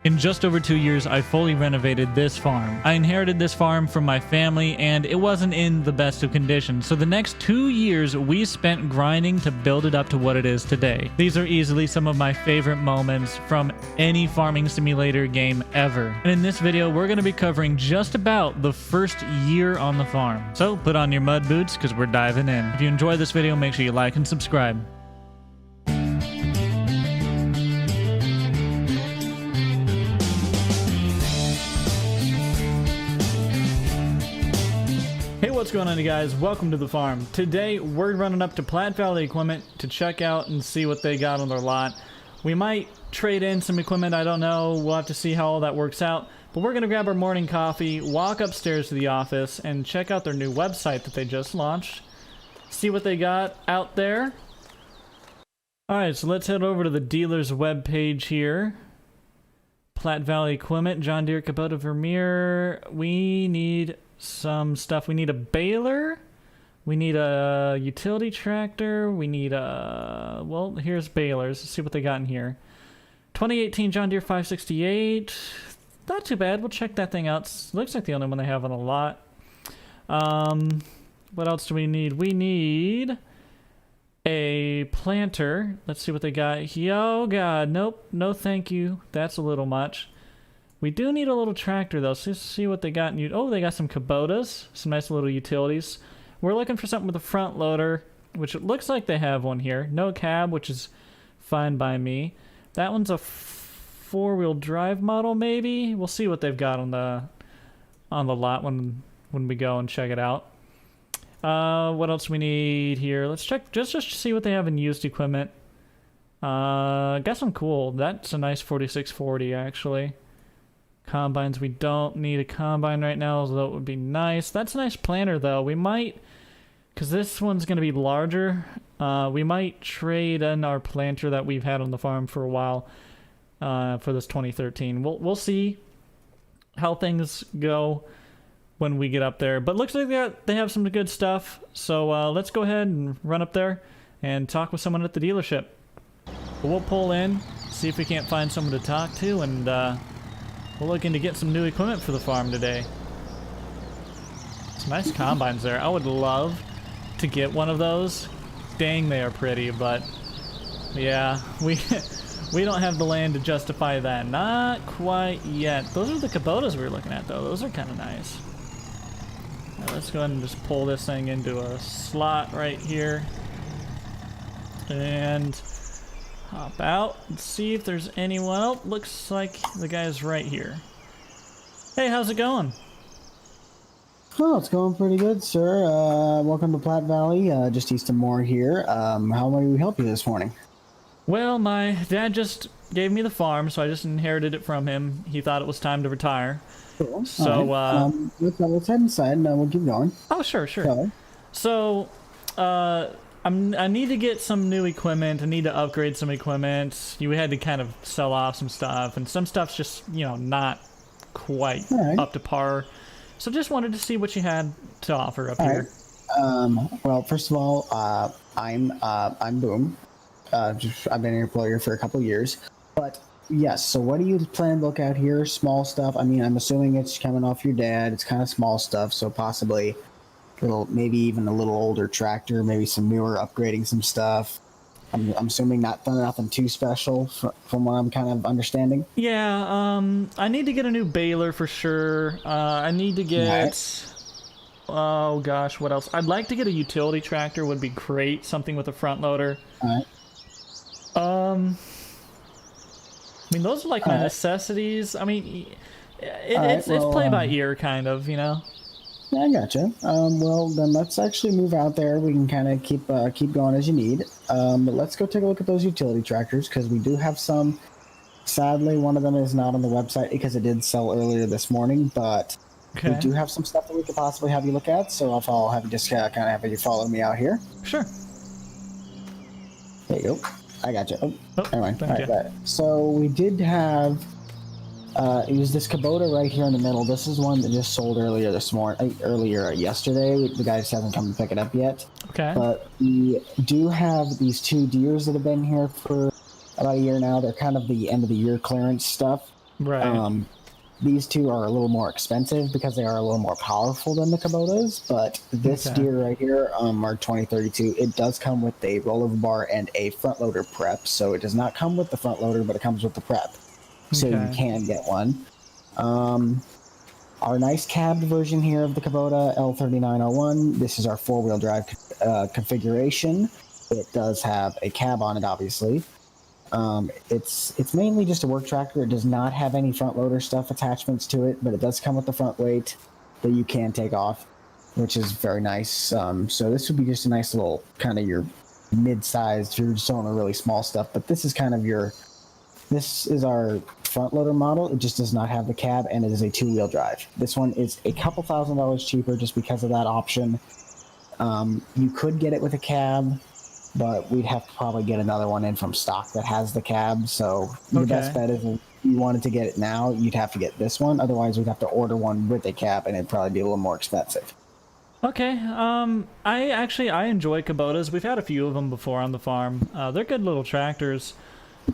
In just over 2 years, I fully renovated this farm. I inherited this farm from my family, and it wasn't in the best of condition, so the next 2 years we spent grinding to build it up to what it is today. These are easily some of my favorite moments from any farming simulator game ever. And in this video, we're going to be covering just about the first year on the farm. So put on your mud boots, because we're diving in. If you enjoyed this video, make sure you like and subscribe. Hey, what's going on, you guys? Welcome to the farm. Today we're running up to Platte Valley Equipment to check out and see what they got on their lot. We might trade in some equipment, I don't know. We'll have to see how all that works out. But we're going to grab our morning coffee, walk upstairs to the office, and check out their new website that they just launched. See what they got out there. Alright, so let's head over to the dealer's webpage here. Platte Valley Equipment, John Deere, Kubota, Vermeer. We need some stuff. We need a baler, we need a utility tractor, we need a, well, here's balers. Let's see what they got in here. 2018 John Deere 568, not too bad. We'll check that thing out. Looks like the only one they have on the lot. What else do we need? We need a planter. Let's see what they got here. Oh god, nope, no thank you, that's a little much. We do need a little tractor, though, so let's see what they got. Oh, they got some Kubotas, some nice little utilities. We're looking for something with a front loader, which it looks like they have one here. No cab, which is fine by me. That one's a four-wheel drive model, maybe? We'll see what they've got on the lot when we go and check it out. What else we need here? Let's check, just to see what they have in used equipment. Got some cool. That's a nice 4640, actually. Combines, we don't need a combine right now, although it would be nice. That's a nice planter, though. We might, because this one's going to be larger, we might trade in our planter that we've had on the farm for a while for this 2013. We'll see how things go when we get up there. But looks like they have some good stuff. So let's go ahead and run up there and talk with someone at the dealership. We'll pull in, see if we can't find someone to talk to, and we're looking to get some new equipment for the farm today. Some nice combines there. I would love to get one of those. Dang, they are pretty, but yeah, we don't have the land to justify that. Not quite yet. Those are the Kubotas we were looking at, though. Those are kind of nice. Now, let's go ahead and just pull this thing into a slot right here. And hop out and see if there's anyone. Oh, looks like the guy's right here. Hey, how's it going? Oh, it's going pretty good, sir. Welcome to Platte Valley, just east of Moore here. How may we help you this morning? Well, my dad just gave me the farm, so I just inherited it from him. He thought it was time to retire. Cool. So, right. Let's head inside and we'll keep going. Oh, sure. So, I need to get some new equipment. I need to upgrade some equipment. You had to kind of sell off some stuff, and some stuff's just, you know, not quite up to par. So just wanted to see what you had to offer up here. Well, first of all, I'm Boom. I've been an employer for a couple years, but yes. So what do you plan to look at here? Small stuff. I mean, I'm assuming it's coming off your dad. It's kind of small stuff, so possibly maybe even a little older tractor, maybe some newer, upgrading some stuff. I'm assuming nothing too special from what I'm kind of understanding. Yeah, I need to get a new baler for sure. I need to get, oh gosh, what else? I'd like to get a utility tractor, would be great. Something with a front loader. Alright. I mean, those are like my necessities. I mean, it's play by ear, kind of, you know? Yeah, I gotcha. Well, then let's actually move out there. We can kind of keep going as you need. But let's go take a look at those utility tractors, because we do have some. Sadly, one of them is not on the website because it did sell earlier this morning, but we do have some stuff that we could possibly have you look at. So I'll have you just kind of have you follow me out here. Sure. There you go. I gotcha. Oh, never mind. Thank you. Right. So we did have. It was this Kubota right here in the middle. This is one that just sold earlier yesterday. The guy just hasn't come to pick it up yet. Okay. But we do have these two deers that have been here for about a year now. They're kind of the end of the year clearance stuff. Right. These two are a little more expensive because they are a little more powerful than the Kubotas, but this Okay. deer right here, our 2032, it does come with a rollover bar and a front loader prep. So it does not come with the front loader, but it comes with the prep. So you Okay. can get one. Our nice cabbed version here of the Kubota L3901, this is our four-wheel drive configuration. It does have a cab on it, obviously. It's mainly just a work tractor. It does not have any front loader stuff attachments to it, but it does come with the front weight that you can take off, which is very nice. So this would be just a nice little kind of your mid-sized, if you're just doing a really small stuff. But this is kind of your, this is our front loader model. It just does not have the cab, and it is a two-wheel drive. This one is a couple $1,000s cheaper just because of that option. You could get it with a cab, but we'd have to probably get another one in from stock that has the cab. So the best bet is if you wanted to get it now, you'd have to get this one. Otherwise, we'd have to order one with a cab, and it'd probably be a little more expensive. Okay. I enjoy Kubotas. We've had a few of them before on the farm. They're good little tractors.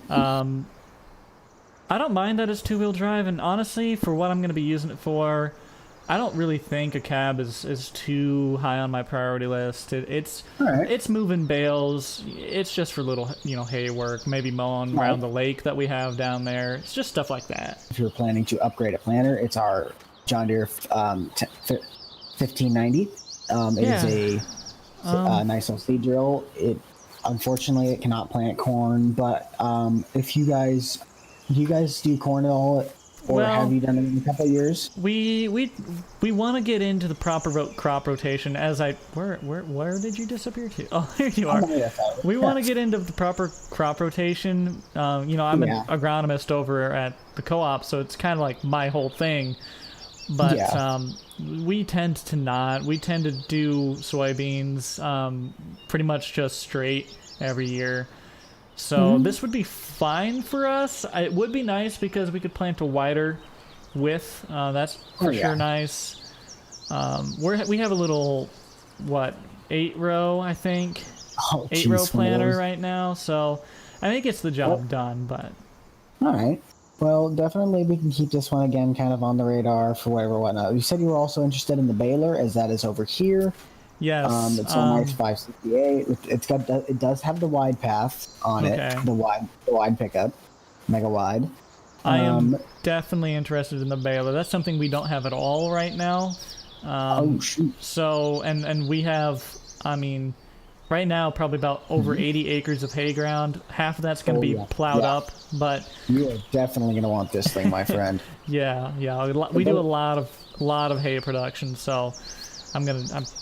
Um, I don't mind that it's two-wheel drive, and honestly, for what I'm going to be using it for, I don't really think a cab is too high on my priority list. It's moving bales. It's just for little hay work, maybe mowing around the lake that we have down there. It's just stuff like that. If you're planning to upgrade a planter, it's our John Deere 1590. It is a nice little seed drill. Unfortunately it cannot plant corn, but if you guys do corn at all? Or have you done it in a couple of years? We want to get into the proper crop rotation. Where did you disappear to? Oh, here you are. We want to get into the proper crop rotation. I'm an agronomist over at the co-op, so it's kind of like my whole thing. But we tend to not. We tend to do soybeans pretty much just straight every year. So this would be fine for us. It would be nice because we could plant a wider width. That's for sure nice. We have a little, 8-row, I think. 8-row planter right now. So I think it's the job done, but. All right. Well, definitely we can keep this one again kind of on the radar for whatnot. You said you were also interested in the baler, as that is over here. Yes. It's a nice 568. It does have the wide path on it. The wide pickup, mega wide. I am definitely interested in the baler. That's something we don't have at all right now. Shoot. So and we have, right now probably about over 80 acres of hay ground. Half of that's going to be plowed up, but you are definitely going to want this thing, my friend. Yeah. We do a lot of hay production, so. I'm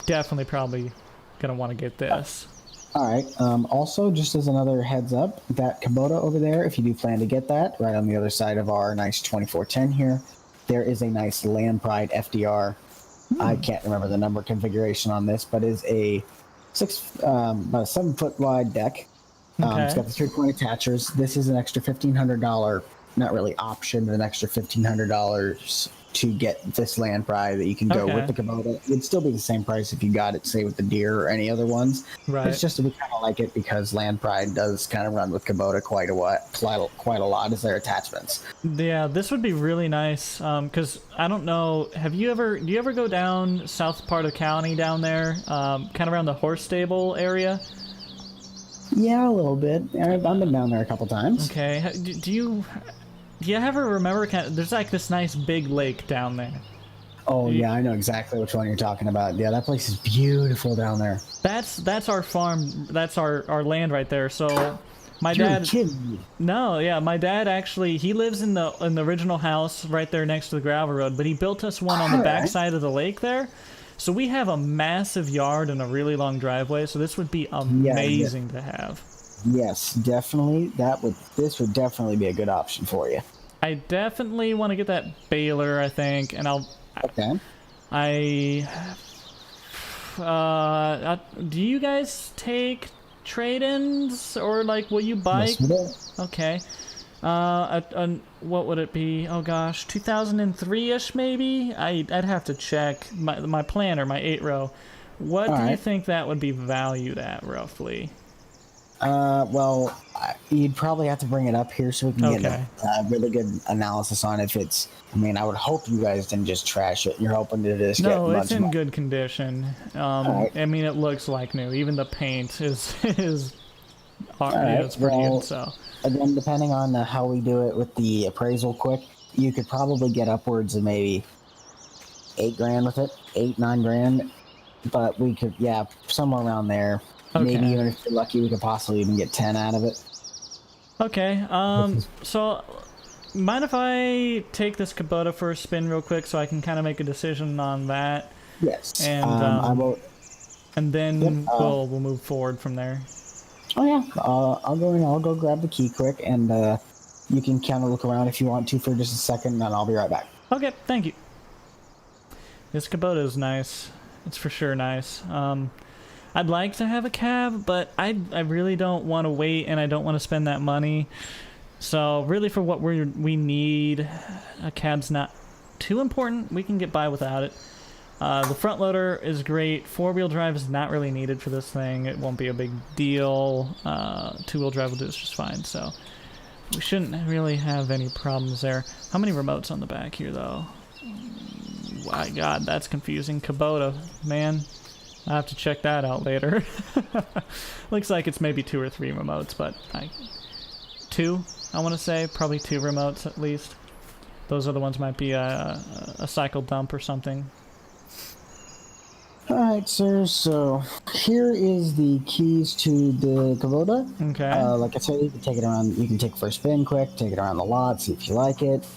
definitely probably gonna want to get this. All right. Also, just as another heads up, that Kubota over there, if you do plan to get that, right on the other side of our nice 2410 here, there is a nice Land Pride FDR. I can't remember the number configuration on this, but is a about a 7-foot wide deck. It's got the 3-point attachers. This is an extra $1,500, not really option, but an extra $1,500 to get this Land Pride that you can go with the Kubota. It'd still be the same price if you got it, say, with the Deer or any other ones. Right. It's just that we kind of like it because Land Pride does kind of run with Kubota quite a lot as their attachments. Yeah, this would be really nice because I don't know. Do you ever go down south part of the county down there, kind of around the horse stable area? Yeah, a little bit. I've been down there a couple times. Okay. Do you ever remember? There's like this nice big lake down there. Oh yeah, I know exactly which one you're talking about. Yeah, that place is beautiful down there. That's our farm. That's our land right there. So my dad. My dad actually he lives in the original house right there next to the gravel road, but he built us one on the back side of the lake there. So we have a massive yard and a really long driveway. So this would be amazing to have. Yes, definitely. This would definitely be a good option for you. I definitely want to get that baler, I think, and I'll. Okay. Do you guys take trade-ins or will you buy? Yes, we do. Okay. What would it be? Oh gosh, 2003-ish maybe. I'd have to check my planner, my 8-row. What do you think that would be valued at roughly? Well, you'd probably have to bring it up here so we can get Okay. a really good analysis on if it's. I mean, I would hope you guys didn't just trash it. You're hoping to just get No, it's much in money. good condition. All right. I mean, it looks like new. Even the paint is All yeah, right. it's pretty Well, good. So again, depending on how we do it with the appraisal, quick, you could probably get upwards of maybe 8 grand with it, 8, 9 grand. But we could, yeah, somewhere around there. Maybe okay, even if you're lucky, we could possibly even get 10 out of it. okay. So mind if I take this Kubota for a spin real quick so I can kind of make a decision on that, Yes. and I will. and Yep. then we'll move forward from there. Oh yeah. I'll go in. I'll go grab the key quick, and you can kind of look around if you want to for just a second, and I'll be right back. Okay, thank you. This Kubota is nice. It's for sure nice. I'd like to have a cab, but I really don't want to wait, and I don't want to spend that money. So really, for what we need, a cab's not too important. We can get by without it. The front loader is great. 4-wheel drive is not really needed for this thing. It won't be a big deal. 2-wheel drive will do this just fine. So we shouldn't really have any problems there. How many remotes on the back here, though? My God, that's confusing. Kubota, man. I'll have to check that out later. Looks like it's maybe 2 or 3 remotes, but 2, I want to say. Probably 2 remotes at least. Those other ones might be a cycle dump or something. Alright, sir, so here is the keys to the Kubota. Okay. Like I said, you can take it around, you can take it for a spin quick, take it around the lot, see if you like it.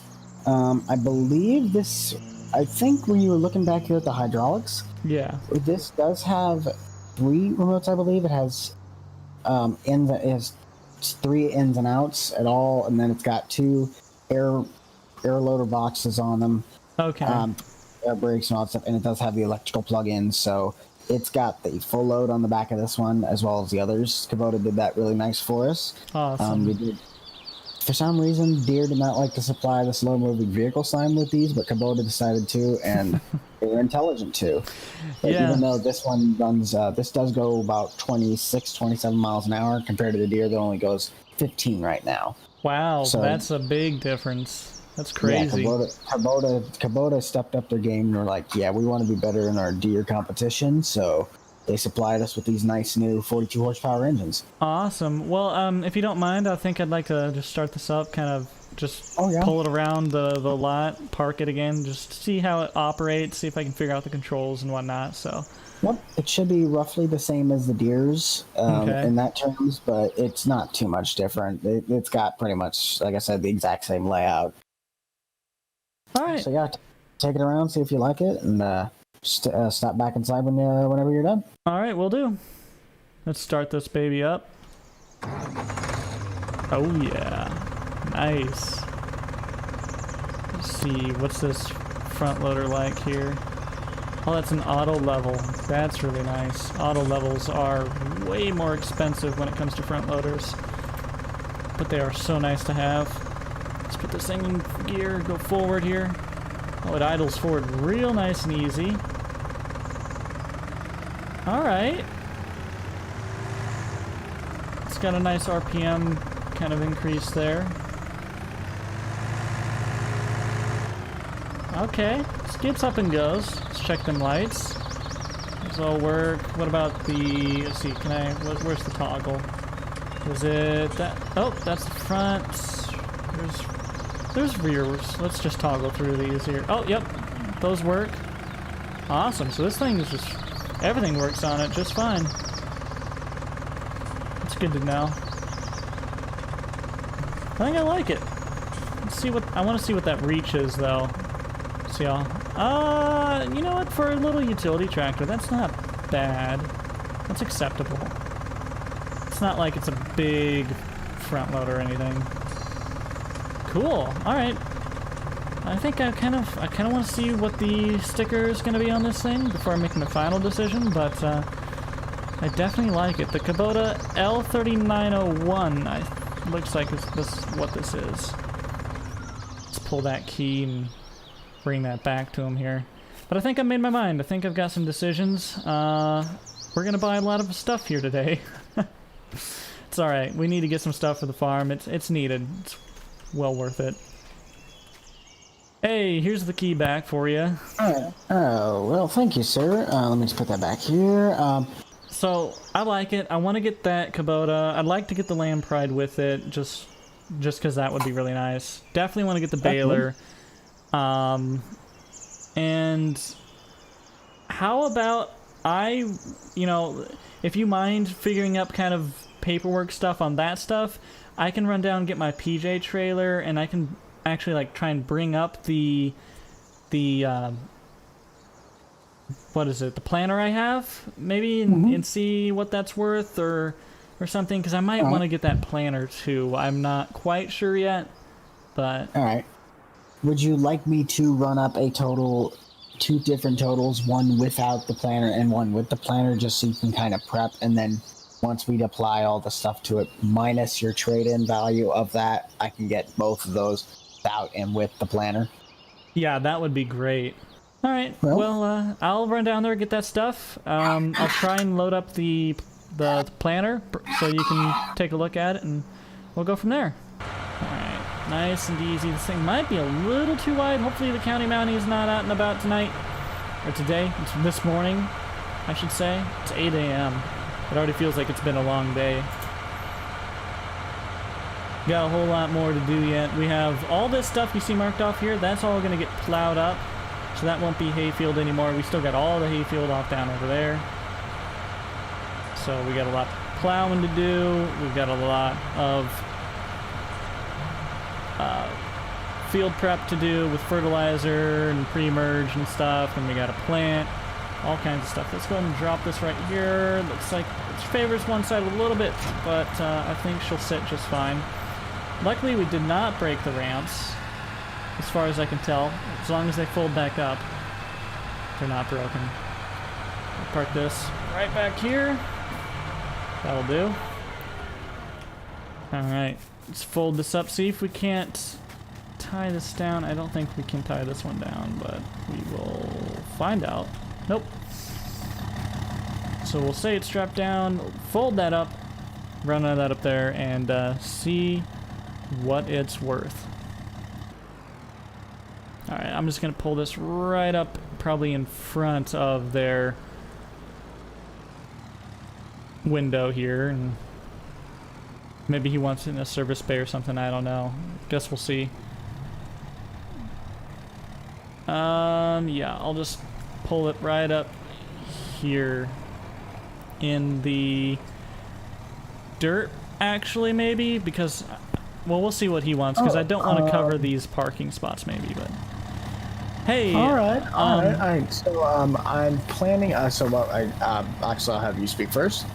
I believe this, I think when you were looking back here at the hydraulics, Yeah. this does have 3 remotes, I believe. It has, it has 3 ins and outs at all, and then it's got 2 air loader boxes on them. Okay. Air brakes and all that stuff, and it does have the electrical plug-ins, so it's got the full load on the back of this one as well as the others. Kubota did that really nice for us. Awesome. For some reason, Deere did not like to supply the slow-moving vehicle sign with these, but Kubota decided to, and they were intelligent to. But Yeah. even though this one runs, this does go about 26, 27 miles an hour compared to the Deere that only goes 15 right now. Wow, So- that's a big difference. That's crazy. Yeah, Kubota stepped up their game and were like, yeah, we want to be better in our Deere competition, so they supplied us with these nice new 42 horsepower engines. Awesome. Well, if you don't mind, I think I'd like to just start this up, kind of just Oh, yeah. pull it around the lot, park it again, just see how it operates, see if I can figure out the controls and whatnot. So, Well, it should be roughly the same as the Deere's Okay. in that terms, but it's not too much different. It's got pretty much, like I said, the exact same layout. all right. So yeah, take it around, see if you like it, and stop back inside whenever you're done. All right, we'll do. Let's start this baby up. Oh, yeah. Nice. Let's see, what's this front loader like here? Oh, that's an auto level. That's really nice. Auto levels are way more expensive when it comes to front loaders, but they are so nice to have. Let's put this thing in gear, go forward here. Oh, it idles forward real nice and easy. All right. It's got a nice RPM kind of increase there. Okay, skips up and goes. Let's check them lights. Those all work. What about the, let's see, where's the toggle? Is it that, oh, that's the front. There's rears. Let's just toggle through these here. Oh, yep, those work. Awesome, so this thing is just, everything works on it just fine. That's good to know. I think I like it. Let's see I want to see what that reach is though. See y'all. You know what? For a little utility tractor, that's not bad. That's acceptable. It's not like it's a big front loader or anything. Cool. All right. I think I kind of want to see what the sticker is going to be on this thing before I make my final decision, but I definitely like it. The Kubota L3901 looks like what this is. Let's pull that key and bring that back to him here. But I think I made my mind. I think I've got some decisions. We're going to buy a lot of stuff here today. It's It's all right. We need to get some stuff for the farm. It's needed. It's well worth it. Hey, here's the key back for you. Oh, well, thank you, sir. Let me just put that back here. So I like it. I want to get that Kubota. I'd like to get the Lamb Pride with it, just because that would be really nice. Definitely want to get the baler. And how about if you mind figuring up kind of paperwork stuff on that stuff, I can run down and get my PJ trailer, and I can actually like try and bring up the what is it, the planner I have, maybe, and see what that's worth or something, because I might want to get that planner too. I'm not quite sure yet, but all right. Would you like me to run up a total, 2 different totals, one without the planner and one with the planner, just so you can kind of prep, and then once we apply all the stuff to it, minus your trade-in value of that, I can get both of those without and with the planner? Yeah, that would be great. All right, well, I'll run down there and get that stuff. I'll try and load up the planner so you can take a look at it, and we'll go from there. All right, nice and easy. This thing might be a little too wide. Hopefully the county mountie is not out and about tonight, or today. It's this morning, I should say. It's 8 a.m. It already feels like it's been a long day. Got a whole lot more to do yet. We have all this stuff you see marked off here. That's all going to get plowed up. So that won't be hayfield anymore. We still got all the hayfield off down over there. So we got a lot of plowing to do. We've got a lot of field prep to do with fertilizer and pre-emerge and stuff. And we got to plant all kinds of stuff. Let's go ahead and drop this right here. Looks like it favors one side a little bit, but I think she'll sit just fine. Luckily, we did not break the ramps, as far as I can tell. As long as they fold back up, they're not broken. I'll park this right back here. That'll do. Alright, let's fold this up, see if we can't tie this down. I don't think we can tie this one down, but we will find out. Nope. So we'll say it's strapped down, fold that up, run that up there, and see what it's worth. Alright, I'm just going to pull this right up, probably in front of their window here, and maybe he wants it in a service bay or something, I don't know. Guess we'll see. Yeah, I'll just pull it right up here in the dirt, actually, maybe, because, well, we'll see what he wants, because I don't want to cover these parking spots, maybe, but hey. All right. So I'm planning. Actually, I'll have you speak first.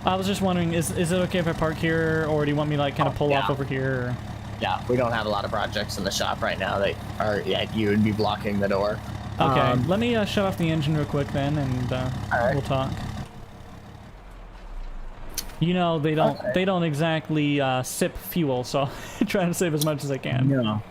I was just wondering, is it okay if I park here, or do you want me to like kind of pull off over here? Or? Yeah, we don't have a lot of projects in the shop right now. They are. Yeah, you would be blocking the door. Okay, let me shut off the engine real quick then, and we'll talk. You know, they don't exactly sip fuel, so I'm trying to save as much as I can. No.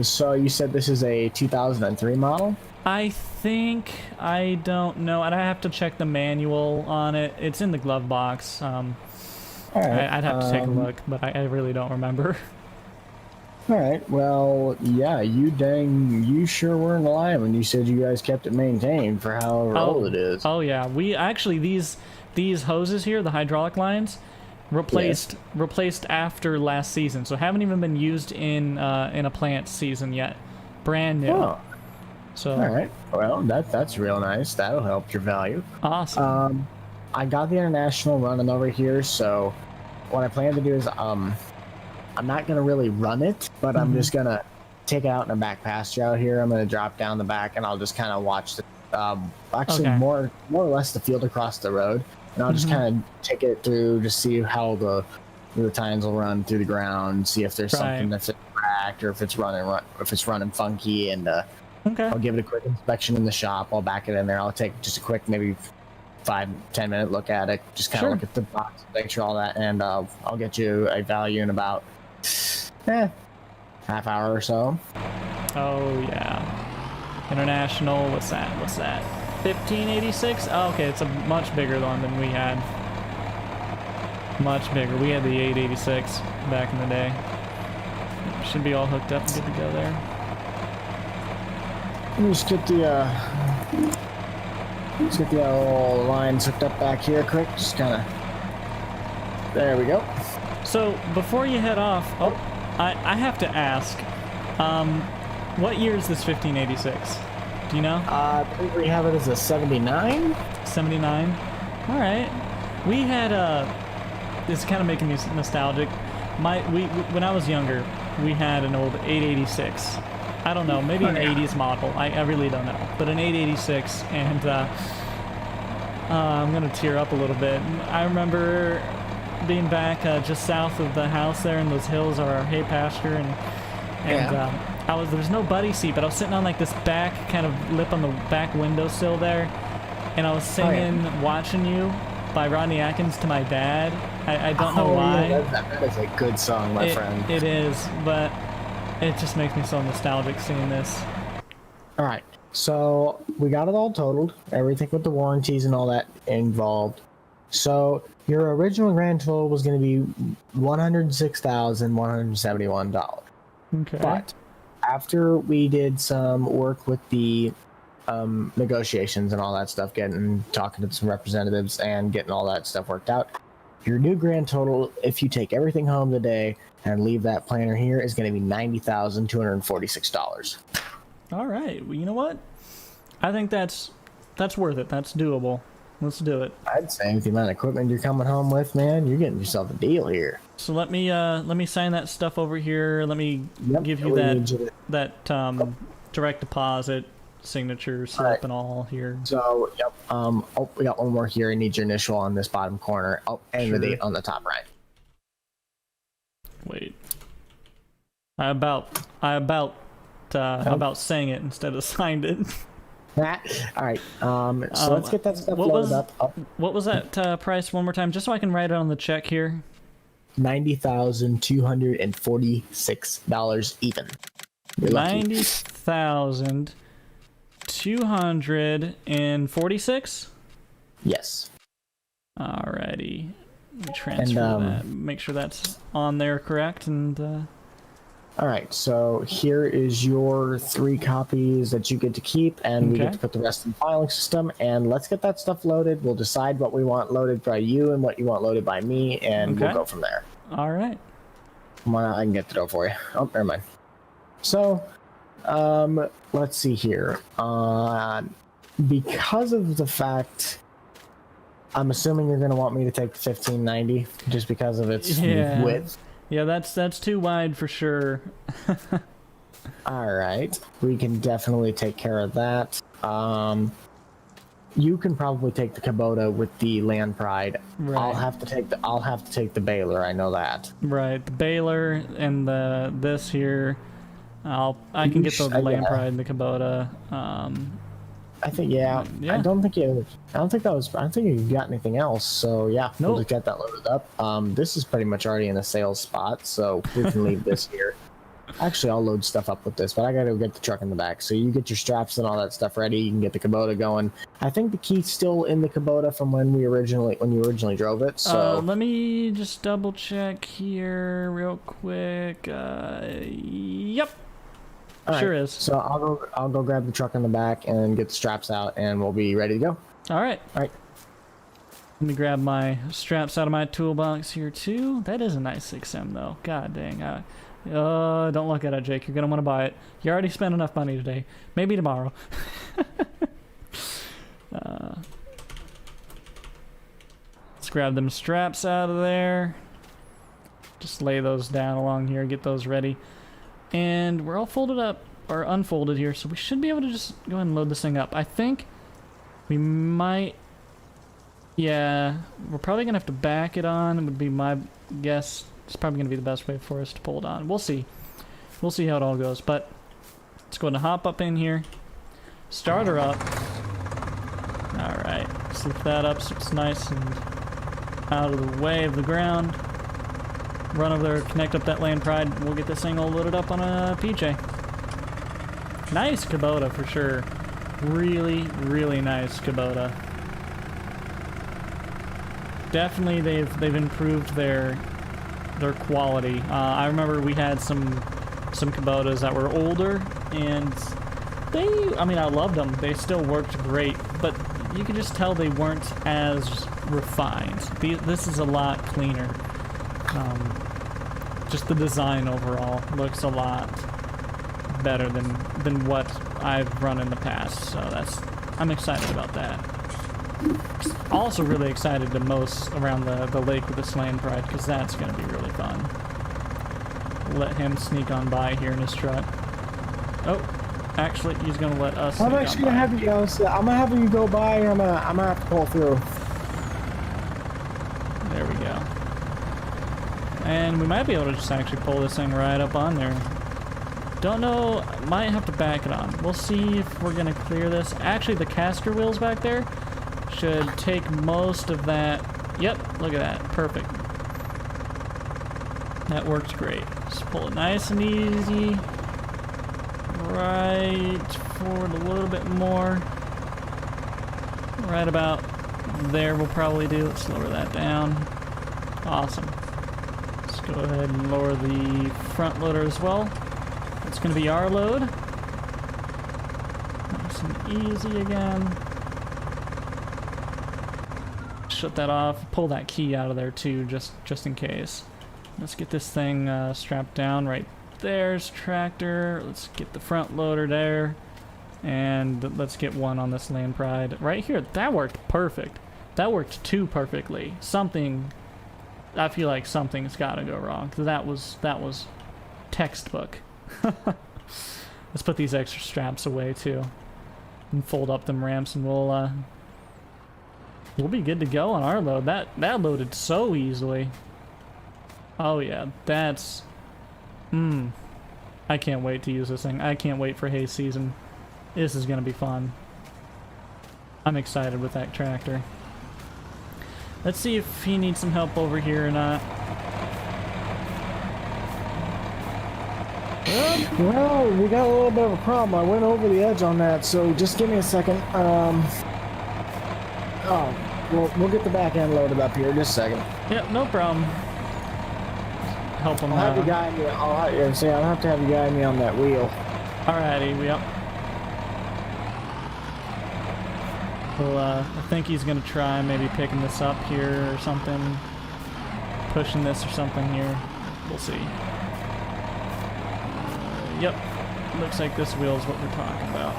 So you said this is a 2003 model? I think, I don't know. I'd have to check the manual on it. It's in the glove box. All right. I'd have to take a look, but I really don't remember. All right. Well, yeah, you sure weren't lying when you said you guys kept it maintained for however old it is. Oh yeah, we actually these hoses here, the hydraulic lines, replaced after last season, so haven't even been used in a plant season yet. Brand new. Oh. So. All right. Well, that's real nice. That'll help your value. Awesome. I got the International running over here, so what I plan to do is I'm not gonna really run it, but I'm just gonna take it out in a back pasture out here. I'm gonna drop down the back, and I'll just kind of watch the more or less the field across the road, and I'll just kind of take it through to see how the tines will run through the ground, see if there's something that's cracked or if it's running funky, and I'll give it a quick inspection in the shop. I'll back it in there. I'll take just a quick maybe 5-10 minute look at it, just kind of look at the box, make sure all that, and I'll get you a value in about half hour or so. Oh yeah. International, what's that? 1586? Oh, okay, it's a much bigger one than we had. Much bigger. We had the 886 back in the day. Should be all hooked up and good to go there. Let me just get the little lines hooked up back here quick. Just kind of. There we go. So before you head off, I have to ask, what year is this 1586? Do you know? I believe we have it as a 79. 79. All right. We had this is kind of making me nostalgic. When I was younger, we had an old 886. I don't know, maybe an 80s model. I really don't know, but an 886, and I'm gonna tear up a little bit. I remember being back just south of the house there, and those hills are our hay pasture, and there was no buddy seat, but I was sitting on like this back kind of lip on the back windowsill there, and I was singing "Watching You" by Rodney Atkins to my dad. I don't know why. Yeah, that is a good song, my friend. It is, but it just makes me so nostalgic seeing this. All right. So we got it all totaled, everything with the warranties and all that involved. So your original grand total was going to be $106,171. Okay. But after we did some work with the negotiations and all that stuff, talking to some representatives and getting all that stuff worked out, your new grand total, if you take everything home today and leave that planter here, is going to be $90,246. All right. Well, you know what? I think that's worth it. That's doable. Let's do it. I'd say with the amount of equipment you're coming home with, man, you're getting yourself a deal here. So let me sign that stuff over here. Let me give you that direct deposit signature slip and all here. So we got one more here. I need your initial on this bottom corner. And the date on the top right. Wait. I about sang it instead of signed it. All right. So let's get that stuff loaded up. What was that price one more time, just so I can write it on the check here? $90,246 even. $90,246. Yes. Alrighty. Let me transfer that. Make sure that's on there correct. And all right. So here is your 3 copies that you get to keep, and we get to put the rest in the filing system. And let's get that stuff loaded. We'll decide what we want loaded by you and what you want loaded by me, and we'll go from there. All right. Come on, I can get the door for you. Oh, never mind. So, let's see here. Because of the fact, I'm assuming you're going to want me to take the 1590 just because of its width. Yeah, that's too wide for sure. All right, we can definitely take care of that. You can probably take the Kubota with the Land Pride. Right. I'll have to take the baler. I know that. Right, the baler and this here. I can get the Land Pride and the Kubota. I think I don't think you got anything else. So we'll just get that loaded up. This is pretty much already in a sales spot, so we can leave this here. Actually, I'll load stuff up with this, but I gotta go get the truck in the back. So you get your straps and all that stuff ready. You can get the Kubota going. I think the key's still in the Kubota from when you originally drove it. So let me just double check here real quick. Yep. Sure is. So I'll go grab the truck in the back and get the straps out, and we'll be ready to go. All right. Let me grab my straps out of my toolbox here too. That is a nice 6M though. God dang. Don't look at it, Jake. You're gonna want to buy it. You already spent enough money today. Maybe tomorrow. Let's grab them straps out of there. Just lay those down along here. Get those ready. And we're all folded up, or unfolded here, so we should be able to just go ahead and load this thing up. I think we might... Yeah, we're probably going to have to back it on. It would be my guess. It's probably going to be the best way for us to pull it on. We'll see. We'll see how it all goes. But let's go ahead and hop up in here. Start her up. Alright, let's lift that up so it's nice and out of the way of the ground. Run over there, connect up that Land Pride. We'll get this thing all loaded up on a PJ. Nice Kubota for sure. Really, really nice Kubota. definitely they've improved their quality. I remember we had some Kubotas that were older, and I mean, I loved them. They still worked great, but you could just tell they weren't as refined. This is a lot cleaner. Just the design overall looks a lot better than what I've run in the past. So I'm excited about that. Also really excited to mow around the lake with this land pride, because that's going to be really fun. Let him sneak on by here in his truck. Oh, actually, he's going to let us I'm sneak actually on gonna by. have you. I'm gonna have you go by. I'm gonna have to pull through. There we go. And we might be able to just actually pull this thing right up on there. Don't know, might have to back it on. We'll see if we're gonna clear this. Actually, the caster wheels back there should take most of that. Yep, look at that, perfect. That works great. Just pull it nice and easy. Right forward a little bit more. Right about there we'll probably do. Let's lower that down. Awesome. Let's go ahead and lower the front loader as well. It's going to be our load. Nice and easy again. Shut that off. Pull that key out of there too, just in case. Let's get this thing strapped down. Right there's tractor. Let's get the front loader there. And let's get one on this land pride. Right here. That worked perfect. That worked too perfectly. I feel like something's got to go wrong. That was textbook. Let's put these extra straps away too, and fold up them ramps, and we'll be good to go on our load. That loaded so easily. Oh yeah, that's I can't wait to use this thing. I can't wait for hay season. This is gonna be fun. I'm excited with that tractor. Let's see if he needs some help over here or not. Well, we got a little bit of a problem. I went over the edge on that, so just give me a second. We'll get the back end loaded up here. Just a second. Yep, no problem. Help him I'll have you out. guide me. I'll have to have you guide me on that wheel. Alrighty, yep. Well, I think he's gonna try maybe picking this up here or something. Pushing this or something here. We'll see. Yep. Looks like this wheel is what we're talking about.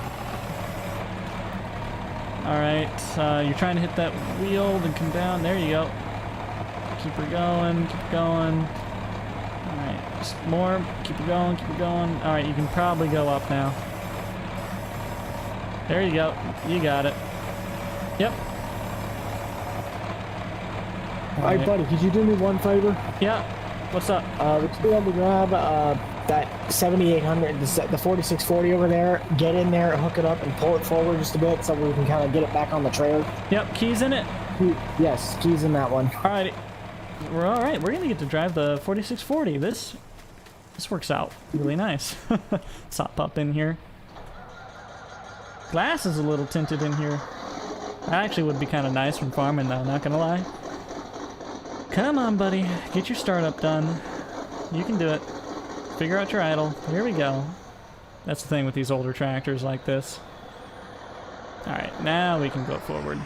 Alright, you're trying to hit that wheel, then come down. There you go. Keep her going, keep her going. Alright, just more. Keep her going, keep her going. Alright, you can probably go up now. There you go. You got it. Yep. Alright, buddy, could you do me one favor? Yeah. What's up? Would you be able to grab that 7800, the 4640 over there, get in there, hook it up, and pull it forward just a bit so we can kind of get it back on the trailer? Yep, keys in it. Yes, keys in that one. Alrighty. We're alright. We're gonna get to drive the 4640. This works out really nice. Let's hop up in here. Glass is a little tinted in here. That actually would be kind of nice when farming though, not gonna lie. Come on, buddy. Get your startup done. You can do it. Figure out your idle. Here we go. That's the thing with these older tractors like this. Alright, now we can go forward.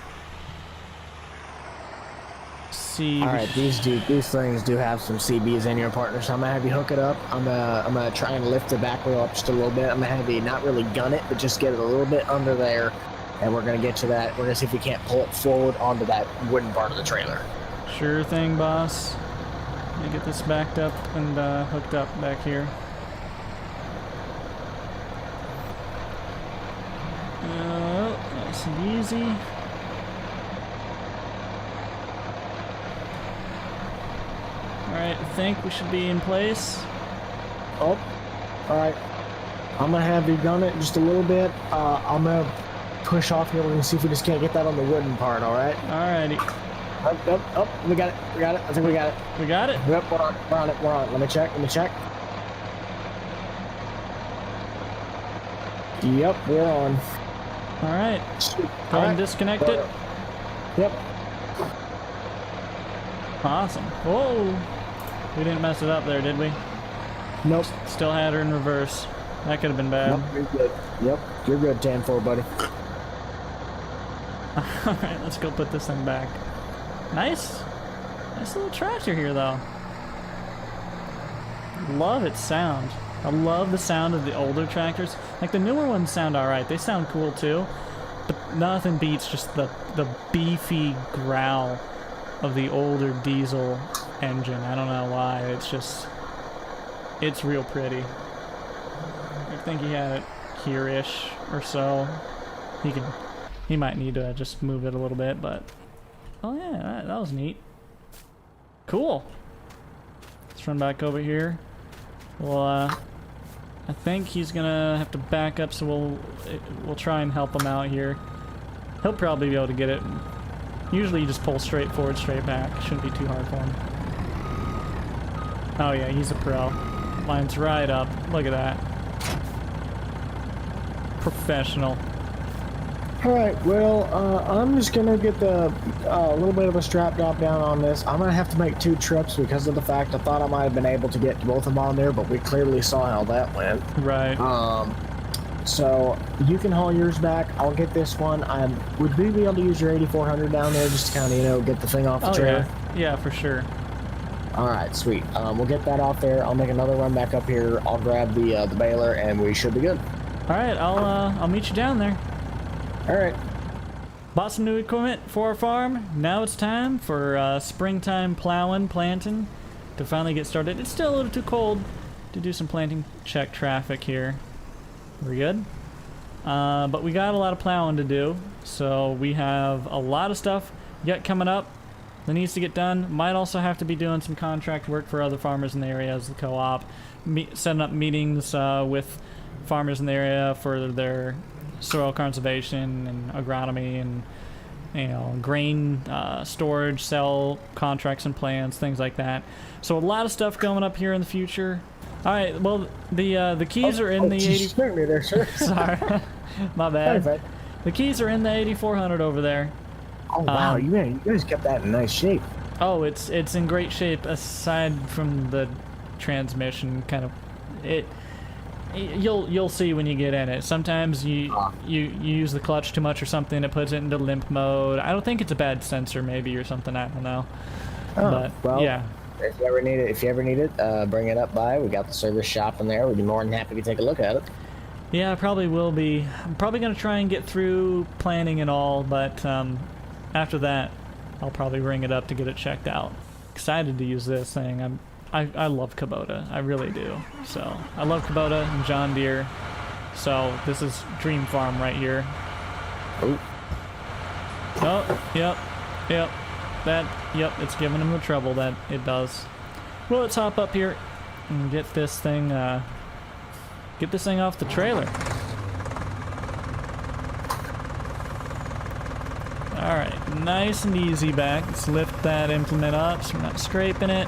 See. All right, these things do have some CBs in here, partner. So I'm gonna have you hook it up. I'm gonna try and lift the back wheel up just a little bit. I'm gonna have you not really gun it, but just get it a little bit under there, and we're gonna get to that. We're gonna see if we can't pull it forward onto that wooden part of the trailer. Sure thing, boss. Let me get this backed up and hooked up back here. Nice and easy. Alright, I think we should be in place. Oh, all right. I'm gonna have you gun it just a little bit. I'm gonna push off here. We're gonna see if we just can't get that on the wooden part. All right. Alrighty. Oh, we got it. We got it. I think we got it. We got it? Yep, we're on it. We're on it. Let me check. Yep, we're on. Alright. Go ahead and disconnect it. Yep. Awesome. Whoa! We didn't mess it up there, did we? Nope. Still had her in reverse. That could have been bad. Nope, you're good. Yep, you're good, 10-4, buddy. Alright, let's go put this thing back. Nice. Nice little tractor here, though. Love its sound. I love the sound of the older tractors. Like, the newer ones sound alright. They sound cool, too. But nothing beats just the beefy growl of the older diesel engine. I don't know why. It's just... It's real pretty. I think he had it here-ish or so. He might need to just move it a little bit, but... Oh yeah, that was neat. Cool. Let's run back over here. Well, I think he's gonna have to back up, so we'll try and help him out here. He'll probably be able to get it. Usually you just pull straight forward, straight back. Shouldn't be too hard for him. Oh yeah, he's a pro. Line's right up. Look at that. Professional. Alright, well, I'm just gonna get the little bit of a strap drop down on this. I'm gonna have to make 2 trips because of the fact I thought I might have been able to get both of them on there, but we clearly saw how that went. Right. So you can haul yours back. I'll get this one. Would we be able to use your 8400 down there just to kind of, you know, get the thing off the trailer? Yeah, for sure. Alright, sweet. We'll get that off there. I'll make another run back up here. I'll grab the baler and we should be good. Alright, I'll meet you down there. Alright. Bought some new equipment for our farm. Now it's time for springtime plowing, planting to finally get started. It's still a little too cold to do some planting. Check traffic here. We're good. But we got a lot of plowing to do. So we have a lot of stuff yet coming up that needs to get done. Might also have to be doing some contract work for other farmers in the area as the co-op. Setting up meetings with farmers in the area for their soil conservation and agronomy and, you know, grain storage, sell contracts and plans, things like that. So a lot of stuff coming up here in the future. All right, well, the keys are in the 80. Me there, sir. Sorry, my bad. The keys are in the 8400 over there. Oh wow, you guys kept that in nice shape. Oh, it's in great shape aside from the transmission. Kind of, you'll see when you get in it. Sometimes you use the clutch too much or something. It puts it into limp mode. I don't think it's a bad sensor, maybe, or something. I don't know. But well, yeah. If you ever need it, bring it up by. We got the service shop in there. We'd be more than happy to take a look at it. Yeah, I probably will be. I'm probably gonna try and get through planning and all, but after that, I'll probably ring it up to get it checked out. Excited to use this thing. I love Kubota. I really do. So I love Kubota and John Deere. So this is Dream Farm right here. Oh, yep. Yep, it's giving them the trouble that it does. Well, let's hop up here and get this thing off the trailer. Alright, nice and easy back. Let's lift that implement up so we're not scraping it.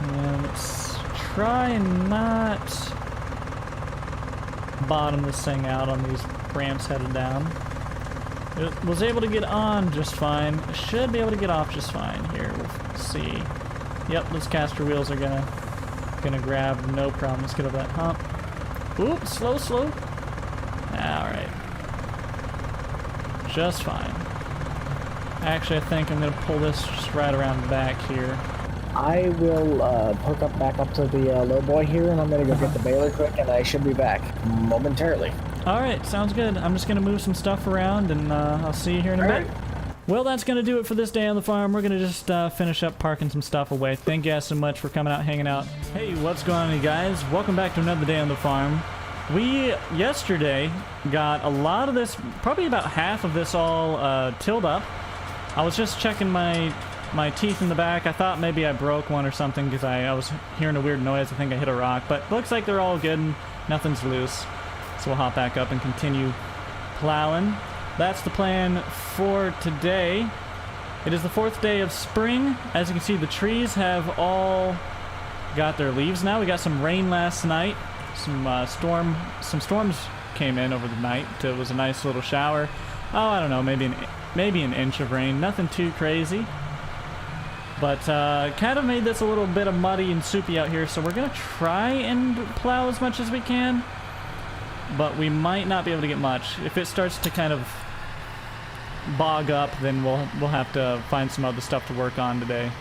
And let's try and not bottom this thing out on these ramps headed down. It was able to get on just fine. Should be able to get off just fine here. We'll see. Yep, those caster wheels are gonna grab, no problem. Let's get over that hump. Oop, slow. Alright. Just fine. Actually, I think I'm gonna pull this just right around the back here. I will hook back up to the low boy here, and I'm gonna go get the baler quick, and I should be back momentarily. Alright, sounds good. I'm just going to move some stuff around, and I'll see you here in a bit. Well, that's going to do it for this day on the farm. We're going to just finish up parking some stuff away. Thank you guys so much for coming out, hanging out. Hey, what's going on, you guys? Welcome back to another day on the farm. We, yesterday, got a lot of this, probably about half of this all tilled up. I was just checking my teeth in the back. I thought maybe I broke one or something because I was hearing a weird noise. I think I hit a rock, but looks like they're all good and nothing's loose. So we'll hop back up and continue plowing. That's the plan for today. It is the 4th day of spring. As you can see, the trees have all got their leaves now. We got some rain last night. Some storms came in over the night. It was a nice little shower. Oh, I don't know, maybe an inch of rain. Nothing too crazy. But kind of made this a little bit of muddy and soupy out here, so we're gonna try and plow as much as we can, but we might not be able to get much. If it starts to kind of bog up, then we'll have to find some other stuff to work on today.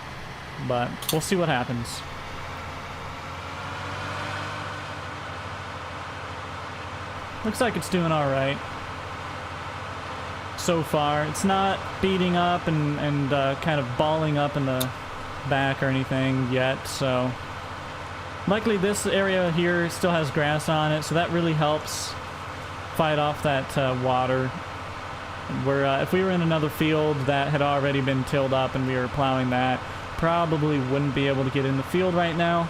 But we'll see what happens. Looks like it's doing all right so far. It's not beating up and kind of balling up in the back or anything yet, so luckily this area here still has grass on it, so that really helps fight off that water. Where if we were in another field that had already been tilled up and we were plowing that, probably wouldn't be able to get in the field right now.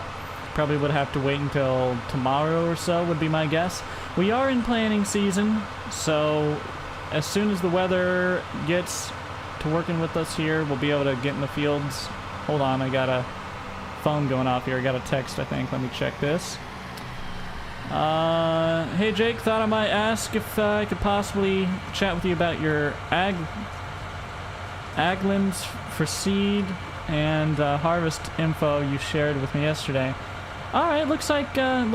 Probably would have to wait until tomorrow or so would be my guess. We are in planting season, so as soon as the weather gets to working with us here, we'll be able to get in the fields. Hold on, I got a phone going off here. I got a text, I think. Let me check this. Hey Jake, thought I might ask if I could possibly chat with you about your aglands for seed and harvest info you shared with me yesterday. All right, looks like Boom,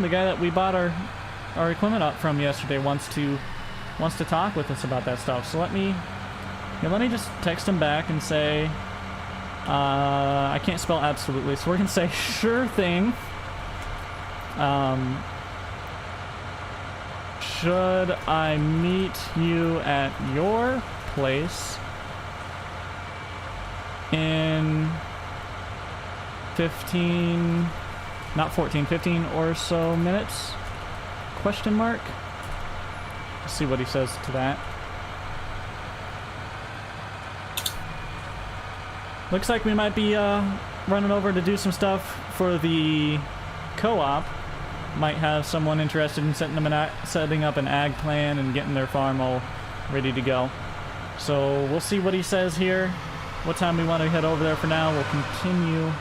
the guy that we bought our equipment up from yesterday, wants to talk with us about that stuff. So let me just text him back and say, I can't spell absolutely, so we're gonna say sure thing. Should I meet you at your place in 15 or so minutes? Question mark. Let's see what he says to that. Looks like we might be running over to do some stuff for the co-op. Might have someone interested in setting up an ag plan and getting their farm all ready to go. So we'll see what he says here. What time we want to head over there. For now, we'll continue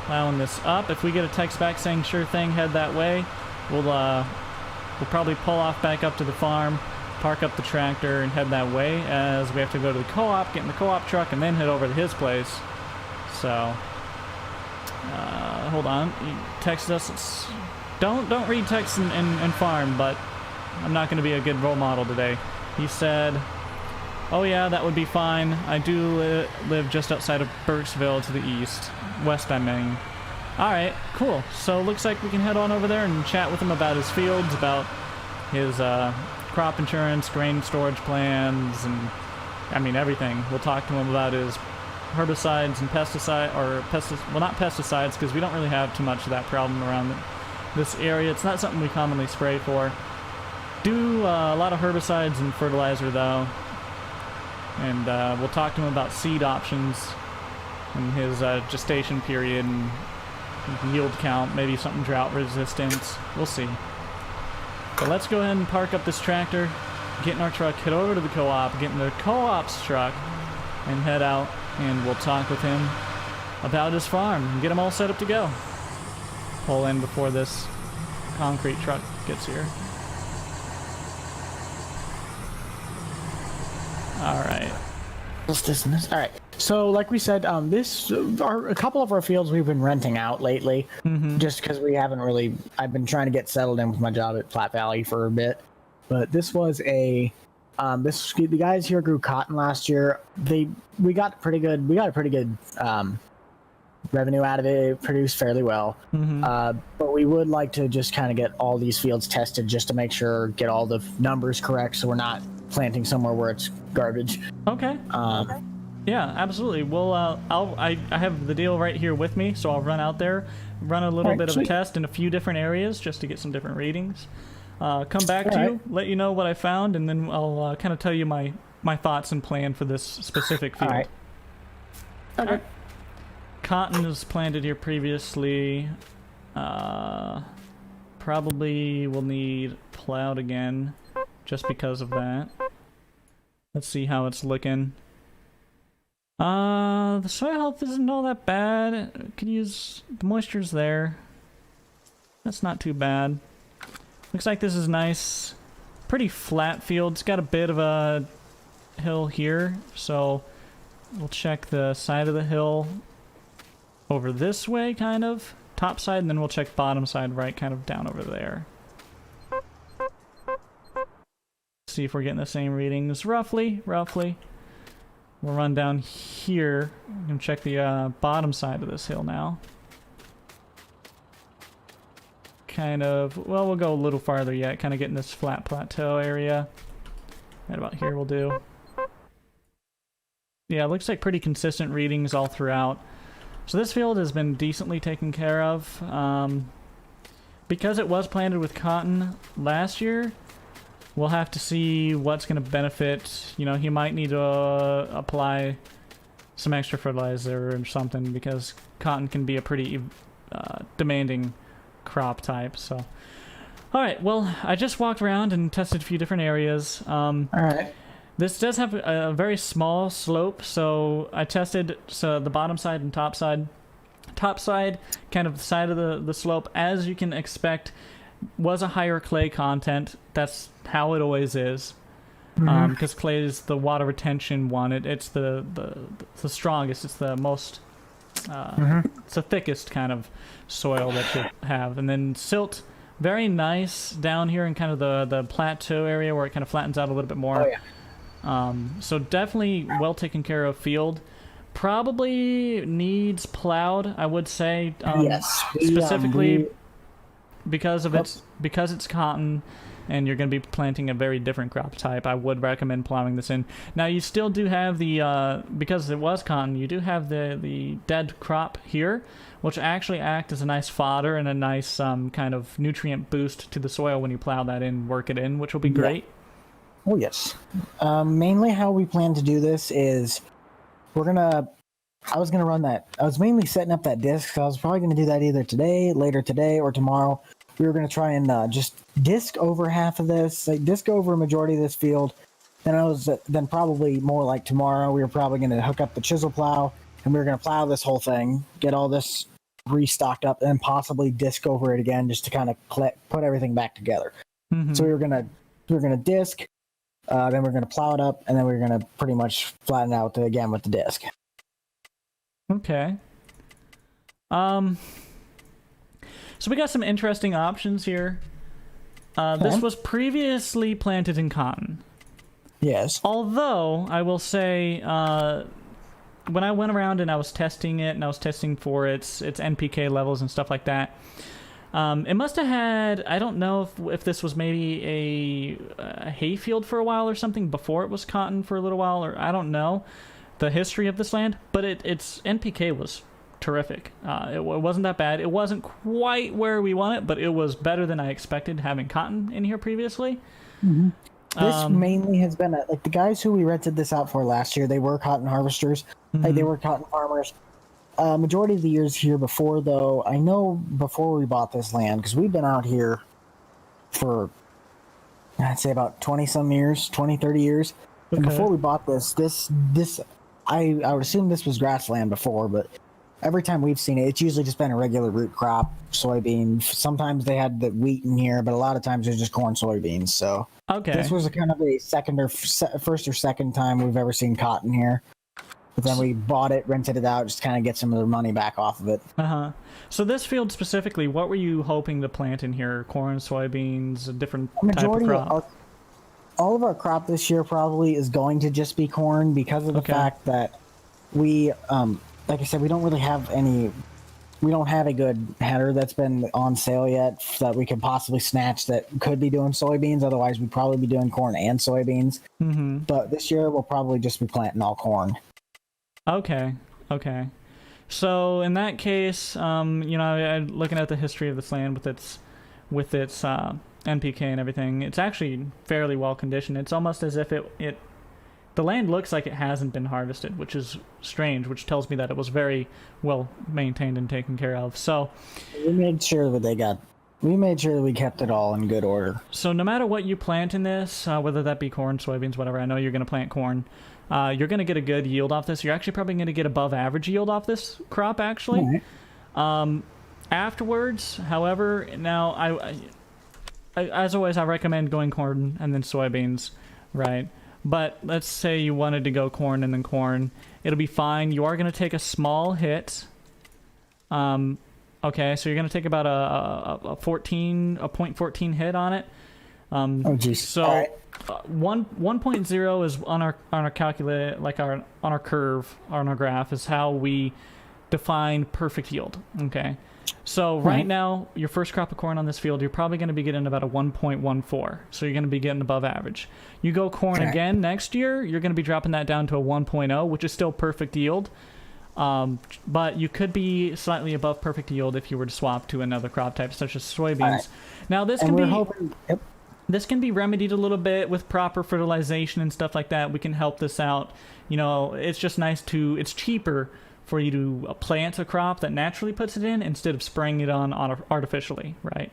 plowing this up. If we get a text back saying sure thing, head that way, we'll probably pull off back up to the farm, park up the tractor, and head that way, as we have to go to the co-op, get in the co-op truck, and then head over to his place. So hold on. He texted us. Don't read text and farm, but I'm not going to be a good role model today. He said, oh yeah, that would be fine. I do live just outside of Burksville to the east. West, I mean. Alright, cool. So looks like we can head on over there and chat with him about his fields, about his crop insurance, grain storage plans, and I mean everything. We'll talk to him about his herbicides and well, not pesticides, because we don't really have too much of that problem around this area. It's not something we commonly spray for. Do a lot of herbicides and fertilizer though, and we'll talk to him about seed options and his gestation period and yield count, maybe something drought resistant. We'll see. But let's go ahead and park up this tractor, get in our truck, head over to the co-op, get in the co-op's truck, and head out, and we'll talk with him about his farm and get him all set up to go. Pull in before this concrete truck gets here. Alright. Alright. So, like we said, a couple of our fields we've been renting out lately, just because we haven't really. I've been trying to get settled in with my job at Platte Valley for a bit, but this was the guys here grew cotton last year. We got a pretty good revenue out of it. It produced fairly well, but we would like to just kind of get all these fields tested just to make sure, get all the numbers correct, so we're not planting somewhere where it's garbage. Okay. Yeah, absolutely. Well, I have the deal right here with me, so I'll run out there, run a little bit of a test in a few different areas just to get some different readings. Come back to you, let you know what I found, and then I'll kind of tell you my thoughts and plan for this specific field. Okay. Right. Cotton was planted here previously. Probably will need plowed again, just because of that. Let's see how it's looking. The soil health isn't all that bad. Could use the moisture's there. That's not too bad. Looks like this is nice. Pretty flat field. It's got a bit of a hill here, so We'll check the side of the hill over this way, kind of. Top side, and then we'll check bottom side right, kind of down over there. See if we're getting the same readings. Roughly. We'll run down here and check the bottom side of this hill now. Kind of, well, we'll go a little farther yet, kind of getting this flat plateau area. Right about here will do. Yeah, it looks like pretty consistent readings all throughout. So this field has been decently taken care of. Because it was planted with cotton last year, we'll have to see what's going to benefit. You know, he might need to apply some extra fertilizer or something, because cotton can be a pretty demanding crop type. So, all right, well, I just walked around and tested a few different areas. All right. This does have a very small slope, so I tested the bottom side and top side. Top side, kind of the side of the slope, as you can expect, was a higher clay content. That's how it always is, because clay is the water retention one. It's the strongest. It's the most. It's the thickest kind of soil that you have, and then silt, very nice down here in kind of the plateau area where it kind of flattens out a little bit more. Oh yeah. So definitely well taken care of field. Probably needs plowed, I would say. Yes. Specifically because it's cotton and you're going to be planting a very different crop type. I would recommend plowing this in. Now you still do have the because it was cotton, you do have the dead crop here, which actually act as a nice fodder and a nice kind of nutrient boost to the soil when you plow that in, work it in, which will be great. Oh, yes. Mainly how we plan to do this is I was going to run that. I was mainly setting up that disc, so I was probably going to do that either later today, or tomorrow. We were going to try and just disc over half of this, like disc over a majority of this field. Then probably more like tomorrow, we were probably going to hook up the chisel plow, and we were going to plow this whole thing, get all this restocked up, and possibly disc over it again just to kind of put everything back together. So we were going to disc. Then we're going to plow it up, and then we're going to pretty much flatten out again with the disc. Okay. So we got some interesting options here. This was previously planted in cotton. Yes. Although, I will say, when I went around and I was testing it, and I was testing for its NPK levels and stuff like that, it must have had, I don't know if this was maybe a hay field for a while or something before it was cotton for a little while, or I don't know the history of this land, but its NPK was terrific. It wasn't that bad. It wasn't quite where we want it, but it was better than I expected having cotton in here previously. This mainly has been like the guys who we rented this out for last year, they were cotton harvesters, like they were cotton farmers. Majority of the years here before, though, I know before we bought this land, because we've been out here for, I'd say about 20-some years, 20, 30 years. And before we bought this, I would assume this was grassland before, but every time we've seen it, it's usually just been a regular root crop, soybeans. Sometimes they had the wheat in here, but a lot of times it's just corn, soybeans. So this was a kind of a first or second time we've ever seen cotton here. But then we bought it, rented it out, just kind of get some of the money back off of it. So this field specifically, what were you hoping to plant in here? Corn, soybeans, a different type of crop? All of our crop this year probably is going to just be corn, because of the fact that we, like I said, we don't really have we don't have a good header that's been on sale yet that we could possibly snatch that could be doing soybeans. Otherwise, we'd probably be doing corn and soybeans. But this year, we'll probably just be planting all corn. Okay. So in that case, looking at the history of this land with its NPK and everything, it's actually fairly well conditioned. It's almost as if the land looks like it hasn't been harvested, which is strange, which tells me that it was very well maintained and taken care of. So we made sure that we kept it all in good order. So no matter what you plant in this, whether that be corn, soybeans, whatever, I know you're going to plant corn. You're going to get a good yield off this. You're actually probably going to get above average yield off this crop, actually. Afterwards, however, now, I as always, I recommend going corn and then soybeans, right? But let's say you wanted to go corn and then corn, It'll be fine. You are going to take a small hit. Okay, so you're going to take about a 0.14 hit on it. Oh geez. So All right. 1.0 is on our calculate, like on our curve, on our graph, is how we define perfect yield. Okay, so right now your first crop of corn on this field, you're probably going to be getting about a 1.14, so you're going to be getting above average. You go corn again next year, you're going to be dropping that down to a 1.0, which is still perfect yield. But you could be slightly above perfect yield if you were to swap to another crop type, such as soybeans. Now this can be this can be remedied a little bit with proper fertilization and stuff like that. We can help this out. You know, it's just nice to, it's cheaper for you to plant a crop that naturally puts it in instead of spraying it on artificially, right?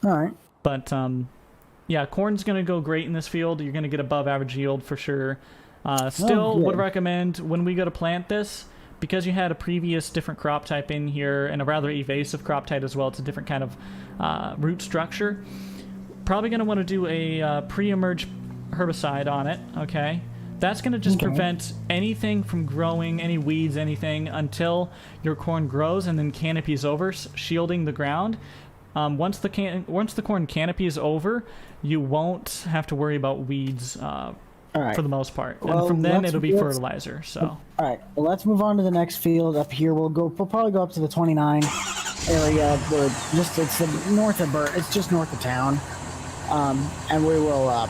All right. But yeah, corn's going to go great in this field. You're going to get above average yield for sure. Still would recommend when we go to plant this, because you had a previous different crop type in here and a rather evasive crop type as well. It's a different kind of root structure. Probably going to want to do a pre-emerge herbicide on it, okay? That's going to just prevent anything from growing, any weeds, anything, until your corn grows and then canopies over, shielding the ground. Once the corn canopy is over, you won't have to worry about weeds for the most part. Well, and from then, it'll be fertilizer. So. All right. Well, let's move on to the next field up here. We'll probably go up to the 29 area where it's the north of it's just north of town. And we will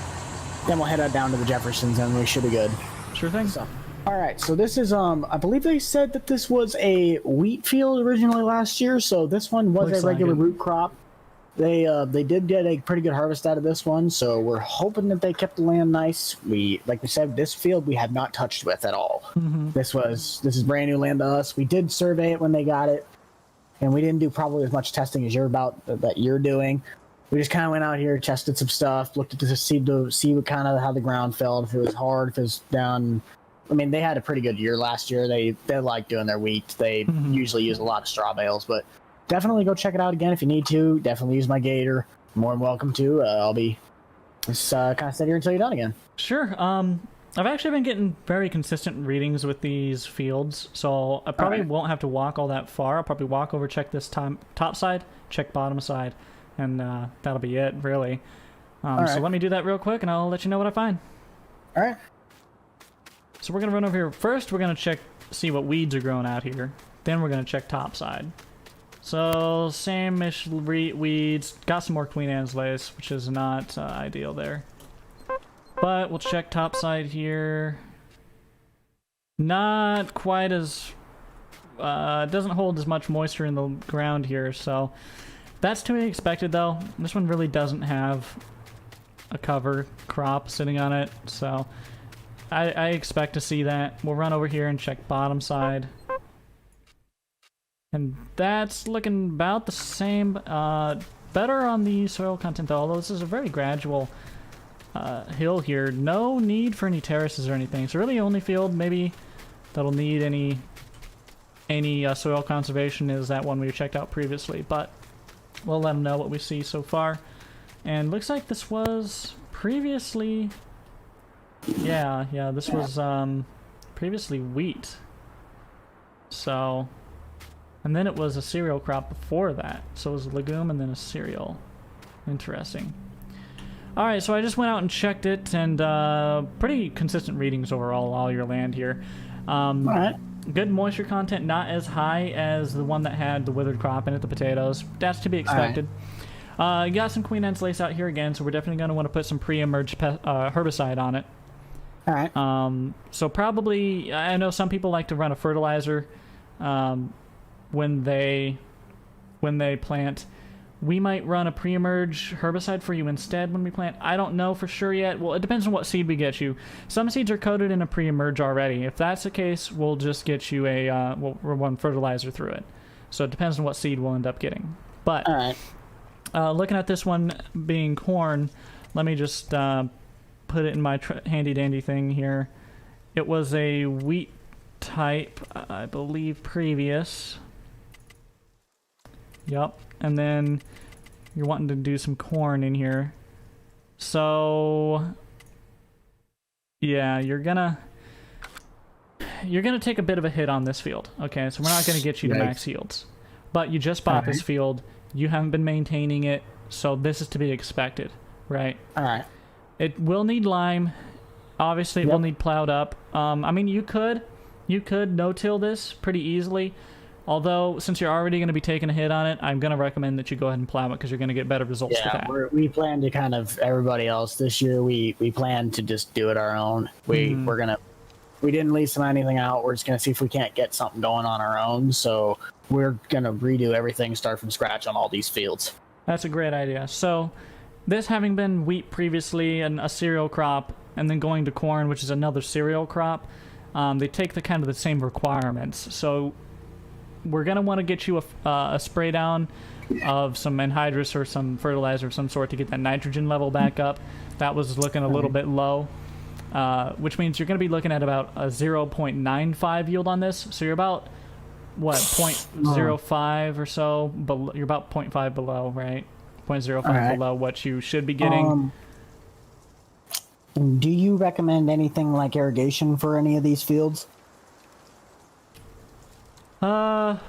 then we'll head down to the Jeffersons and we should be good. Sure thing. So, all right. So this is I believe they said that this was a wheat field originally last year. So this one was a regular root crop. They did get a pretty good harvest out of this one. So we're hoping that they kept the land nice. Like we said, this field we have not touched with at all. Mm-hmm. This is brand new land to us. We did survey it when they got it, and we didn't do probably as much testing as that you're doing. We just kind of went out here, tested some stuff, looked at the seed to see what kind of how the ground felt, if it was hard, if it was down. I mean, they had a pretty good year last year. They like doing their wheat. They usually use a lot of straw bales, but definitely go check it out again if you need to. Definitely use my gator. More than welcome to. I'll be just kind of sit here until you're done again. Sure. I've actually been getting very consistent readings with these fields, so I probably won't have to walk all that far. I'll probably walk over, check this top side, check bottom side, and that'll be it, really. So let me do that real quick, and I'll let you know what I find. All right. So we're going to run over here. First, we're going to see what weeds are growing out here. Then we're going to check top side. So, same-ish weeds. Got some more Queen Anne's lace, which is not ideal there. But we'll check top side here. Not quite as... doesn't hold as much moisture in the ground here, so... That's to be expected, though. This one really doesn't have a cover crop sitting on it, so... I expect to see that. We'll run over here and check bottom side. And that's looking about the same. Better on the soil content, though, although this is a very gradual hill here. No need for any terraces or anything. So really only field maybe that'll need any soil conservation is that one we checked out previously. But we'll let them know what we see so far. And looks like this was previously... Yeah, this was previously wheat. So... And then it was a cereal crop before that. So it was a legume and then a cereal. Interesting. Alright, so I just went out and checked it, and pretty consistent readings overall, all your land here. Alright. Good moisture content, not as high as the one that had the withered crop in it, the potatoes. That's to be expected. You got some Queen Anne's lace out here again, so we're definitely going to want to put some pre-emerge herbicide on it. Alright. So probably, I know some people like to run a fertilizer when they plant. We might run a pre-emerge herbicide for you instead when we plant. I don't know for sure yet. Well, it depends on what seed we get you. Some seeds are coated in a pre-emerge already. If that's the case, we'll just get you we'll run fertilizer through it. So it depends on what seed we'll end up getting. But looking at this one being corn, let me just put it in my handy-dandy thing here. It was a wheat type, I believe, previous. Yep. And then you're wanting to do some corn in here. So, yeah, you're gonna... you're going to take a bit of a hit on this field. Okay, so we're not going to get you to max yields. But you just bought this field. You haven't been maintaining it, so this is to be expected, right? All right. It will need lime. Obviously, it will need plowed up. I mean, you could no-till this pretty easily. Although, since you're already going to be taking a hit on it, I'm going to recommend that you go ahead and plow it because you're going to get better results with that. Yeah, we plan to kind of everybody else this year. We plan to just do it our own. We didn't lease anything out. We're just going to see if we can't get something going on our own. So we're going to redo everything, start from scratch on all these fields. That's a great idea. So this having been wheat previously and a cereal crop, and then going to corn, which is another cereal crop, they take the kind of the same requirements. So we're going to want to get you a spray down of some anhydrous or some fertilizer of some sort to get that nitrogen level back up. That was looking a little bit low, which means you're going to be looking at about a 0.95 yield on this. So you're about, what, 0.05 or so? You're about 0.5 below, right? 0.05 below what you should be getting. Do you recommend anything like irrigation for any of these fields? All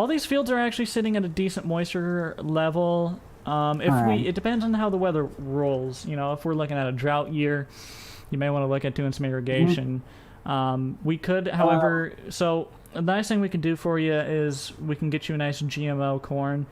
these fields are actually sitting at a decent moisture level. It depends on how the weather rolls. You know, if we're looking at a drought year, you may want to look at doing some irrigation. We could, however, so the nice thing we can do for you is we can get you a nice GMO corn,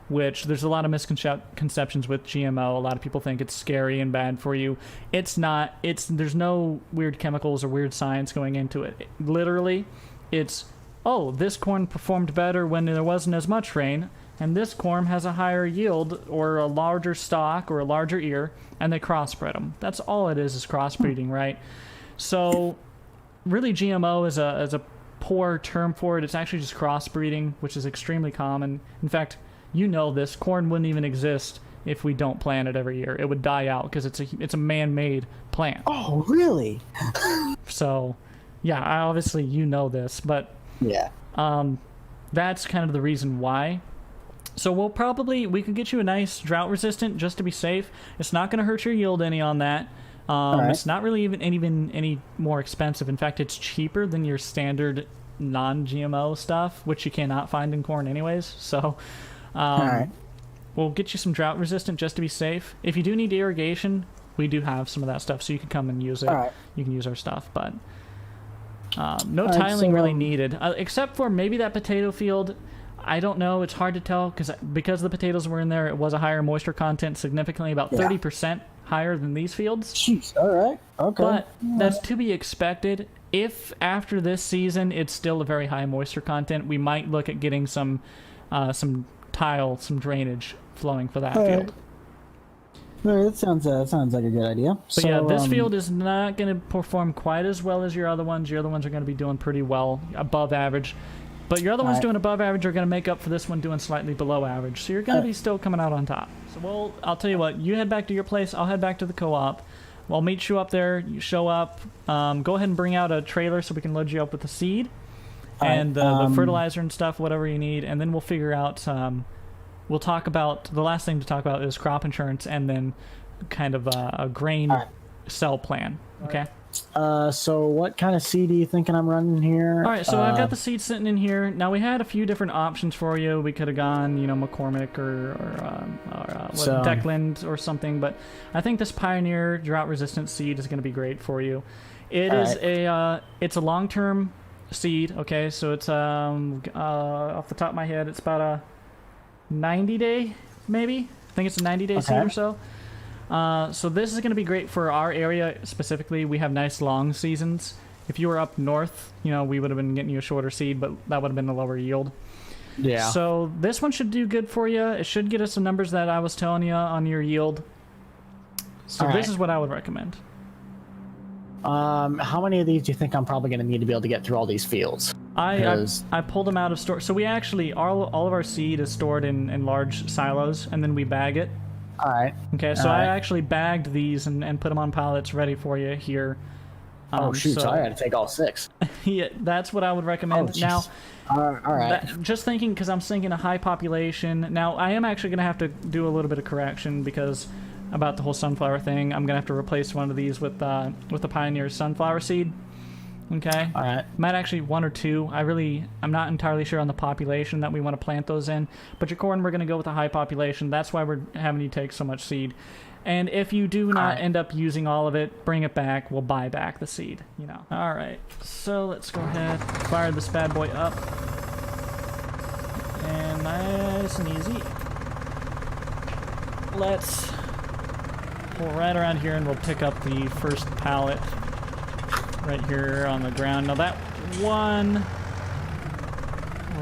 which there's a lot of misconceptions with GMO. A lot of people think it's scary and bad for you. It's not. There's no weird chemicals or weird science going into it. Literally, it's, oh, this corn performed better when there wasn't as much rain, and this corn has a higher yield or a larger stalk or a larger ear, and they crossbred them. That's all it is crossbreeding, right? So really GMO is a poor term for it. It's actually just crossbreeding, which is extremely common. In fact, you know this, corn wouldn't even exist if we don't plant it every year. It would die out because it's a man-made plant. Oh, really? So, yeah, obviously you know this, but yeah, that's kind of the reason why. So we can get you a nice drought resistant just to be safe. It's not going to hurt your yield any on that. It's not really even any more expensive. In fact, it's cheaper than your standard non-GMO stuff, which you cannot find in corn anyways. So we'll get you some drought resistant just to be safe. If you do need irrigation, we do have some of that stuff, so you can come and use it. You can use our stuff, but no tiling really needed, except for maybe that potato field. I don't know. It's hard to tell because the potatoes were in there. It was a higher moisture content, significantly about 30% higher than these fields. Jeez. All right. Okay. But that's to be expected. If after this season it's still a very high moisture content, we might look at getting some drainage flowing for that field. All right, that sounds like a good idea. But yeah, this field is not going to perform quite as well as your other ones. Your other ones are going to be doing pretty well, above average. But your other ones doing above average are going to make up for this one doing slightly below average. So you're going to be still coming out on top. So I'll tell you what, you head back to your place, I'll head back to the co-op. I'll meet you up there, you show up, go ahead and bring out a trailer so we can load you up with the seed and the fertilizer and stuff, whatever you need, and then we'll figure out, we'll talk about, the last thing to talk about is crop insurance and then kind of a grain sell plan, okay? So what kind of seed are you thinking I'm running here? All right, so I've got the seed sitting in here. Now, we had a few different options for you. We could have gone, McCormick or Declan or something, but I think this Pioneer drought-resistant seed is going to be great for you. It's a long-term seed, okay? So it's, off the top of my head, it's about a 90-day, maybe? I think it's a 90-day seed or so. So this is going to be great for our area specifically. We have nice long seasons. If you were up north, we would have been getting you a shorter seed, but that would have been a lower yield. Yeah. So this one should do good for you. It should get us the numbers that I was telling you on your yield. So this is what I would recommend. How many of these do you think I'm probably going to need to be able to get through all these fields? I pulled them out of store. So we actually, all of our seed is stored in large silos, and then we bag it. All right. Okay, so I actually bagged these and put them on pallets ready for you here. So I had to take all 6. Yeah, that's what I would recommend. Now, all right. Just thinking, because I'm thinking a high population. Now, I am actually going to have to do a little bit of correction because about the whole sunflower thing. I'm going to have to replace one of these with the Pioneer sunflower seed. Okay. All right. Might actually 1 or 2. I'm not entirely sure on the population that we want to plant those in. But your corn, we're going to go with a high population. That's why we're having you take so much seed. And if you do not end up using all of it, bring it back. We'll buy back the seed, you know. All right. So let's go ahead, fire this bad boy up. And nice and easy. Let's pull right around here and we'll pick up the first pallet right here on the ground. Now that one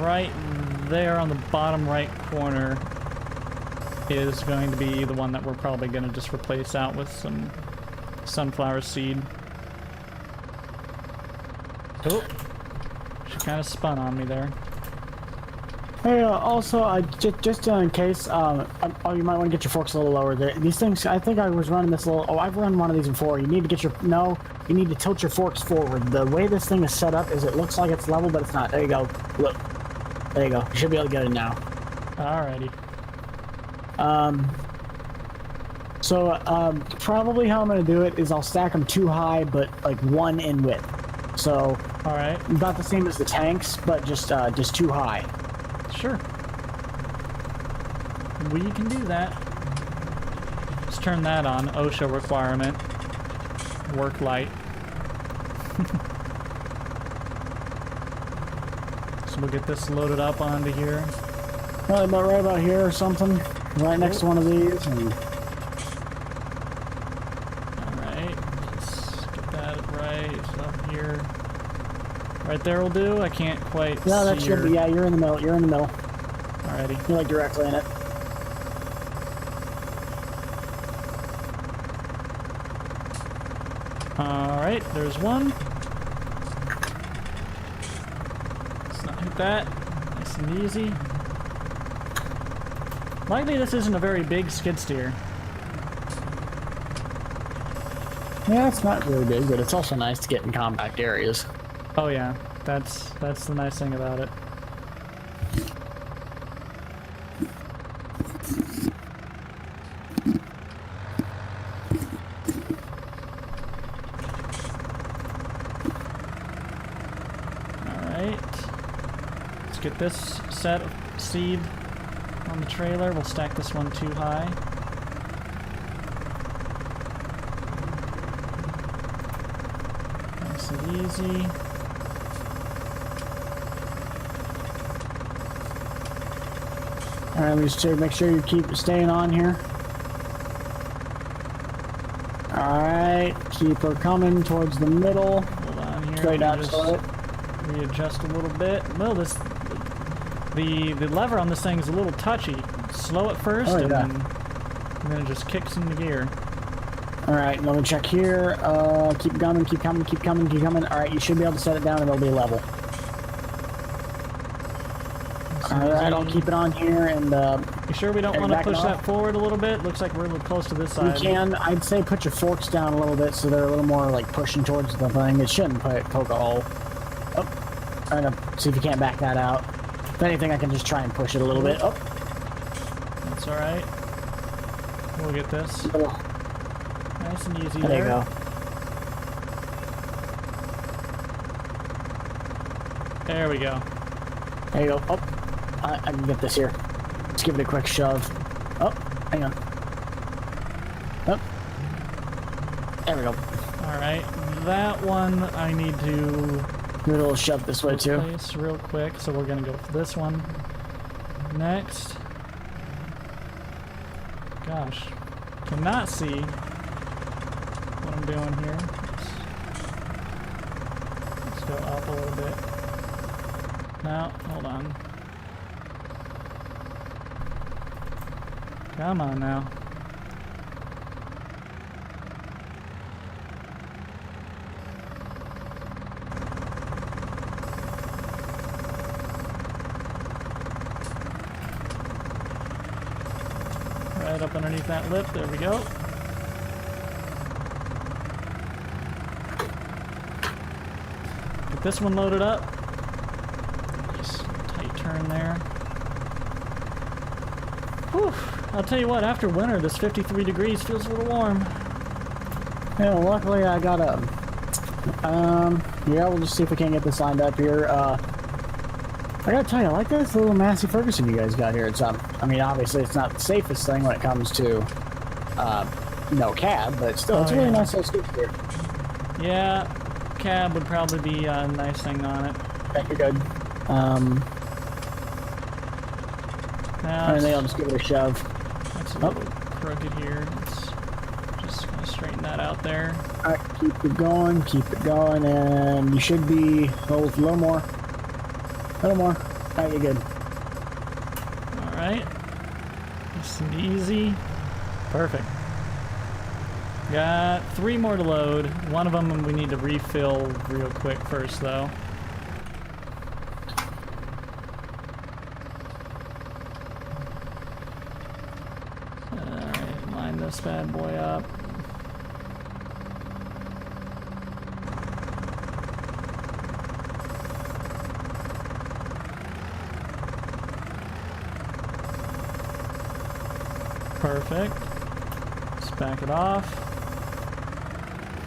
right there on the bottom right corner is going to be the one that we're probably going to just replace out with some sunflower seed. Oh, she kind of spun on me there. Hey, also, just in case, oh, you might want to get your forks a little lower there. These things, I think I was running this little, I've run one of these before. You need to get you need to tilt your forks forward. The way this thing is set up is it looks like it's level, but it's not. There you go. Look. There you go. You should be able to get it now. Alrighty. Probably how I'm going to do it is I'll stack them too high, but like 1 in width. So, alright. About the same as the tanks, but just too high. Sure. We can do that. Let's turn that on. OSHA requirement. Work light. So we'll get this loaded up onto here. Probably about right about here or something. Right next to one of these. And... Alright. Let's get that right up here. Right there will do. I can't quite see that should be, yeah, you're in the middle. You're in the middle. Alrighty. You're like directly in it. Alright, there's one. Let's not hit that. Nice and easy. Likely this isn't a very big skid steer. Yeah, it's not really big, but it's also nice to get in compact areas. Oh yeah, that's the nice thing about it. Alright. Let's get this set of seed on the trailer. We'll stack this one too high. Nice and easy. Alright, let me just make sure you keep staying on here. Alright, keep her coming towards the middle. Hold on here. Straight out, slow it. Readjust a little bit. Well, the lever on this thing is a little touchy. Slow it first, and then it just kicks into gear. Alright, let me check here. Keep coming, keep coming, keep coming, keep coming. Alright, you should be able to set it down and it'll be level. Alright, I'll keep it on here and you sure we don't want to push that forward a little bit? Looks like we're a little close to this side. You can. I'd say put your forks down a little bit so they're a little more like pushing towards the thing. It shouldn't poke a hole. Oh, I'm gonna see if you can't back that out. If anything, I can just try and push it a little bit. Oh, that's alright. We'll get this. Nice and easy there you go. There we go. There you go. Oh, I can get this here. Let's give it a quick shove. Oh, hang on. Oh, there we go. Alright, that one I need to do a little shove this way too. Place real quick, so we're gonna go for this one next. Gosh, cannot see what I'm doing here. Let's go up a little bit. No, hold on. Come on now. Right up underneath that lip, there we go. Get this one loaded up. Just tight turn there. Whew. I'll tell you what, after winter, this 53 degrees feels a little warm. Yeah, luckily I got a Yeah, we'll just see if we can't get this lined up here. I gotta tell you, I like this little Massey Ferguson you guys got here. It's I mean, obviously it's not the safest thing when it comes to no cab, but still, it's a really nice little scoop here. Yeah, cab would probably be a nice thing on it. Thank you, good. I think I'll just give it a shove. That's a little crooked here. Let's just gonna straighten that out there. Alright, keep it going, and you should be a little more. A little more. Alright, you're good. Alright. Nice and easy. Perfect. Got 3 more to load. One of them we need to refill real quick first, though. Alright, line this bad boy up. Perfect. Let's back it off. I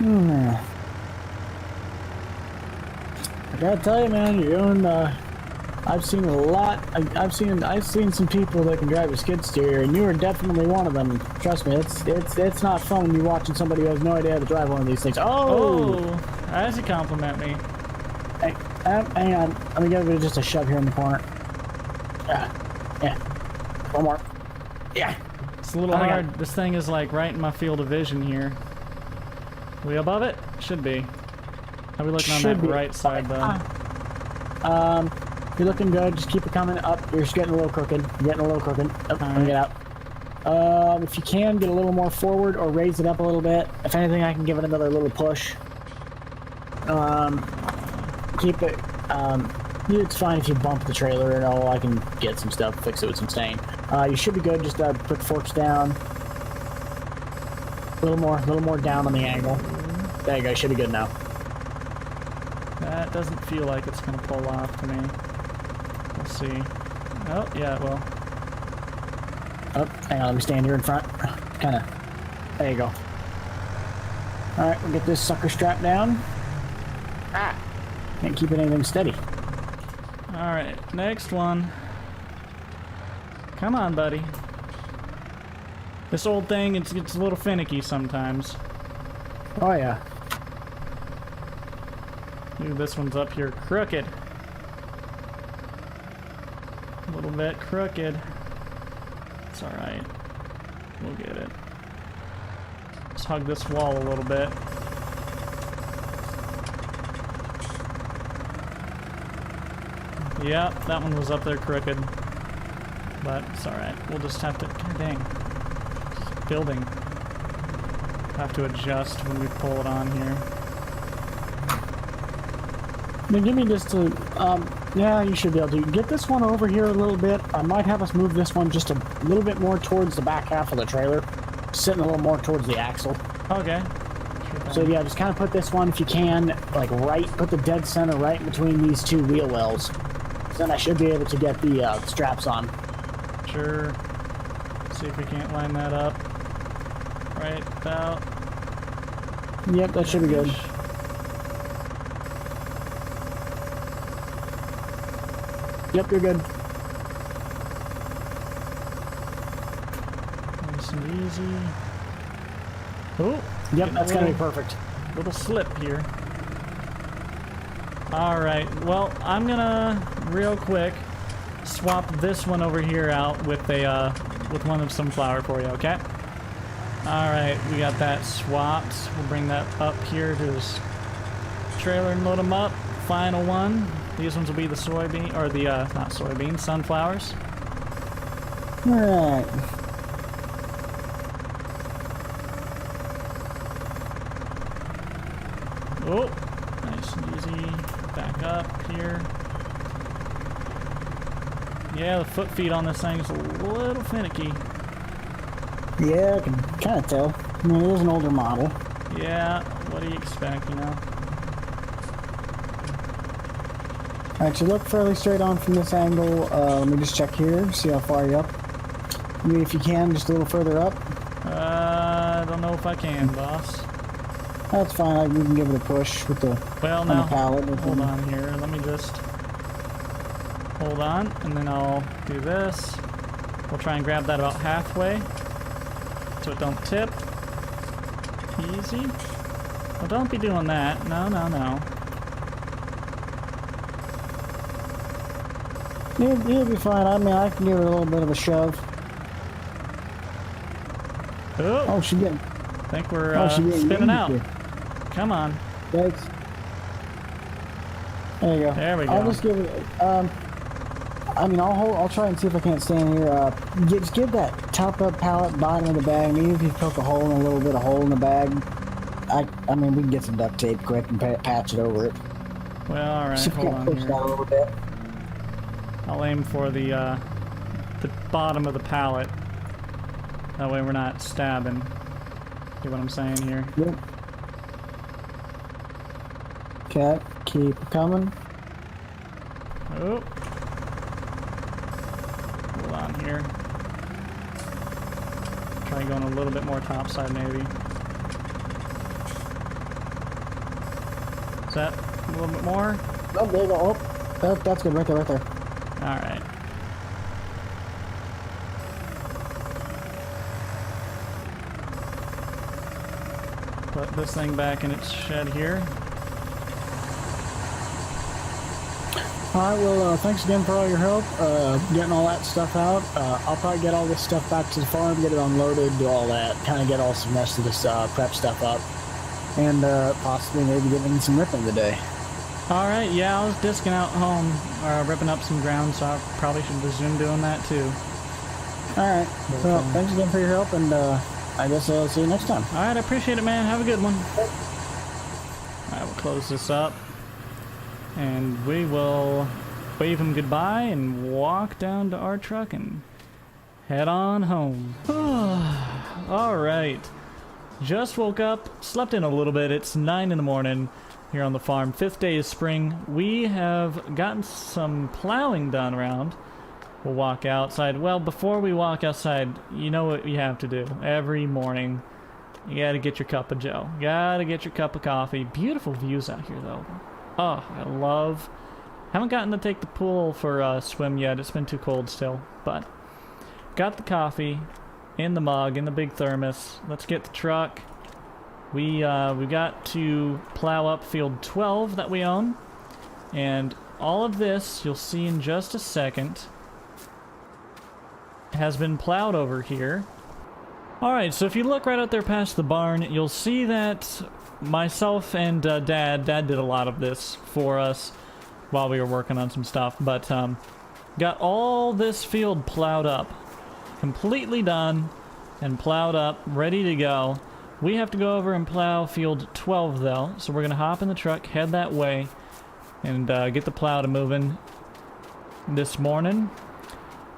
gotta tell you, man, you're doing. I've seen a lot. I've seen some people that can drive a skid steer, and you are definitely one of them. Trust me, it's not fun when you're watching somebody who has no idea how to drive one of these things. Oh, that's a compliment me. Hey, hang on. Let me give it just a shove here in the corner. Yeah. One more. Yeah. It's a little hard. This thing is like right in my field of vision here. Are we above it? Should be. How are we looking on that right side though? You're looking good. Just keep it coming up. You're just getting a little crooked. You're getting a little crooked. Oh, let me get out. If you can, get a little more forward or raise it up a little bit. If anything, I can give it another little push. Keep it. It's fine if you bump the trailer and all. I can get some stuff, fix it with some stain. You should be good. Just put the forks down. A little more down on the angle. There you go. Should be good now. That doesn't feel like it's gonna pull off to me. We'll see. Oh, yeah, it will. Oh, hang on. Let me stand here in front. Kind of. There you go. All right, we'll get this sucker strapped down. Can't keep anything steady. All right, next one. Come on, buddy. This old thing, it gets a little finicky sometimes. Oh, yeah. Ooh, this one's up here crooked. A little bit crooked. It's alright. We'll get it. Let's hug this wall a little bit. Yeah, that one was up there crooked. But it's alright. We'll just have to... God dang. Building. Have to adjust when we pull it on here. Now give me just a... yeah, you should be able to. Get this one over here a little bit. I might have us move this one just a little bit more towards the back half of the trailer. Sitting a little more towards the axle. Okay. So yeah, just kind of put this one, if you can, like put the dead center right in between these two wheel wells. Then I should be able to get the straps on. Sure. See if we can't line that up. Right about. Yep, that should be good. Yep, you're good. Nice and easy. Oh. Yep, that's gonna be perfect. Little slip here. Alright, well, I'm gonna, real quick, swap this one over here out with a, with one of sunflower for you, okay? Alright, we got that swapped. We'll bring that up here to this trailer and load them up. Final one. These ones will be the soybean, or the, not soybeans, sunflowers. Alright. Oh, nice and easy. Back up here. Yeah, the foot feet on this thing is a little finicky. Yeah, I can kind of tell. I mean, it is an older model. Yeah, what do you expect, you know? Alright, you look fairly straight on from this angle. Let me just check here, see how far you're up. Maybe if you can, just a little further up. I don't know if I can, boss. That's fine. We can give it a push with the Well, on now, the pallet. hold on here. Let me just hold on, and then I'll do this. We'll try and grab that about halfway so it don't tip. Easy. Well, don't be doing that. No, no, no. You'll be fine. I mean, I can give it a little bit of a shove. Oh, She's getting. I think we're She's getting spinning out. here. Come on. Thanks. There you go. There we go. I'll just give it. I mean, I'll try and see if I can't stand here. Just give that top up pallet, bottom of the bag. Maybe if you poke a hole in a little bit of hole in the bag. I mean, we can get some duct tape quick and patch it over it. Well, all right. See if we Hold can on push that a here. little bit. I'll aim for the bottom of the pallet. That way we're not stabbing. See what I'm saying here? Yep. Okay, keep coming. Oh. Hold on here. Try going a little bit more topside, maybe. Is that a little bit more? Oh, there you go. Oh, that's good. Right there, right there. All right. Put this thing back in its shed here. Alright, well, thanks again for all your help, getting all that stuff out. I'll probably get all this stuff back to the farm, get it unloaded, do all that, kind of get all some rest of this prep stuff up, and possibly maybe get in some ripping today. All right, yeah, I was disking out home, ripping up some ground, so I probably should resume doing that too. Alright, well, thanks again for your help, and I guess I'll see you next time. All right, I appreciate it, man. Have a good one. All right, we'll close this up. And we will wave him goodbye and walk down to our truck and head on home. All right. Just woke up, slept in a little bit. It's 9 in the morning here on the farm. 5th day of spring. We have gotten some plowing done around. We'll walk outside. Well, before we walk outside, you know what you have to do. Every morning, you gotta get your cup of joe. Gotta get your cup of coffee. Beautiful views out here, though. Oh, I love... Haven't gotten to take the pool for a swim yet. It's been too cold still. But got the coffee in the mug, in the big thermos. Let's get the truck. We got to plow up field 12 that we own. And all of this, you'll see in just a second, has been plowed over here. Alright, so if you look right out there past the barn, you'll see that myself and Dad did a lot of this for us while we were working on some stuff, but got all this field plowed up, completely done and plowed up, ready to go. We have to go over and plow field 12 though, so we're gonna hop in the truck, head that way, and get the plow to moving this morning.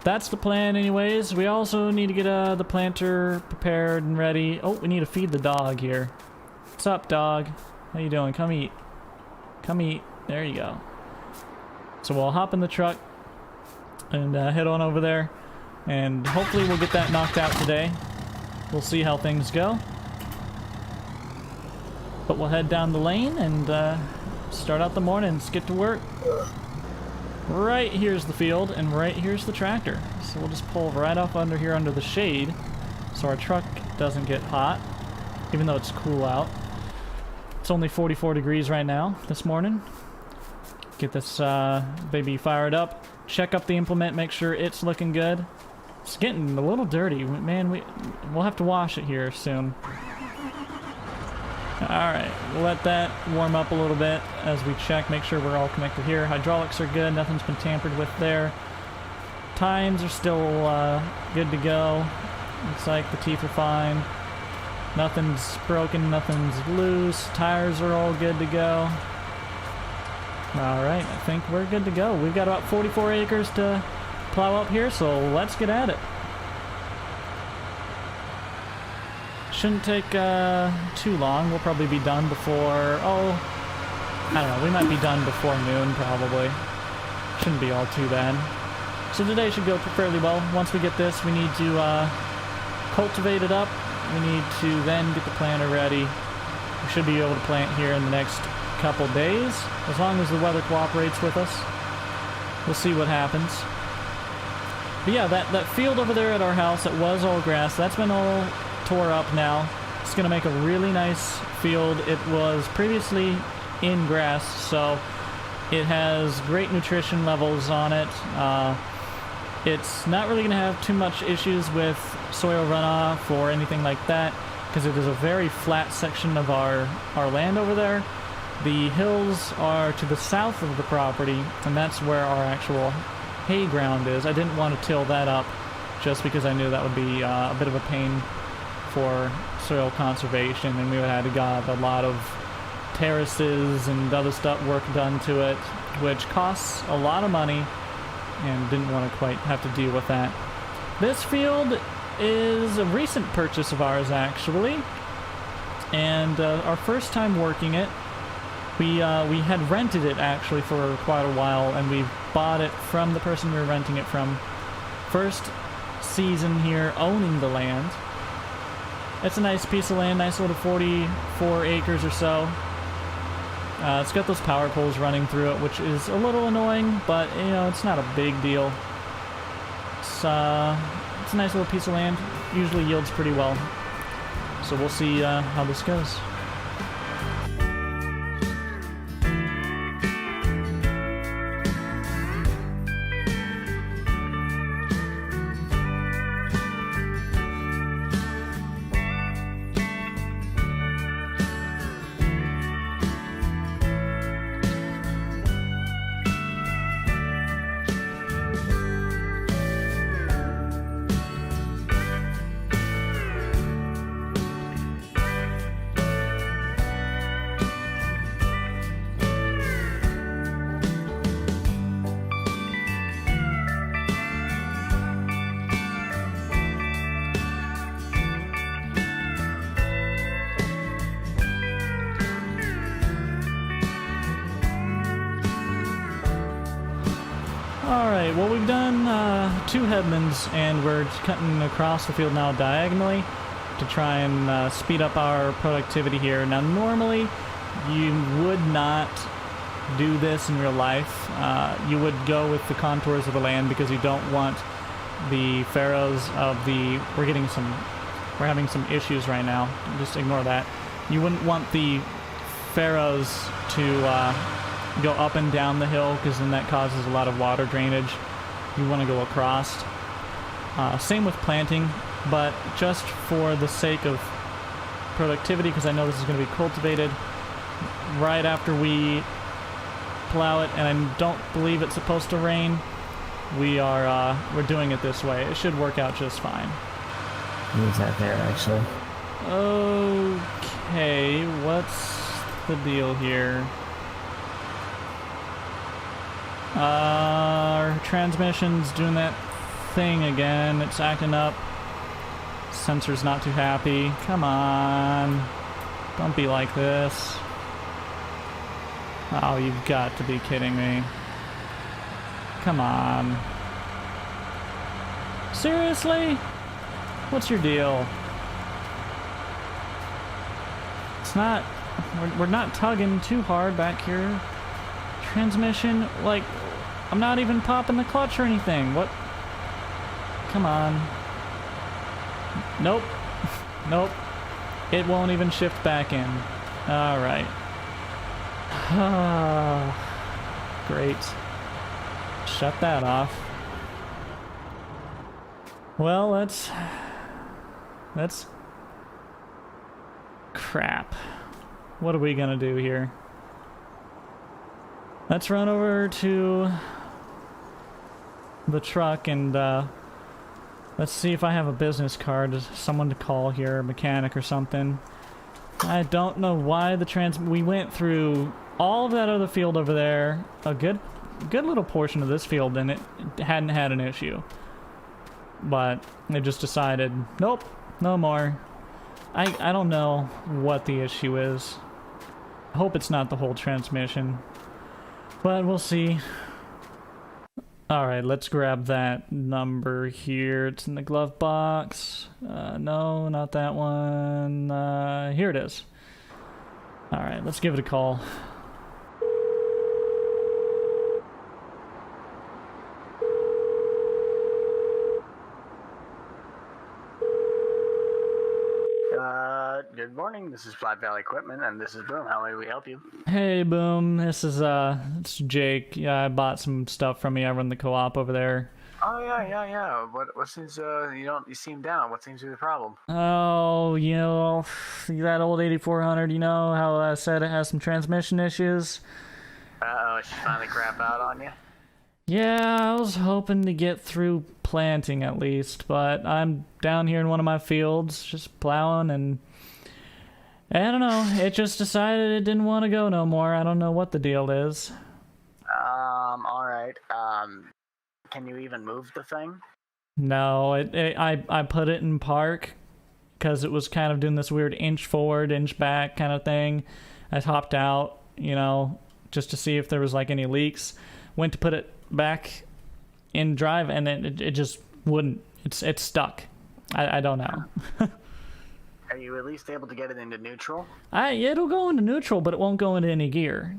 That's the plan anyways. We also need to get the planter prepared and ready. Oh, we need to feed the dog here. What's up, dog? How you doing? Come eat. Come eat. There you go. So we'll hop in the truck and head on over there. And hopefully we'll get that knocked out today. We'll see how things go. But we'll head down the lane and start out the morning. Let's get to work. Right here's the field, and right here's the tractor. So we'll just pull right off under here under the shade so our truck doesn't get hot, even though it's cool out. It's only 44 degrees right now this morning. Get this baby fired up, check up the implement, make sure it's looking good. It's getting a little dirty. Man, we'll have to wash it here soon. Alright, we'll let that warm up a little bit as we check, make sure we're all connected here. Hydraulics are good, nothing's been tampered with there. Tines are still good to go. Looks like the teeth are fine. Nothing's broken, nothing's loose. Tires are all good to go. Alright, I think we're good to go. We've got about 44 acres to plow up here, so let's get at it. Shouldn't take too long. We'll probably be done before, I don't know, we might be done before noon probably. Shouldn't be all too bad. So today should go fairly well. Once we get this, we need to cultivate it up. We need to then get the planter ready, We should be able to plant here in the next couple days, as long as the weather cooperates with us. We'll see what happens. But yeah, that field over there at our house that was all grass, that's been all tore up now. It's going to make a really nice field. It was previously in grass, so it has great nutrition levels on it. It's not really going to have too much issues with soil runoff or anything like that, because it is a very flat section of our land over there. The hills are to the south of the property, and that's where our actual hay ground is. I didn't want to till that up just because I knew that would be a bit of a pain for soil conservation, and we would have to get a lot of terraces and other stuff work done to it, which costs a lot of money, and didn't want to quite have to deal with that. This field is a recent purchase of ours, actually, and our first time working it. We had rented it actually for quite a while, and we bought it from the person we were renting it from. First season here owning the land. It's a nice piece of land, nice little 44 acres or so. It's got those power poles running through it, which is a little annoying, but you know, it's not a big deal. It's a nice little piece of land. Usually yields pretty well. So we'll see how this goes. Alright, well, we've done 2 headlands, and we're cutting across the field now diagonally to try and speed up our productivity here. Now, normally, you would not do this in real life. You would go with the contours of the land because you don't want the farrows of the... We're having some issues right now. Just ignore that. You wouldn't want the farrows to... go up and down the hill, because then that causes a lot of water drainage. You want to go across. Same with planting, but just for the sake of productivity, because I know this is going to be cultivated right after we plow it, and I don't believe it's supposed to rain. We're doing it this way. It should work out just fine. Leave that there, actually. Okay, what's the deal here? Our transmission's doing that thing again. It's acting up. Sensor's not too happy. Come on. Don't be like this. Oh, you've got to be kidding me. Come on. Seriously? What's your deal? It's not... We're not tugging too hard back here. Transmission, like, I'm not even popping the clutch or anything. What? Come on. Nope. Nope. It won't even shift back in. Alright. Great. Shut that off. Well, that's crap. What are we gonna do here? Let's run over to the truck and let's see if I have a business card, someone to call here, a mechanic or something. I don't know why we went through all of that other field over there, a good little portion of this field, and it hadn't had an issue. But they just decided, nope, no more. I don't know what the issue is. I hope it's not the whole transmission. But we'll see. Alright, let's grab that number here. It's in the glove box. No, not that one. Here it is. All right, let's give it a call. Good morning. This is Flat Valley Equipment, and this is Boom. How may we help you? Hey, Boom. This is it's Jake. Yeah, I bought some stuff from you. I run the co-op over there. Oh yeah. What seems you seem down? What seems to be the problem? Oh, that old 8400. You know how I said it has some transmission issues. She finally crap out on you. Yeah, I was hoping to get through planting at least, but I'm down here in one of my fields just plowing, and I don't know, it just decided it didn't want to go no more. I don't know what the deal is. Alright. Can you even move the thing? No, I put it in park because it was kind of doing this weird inch forward, inch back kind of thing. I hopped out, just to see if there was like any leaks. Went to put it back in drive, and it just wouldn't. It's stuck. I don't know. Are you at least able to get it into neutral? It'll go into neutral, but it won't go into any gear.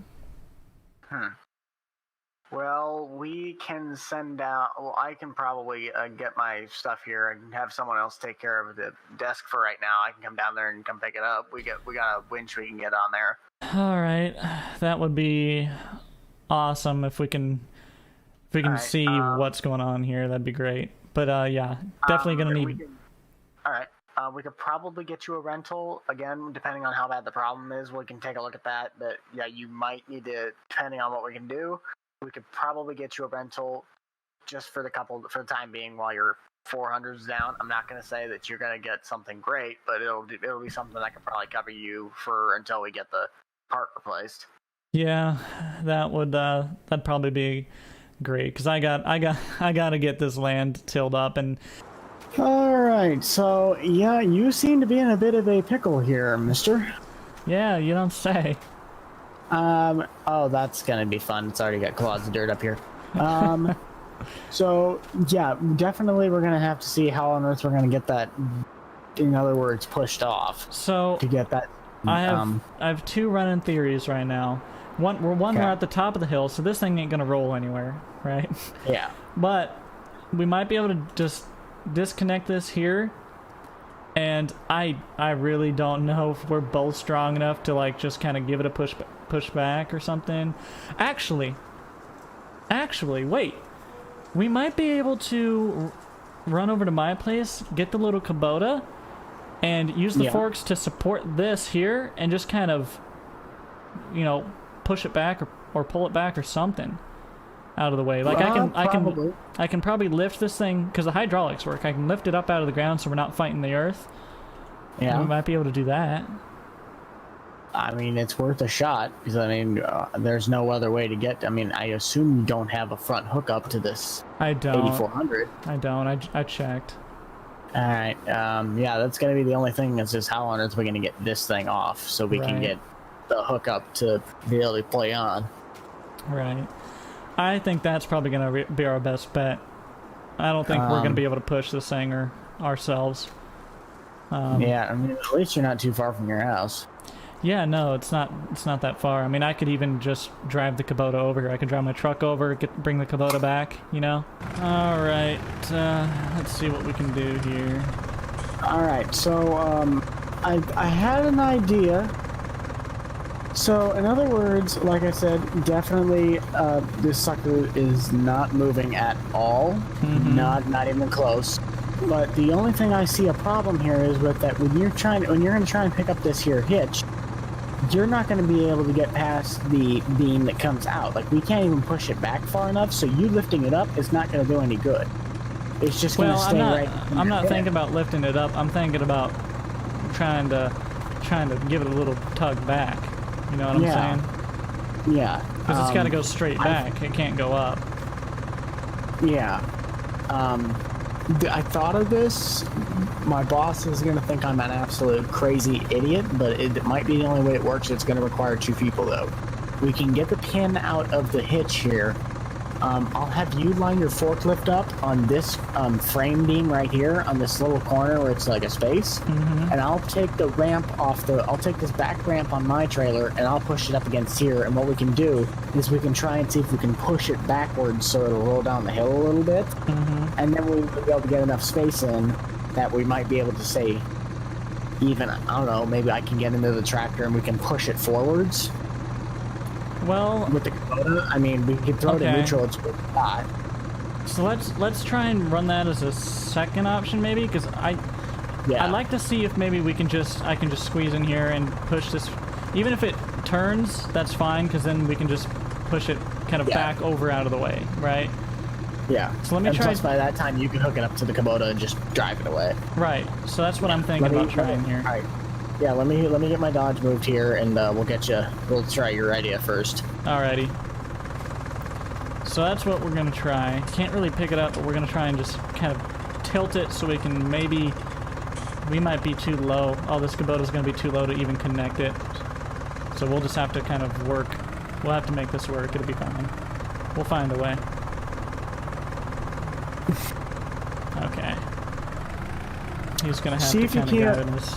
Well, we can send out. Well, I can probably get my stuff here and have someone else take care of the desk for right now. I can come down there and come pick it up. We got a winch we can get on there. All right, that would be awesome if we can see what's going on here. That'd be great. But yeah, definitely gonna need. All right. We could probably get you a rental again, depending on how bad the problem is. We can take a look at that. But yeah, you might need to, depending on what we can do. We could probably get you a rental just for the time being while your 400's down. I'm not going to say that you're going to get something great, but it'll be something that can probably cover you for until we get the part replaced. Yeah, that'd probably be great because I got to get this land tilled up. And All right, so yeah, you seem to be in a bit of a pickle here, mister. Yeah, you don't say. Oh, that's gonna be fun. It's already got clods of dirt up here. So yeah, definitely we're gonna have to see how on earth we're gonna get that, in other words, pushed off. So to get that. I have two running theories right now. We're at the top of the hill, so this thing ain't gonna roll anywhere, right? Yeah. But we might be able to just disconnect this here, and I really don't know if we're both strong enough to like just kind of give it a push back or something. Actually, wait. We might be able to run over to my place, get the little Kubota, and use the forks to support this here, and just kind of, push it back or pull it back or something out of the way. Like I can probably lift this thing because the hydraulics work. I can lift it up out of the ground so we're not fighting the earth. Yeah, we might be able to do that. I mean, it's worth a shot because there's no other way to get. I mean, I assume you don't have a front hookup to this. I don't. 8400. I don't. I checked. All right. Yeah, that's gonna be the only thing. Is just how on earth are we gonna get this thing off so we can get the hookup to be able to play on. Right. I think that's probably gonna be our best bet. I don't think we're gonna be able to push this thing ourselves. Yeah, I mean, at least you're not too far from your house. Yeah, no, it's not that far. I mean, I could even just drive the Kubota over here. I could drive my truck over, bring the Kubota back, All right, let's see what we can do here. All right, so I had an idea. So, in other words, like I said, definitely this sucker is not moving at all. Mm-hmm. Not even close. But the only thing I see a problem here is with that when you're going to try and pick up this here hitch, you're not going to be able to get past the beam that comes out. Like, we can't even push it back far enough, so you lifting it up is not going to do any good. It's just going to stay right. I'm not thinking about lifting it up. I'm thinking about trying to give it a little tug back. You know what I'm saying? Yeah. Because it's got to go straight back. It can't go up. Yeah. I thought of this. My boss is going to think I'm an absolute crazy idiot, but it might be the only way it works. It's going to require two people, though. We can get the pin out of the hitch here, I'll have you line your forklift up on this frame beam right here on this little corner where it's like a space, and I'll take the ramp off I'll take this back ramp on my trailer and I'll push it up against here. And what we can do is we can try and see if we can push it backwards so it'll roll down the hill a little bit, and then we'll be able to get enough space in that we might be able to say, even, I don't know, maybe I can get into the tractor and we can push it forwards. Well, With the Kubota, I mean, we could throw it in neutral. It's a good spot. so let's try and run that as a second option, maybe, because I'd like to see if maybe I can just squeeze in here and push this. Even if it turns, that's fine, because then we can just push it kind of back over out of the way, right? Yeah. So let me try. Plus, by that time, you can hook it up to the Kubota and just drive it away. Right. So that's what I'm thinking about trying here. All right. Yeah. Let me get my Dodge moved here, and we'll get you. We'll try your idea first. Alrighty. So that's what we're gonna try. Can't really pick it up, but we're gonna try and just kind of tilt it so we can maybe. We might be too low. Oh, this Kubota's gonna be too low to even connect it. So we'll just have to kind of work. We'll have to make this work. It'll be fine. We'll find a way. Okay. He's gonna have See to if you kind of can't- guide this.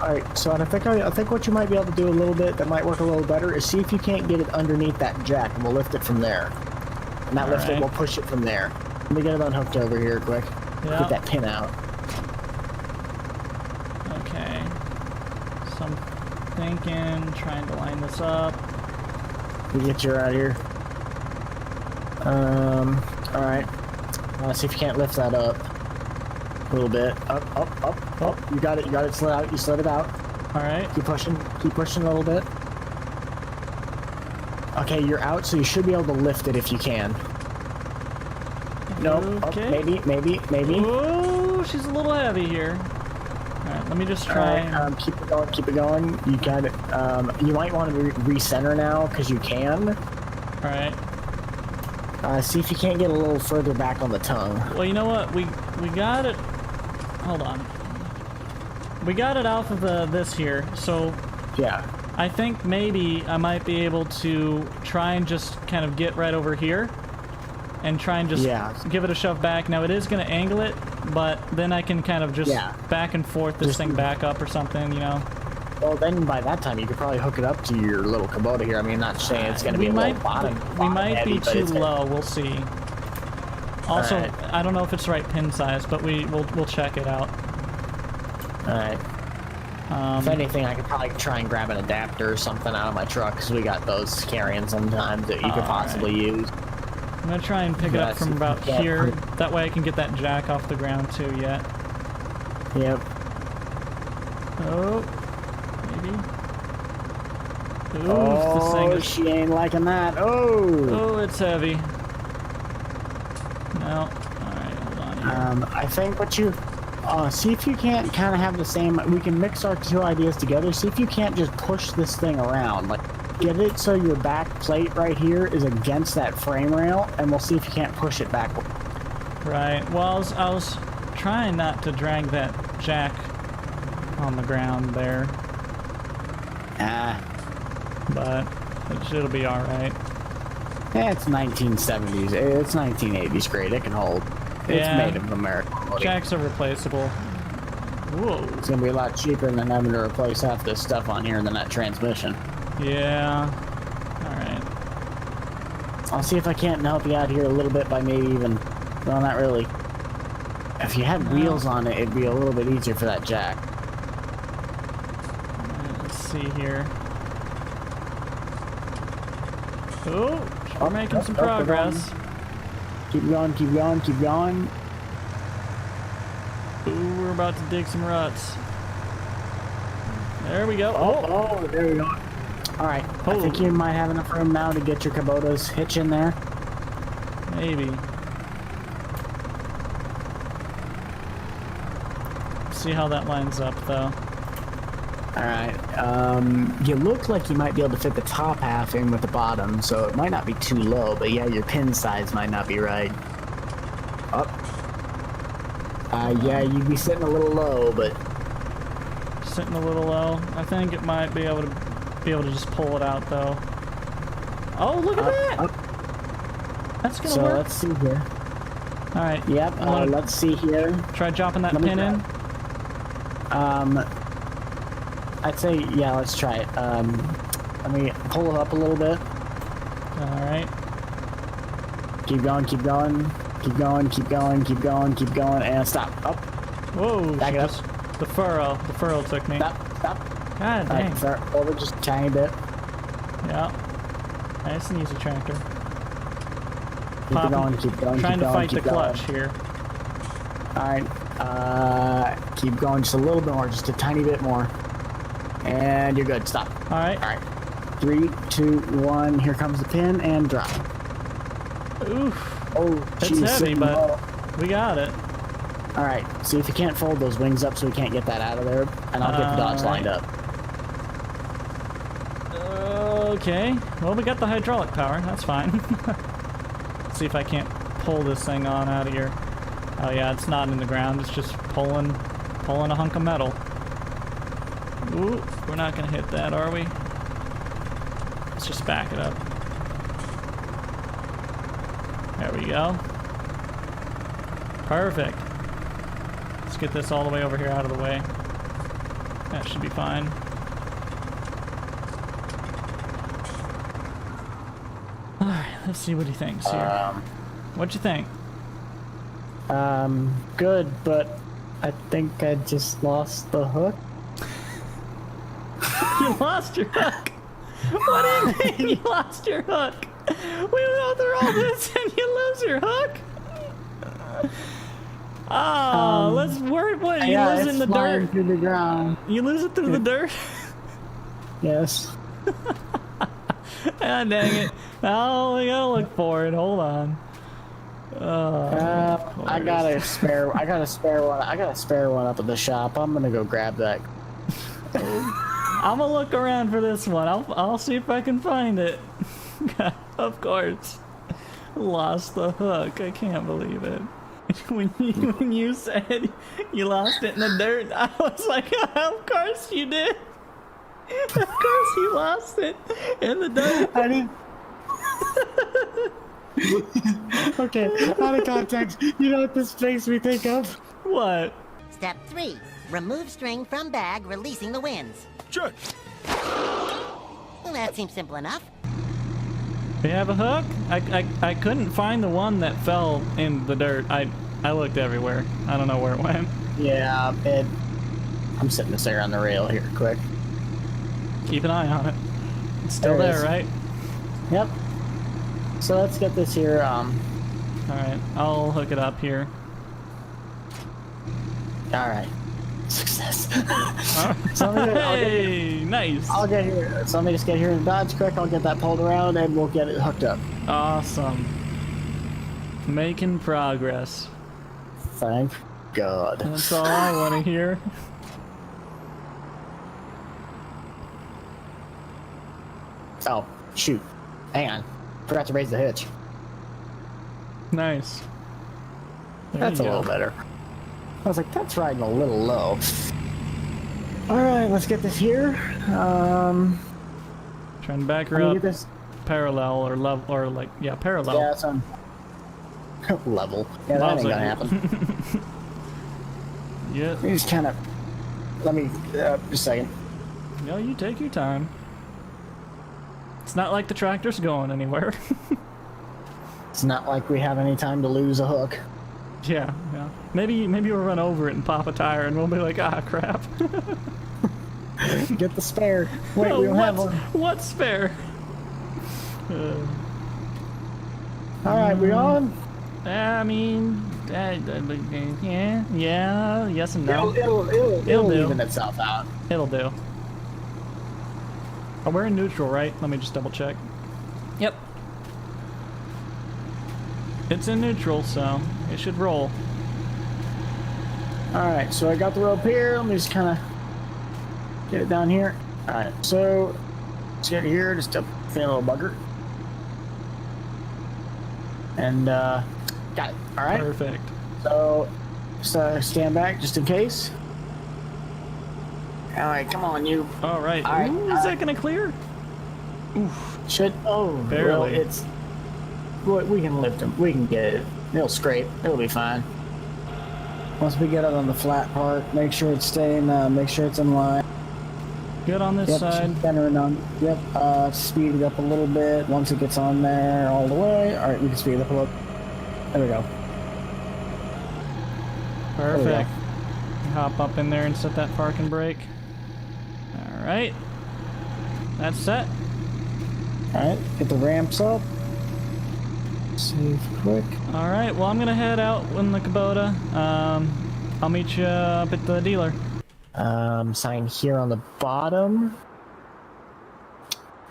All right. So I think what you might be able to do a little bit that might work a little better is see if you can't get it underneath that jack, and we'll lift it from there. And that lift it, we'll push it from there. Let me get it unhooked over here quick. Yeah. Get that pin out. Okay. So I'm thinking, trying to line this up. We get you out here. All right. See if you can't lift that up a little bit. Up. You got it. You got it. Slid out. You slid it out. All right. Keep pushing. Keep pushing a little bit. Okay, you're out, so you should be able to lift it if you can. No. Okay. Maybe. Oh, she's a little heavy here. All right. Let me just try. Keep it going. Keep it going. You got it. You might want to recenter now because you can. All right. See if you can't get a little further back on the tongue. Well, you know what? We got it. Hold on. We got it off of this here, so Yeah. I think maybe I might be able to try and just kind of get right over here and try and just give it a shove back. Now, it is going to angle it, but then I can kind of just back and forth this thing back up or something, you know? Well, then by that time, you could probably hook it up to your little Kubota here. I mean, not saying it's going to be a little bottom. We might heavy, be too low. We'll see. Also, I don't know if it's the right pin size, but we'll check it out. All right. If anything, I could probably try and grab an adapter or something out of my truck because we got those carrying sometimes that you could possibly use. I'm going to try and pick it up from about here. That way I can get that jack off the ground too yet. Yep. Oh. Maybe. Ooh, Oh, this thing is... she ain't liking that. Oh. Oh, it's heavy. No. Alright, hold on here. I think what you... see if you can't kind of have the same... We can mix our two ideas together. See if you can't just push this thing around. Like, get it so your back plate right here is against that frame rail, and we'll see if you can't push it backward. Right. Well, I was trying not to drag that jack on the ground there. But it'll be alright. Yeah, it's 1970s. It's 1980s grade. It can hold. It's made of American. Jacks are replaceable. Whoa. It's going to be a lot cheaper than having to replace half this stuff on here than that transmission. Yeah. Alright. I'll see if I can't help you out here a little bit by maybe even... Well, not really. If you had wheels on it, it'd be a little bit easier for that jack. Alright, let's see here. Oh, we're making some progress. Keep going, keep going, keep going. Ooh, we're about to dig some ruts. There we go. Oh, there we go. All right, I think you might have enough room now to get your Kubota's hitch in there. Maybe. See how that lines up, though. All right. You look like you might be able to fit the top half in with the bottom, so it might not be too low, but yeah, your pin size might not be right. Up. Yeah, you'd be sitting a little low, but... Sitting a little low. I think it might be able to just pull it out, though. Oh, look at that! That's gonna So work. let's see here. All right. Yep. I'm gonna Let's see here. try dropping that Let me pin in. I'd say yeah. Let's try it. Let me pull it up a little bit. All right. Keep going. Keep going. Keep going. Keep going. Keep going. Keep going. And stop. Up. Whoa. Back she it up. just- The furrow. The furrow took me. Stop. Stop. God All dang. right. Start over just a tiny bit. Yeah. Nice and easy tractor. Keep it going. Keep going. Trying keep to going, fight the keep going. clutch here. All right. Keep going just a little bit more. Just a tiny bit more. And you're good. Stop. All right. All right. 3, 2, 1. Here comes the pin and drop. Oof. Oh, It's geez, heavy, sitting but low. we got it. All right. See if you can't fold those wings up so we can't get that out of there, and I'll get the dots All right. lined up. Okay. Well, we got the hydraulic power. That's fine. Let's see if I can't pull this thing on out of here. Oh yeah, it's not in the ground. It's just pulling a hunk of metal. Ooh, we're not gonna hit that, are we? Let's just back it up. There we go. Perfect. Let's get this all the way over here out of the way. That should be fine. Alright, let's see what he thinks here. What'd you think? Good, but I think I just lost the hook. You lost your hook! What do you mean you lost your hook? We went through all this and you lose your hook? Oh, let's work. What? You Yeah, lose it it's in the flying dirt? through the ground. You lose it through the dirt? Yes. Ah, dang it. Oh, we gotta look for it. Hold on. I got a spare one. I got a spare one up at the shop. I'm gonna go grab that. I'm gonna look around for this one. I'll see if I can find it. Of course. Lost the hook. I can't believe it. When you said you lost it in the dirt, I was like, of course you did. Of course you lost it in the dirt. I didn't. Okay, out of context. You know what this makes me think of? What? Step 3. Remove string from bag, releasing the winds. Check. That seems simple enough. We have a hook? I couldn't find the one that fell in the dirt. I looked everywhere. I don't know where it went. Yeah, I'm setting this there on the rail here, quick. Keep an eye on it. It's still There it there, is. right? Yep. So let's get this here. Alright, I'll hook it up here. All right. Success. So Hey, nice. I'll get here. So let me just get here and dodge quick. I'll get that pulled around and we'll get it hooked up. Awesome. Making progress. Thank God. That's all I want to hear. Oh, shoot. Hang on. Forgot to raise the hitch. Nice. There That's a you go. little better. I was like, that's riding a little low. All right, let's get this here. Trying to back her Let me up get this. parallel or level or like parallel. Yeah, it's on level. Yeah, Well, I that was ain't gonna like- happen. Yeah. You just kind of. Let me just a second. No, you take your time. It's not like the tractor's going anywhere. It's not like we have any time to lose a hook. Yeah. Maybe we'll run over it and pop a tire and we'll be like, ah, crap. Get the spare. Wait, Oh, we don't have one. What's spare? All right, we on? I mean, yeah, yes and no. It'll do. even itself out. It'll do. Oh, we're in neutral, right? Let me just double check. Yep. It's in neutral, so it should roll. All right, so I got the rope here. Let me just kind of get it down here. All right, so let's get it here. Just a little bugger. And got it. All right. Perfect. So stand back just in case. All right, come on, you. All right. All right, Ooh, all is that right. gonna clear? Should. Oh, Barely. well, it's. we can lift them. We can get it. It'll scrape. It'll be fine. Once we get it on the flat part, make sure it's staying. Make sure it's in line. Good on this Yep, side. centering on. Yep. Speed it up a little bit. Once it gets on there all the way. All right, we can speed it up a little. There we go. Perfect. Hop up in there and set that parking brake. All right. That's set. All right, get the ramps up. Save quick. All right. Well, I'm gonna head out in the Kubota. I'll meet you up at the dealer. Sign here on the bottom.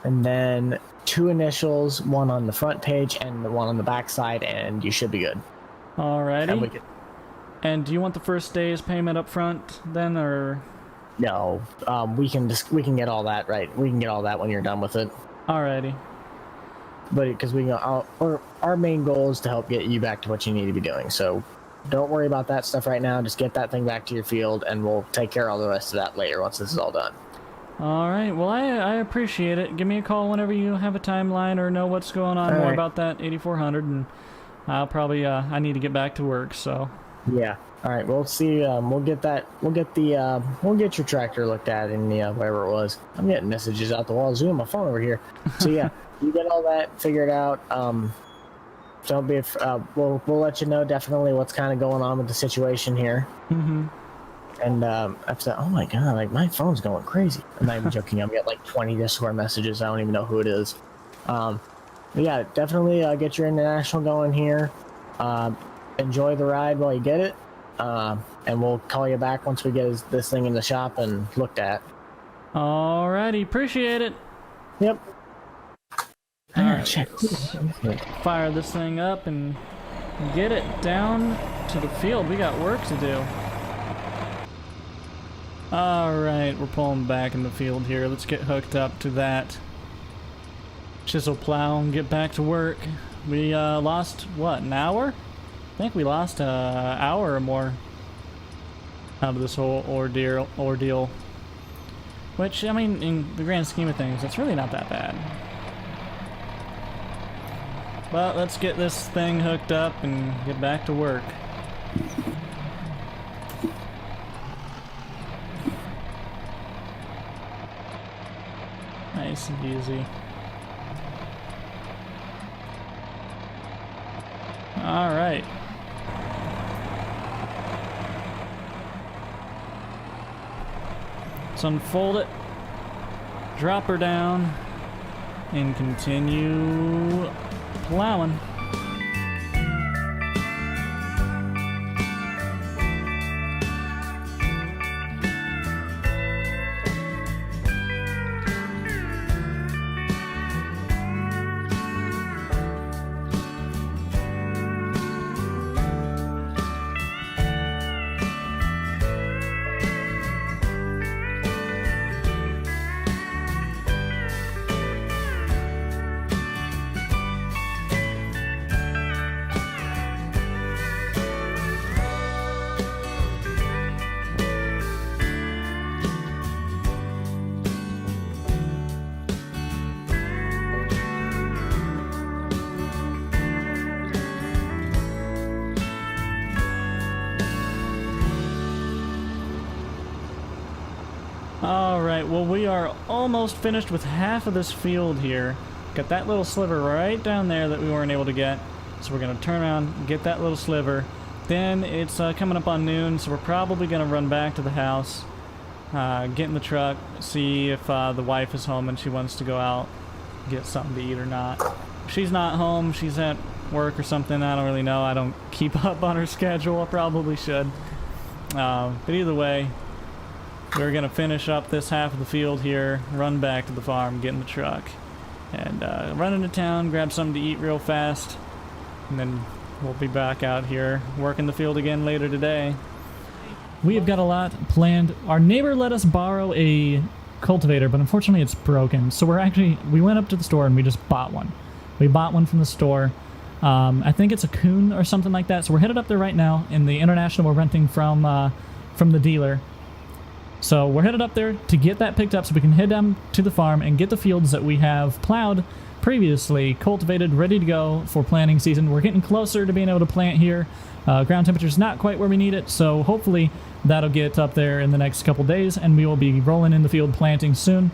And then 2 initials, one on the front page and the one on the back side, and you should be good. Alrighty. And do you want the first day's payment up front then, or? No, we can get all that right. We can get all that when you're done with it. Alrighty. But because our main goal is to help get you back to what you need to be doing. So don't worry about that stuff right now. Just get that thing back to your field, and we'll take care of all the rest of that later once this is all done. All right. Well, I appreciate it. Give me a call whenever you have a timeline or know what's going on more about that 8400, and I'll probably I need to get back to work. So. Yeah. All right. We'll see. We'll get your tractor looked at in the wherever it was. I'm getting messages out the wall. Zoom my phone over here. So yeah, you get all that figured out. Don't be. We'll let you know definitely what's kind of going on with the situation here. Mm-hmm. And I've said, oh my god, like my phone's going crazy. I'm not even joking. I've got like 20 Discord messages. I don't even know who it is. But yeah, definitely get your international going here. Enjoy the ride while you get it. And we'll call you back once we get this thing in the shop and looked at. Alrighty, appreciate it. Yep. Alright, fire this thing up and get it down to the field. We got work to do. Alright, we're pulling back in the field here. Let's get hooked up to that chisel plow and get back to work. We lost, what, an hour? I think we lost an hour or more out of this whole ordeal. Which, I mean, in the grand scheme of things, it's really not that bad. But let's get this thing hooked up and get back to work. Nice and easy. Alright. Let's unfold it, drop her down, and continue plowing. Alright, well we are almost finished with half of this field here. Got that little sliver right down there that we weren't able to get. So we're going to turn around and get that little sliver. Then it's coming up on noon, so we're probably going to run back to the house. Get in the truck, see if the wife is home and she wants to go out, get something to eat or not. If she's not home, she's at work or something, I don't really know. I don't keep up on her schedule, I probably should. But either way, we're going to finish up this half of the field here, run back to the farm, get in the truck, and run into town, grab something to eat real fast, and then we'll be back out here working the field again later today. We have got a lot planned. Our neighbor let us borrow a cultivator, but unfortunately it's broken. So we went up to the store and we just bought one. We bought one from the store. I think it's a Coon or something like that. So we're headed up there right now. In the International, we're renting from the dealer. So we're headed up there to get that picked up so we can head down to the farm and get the fields that we have plowed previously, cultivated, ready to go for planting season. We're getting closer to being able to plant here. Ground temperature's not quite where we need it, so hopefully that'll get up there in the next couple days and we will be rolling in the field planting soon.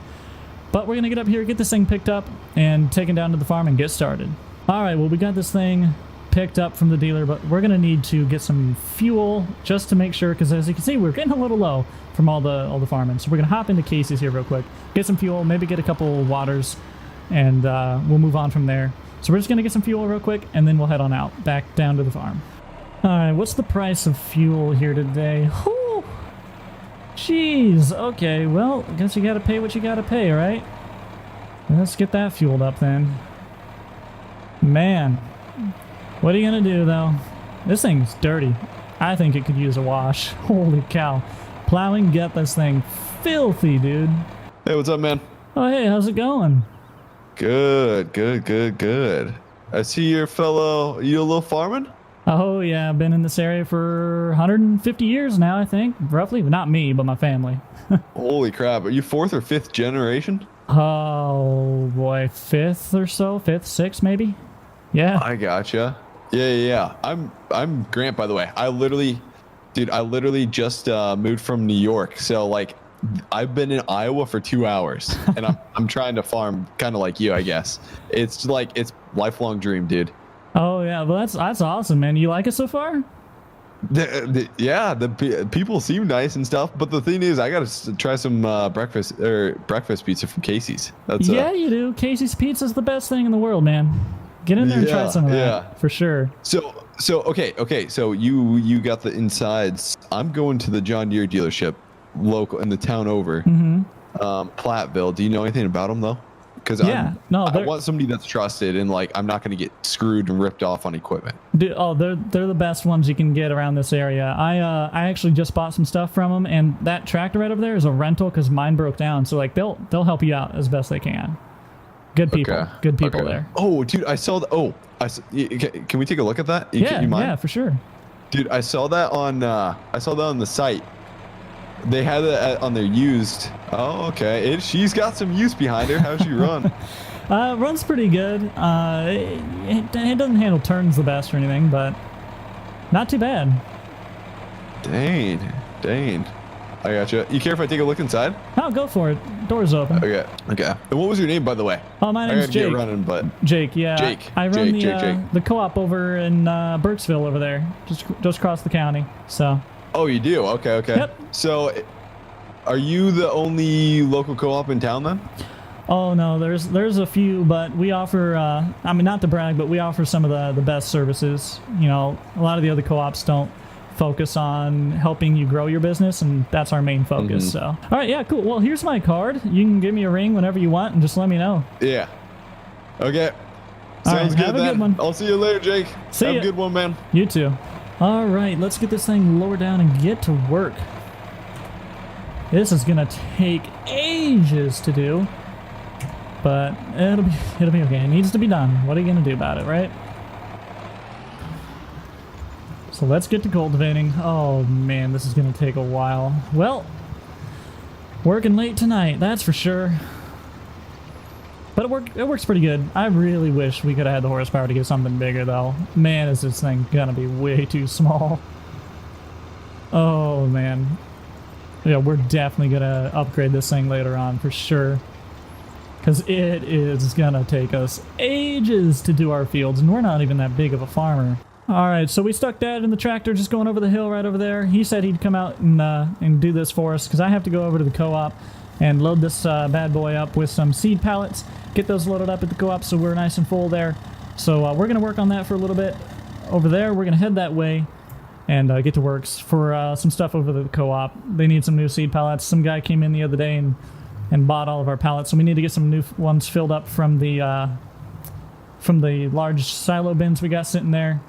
But we're going to get up here, get this thing picked up, and taken down to the farm and get started. Alright, well we got this thing picked up from the dealer, but we're going to need to get some fuel just to make sure, because as you can see, we're getting a little low from all the farming. So we're going to hop into Casey's here real quick, get some fuel, maybe get a couple waters, and we'll move on from there. So we're just going to get some fuel real quick, and then we'll head on out, back down to the farm. Alright, what's the price of fuel here today? Whew! Jeez, okay, well, I guess you gotta pay what you gotta pay, right? Let's get that fueled up then. Man, what are you gonna do though? This thing's dirty. I think it could use a wash. Holy cow. Plowing, get this thing filthy, dude. Hey, what's up, man? Oh, hey, how's it going? Good, good, good, good. I see you a little farming? Oh, yeah, I've been in this area for 150 years now, I think, roughly. Not me, but my family. Holy crap, are you 4th or 5th generation? Oh, boy, 5th or so? 5th, 6th, maybe? Yeah. I gotcha. Yeah. I'm Grant, by the way. I literally just moved from New York, so like I've been in Iowa for 2 hours, and I'm trying to farm kind of like you, I guess. It's like it's lifelong dream, dude. Oh yeah, well that's awesome, man. You like it so far? The people seem nice and stuff, but the thing is, I gotta try some breakfast pizza from Casey's. Yeah, you do. Casey's Pizza is the best thing in the world, man. Get in there and try some of that for sure. So okay. So you got the insides. I'm going to the John Deere dealership, local in the town over, Platteville. Do you know anything about them though? Because I want somebody that's trusted and like I'm not going to get screwed and ripped off on equipment. Dude, they're the best ones you can get around this area. I actually just bought some stuff from them, and that tractor right over there is a rental because mine broke down. So like they'll help you out as best they can. Good people, good people there. Oh, dude, I saw the. Can we take a look at that? Yeah, for sure. Dude, I saw that on the site. They had it on their used. Oh, okay. She's got some use behind her. How's she run? Runs pretty good. It doesn't handle turns the best or anything, but not too bad. Dang. I gotcha. You care if I take a look inside? Oh, go for it. Door's open. Okay. And what was your name, by the way? Oh, my name's Jake. Running, but Jake, yeah. Jake. I run the co-op over in Burkesville over there, just across the county. So. Oh, you do? Okay. Yep. So, are you the only local co-op in town then? Oh no, there's a few, but we offer. I mean, not to brag, but we offer some of the best services. You know, a lot of the other co-ops don't focus on helping you grow your business, and that's our main focus. So, all right, yeah, cool. Well, here's my card. You can give me a ring whenever you want, and just let me know. Yeah. Okay. Sounds good. Have a good one. I'll see you later, Jake. Have a good one, man. You too. All right, let's get this thing lowered down and get to work. This is gonna take ages to do, but it'll be okay. It needs to be done. What are you gonna do about it, right? So let's get to cultivating. Oh man, this is gonna take a while. Well, working late tonight, that's for sure. But it works pretty good. I really wish we could have had the horsepower to get something bigger, though. Man, is this thing gonna be way too small. Oh, man. Yeah, we're definitely gonna upgrade this thing later on, for sure. Because it is gonna take us ages to do our fields, and we're not even that big of a farmer. Alright, so we stuck Dad in the tractor just going over the hill right over there. He said he'd come out and do this for us, because I have to go over to the co-op and load this bad boy up with some seed pallets. Get those loaded up at the co-op so we're nice and full there. So we're going to work on that for a little bit. Over there, we're going to head that way and get to work for some stuff over the co-op. They need some new seed pallets. Some guy came in the other day and bought all of our pallets, so we need to get some new ones filled up from the large silo bins we got sitting there.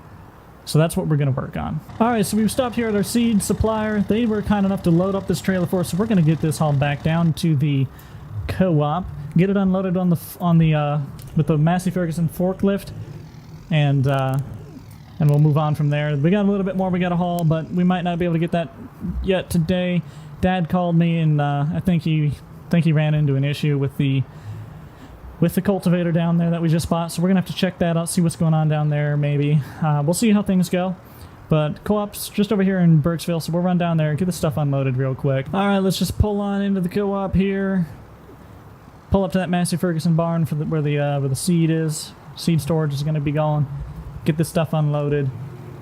So that's what we're going to work on. Alright, so we've stopped here at our seed supplier. They were kind enough to load up this trailer for us, so we're going to get this hauled back down to the co-op. Get it unloaded on the with the Massey Ferguson forklift, and we'll move on from there. We got a little bit more we got to haul, but we might not be able to get that yet today. Dad called me, and I think he ran into an issue with the cultivator down there that we just bought. So we're gonna have to check that out, see what's going on down there. Maybe we'll see how things go. But co-op's just over here in Burksville, so we'll run down there and get the stuff unloaded real quick. All right, let's just pull on into the co-op here. Pull up to that Massey Ferguson barn for where the seed is. Seed storage is going to be going. Get this stuff unloaded.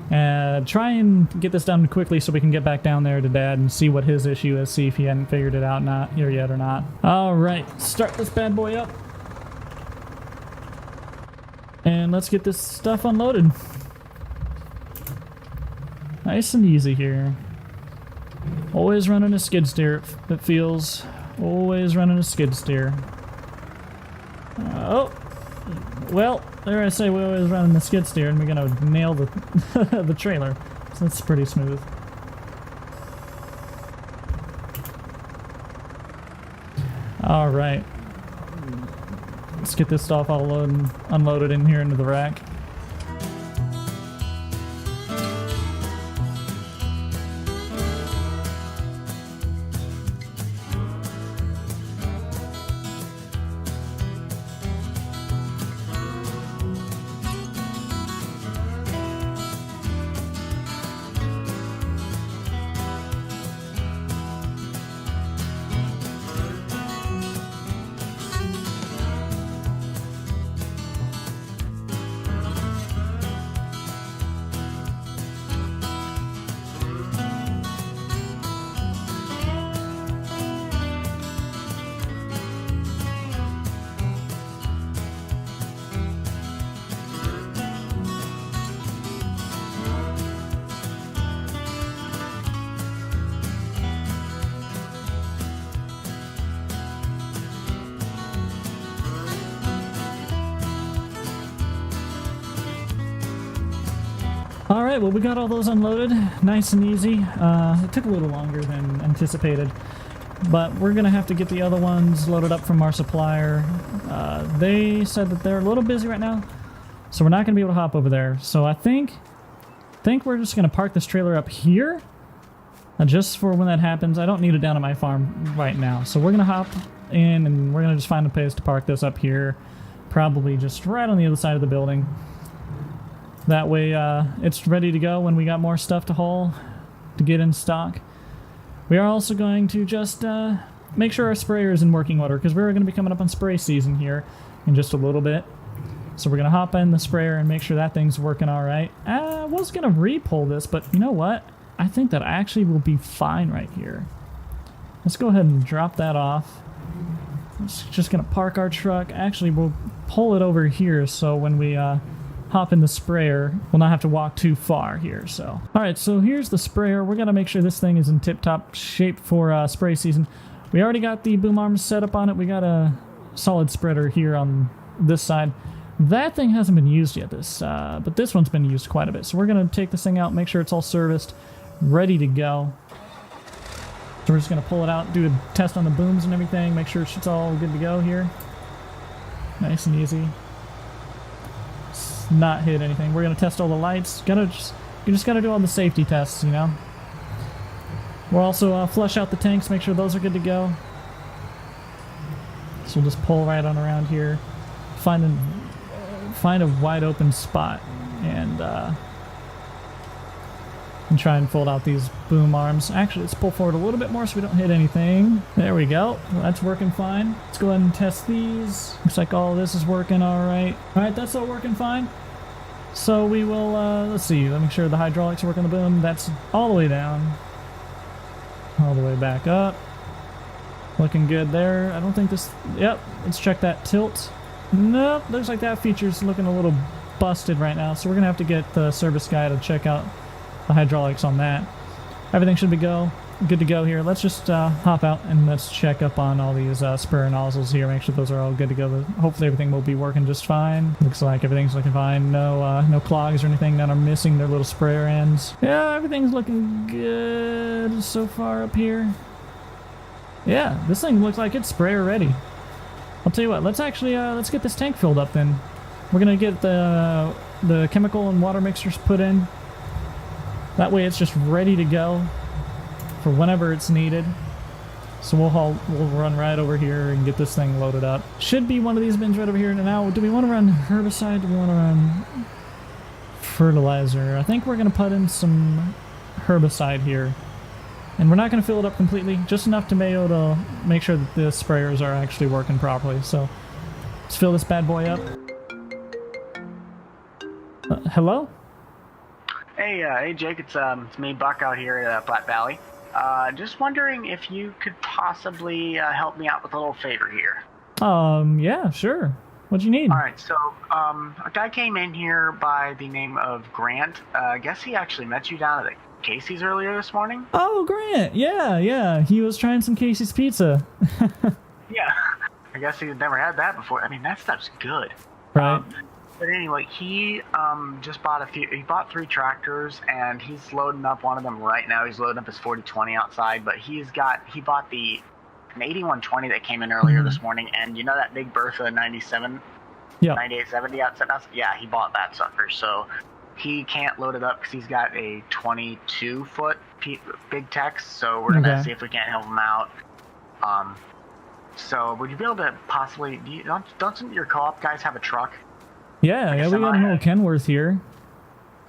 Try and get this done quickly so we can get back down there to Dad and see what his issue is. See if he hadn't figured it out not here yet or not. All right, start this bad boy up. And let's get this stuff unloaded. Nice and easy here. Always running a skid steer, it feels. Always running a skid steer. Oh, well, there I say we're always running the skid steer, and we're gonna nail the the trailer. So that's pretty smooth. All right, let's get this stuff all unloaded in here into the rack. Alright, well we got all those unloaded, nice and easy. It took a little longer than anticipated, but we're gonna have to get the other ones loaded up from our supplier. They said that they're a little busy right now, so we're not gonna be able to hop over there. So I think we're just gonna park this trailer up here, just for when that happens. I don't need it down at my farm right now, so we're gonna hop in and we're gonna just find a place to park this up here, probably just right on the other side of the building. That way it's ready to go when we got more stuff to haul, to get in stock. We are also going to just make sure our sprayer is in working order, because we're going to be coming up on spray season here in just a little bit. So we're going to hop in the sprayer and make sure that thing's working all right. I was going to re-pull this, but you know what? I think that actually will be fine right here. Let's go ahead and drop that off. Just going to park our truck. Actually, we'll pull it over here so when we hop in the sprayer, we'll not have to walk too far here. So alright, so here's the sprayer. We're gonna make sure this thing is in tip-top shape for spray season. We already got the boom arms set up on it. We got a solid spreader here on this side. That thing hasn't been used yet, but this one's been used quite a bit. So we're gonna take this thing out, make sure it's all serviced, ready to go. So we're just gonna pull it out, do a test on the booms and everything, make sure it's all good to go here. Nice and easy. Not hit anything. We're gonna test all the lights. You just gotta do all the safety tests, you know. We'll also flush out the tanks, make sure those are good to go. So we'll just pull right on around here, find a wide open spot, and try and fold out these boom arms. Actually, let's pull forward a little bit more so we don't hit anything. There we go. Well, that's working fine. Let's go ahead and test these. Looks like all of this is working all right. All right, that's all working fine. So we will, let's see, let me make sure the hydraulics are working the boom. That's all the way down. All the way back up. Looking good there. I don't think this, yep, let's check that tilt. Nope, looks like that feature's looking a little busted right now. So we're gonna have to get the service guy to check out the hydraulics on that. Everything should be good to go here. Let's just hop out and let's check up on all these sprayer nozzles here, make sure those are all good to go. Hopefully everything will be working just fine. Looks like everything's looking fine. No clogs or anything. None are missing their little sprayer ends. Yeah, everything's looking good so far up here. Yeah, this thing looks like it's sprayer ready. I'll tell you what, let's actually let's get this tank filled up then. We're gonna get the chemical and water mixtures put in. That way it's just ready to go for whenever it's needed. So we'll run right over here and get this thing loaded up. Should be one of these bins right over here. Now, do we want to run herbicide? Do we want to run fertilizer? I think we're going to put in some herbicide here. And we're not going to fill it up completely, just enough to be able to make sure that the sprayers are actually working properly. So let's fill this bad boy up. Hello? Hey, Jake, it's me, Buck, out here at Platte Valley. Just wondering if you could possibly help me out with a little favor here. Yeah, sure. What'd you need? All right, so a guy came in here by the name of Grant. I guess he actually met you down at the Casey's earlier this morning. Oh, Grant. Yeah. He was trying some Casey's pizza. Yeah, I guess he's never had that before. I mean, that stuff's good. Right. But anyway, he just bought he bought 3 tractors, and he's loading up one of them right now. He's loading up his 4020 outside, but he bought an 8120 that came in earlier this morning, and you know that big Bertha 9870 outside? Yeah, he bought that sucker, so he can't load it up because he's got a 22-foot big Tex, so we're gonna see if we can't help him out. So would you be able to possibly, don't your co-op guys have a truck? Yeah, we got an old Kenworth here.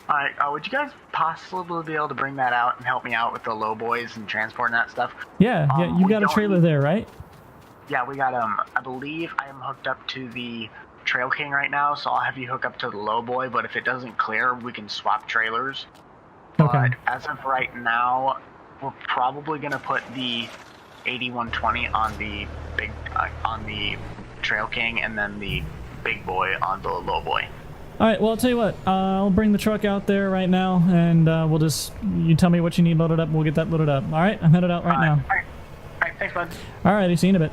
Alright, would you guys possibly be able to bring that out and help me out with the low boys and transporting that stuff? Yeah, you got a trailer there, right? Yeah, we got, I believe I am hooked up to the Trail King right now, so I'll have you hook up to the low boy, but if it doesn't clear, we can swap trailers. Okay. But as of right now, we're probably going to put the 8120 on the on the Trail King, and then the big boy on the low boy. All right, well, I'll tell you what. I'll bring the truck out there right now, and you tell me what you need loaded up, and we'll get that loaded up. All right, I'm headed out right now. All right, thanks, bud. All righty, see you in a bit.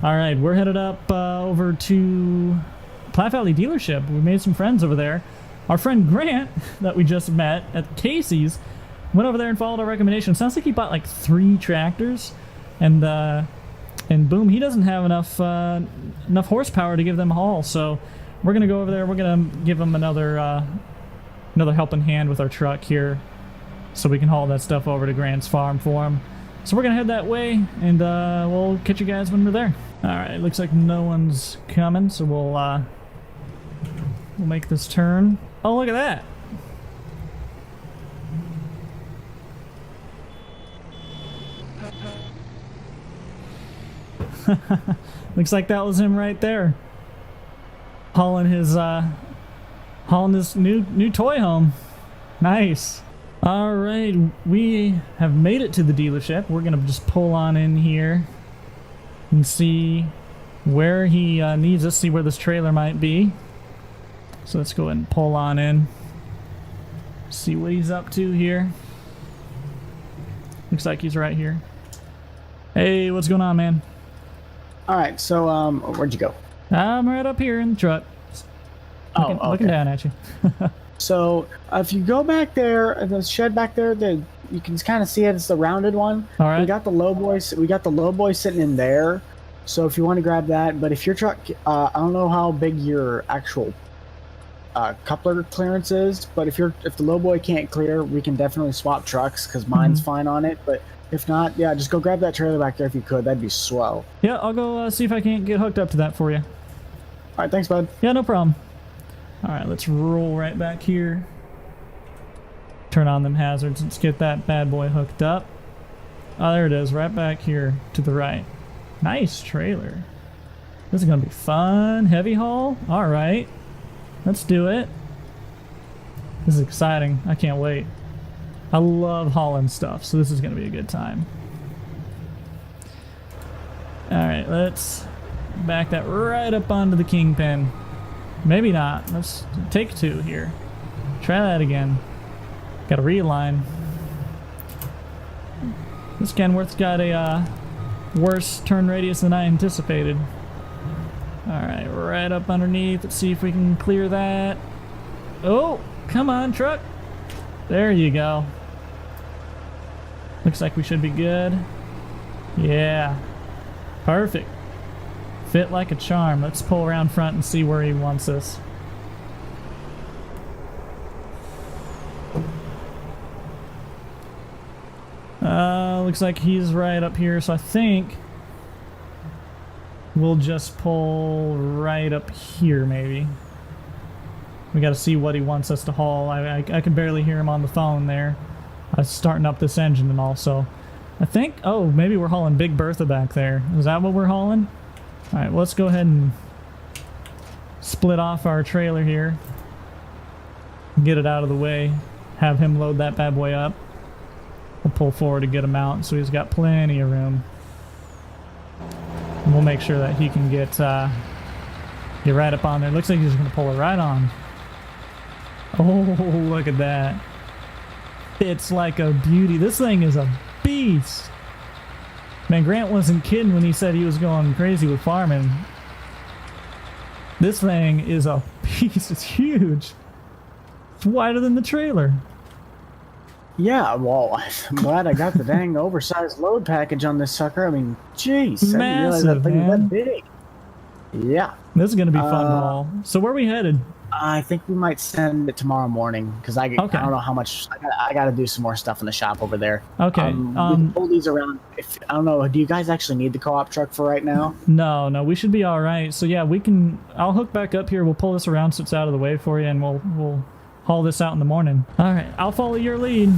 All right, we're headed up over to Platte Valley dealership. We made some friends over there. Our friend Grant, that we just met at Casey's, went over there and followed our recommendation. Sounds like he bought like 3 tractors, and boom, he doesn't have enough horsepower to give them a haul. So we're gonna go over there. We're gonna give him another helping hand with our truck here, so we can haul that stuff over to Grant's farm for him. So we're gonna head that way, and we'll catch you guys when we're there. All right, looks like no one's coming, so we'll make this turn. Oh, look at that! Looks like that was him right there, hauling his new toy home. Nice. All right, we have made it to the dealership. We're gonna just pull on in here and see where he needs us. See where this trailer might be. So let's go ahead and pull on in. See what he's up to here. Looks like he's right here. Hey, what's going on, man? All right, so where'd you go? I'm right up here in the truck. Looking down at you. So if you go back there, the shed back there, you can kind of see it. It's the rounded one. All right. We got the low boy sitting in there. So if you want to grab that, but if your truck, I don't know how big your actual coupler clearance is, but if the low boy can't clear, we can definitely swap trucks because mine's fine on it. But if not, yeah, just go grab that trailer back there if you could. That'd be swell. Yeah, I'll go see if I can't get hooked up to that for you. All right, thanks, bud. Yeah, no problem. All right, let's roll right back here. Turn on them hazards. Let's get that bad boy hooked up. Oh, there it is, right back here to the right. Nice trailer. This is gonna be fun. Heavy haul. All right, let's do it. This is exciting. I can't wait. I love hauling stuff, so this is gonna be a good time. All right, let's back that right up onto the kingpin. Maybe not. Let's take 2 here. Try that again. Got to realign. This Kenworth's got a worse turn radius than I anticipated. Alright, right up underneath. Let's see if we can clear that. Oh, come on, truck. There you go. Looks like we should be good. Yeah. Perfect. Fit like a charm. Let's pull around front and see where he wants us. looks like he's right up here, so I think we'll just pull right up here, maybe. We got to see what he wants us to haul. I can barely hear him on the phone there. I was starting up this engine and all, so I think, oh, maybe we're hauling Big Bertha back there. Is that what we're hauling? All right, let's go ahead and split off our trailer here. Get it out of the way. Have him load that bad boy up. We'll pull forward to get him out, so he's got plenty of room. And we'll make sure that he can get right up on there. Looks like he's going to pull it right on. Oh, look at that. It's like a beauty. This thing is a beast. Man, Grant wasn't kidding when he said he was going crazy with farming. This thing is a beast. It's huge. It's wider than the trailer. Yeah, well, I'm glad I got the dang oversized load package on this sucker. I mean, jeez, I didn't realize that thing was that big. Yeah. This is going to be fun to haul. So where are we headed? I think we might send it tomorrow morning because I don't know how much. I got to do some more stuff in the shop over there. Okay. We can pull these around. I don't know. Do you guys actually need the co-op truck for right now? No, we should be all right. So yeah, we can. I'll hook back up here. We'll pull this around so it's out of the way for you, and we'll haul this out in the morning. All right, I'll follow your lead.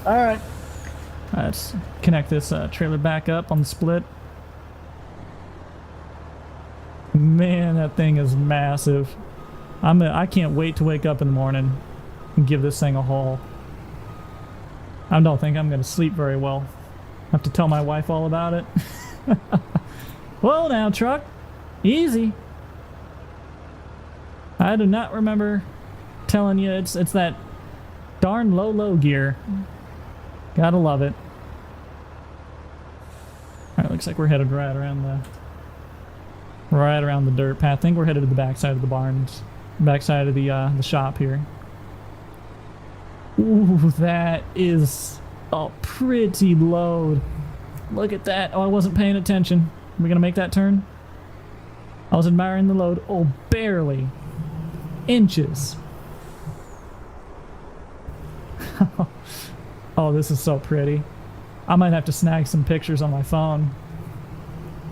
All right. Let's connect this trailer back up on the split. Man, that thing is massive. I can't wait to wake up in the morning and give this thing a haul. I don't think I'm going to sleep very well. I have to tell my wife all about it. Whoa now, truck. Easy. I do not remember telling you it's that darn low gear. Gotta love it. Alright, looks like we're headed right around the dirt path. I think we're headed to the backside of the barns. Backside of the shop here. Ooh, that is a pretty load. Look at that. Oh, I wasn't paying attention. Are we gonna make that turn? I was admiring the load. Oh, barely. Inches. Oh, this is so pretty. I might have to snag some pictures on my phone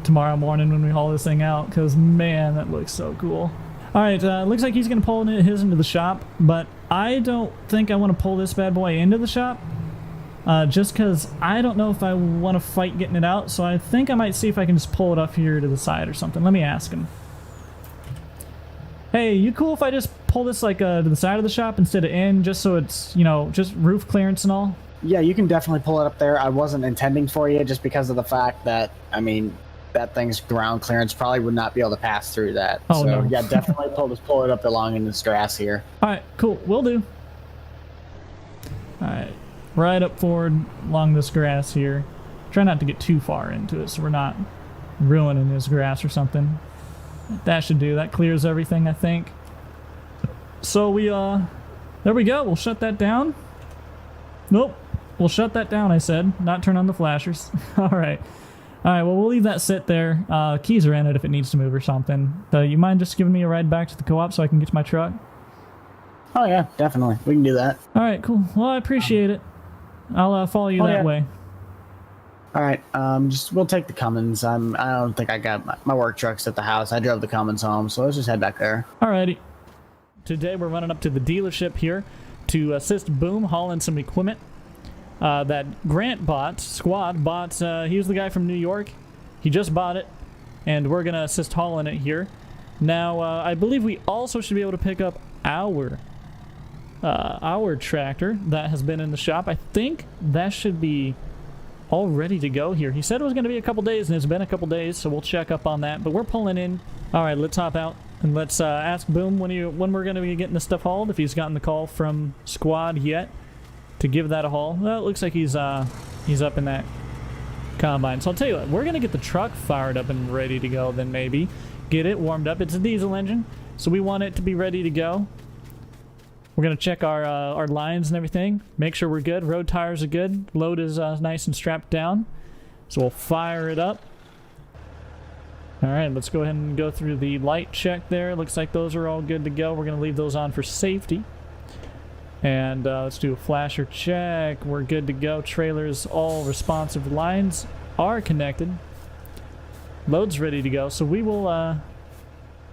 tomorrow morning when we haul this thing out, because man, that looks so cool. Alright, looks like he's going to pull his into the shop, but I don't think I want to pull this bad boy into the shop, just because I don't know if I want to fight getting it out, so I think I might see if I can just pull it up here to the side or something. Let me ask him. Hey, you cool if I just pull this like to the side of the shop instead of in, just so it's, you know, just roof clearance and all? Yeah, you can definitely pull it up there. I wasn't intending for you just because of the fact that, I mean, that thing's ground clearance probably would not be able to pass through that. Oh, so, no. Yeah, definitely pull it up along in this grass here. Alright, cool. Will do. Alright. Right up forward along this grass here. Try not to get too far into it so we're not ruining this grass or something. That should do. That clears everything, I think. So we, there we go. We'll shut that down. Nope. We'll shut that down, I said. Not turn on the flashers. Alright. Alright, well, we'll leave that sit there. Keys are in it if it needs to move or something. You mind just giving me a ride back to the co-op so I can get to my truck? Oh, yeah, definitely. We can do that. Alright, cool. Well, I appreciate it. I'll follow you that way. All right, we'll take the Cummins. I don't think I got my work trucks at the house. I drove the Cummins home, so let's just head back there. Alrighty. Today we're running up to the dealership here to assist Boom hauling some equipment that Grant bought. Squad bought. He was the guy from New York. He just bought it, and we're gonna assist hauling it here. Now, I believe we also should be able to pick up our tractor that has been in the shop. I think that should be all ready to go here. He said it was going to be a couple days, and it's been a couple days, so we'll check up on that. But we're pulling in. All right, let's hop out and let's ask Boom when we're going to be getting this stuff hauled, if he's gotten the call from Squad yet to give that a haul. Well, it looks like he's up in that combine. So I'll tell you what, we're going to get the truck fired up and ready to go, then maybe get it warmed up. It's a diesel engine, so we want it to be ready to go. We're going to check our lines and everything, make sure we're good. Road tires are good. Load is nice and strapped down. So we'll fire it up. All right, let's go ahead and go through the light check there. Looks like those are all good to go. We're going to leave those on for safety. And let's do a flasher check. We're good to go. Trailers all responsive. Lines are connected. Load's ready to go. So we will,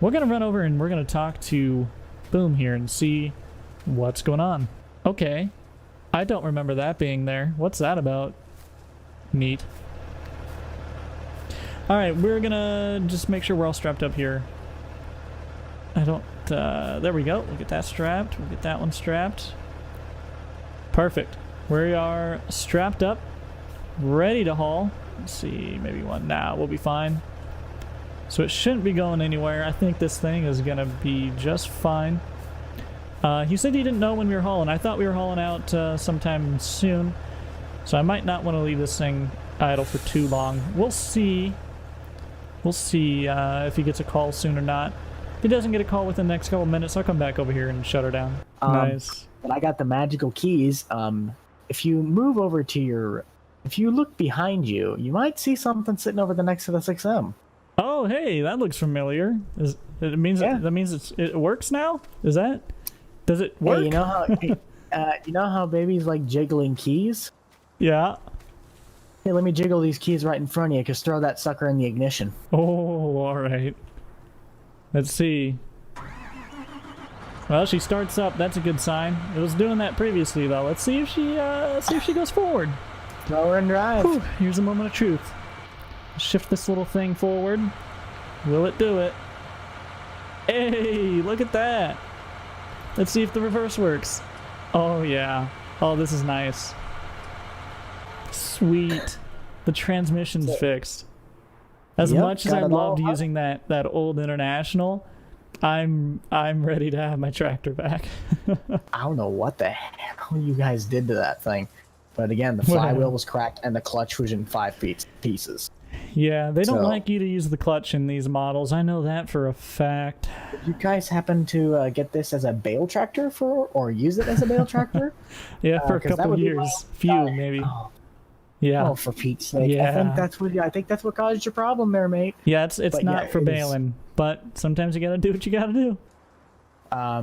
we're going to run over and we're going to talk to Boom here and see what's going on. Okay. I don't remember that being there. What's that about? Neat. Alright, we're going to just make sure we're all strapped up here. I don't, there we go. We'll get that strapped. We'll get that one strapped. Perfect. We are strapped up, ready to haul. Let's see, maybe one. Nah, we'll be fine. So it shouldn't be going anywhere. I think this thing is gonna be just fine. He said he didn't know when we were hauling. I thought we were hauling out sometime soon. So I might not want to leave this thing idle for too long. We'll see. We'll see if he gets a call soon or not. If he doesn't get a call within the next couple minutes, I'll come back over here and shut her down. Nice. But I got the magical keys. If you move over to your... If you look behind you, you might see something sitting over the next to the 6M. Oh, hey, that looks familiar. That means it works now? Is that... Does it work? Hey, you know how babies like jiggling keys? Yeah. Hey, let me jiggle these keys right in front of you, because throw that sucker in the ignition. Oh, all right. Let's see. Well, she starts up. That's a good sign. It was doing that previously, though. Let's see if she goes forward. Throw her and drive. Whew, here's a moment of truth. Shift this little thing forward. Will it do it? Hey, look at that. Let's see if the reverse works. Oh, yeah. Oh, this is nice. Sweet. The transmission's fixed. As much as I loved using that old International, I'm ready to have my tractor back. I don't know what the hell you guys did to that thing. But again, the flywheel was cracked and the clutch was in 5 pieces. Yeah, they don't like you to use the clutch in these models. I know that for a fact. Did you guys happen to get this as a bale tractor or use it as a bale tractor? Yeah, for a couple years. Few, maybe. Oh. Yeah. Oh, for Pete's sake! Yeah. I think that's what caused your problem there, mate. Yeah, it's not for baling, but sometimes you gotta do what you gotta do.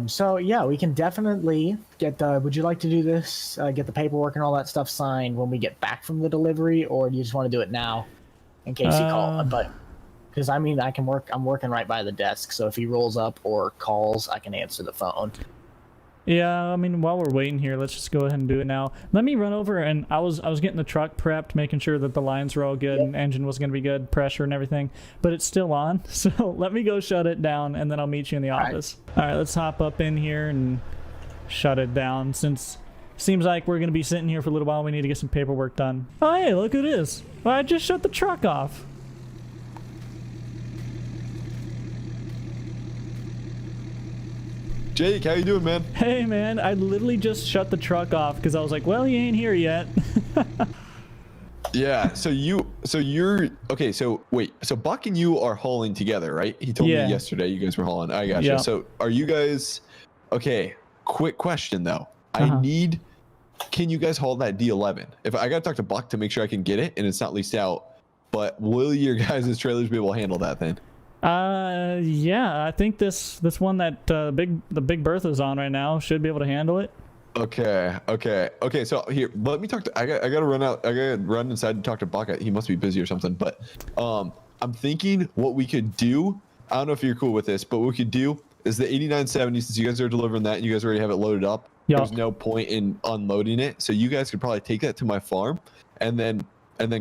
So yeah, we can definitely get the. Would you like to do this? Get the paperwork and all that stuff signed when we get back from the delivery, or do you just want to do it now, in case he calls? But because I mean, I'm working right by the desk, so if he rolls up or calls, I can answer the phone. Yeah, I mean, while we're waiting here, let's just go ahead and do it now. Let me run over, and I was getting the truck prepped, making sure that the lines were all good and engine was going to be good, pressure and everything, but it's still on. So let me go shut it down, and then I'll meet you in the office. All right, let's hop up in here and shut it down. Since it seems like we're going to be sitting here for a little while, we need to get some paperwork done. Oh, hey, look who it is. Well, I just shut the truck off. Jake, how you doing, man? Hey, man, I literally just shut the truck off because I was like, well, he ain't here yet. Yeah, so you're okay. So wait, so Buck and you are hauling together, right? He told me yesterday you guys were hauling. I gotcha. Yeah. So are you guys okay? Quick question though. Can you guys haul that D11? If I gotta talk to Buck to make sure I can get it and it's not leased out, but will your guys' trailers be able to handle that thing? Yeah, I think this one that the Big Bertha's on right now should be able to handle it. Okay. So here, let me talk to. I gotta run out. I gotta run inside and talk to Buck. He must be busy or something. But I'm thinking what we could do. I don't know if you're cool with this, but what we could do is the 8970. Since you guys are delivering that and you guys already have it loaded up, there's no point in unloading it. So you guys could probably take that to my farm, and then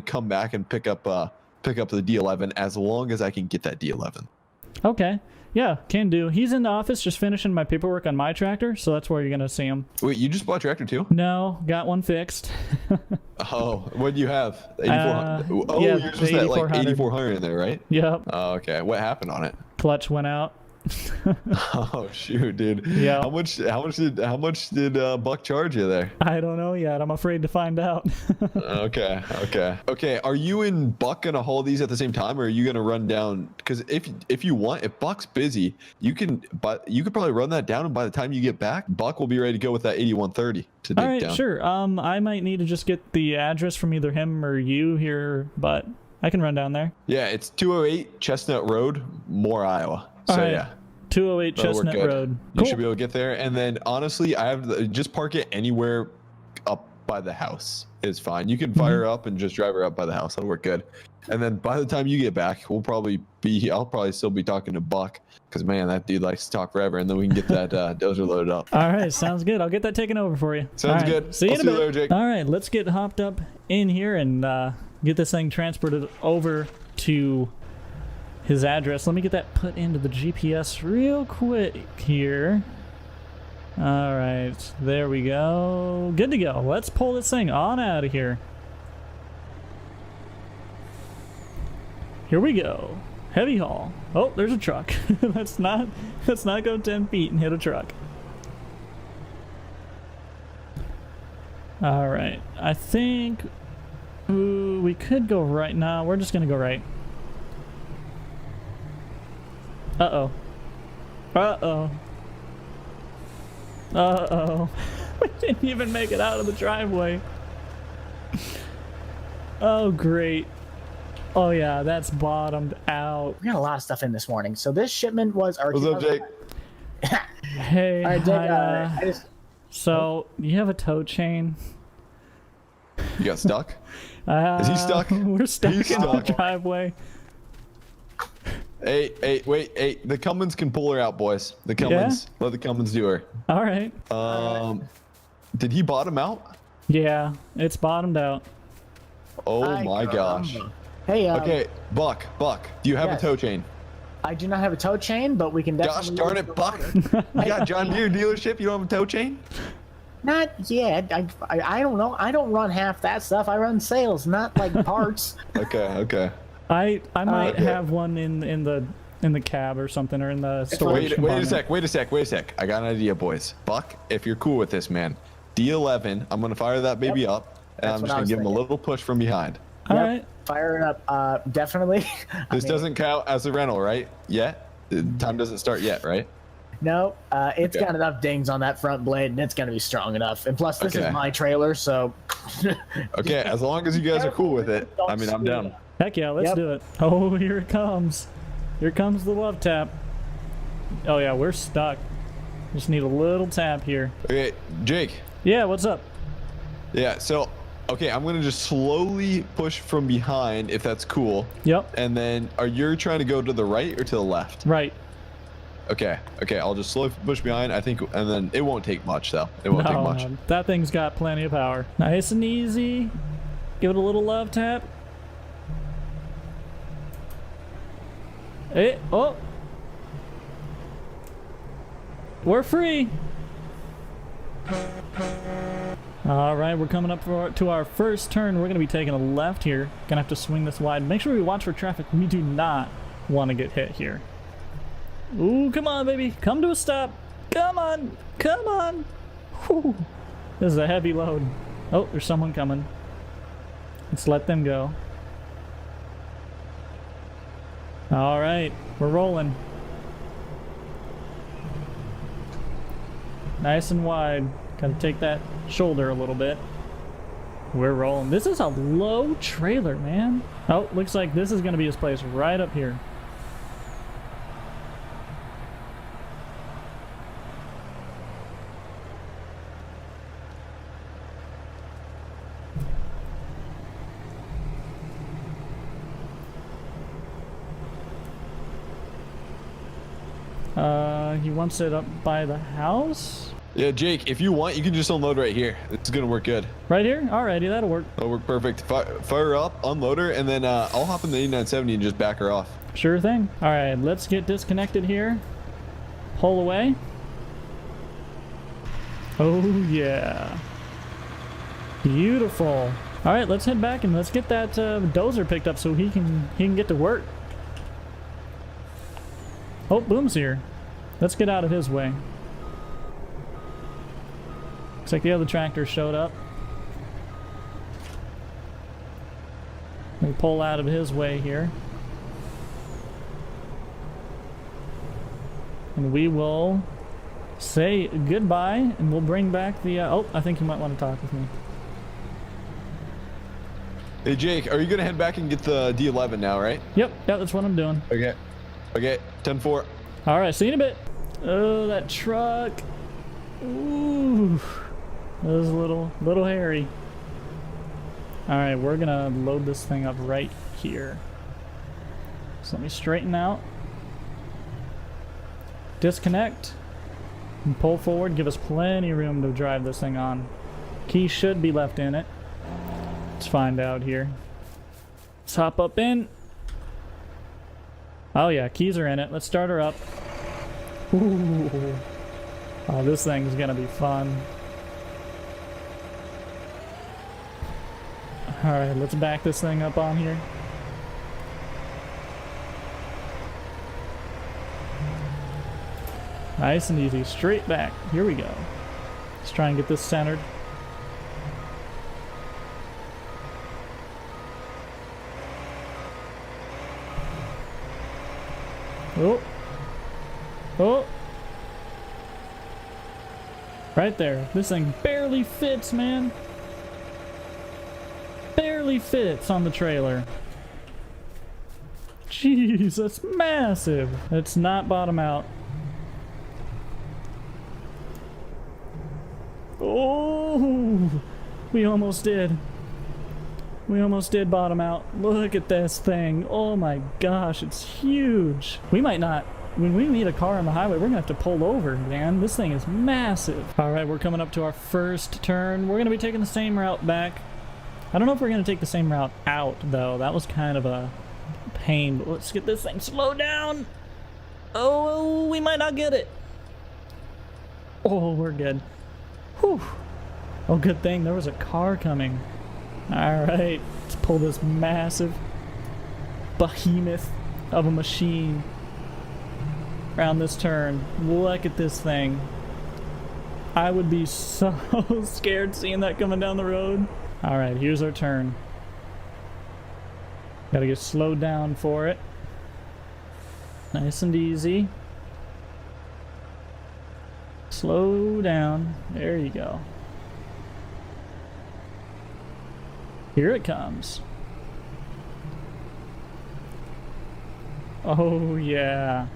come back and pick up the D11 as long as I can get that D11. Okay. Yeah, can do. He's in the office just finishing my paperwork on my tractor, so that's where you're going to see him. Wait, you just bought a tractor too? No, got one fixed. Oh, what do you have? 8400? You're just at like 8400 in there, right? Yep. Oh, okay. What happened on it? Clutch went out. Oh shoot, dude. Yeah. How much did Buck charge you there? I don't know yet. I'm afraid to find out. Okay. Are you and Buck gonna haul these at the same time, or are you gonna run down? Because if you want, if Buck's busy, you could probably run that down, and by the time you get back, Buck will be ready to go with that 8130 to dig down. All right, sure. I might need to just get the address from either him or you here, but I can run down there. Yeah, it's 208 Chestnut Road, Moore, Iowa. So right. yeah. 208 That'll work Chestnut good. Road. You should be able to get there. And then honestly, just park it anywhere up by the house is fine. You can fire up and just drive her up by the house. That'll work good. And then by the time you get back, I'll probably still be talking to Buck because man, that dude likes to talk forever. And then we can get that dozer loaded up. All right, sounds good. I'll get that taken over for you. Sounds All right, good. See you I'll in a see you bit. later, Jake. All right, let's get hopped up in here and get this thing transported over to his address. Let me get that put into the GPS real quick here. All right, there we go. Good to go. Let's pull this thing on out of here. Here we go. Heavy haul. Oh, there's a truck. let's not go 10 feet and hit a truck. All right, I think we could go right now. We're just gonna go right. Uh-oh. Uh-oh. Uh-oh. We didn't even make it out of the driveway. Oh, great. Oh, yeah, that's bottomed out. We got a lot of stuff in this morning. So this shipment was our. What's up, Jake? Hey, All right, Jake, so you have a tow chain? You got stuck? Is he stuck? We're stuck He's in stuck. the driveway. Hey, wait, hey, the Cummins can pull her out, boys. The Cummins, let the Cummins do her. All right. Did he bottom out? Yeah, it's bottomed out. Oh my gosh. Hey, Okay, Buck, do you have Yes. a tow chain? I do not have a tow chain, but we can Gosh definitely. darn it, Buck. You got a John Deere dealership, you don't have a tow chain? Not yet. I don't know. I don't run half that stuff. I run sales, not like parts. Okay. I might Okay. have one in the cab or something, or in the storage Wait a compartment. sec. I got an idea, boys. Buck, if you're cool with this, man, D11, I'm gonna fire that baby up, and That's I'm what just I gonna was give him a thinking. little push from behind. All Yep. right. Fire it up. Definitely. This doesn't count as a rental, right? Yet? The time doesn't start yet, right? No, it's Okay. got enough dings on that front blade, and it's gonna be strong enough. And plus, this Okay. is my trailer, so. Okay, as long as you guys are cool with it, I mean, I'm down. Heck yeah, let's Yep. do it. Oh, here it comes. Here comes the love tap. Oh yeah, we're stuck. Just need a little tap here. Okay, Jake. Yeah, what's up? Yeah, so, okay, I'm gonna just slowly push from behind, if that's cool. Yep. And then, are you trying to go to the right or to the left? Right. Okay, I'll just slowly push behind, I think, and then it won't take much, though. It won't take No, much. no, that thing's got plenty of power. Nice and easy. Give it a little love tap. Hey, oh. We're free. All right, we're coming up to our first turn. We're going to be taking a left here. Gonna have to swing this wide. Make sure we watch for traffic. We do not want to get hit here. Ooh, come on, baby. Come to a stop. Come on. Come on. Whew. This is a heavy load. Oh, there's someone coming. Let's let them go. All right, we're rolling. Nice and wide. Gotta take that shoulder a little bit. We're rolling. This is a low trailer, man. Oh, looks like this is gonna be his place right up here. He wants it up by the house? Yeah, Jake, if you want, you can just unload right here. It's gonna work good. Right here? Alrighty, that'll work. That'll work perfect. Fire up, unload her, and then I'll hop in the 8970 and just back her off. Sure thing. Alright, let's get disconnected here. Pull away. Oh, yeah. Beautiful. Alright, let's head back and let's get that dozer picked up so he can get to work. Oh, Boom's here. Let's get out of his way. Looks like the other tractor showed up. We pull out of his way here. And we will say goodbye, and we'll bring back the... oh, I think you might want to talk with me. Hey, Jake, are you gonna head back and get the D11 now, right? Yep, that's what I'm doing. Okay. Okay, 10-4. All right, see you in a bit. Oh, that truck. Ooh, that was a little hairy. All right, we're gonna load this thing up right here. So let me straighten out. Disconnect. And pull forward, give us plenty of room to drive this thing on. Key should be left in it. Let's find out here. Let's hop up in. Oh yeah, keys are in it. Let's start her up. Ooh. Oh, this thing's gonna be fun. Alright, let's back this thing up on here. Nice and easy, straight back. Here we go. Let's try and get this centered. Oh. Oh. Right there. This thing barely fits, man. Barely fits on the trailer. Jeez, that's massive. Let's not bottom out. Oh, we almost did. We almost did bottom out. Look at this thing. Oh my gosh, it's huge. We might not, when we meet a car on the highway, we're gonna have to pull over, man. This thing is massive. All right, we're coming up to our first turn. We're gonna be taking the same route back. I don't know if we're gonna take the same route out though. That was kind of a pain, but let's get this thing slowed down. Oh, we might not get it. Oh, we're good. Whew. Oh, good thing there was a car coming. Alright, let's pull this massive behemoth of a machine around this turn. Look at this thing. I would be so scared seeing that coming down the road. Alright, here's our turn. Gotta get slowed down for it. Nice and easy. Slow down. There you go. Here it comes. Oh yeah.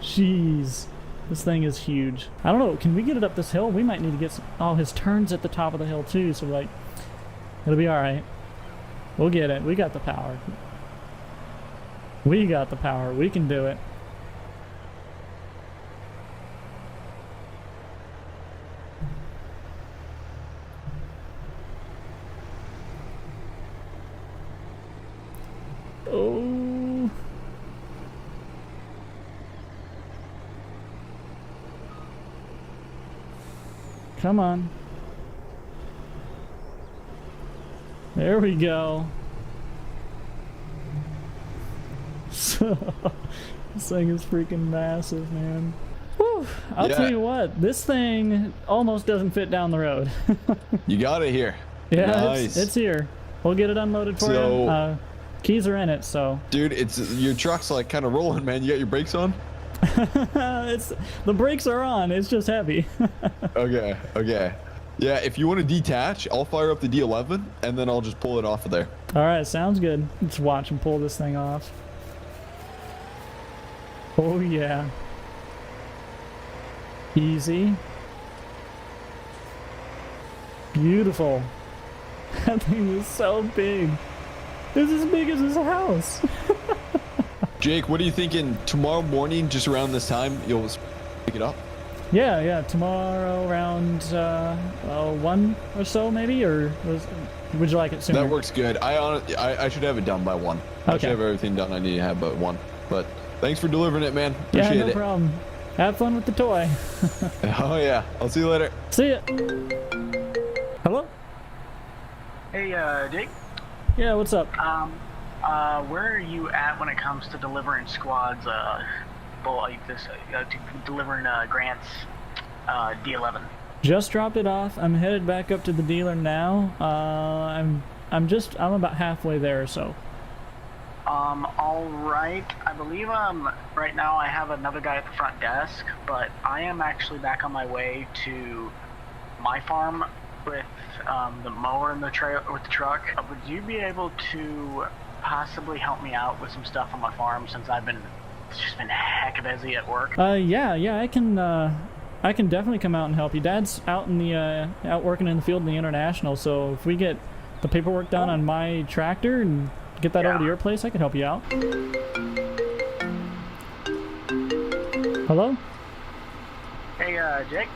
Jeez. This thing is huge. I don't know, can we get it up this hill? We might need to get some... Oh, his turn's at the top of the hill too, so like... It'll be alright. We'll get it. We got the power. We got the power. We can do it. Oh. Come on. There we go. So, this thing is freaking massive, man. Whew, I'll tell you what, this thing almost doesn't fit down the road. You got it here. Yeah, nice. it's here. We'll get it unloaded for you. Keys are in it, so. Dude, your truck's like kind of rolling, man. You got your brakes on? The brakes are on. It's just heavy. Okay. Yeah, if you want to detach, I'll fire up the D11 and then I'll just pull it off of there. All right, sounds good. Let's watch him pull this thing off. Oh yeah. Easy. Beautiful. That thing is so big. It's as big as his house. Jake, what are you thinking? Tomorrow morning, just around this time, you'll pick it up? Yeah, tomorrow around 1 or so maybe, or would you like it sooner? That works good. I should have it done by 1. I should have everything done I need to have by 1. But thanks for delivering it, man. Appreciate it. Yeah, no problem. Have fun with the toy. Oh yeah, I'll see you later. See ya. Hello? Hey, Jake. Yeah, what's up? Where are you at when it comes to delivering squads, delivering grants, D11? Just dropped it off. I'm headed back up to the dealer now. I'm about halfway there or so. All right. I believe right now I have another guy at the front desk, but I am actually back on my way to my farm with the mower and the trailer with the truck. Would you be able to possibly help me out with some stuff on my farm since it's just been heck busy at work? Yeah, I can definitely come out and help you. Dad's out in the out working in the field in the International, so if we get the paperwork done on my tractor and get that over to your place, I can help you out. Hello? Hey, Jake.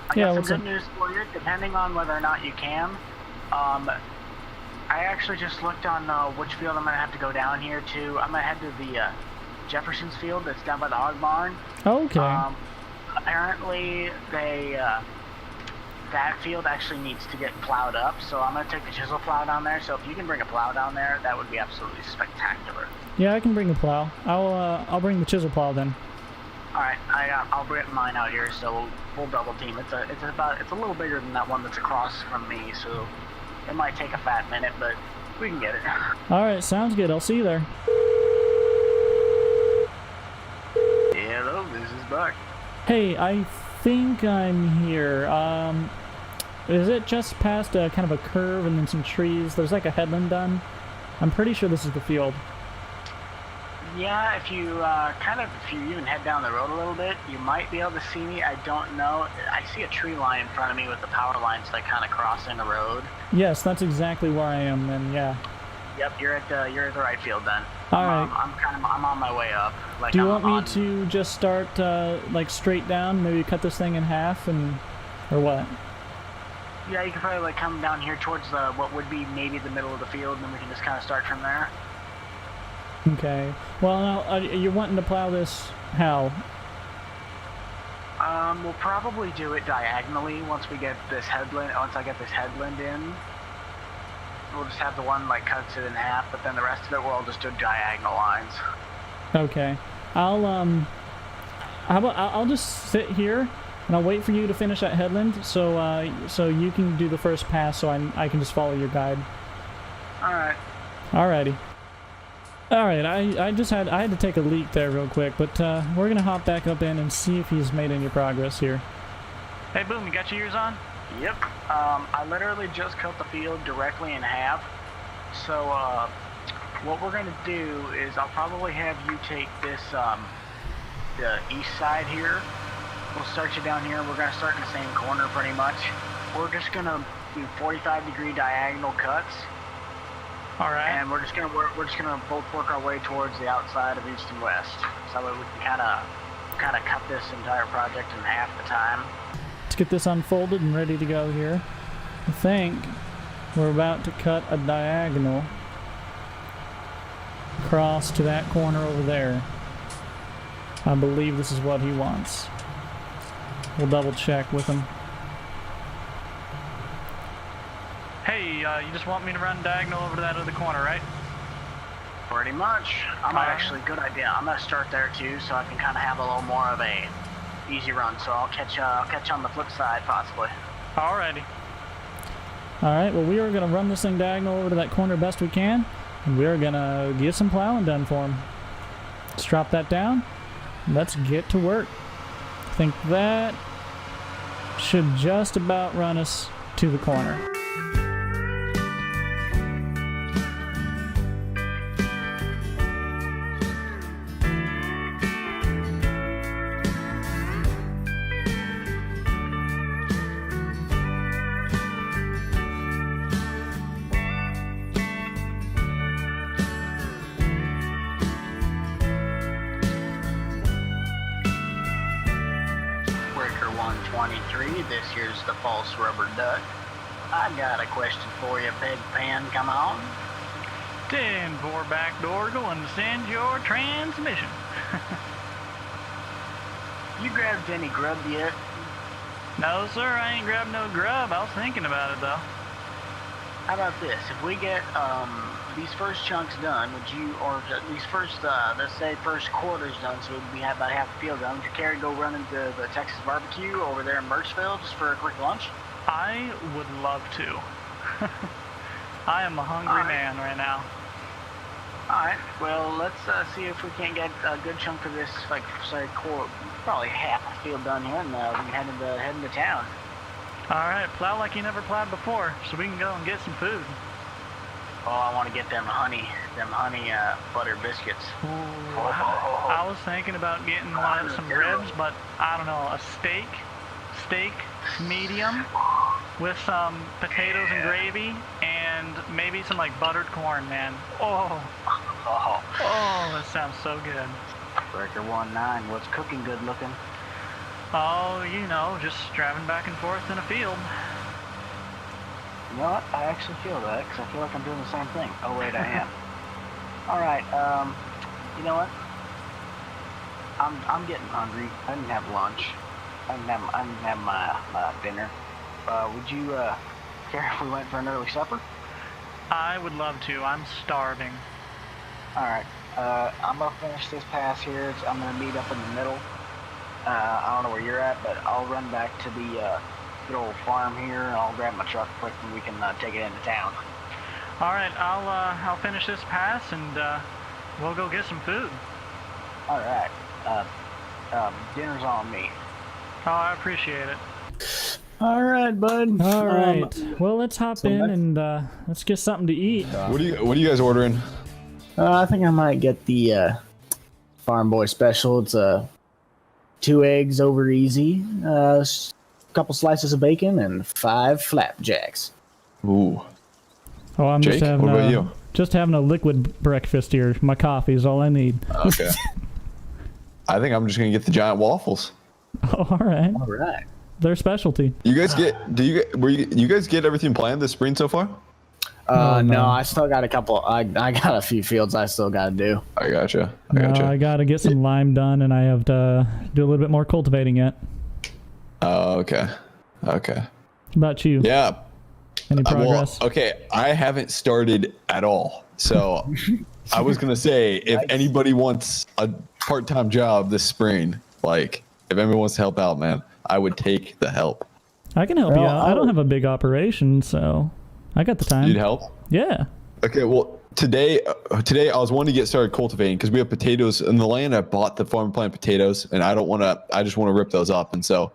I Yeah, got what's some up? good news for you. Depending on whether or not you can, I actually just looked on which field I'm gonna have to go down here to. I'm gonna head to the Jefferson's field that's down by the hog barn. Okay. Apparently, that field actually needs to get plowed up, so I'm gonna take the chisel plow down there. So if you can bring a plow down there, that would be absolutely spectacular. Yeah, I can bring the plow. I'll bring the chisel plow then. All right, I'll bring mine out here, so we'll double team. It's a little bigger than that one that's across from me, so it might take a fat minute, but we can get it. All right, sounds good. I'll see you there. Hello, this is Buck. Hey, I think I'm here. Is it just past a kind of a curve and then some trees? There's like a headland done. I'm pretty sure this is the field. Yeah, if you even head down the road a little bit, you might be able to see me. I don't know. I see a tree line in front of me with the power lines that kind of crossing the road. Yes, that's exactly where I am then, yeah. Yep, you're at the right field then. All right. I'm on my way up. Like, Do you want me to just start like straight down, maybe cut this thing in half, or what? Yeah, you can probably like come down here towards what would be maybe the middle of the field, and then we can just kind of start from there. Okay. Well, now, you're wanting to plow this how? We'll probably do it diagonally once I get this headland in. We'll just have the one like cuts it in half, but then the rest of it we'll just do diagonal lines. Okay. I'll just sit here and I'll wait for you to finish that headland, so you can do the first pass, so I can just follow your guide. All right. Alrighty. Alright, I had to take a leak there real quick, but we're gonna hop back up in and see if he's made any progress here. Hey, Boom, you got your ears on? Yep. I literally just cut the field directly in half. So, what we're gonna do is I'll probably have you take this, the east side here. We'll start you down here. We're gonna start in the same corner pretty much. We're just gonna do 45-degree diagonal cuts. All right. And we're just gonna both work our way towards the outside of east and west. So that way we can kind of cut this entire project in half the time. Let's get this unfolded and ready to go here. I think we're about to cut a diagonal across to that corner over there. I believe this is what he wants. We'll double check with him. Hey, you just want me to run diagonal over to that other corner, right? Pretty much. Good idea. I'm gonna start there too, so I can kind of have a little more of a easy run. So I'll catch on the flip side possibly. Alrighty. Alright, well we are gonna run this thing diagonal over to that corner best we can, and we are gonna get some plowing done for him. Let's drop that down. Let's get to work. I think that should just about run us to the corner. This here's the false rubber duck. I got a question for you, Big Pen. Come on. 10-4 back door going to send your transmission. You grabbed any grub yet? No, sir, I ain't grabbed no grub. I was thinking about it, though. How about this? If we get these first chunks done, these first, let's say first quarters done, so we have about half the field done, would you care to go run into the Texas barbecue over there in Birchville just for a quick lunch? I would love to. I am a hungry man right now. Alright, well, let's see if we can't get a good chunk of this, like, say, probably half the field done here, and we can head into town. Alright, plow like you never plowed before, so we can go and get some food. Oh, I want to get them honey butter biscuits. Ooh, I was thinking about getting some ribs, but I don't know, a steak medium with some potatoes and gravy and maybe some like buttered corn, man. Oh, that sounds so good. Breaker 19, what's cooking good looking? Oh, you know, just driving back and forth in a field. You know what? I actually feel that, because I feel like I'm doing the same thing. Oh, wait, I am. Alright, you know what? I'm getting hungry. I didn't have lunch. I didn't have my dinner. Would you, care if we went for an early supper? I would love to. I'm starving. Alright, I'm gonna finish this pass here. I'm gonna meet up in the middle. I don't know where you're at, but I'll run back to the, good old farm here, and I'll grab my truck quick and we can take it into town. All right, I'll finish this pass and we'll go get some food. All right, dinner's on me. Oh, I appreciate it. All right, bud. All right. Well, let's hop in and let's get something to eat. What are you guys ordering? I think I might get the Farm Boy special. It's 2 eggs over easy, couple slices of bacon, and 5 flapjacks. Ooh. Oh, I'm Jake, what about you? Just having a liquid breakfast here. My coffee is all I need. Okay. I think I'm just gonna get the giant waffles. Oh, all right. All right. Their specialty. You guys you guys get everything planned this spring so far? No, I still got a couple. I got a few fields I still got to do. I gotcha. I gotta get some lime done, and I have to do a little bit more cultivating yet. Oh, okay. Okay. How about you? Yeah. Any progress? Well, okay, I haven't started at all. So I was gonna say, if anybody wants a part-time job this spring, like if anyone wants to help out, man, I would take the help. I can help you out. I don't have a big operation, so I got the time. Need help? Yeah. Okay, well, today I was wanting to get started cultivating because we have potatoes in the land. I bought the farm plant potatoes, and I just want to rip those up. And so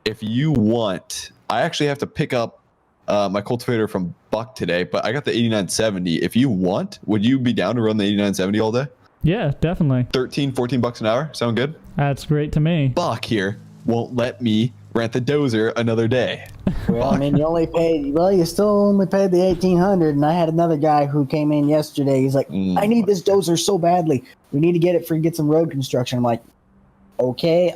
if you want, I actually have to pick up my cultivator from Buck today, but I got the 8970. If you want, would you be down to run the 8970 all day? Yeah, definitely. 14 bucks an hour. Sound good? That's great to me. Buck here won't let me rent the dozer another day. Well, I mean, you still only paid the 1,800, and I had another guy who came in yesterday. He's like, I need this dozer so badly. We need to get it get some road construction. I'm like, okay.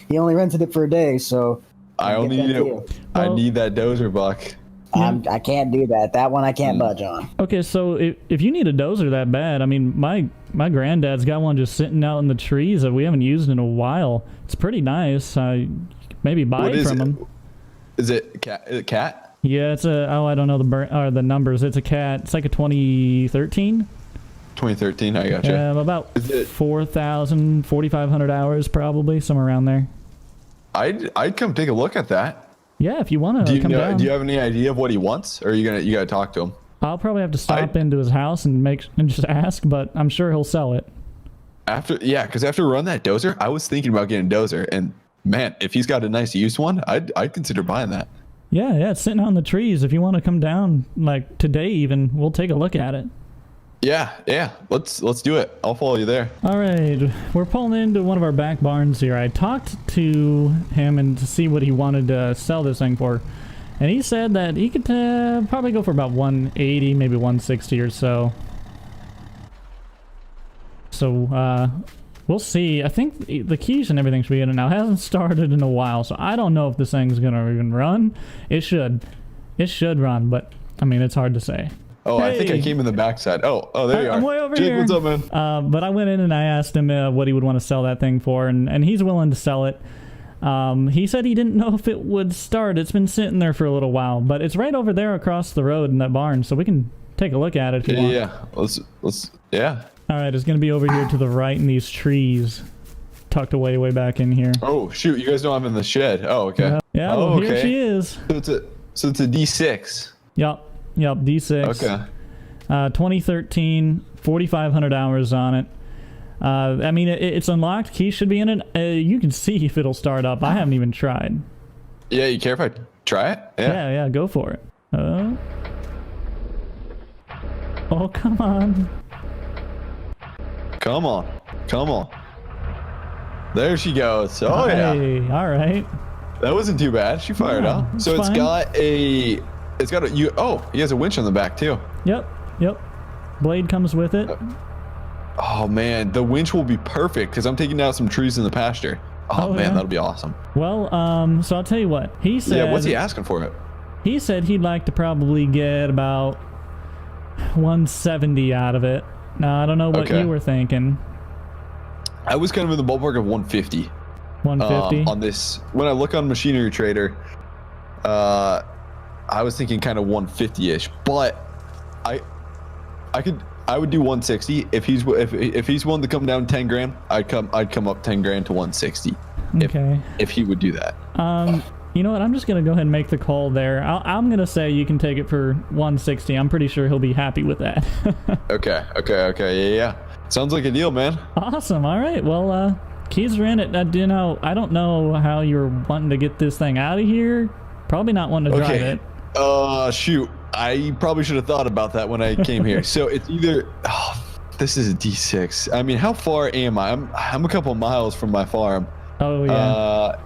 He only rented it for a day, so I need that dozer, Buck. I can't do that. That one I can't budge on. Okay, so if you need a dozer that bad, I mean, my granddad's got one just sitting out in the trees that we haven't used in a while. It's pretty nice. Maybe buy it from him. Is it cat? Yeah, it's I don't know the numbers. It's a cat. It's like a 2013. 2013. I gotcha. Yeah, about 4,000, 4,500 hours probably, somewhere around there. I'd come take a look at that. Yeah, if you want to come down. Do you have any idea of what he wants, or you gotta talk to him? I'll probably have to stop into his house and just ask, but I'm sure he'll sell it. Because after run that dozer, I was thinking about getting a dozer, and man, if he's got a nice used one, I'd consider buying that. Yeah, it's sitting on the trees. If you want to come down, like today even, we'll take a look at it. Yeah. Let's do it. I'll follow you there. All right, we're pulling into one of our back barns here. I talked to him and to see what he wanted to sell this thing for, and he said that he could probably go for about 180, maybe 160 or so. So we'll see. I think the keys and everything should be in it now. It hasn't started in a while, so I don't know if this thing's gonna even run. It should run, but I mean, it's hard to say. Oh, hey. I think I came in the backside. Oh, there you are. I'm way over Jake, here. what's up, man? But I went in and I asked him what he would want to sell that thing for, and he's willing to sell it. He said he didn't know if it would start. It's been sitting there for a little while, but it's right over there across the road in that barn, so we can take a look at it if you want. Yeah, let's. All right, it's gonna be over here to the right in these trees, tucked way back in here. Oh shoot, you guys know I'm in the shed. Oh, okay. Yeah, well, here she is. So it's a D6. Yep, D6. Okay. 2013, 4,500 hours on it. I mean, it's unlocked. Keys should be in it. You can see if it'll start up. I haven't even tried. Yeah, you care if I try it? Yeah, go for it. Oh, come on. Come on. Come on. There she goes. Oh, yeah. Hey, all right. That wasn't too bad. She fired Yeah, out. it's So fine. he has a winch on the back too. Yep. Blade comes with it. Oh man, the winch will be perfect because I'm taking out some trees in the pasture. Oh man, yeah. that'll be awesome. Well, so I'll tell you what. He said. Yeah, what's he asking for it? He said he'd like to probably get about 170 out of it. Now, I don't know what you were thinking. I was kind of in the ballpark of 150. 150? On this. When I look on Machinery Trader, I was thinking kind of 150-ish, but I would do 160 if he's willing to come down 10 grand. I'd come up 10 grand to 160. Okay. If he would do that. You know what? I'm just gonna go ahead and make the call there. I'm gonna say you can take it for 160. I'm pretty sure he'll be happy with that. Okay. Yeah. Sounds like a deal, man. Awesome. All right. Well, keys are in it. I don't know how you're wanting to get this thing out of here. Probably not wanting to drive it. Shoot. I probably should have thought about that when I came here. So it's either. Oh, this is a D6. I mean, how far am I? I'm a couple miles from my farm. Oh yeah.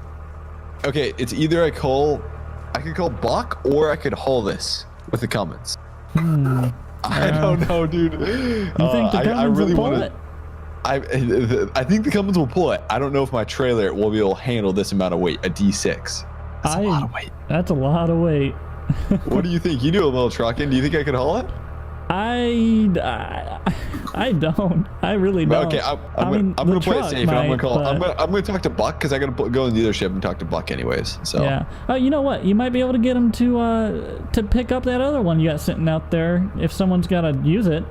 Okay, it's either I could call Buck or I could haul this with the Cummins. I don't know, dude. You think the Cummins will pull it? I think the Cummins will pull it. I don't know if my trailer will be able to handle this amount of weight. A D6. That's a lot of weight. That's a lot of weight. What do you think? You do a little trucking. Do you think I could haul it? I don't. I really don't. Okay, I'm gonna play it safe. And I'm gonna talk to Buck because I gotta go in the dealership and talk to Buck anyways. So yeah. Oh, you know what? You might be able to get him to pick up that other one you got sitting out there if someone's got to use it,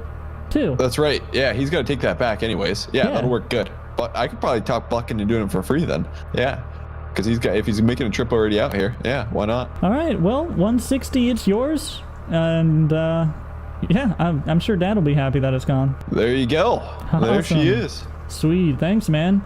too. That's right. Yeah, he's got to take that back anyways. Yeah, that'll work good. But I could probably talk Buck into doing it for free then. Yeah, because if he's making a trip already out here, yeah, why not? All right. Well, 160, it's yours, and yeah, I'm sure Dad will be happy that it's gone. There you go. Awesome. There she is. Sweet. Thanks, man.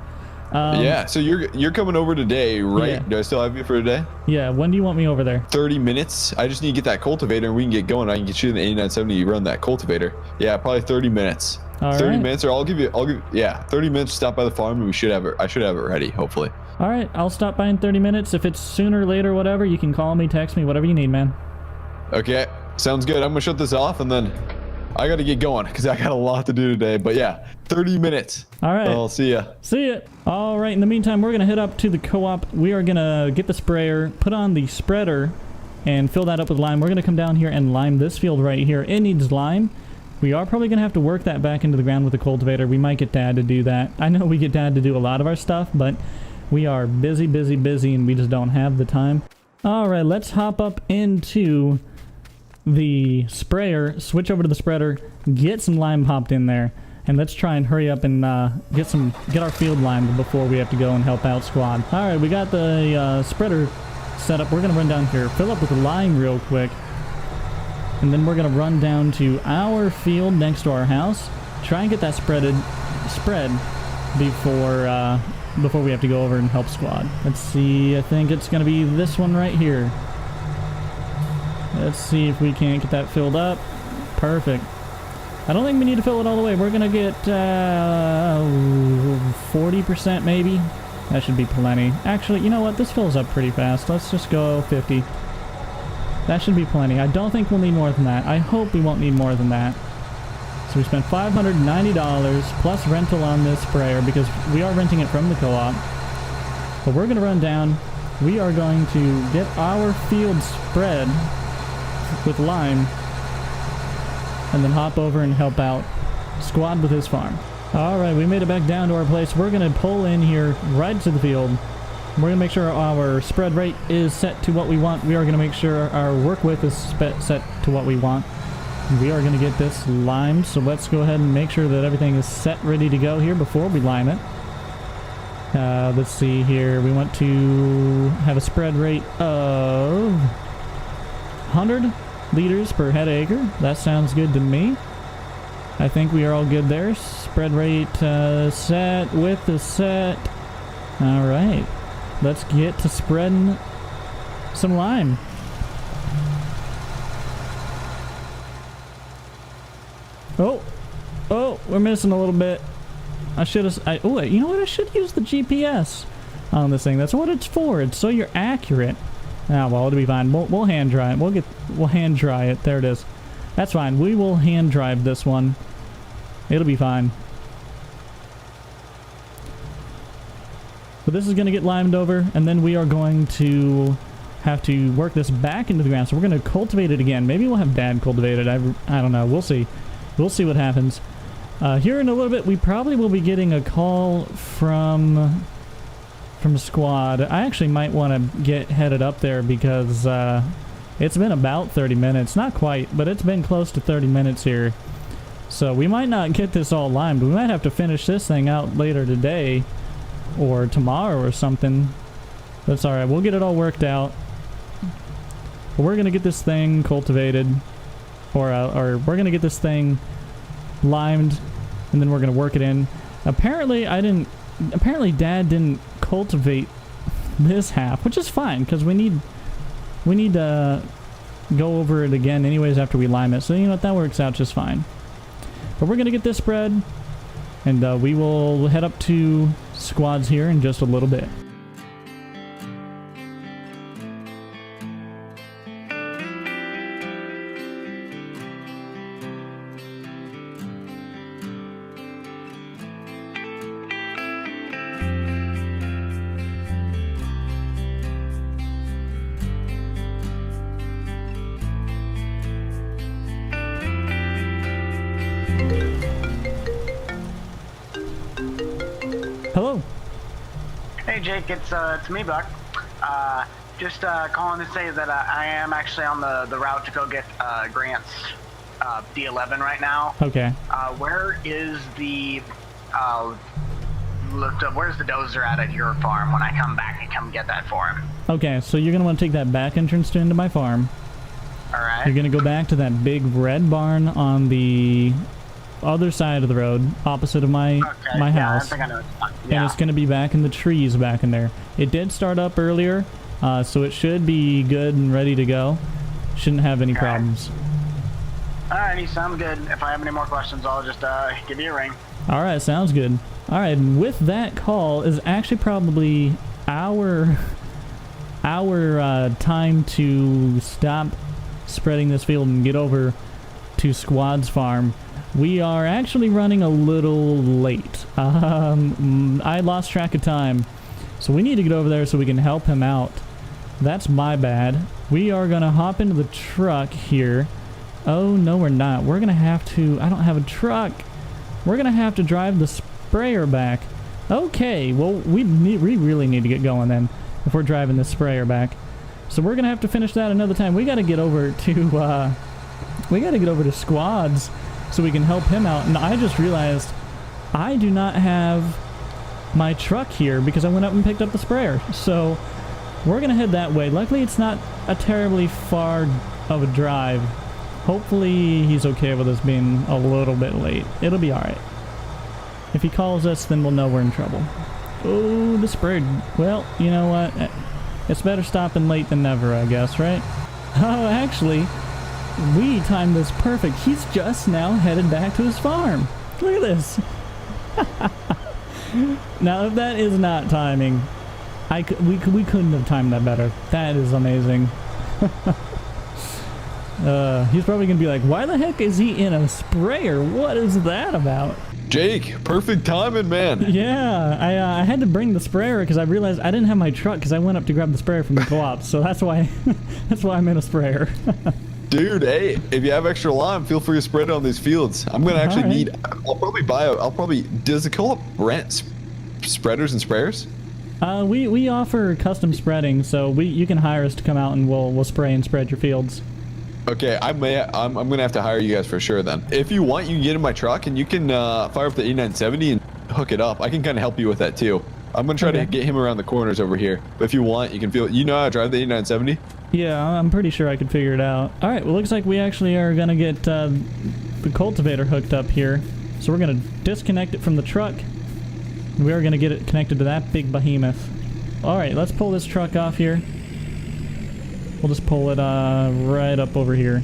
Yeah, so you're coming over today, right? Yeah. Do I still have you for today? Yeah, when do you want me over there? 30 minutes. I just need to get that cultivator and we can get going. I can get you in the 8970 run that cultivator. Yeah, probably 30 minutes. All 30 right. minutes, or I'll give you 30 minutes to stop by the farm and I should have it ready, hopefully. All right, I'll stop by in 30 minutes. If it's sooner, later, whatever, you can call me, text me, whatever you need, man. Okay, sounds good. I'm gonna shut this off and then I gotta get going because I got a lot to do today. But yeah, 30 minutes. All right. I'll see ya. See ya. All right, in the meantime, we're gonna head up to the co-op. We are gonna get the sprayer, put on the spreader, and fill that up with lime. We're gonna come down here and lime this field right here. It needs lime. We are probably gonna have to work that back into the ground with the cultivator. We might get Dad to do that. I know we get Dad to do a lot of our stuff, but we are busy, and we just don't have the time. All right, let's hop up into the sprayer, switch over to the spreader, get some lime popped in there, and let's try and hurry up and get our field limed before we have to go and help out squad. All right, we got the spreader set up. We're gonna run down here, fill up with lime real quick, and then we're gonna run down to our field next to our house, try and get that spread before we have to go over and help squad. Let's see, I think it's gonna be this one right here. Let's see if we can't get that filled up. Perfect. I don't think we need to fill it all the way. We're gonna get 40% maybe. That should be plenty. Actually, you know what? This fills up pretty fast. Let's just go 50. That should be plenty. I don't think we'll need more than that. I hope we won't need more than that. So we spent $590 plus rental on this sprayer because we are renting it from the co-op. But we're gonna run down. We are going to get our field spread with lime and then hop over and help out squad with his farm. All right, we made it back down to our place. We're gonna pull in here right to the field. We're gonna make sure our spread rate is set to what we want. We are gonna make sure our work width is set to what we want. We are gonna get this limed, so let's go ahead and make sure that everything is set ready to go here before we lime it. Let's see here. We want to have a spread rate of 100 liters per head acre. That sounds good to me. I think we are all good there. Spread rate set, width is set. All right, let's get to spreading some lime. Oh, we're missing a little bit. I should have... Oh, you know what? I should use the GPS on this thing. That's what it's for. It's so you're accurate. Ah, well, it'll be fine. We'll hand dry it. We'll hand dry it. There it is. That's fine. We will hand drive this one. It'll be fine. But this is going to get limed over, and then we are going to have to work this back into the ground. So we're going to cultivate it again. Maybe we'll have Dad cultivate it. I don't know. We'll see. We'll see what happens. Here in a little bit, we probably will be getting a call from squad. I actually might want to get headed up there because it's been about 30 minutes. Not quite, but it's been close to 30 minutes here. So we might not get this all limed. We might have to finish this thing out later today or tomorrow or something. That's alright. We'll get it all worked out. But we're going to get this thing cultivated, or we're going to get this thing limed, and then we're going to work it in. Apparently Dad didn't cultivate this half, which is fine because we need to go over it again anyways after we lime it. So you know what, that works out just fine. But we're gonna get this spread, and we will head up to squads here in just a little bit. Hello. Hey Jake, it's me, Buck. Just calling to say that I am actually on the route to go get Grant's D11 right now. Okay. Where is the where's the dozer at your farm when I come back and come get that for him? Okay, so you're gonna want to take that back entrance into my farm. All right. You're gonna go back to that big red barn on the other side of the road, opposite of my house. I think I know. And it's gonna be back in the trees back in there. It did start up earlier, so it should be good and ready to go. Shouldn't have any problems. Alrighty, sounds good. If I have any more questions, I'll just give you a ring. Alright, sounds good. Alright, and with that call is actually probably our time to stop spreading this field and get over to Squad's farm. We are actually running a little late. I lost track of time, so we need to get over there so we can help him out. That's my bad. We are gonna hop into the truck here. Oh no, we're not. We're gonna have to... I don't have a truck. We're gonna have to drive the sprayer back. Okay, well we really need to get going then if we're driving the sprayer back. So we're gonna have to finish that another time. We gotta get over to Squads so we can help him out. And I just realized I do not have my truck here because I went up and picked up the sprayer. So we're gonna head that way. Luckily it's not a terribly far of a drive. Hopefully he's okay with us being a little bit late. It'll be alright. If he calls us, then we'll know we're in trouble. Oh, the sprayer. Well, you know what? It's better stopping late than never, I guess, right? Oh, actually, we timed this perfect. He's just now headed back to his farm. Look at this. Now, if that is not timing, we couldn't have timed that better. That is amazing. He's probably gonna be like, why the heck is he in a sprayer? What is that about? Jake, perfect timing, man. Yeah, I had to bring the sprayer because I realized I didn't have my truck because I went up to grab the sprayer from the co-op. So that's why I'm in a sprayer. Dude, hey, if you have extra lime, feel free to spread it on these fields. I'm gonna actually need. I'll probably. Does the co-op rent spreaders and sprayers? We offer custom spreading, so you can hire us to come out and we'll spray and spread your fields. Okay, I'm gonna have to hire you guys for sure then. If you want, you can get in my truck and you can fire up the 8970 and hook it up. I can kind of help you with that too. I'm gonna try to get him around the corners over here. But if you want, you can you know how to drive the 8970? Yeah, I'm pretty sure I could figure it out. All right, well, looks like we actually are gonna get the cultivator hooked up here. So we're gonna disconnect it from the truck. We are gonna get it connected to that big behemoth. All right, let's pull this truck off here. We'll just pull it right up over here.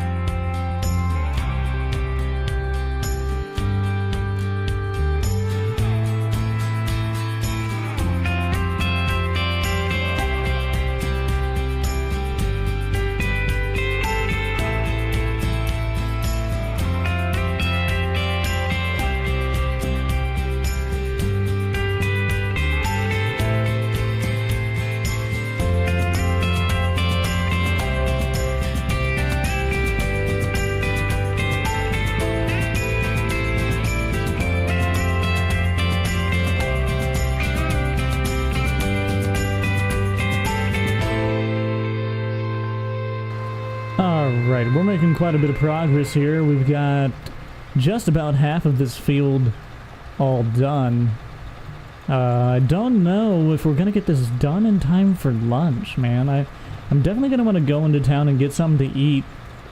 Alright, we're making quite a bit of progress here. We've got just about half of this field all done. I don't know if we're going to get this done in time for lunch, man. I'm definitely going to want to go into town and get something to eat.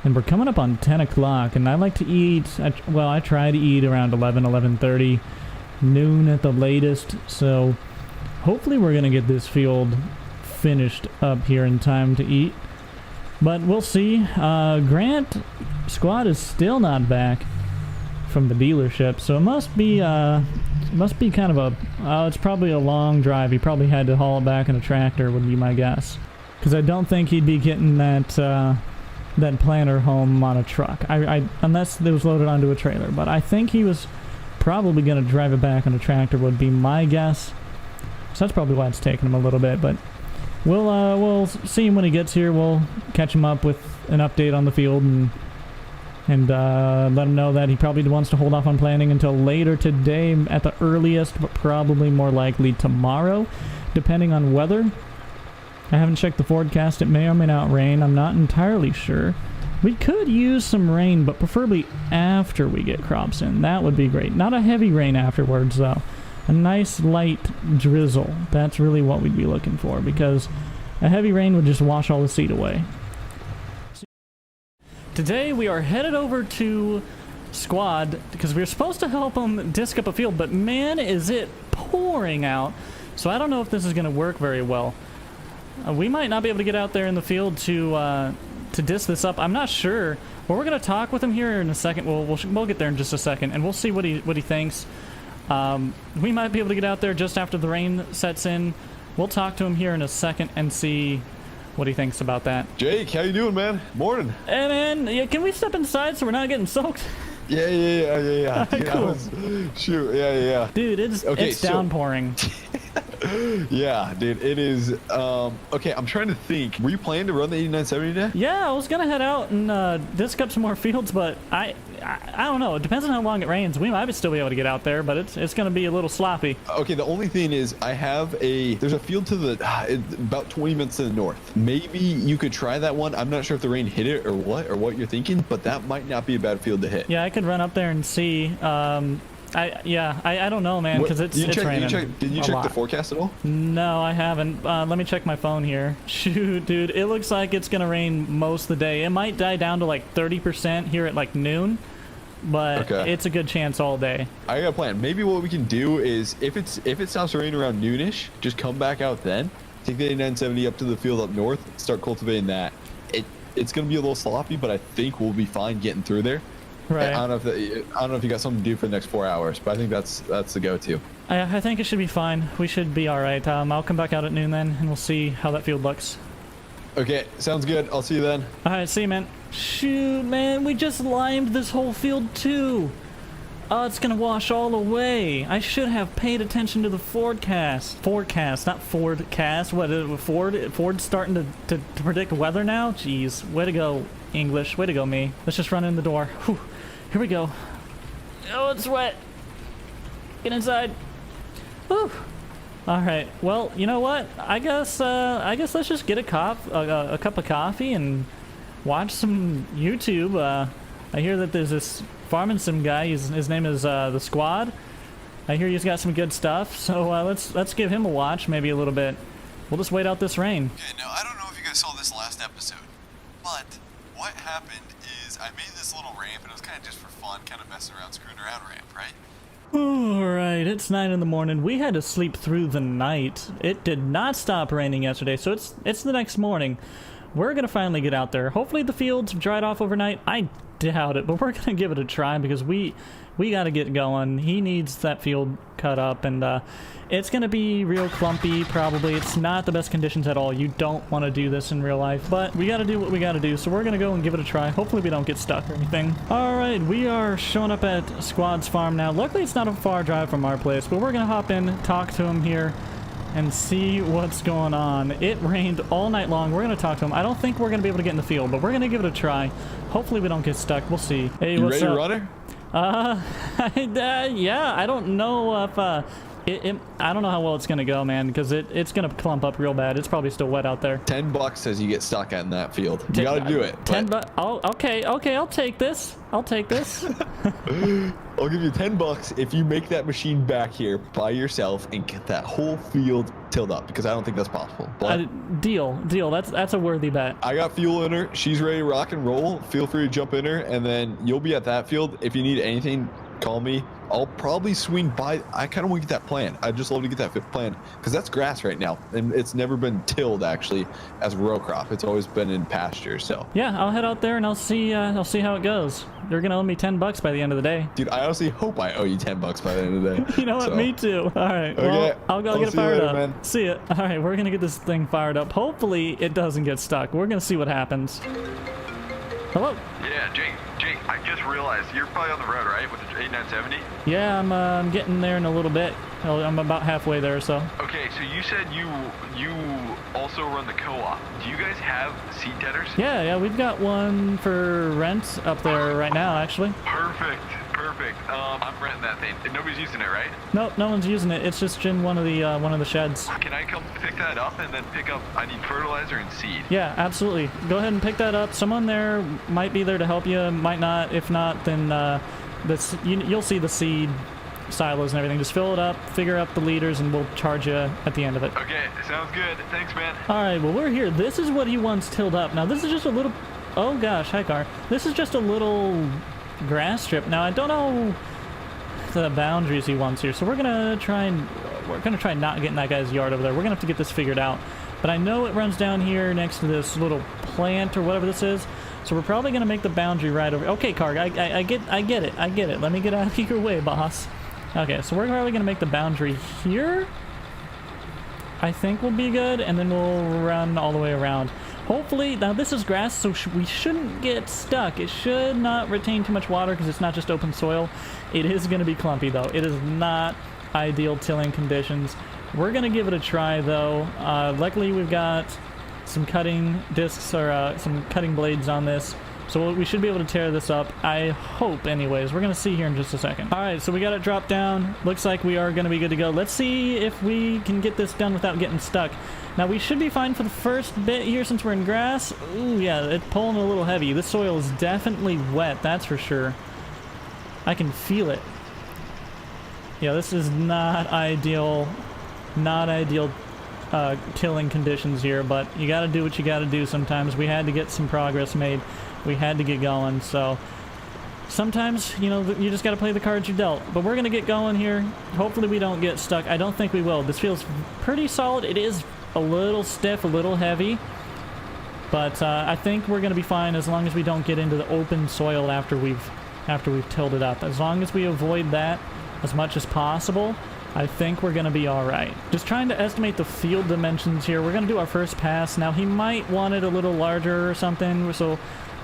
And we're coming up on 10 o'clock, and I like to eat, well, I try to eat around 11:30, noon at the latest. So hopefully we're going to get this field finished up here in time to eat. But we'll see. Grant squad is still not back from the dealership, so it must be kind of a, it's probably a long drive. He probably had to haul it back in a tractor, would be my guess. Because I don't think he'd be getting that planter home on a truck. Unless it was loaded onto a trailer. But I think he was probably going to drive it back on a tractor, would be my guess. So that's probably why it's taking him a little bit, but we'll see him when he gets here. We'll catch him up with an update on the field and let him know that he probably wants to hold off on planting until later today at the earliest, but probably more likely tomorrow, depending on weather. I haven't checked the forecast. It may or may not rain. I'm not entirely sure. We could use some rain, but preferably after we get crops in. That would be great. Not a heavy rain afterwards, though. A nice light drizzle. That's really what we'd be looking for, because a heavy rain would just wash all the seed away. Today we are headed over to Squad because we were supposed to help them disc up a field, but man, is it pouring out. So I don't know if this is going to work very well. We might not be able to get out there in the field to disc this up. I'm not sure. But we're going to talk with him here in a second. We'll get there in just a second, and we'll see what he thinks. We might be able to get out there just after the rain sets in. We'll talk to him here in a second and see what he thinks about that. Jake, how you doing, man? Morning. Hey, man. Yeah, can we step inside so we're not getting soaked? Yeah. Cool. Shoot, yeah. Dude, it's downpouring. Yeah, dude, it is. Okay, I'm trying to think. Were you planning to run the 8970 today? Yeah, I was gonna head out and disc up some more fields, but I don't know. It depends on how long it rains. We might still be able to get out there, but it's gonna be a little sloppy. Okay, the only thing is there's a field to the about 20 minutes to the north. Maybe you could try that one. I'm not sure if the rain hit it or what you're thinking, but that might not be a bad field to hit. Yeah, I could run up there and see. I don't know, man, because it's raining. Did you check the forecast at all? No, I haven't. Let me check my phone here. Shoot, dude, it looks like it's gonna rain most of the day. It might die down to like 30% here at like noon, but it's a good chance all day. I got a plan. Maybe what we can do is if it stops raining around noonish, just come back out then. Take the 8970 up to the field up north, start cultivating that. It's gonna be a little sloppy, but I think we'll be fine getting through there. Right. I don't know if you got something to do for the next 4 hours, but I think that's the go-to. I think it should be fine. We should be all right. I'll come back out at noon then, and we'll see how that field looks. Okay, sounds good. I'll see you then. All right, see you, man. Shoot, man, we just limed this whole field too. Oh, it's gonna wash all away. I should have paid attention to the forecast. Forecast, not Fordcast. What? Ford's starting to predict weather now. Jeez, way to go, English. Way to go, me. Let's just run in the door. Whew. Here we go. Oh, it's wet. Get inside. Whew. All right. Well, you know what? I guess let's just get a cup of coffee and watch some YouTube. I hear that there's this farming sim guy. His name is The Squad. I hear he's got some good stuff. So let's give him a watch. Maybe a little bit. We'll just wait out this rain. Okay. Now I don't know if you guys saw this last episode, but what happened is I made this little ramp, and it was kind of just for fun, kind of messing around, screwing around ramp, right? Alright, it's 9 in the morning. We had to sleep through the night. It did not stop raining yesterday, so it's the next morning. We're gonna finally get out there. Hopefully the fields have dried off overnight. I doubt it, but we're gonna give it a try because we gotta get going. He needs that field cut up, and it's gonna be real clumpy probably. It's not the best conditions at all. You don't want to do this in real life, but we gotta do what we gotta do, so we're gonna go and give it a try. Hopefully we don't get stuck or anything. Alright, we are showing up at Squad's farm now. Luckily it's not a far drive from our place, but we're gonna hop in, talk to him here, and see what's going on. It rained all night long. We're gonna talk to him. I don't think we're gonna be able to get in the field, but we're gonna give it a try. Hopefully we don't get stuck. We'll see. Hey, you what's ready up? to run her? Yeah, I don't know I don't know how well it's gonna go, man, because it's gonna clump up real bad. It's probably still wet out there. $10 says you get stuck in that field. You gotta do it. 10 bucks. Oh, okay, I'll take this. I'll take this. I'll give you $10 if you make that machine back here by yourself and get that whole field tilled up, because I don't think that's possible. But Deal. That's a worthy bet. I got fuel in her. She's ready to rock and roll. Feel free to jump in her, and then you'll be at that field. If you need anything, call me. I'll probably swing by. I kind of want to get that plan. I'd just love to get that plan, because that's grass right now, and it's never been tilled actually as a row crop. It's always been in pasture. So yeah, I'll head out there and I'll see how it goes. They're gonna owe me $10 by the end of the day. Dude, I honestly hope I owe you $10 by the end of the day. You know what? So. Me too. All right. Okay. Well, I'll go get it fired up. Man. See ya. All right, we're gonna get this thing fired up. Hopefully, it doesn't get stuck. We're gonna see what happens. Hello. Yeah, Jake, I just realized you're probably on the road, right, with the 8970? Yeah, I'm getting there in a little bit. I'm about halfway there, so. Okay, so you said you also run the co-op. Do you guys have seed tethers? Yeah, we've got one for rent up there right now, actually. Perfect. I'm renting that thing. Nobody's using it, right? Nope, no one's using it. It's just in one of the sheds. Can I come pick that up and then pick up? I need fertilizer and seed. Yeah, absolutely. Go ahead and pick that up. Someone there might be there to help you. Might not. If not, then you'll see the seed silos and everything. Just fill it up, figure out the liters, and we'll charge you at the end of it. Okay, sounds good. Thanks, man. All right, well, we're here. This is what he wants tilled up. Now, this is just a little... Oh, gosh. Hi, car. This is just a little grass strip. Now, I don't know the boundaries he wants here, so we're gonna try not getting that guy's yard over there. We're gonna have to get this figured out. But I know it runs down here next to this little plant or whatever this is, so we're probably gonna make the boundary right over... Okay, Karg, I get it. Let me get out of your way, boss. Okay, so we're probably gonna make the boundary here. I think will be good, and then we'll run all the way around. Hopefully, now this is grass, so we shouldn't get stuck. It should not retain too much water because it's not just open soil. It is going to be clumpy, though. It is not ideal tilling conditions. We're going to give it a try, though. Luckily, we've got some cutting discs or some cutting blades on this, so we should be able to tear this up. I hope, anyways. We're going to see here in just a second. All right, so we got it dropped down. Looks like we are going to be good to go. Let's see if we can get this done without getting stuck. Now, we should be fine for the first bit here since we're in grass. Ooh, yeah, it's pulling a little heavy. This soil is definitely wet, that's for sure. I can feel it. Yeah, this is not ideal tilling conditions here, but you got to do what you got to do sometimes. We had to get some progress made. We had to get going, so sometimes, you know, you just got to play the cards you're dealt. But we're going to get going here. Hopefully we don't get stuck. I don't think we will. This feels pretty solid. It is a little stiff, a little heavy, but I think we're going to be fine as long as we don't get into the open soil after we've tilled it up. As long as we avoid that as much as possible, I think we're going to be all right. Just trying to estimate the field dimensions here. We're going to do our first pass. Now, he might want it a little larger or something, so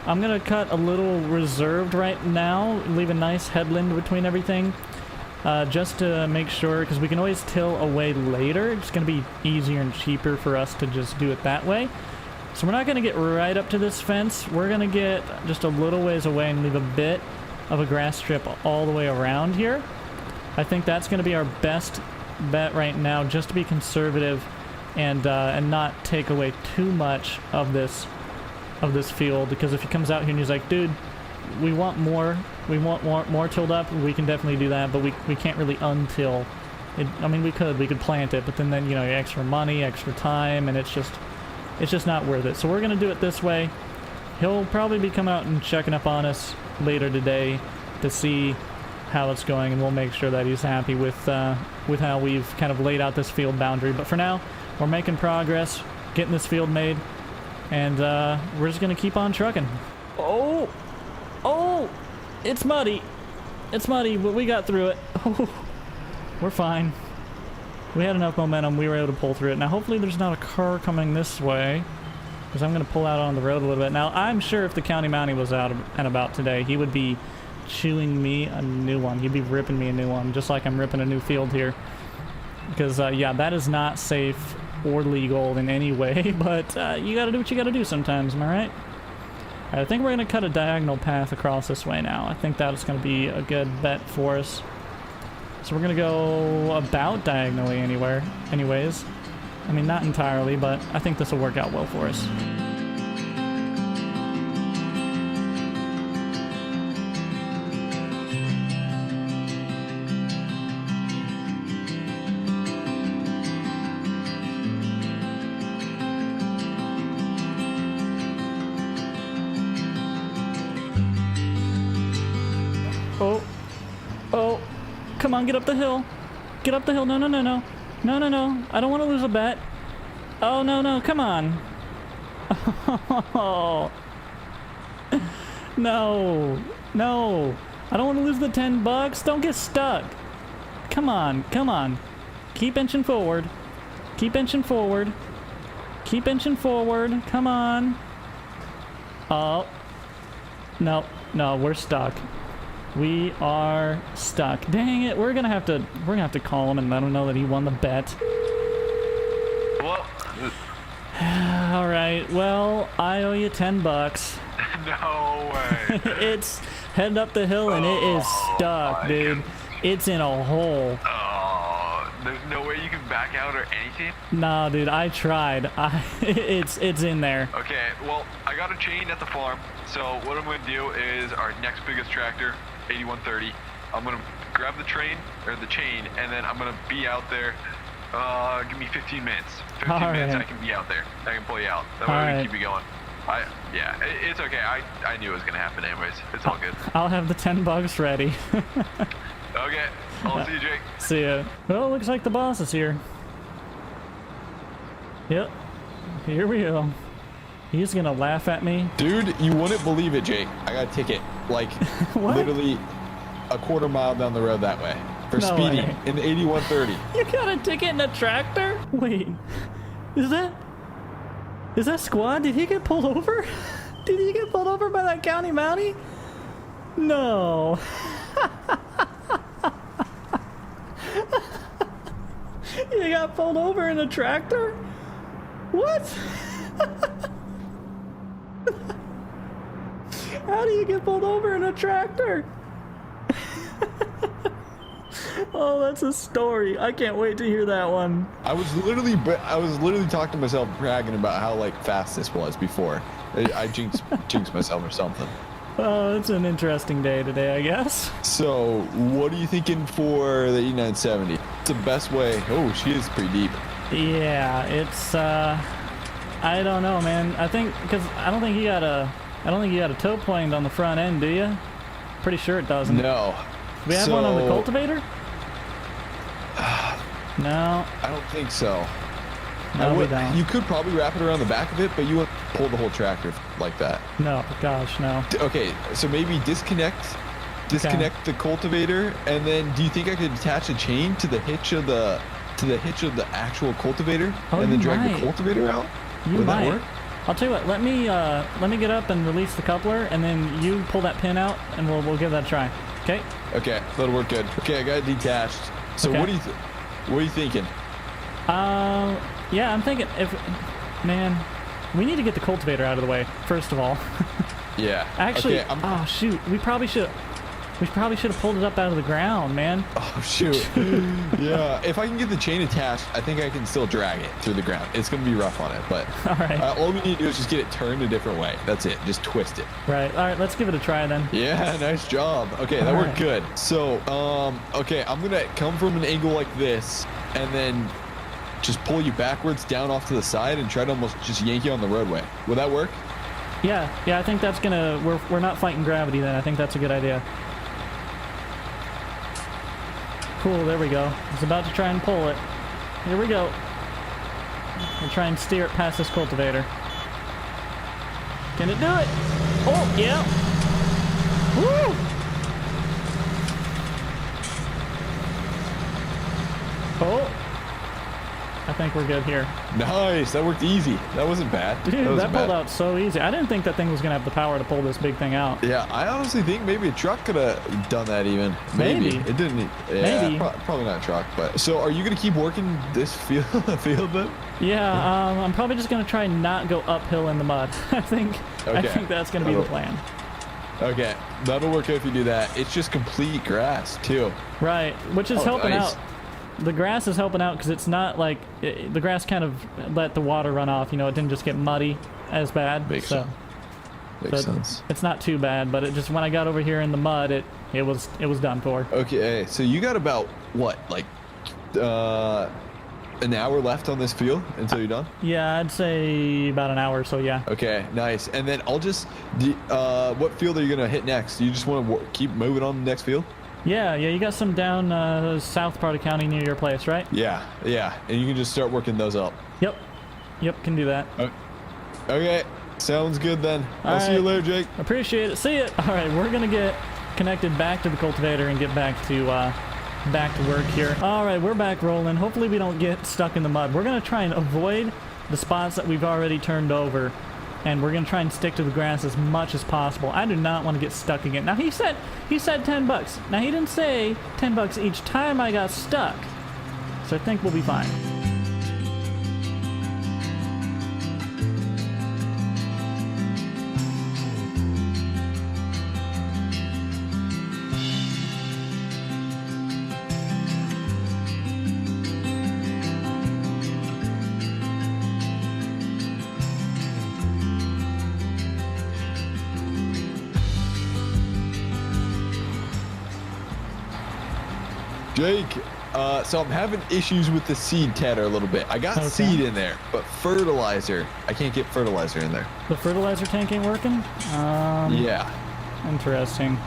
I'm going to cut a little reserved right now, leave a nice headland between everything. Just to make sure, because we can always till away later. It's going to be easier and cheaper for us to just do it that way. So we're not going to get right up to this fence. We're going to get just a little ways away and leave a bit of a grass strip all the way around here. I think that's going to be our best bet right now, just to be conservative and not take away too much of this field. Because if he comes out here and he's like, dude, we want more tilled up, we can definitely do that, but we can't really untill it. I mean, we could plant it, but then you know, extra money, extra time, and it's just not worth it. So we're gonna do it this way. He'll probably be coming out and checking up on us later today to see how it's going, and we'll make sure that he's happy with how we've kind of laid out this field boundary. But for now, we're making progress, getting this field made, and we're just gonna keep on trucking. Oh, it's muddy, but we got through it. Oh, we're fine. We had enough momentum, we were able to pull through it. Now hopefully there's not a car coming this way, because I'm gonna pull out on the road a little bit. Now I'm sure if the county mountie was out and about today, he would be chewing me a new one. He'd be ripping me a new one, just like I'm ripping a new field here. Because yeah, that is not safe or legal in any way, but you gotta do what you gotta do sometimes, am I right? I think we're going to cut a diagonal path across this way now. I think that's going to be a good bet for us. So we're gonna go about diagonally anyways. I mean, not entirely, but I think this will work out well for us. Oh, come on, get up the hill. Get up the hill. No. I don't want to lose a bet. Oh, no, come on. Oh. No. I don't want to lose the $10. Don't get stuck. Come on. Keep inching forward. Come on. Oh. No, we're stuck. We are stuck. Dang it, we're gonna have to call him and let him know that he won the bet. Well, All right, well, I owe you $10. no way. It's heading up the hill and it is stuck, dude. It's in a hole. Oh, there's no way you can back out or anything? Nah, dude, I tried. It's in there. Okay, well, I got a chain at the farm, so what I'm going to do is our next biggest tractor, 8130, I'm going to grab the chain, and then I'm going to be out there. Give me 15 minutes. 15 minutes, right. I can be out there. I can pull you out. That way we can keep you going. Yeah, it's okay. I knew it was going to happen anyways. It's all good. I'll have the $10 ready. Okay, I'll see you, Jake. See ya. Well, looks like the boss is here. Yep. Here we go. He's gonna laugh at me. Dude, you wouldn't believe it, Jake. I got a ticket, like, literally a quarter mile down the road that way for speeding in the 8130. You got a ticket in a tractor? Wait, is that Squad? Did he get pulled over? Did he get pulled over by that county mountie? No. You got pulled over in a tractor? What? How do you get pulled over in a tractor? Oh, that's a story. I can't wait to hear that one. I was literally talking to myself, bragging about how like fast this was before. I jinxed myself or something. Oh, it's an interesting day today, I guess. So, what are you thinking for the E970? It's the best way. Oh, she is pretty deep. Yeah, it's I don't know, man. I think because I don't think you got a toe point on the front end, do you? Pretty sure it doesn't. No. Do we have one on the cultivator? No. I don't think so. No, we don't. You could probably wrap it around the back of it, but you wouldn't pull the whole tractor like that. No, gosh, no. Okay, so maybe disconnect the cultivator, and then do you think I could attach a chain to the hitch of the actual cultivator, and then drag the cultivator out? Would that work? I'll tell you what. Let me get up and release the coupler, and then you pull that pin out, and we'll give that a try. Okay. Okay, that'll work good. Okay, I got it detached. So okay. What are you thinking? Yeah, I'm thinking man, we need to get the cultivator out of the way first of all. Yeah. Actually, okay, oh shoot, we probably should have pulled it up out of the ground, man. Oh shoot. Yeah. If I can get the chain attached, I think I can still drag it through the ground. It's gonna be rough on it, but all right. All we need to do is just get it turned a different way. That's it. Just twist it. Right. All right. Let's give it a try then. Yeah. Nice job. Okay, that worked good. So, okay, I'm gonna come from an angle like this, and then just pull you backwards down off to the side and try to almost just yank you on the roadway. Will that work? Yeah. I think that's gonna. We're not fighting gravity then. I think that's a good idea. Cool, there we go. I was about to try and pull it. Here we go. We'll try and steer it past this cultivator. Can it do it? Oh, yeah. Woo! Oh. I think we're good here. Nice, that worked easy. That wasn't bad. Dude, that pulled out so easy. I didn't think that thing was going to have the power to pull this big thing out. Yeah, I honestly think maybe a truck could have done that even. Maybe. It didn't. Yeah, maybe. Probably not a truck, but. So are you going to keep working this field then? Yeah, I'm probably just going to try and not go uphill in the mud. I think that's going to be the plan. Okay, that'll work out if you do that. It's just complete grass too. Right, which is helping nice. out. The grass is helping out because it's not like the grass kind of let the water run off. You know, it didn't just get muddy as bad. Makes so, sense. It's not too bad, but it just when I got over here in the mud, it was done for. Okay, so you got about what, like, an hour left on this field until you're done? Yeah, I'd say about an hour or so, yeah. Okay, nice. And then I'll just, what field are you gonna hit next? You just want to keep moving on the next field? Yeah, you got some down south part of county near your place, right? Yeah, and you can just start working those up. Yep, can do that. Okay, sounds good then. I'll see you later, Jake. Appreciate it. See ya. All right, we're gonna get connected back to the cultivator and get back to work here. All right, we're back rolling. Hopefully we don't get stuck in the mud. We're gonna try and avoid the spots that we've already turned over, and we're gonna try and stick to the grass as much as possible. I do not want to get stuck again. Now he said $10. Now he didn't say $10 each time I got stuck, so I think we'll be fine. Jake, so I'm having issues with the seed tedder a little bit. I got seed in there, but fertilizer, I can't get fertilizer in there. The fertilizer tank ain't working? Yeah. Interesting.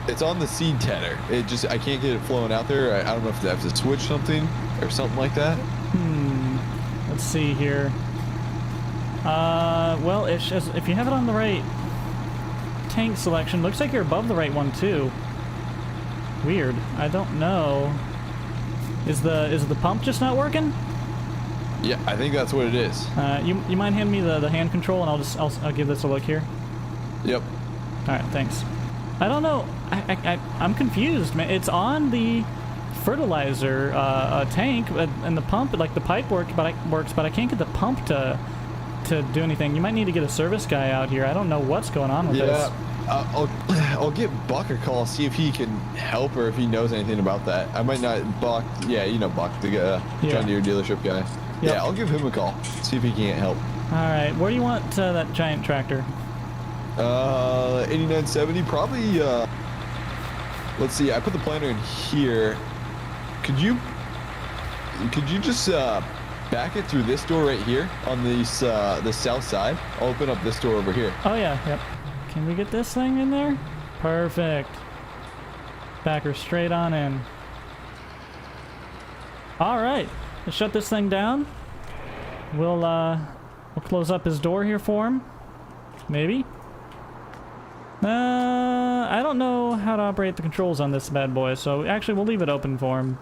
It's on the seed tedder. I can't get it flowing out there. I don't know if I have to switch something or something like that. Let's see here. Well, it's just, if you have it on the right tank selection, looks like you're above the right one too. Weird. I don't know. Is the pump just not working? Yeah, I think that's what it is. You mind hand me the hand control and I'll give this a look here. Yep. All right, thanks. I don't know. I'm confused, man. It's on the fertilizer tank and the pump, like the pipe works, but I can't get the pump to do anything. You might need to get a service guy out here. I don't know what's going on with this. I'll get Buck a call, see if he can help or if he knows anything about that. I might not. Buck, yeah, you know Buck, the John Deere dealership guy. Yep. Yeah, I'll give him a call, see if he can't help. All right, where do you want that giant tractor? 8970, probably. Let's see. I put the planter in here. Could you just back it through this door right here on the south side? I'll open up this door over here. Oh yeah, yep. Can we get this thing in there? Perfect. Back her straight on in. All right, let's shut this thing down. We'll close up his door here for him. Maybe. I don't know how to operate the controls on this bad boy, so actually we'll leave it open for him.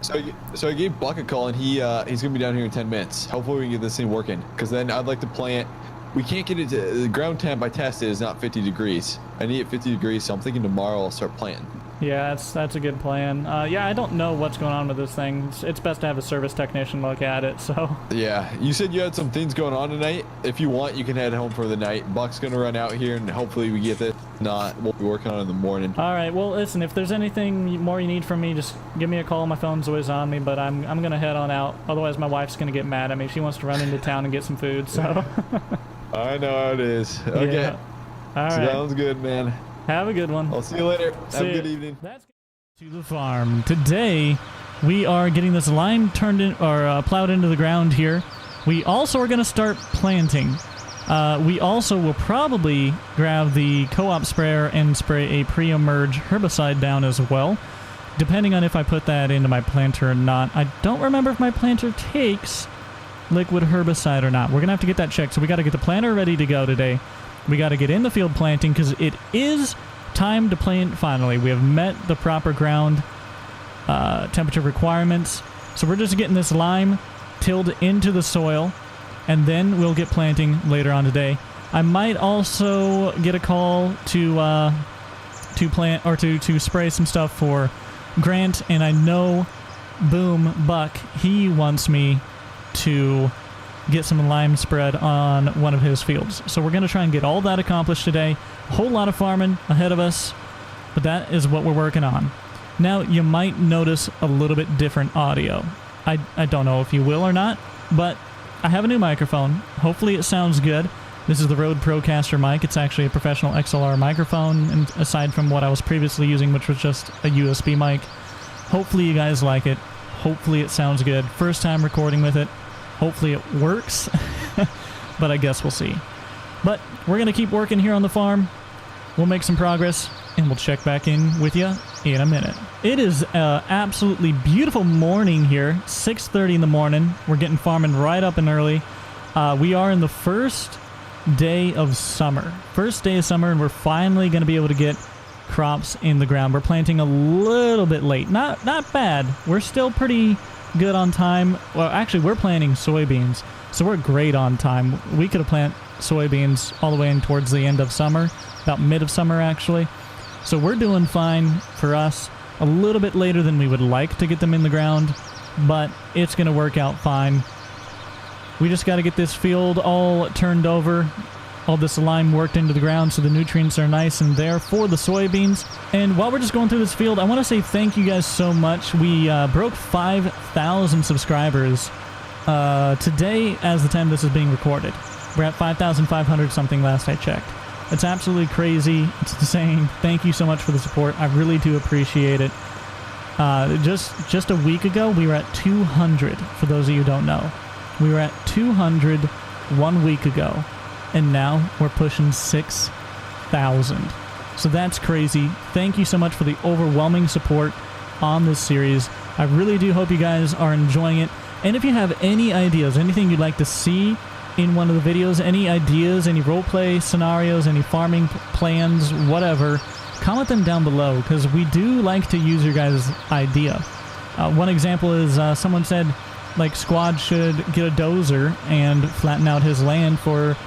So I gave Buck a call, and he's gonna be down here in 10 minutes. Hopefully we can get this thing working, because then I'd like to plant. We can't get it to the ground temp I tested is not 50 degrees. I need it 50 degrees, so I'm thinking tomorrow I'll start planting. Yeah, that's a good plan. Yeah, I don't know what's going on with this thing. It's best to have a service technician look at it, so. Yeah, you said you had some things going on tonight. If you want, you can head home for the night. Buck's gonna run out here, and hopefully we get this. If not, we'll be working on it in the morning. All right, well, listen, if there's anything more you need from me, just give me a call. My phone's always on me, but I'm gonna head on out. Otherwise, my wife's gonna get mad at me. She wants to run into town and get some food, so. I know how it is. Okay. Yeah. All right. Sounds good, man. Have a good one. I'll see you later. Have a good ya. evening. That's to the farm. Today, we are getting this lime turned in or plowed into the ground here. We also are going to start planting. We also will probably grab the co-op sprayer and spray a pre-emerge herbicide down as well, depending on if I put that into my planter or not. I don't remember if my planter takes liquid herbicide or not. We're gonna have to get that checked, so we got to get the planter ready to go today. We got to get in the field planting because it is time to plant finally. We have met the proper ground temperature requirements, so we're just getting this lime tilled into the soil, and then we'll get planting later on today. I might also get a call to plant or to spray some stuff for Grant, and I know Buck, he wants me to get some lime spread on one of his fields. So we're going to try and get all that accomplished today. A whole lot of farming ahead of us, but that is what we're working on. Now, you might notice a little bit different audio. I don't know if you will or not, but I have a new microphone. Hopefully it sounds good. This is the Rode Procaster mic. It's actually a professional XLR microphone, and aside from what I was previously using, which was just a USB mic. Hopefully you guys like it. Hopefully it sounds good. First time recording with it. Hopefully it works, but I guess we'll see. But we're going to keep working here on the farm. We'll make some progress, and we'll check back in with you in a minute. It is an absolutely beautiful morning here, 6:30 in the morning. We're getting farming right up and early. We are in the first day of summer. First day of summer, and we're finally going to be able to get crops in the ground. We're planting a little bit late. Not bad. We're still pretty good on time. Well, actually, we're planting soybeans, so we're great on time. We could have planted soybeans all the way in towards the end of summer, about mid of summer, actually. So we're doing fine for us. A little bit later than we would like to get them in the ground, but it's going to work out fine. We just got to get this field all turned over, all this lime worked into the ground so the nutrients are nice and there for the soybeans. And while we're just going through this field, I want to say thank you guys so much. We broke 5,000 subscribers today as the time this is being recorded. We're at 5,500 something last I checked. It's absolutely crazy. It's insane. Thank you so much for the support. I really do appreciate it. Just a week ago, we were at 200, for those of you who don't know. We were at 200 1 week ago, and now we're pushing 6,000. So that's crazy. Thank you so much for the overwhelming support on this series. I really do hope you guys are enjoying it. And if you have any ideas, anything you'd like to see in one of the videos, any ideas, any roleplay scenarios, any farming plans, whatever, comment them down below, because we do like to use your guys' idea. One example is someone said, like, Squad should get a dozer and flatten out his land for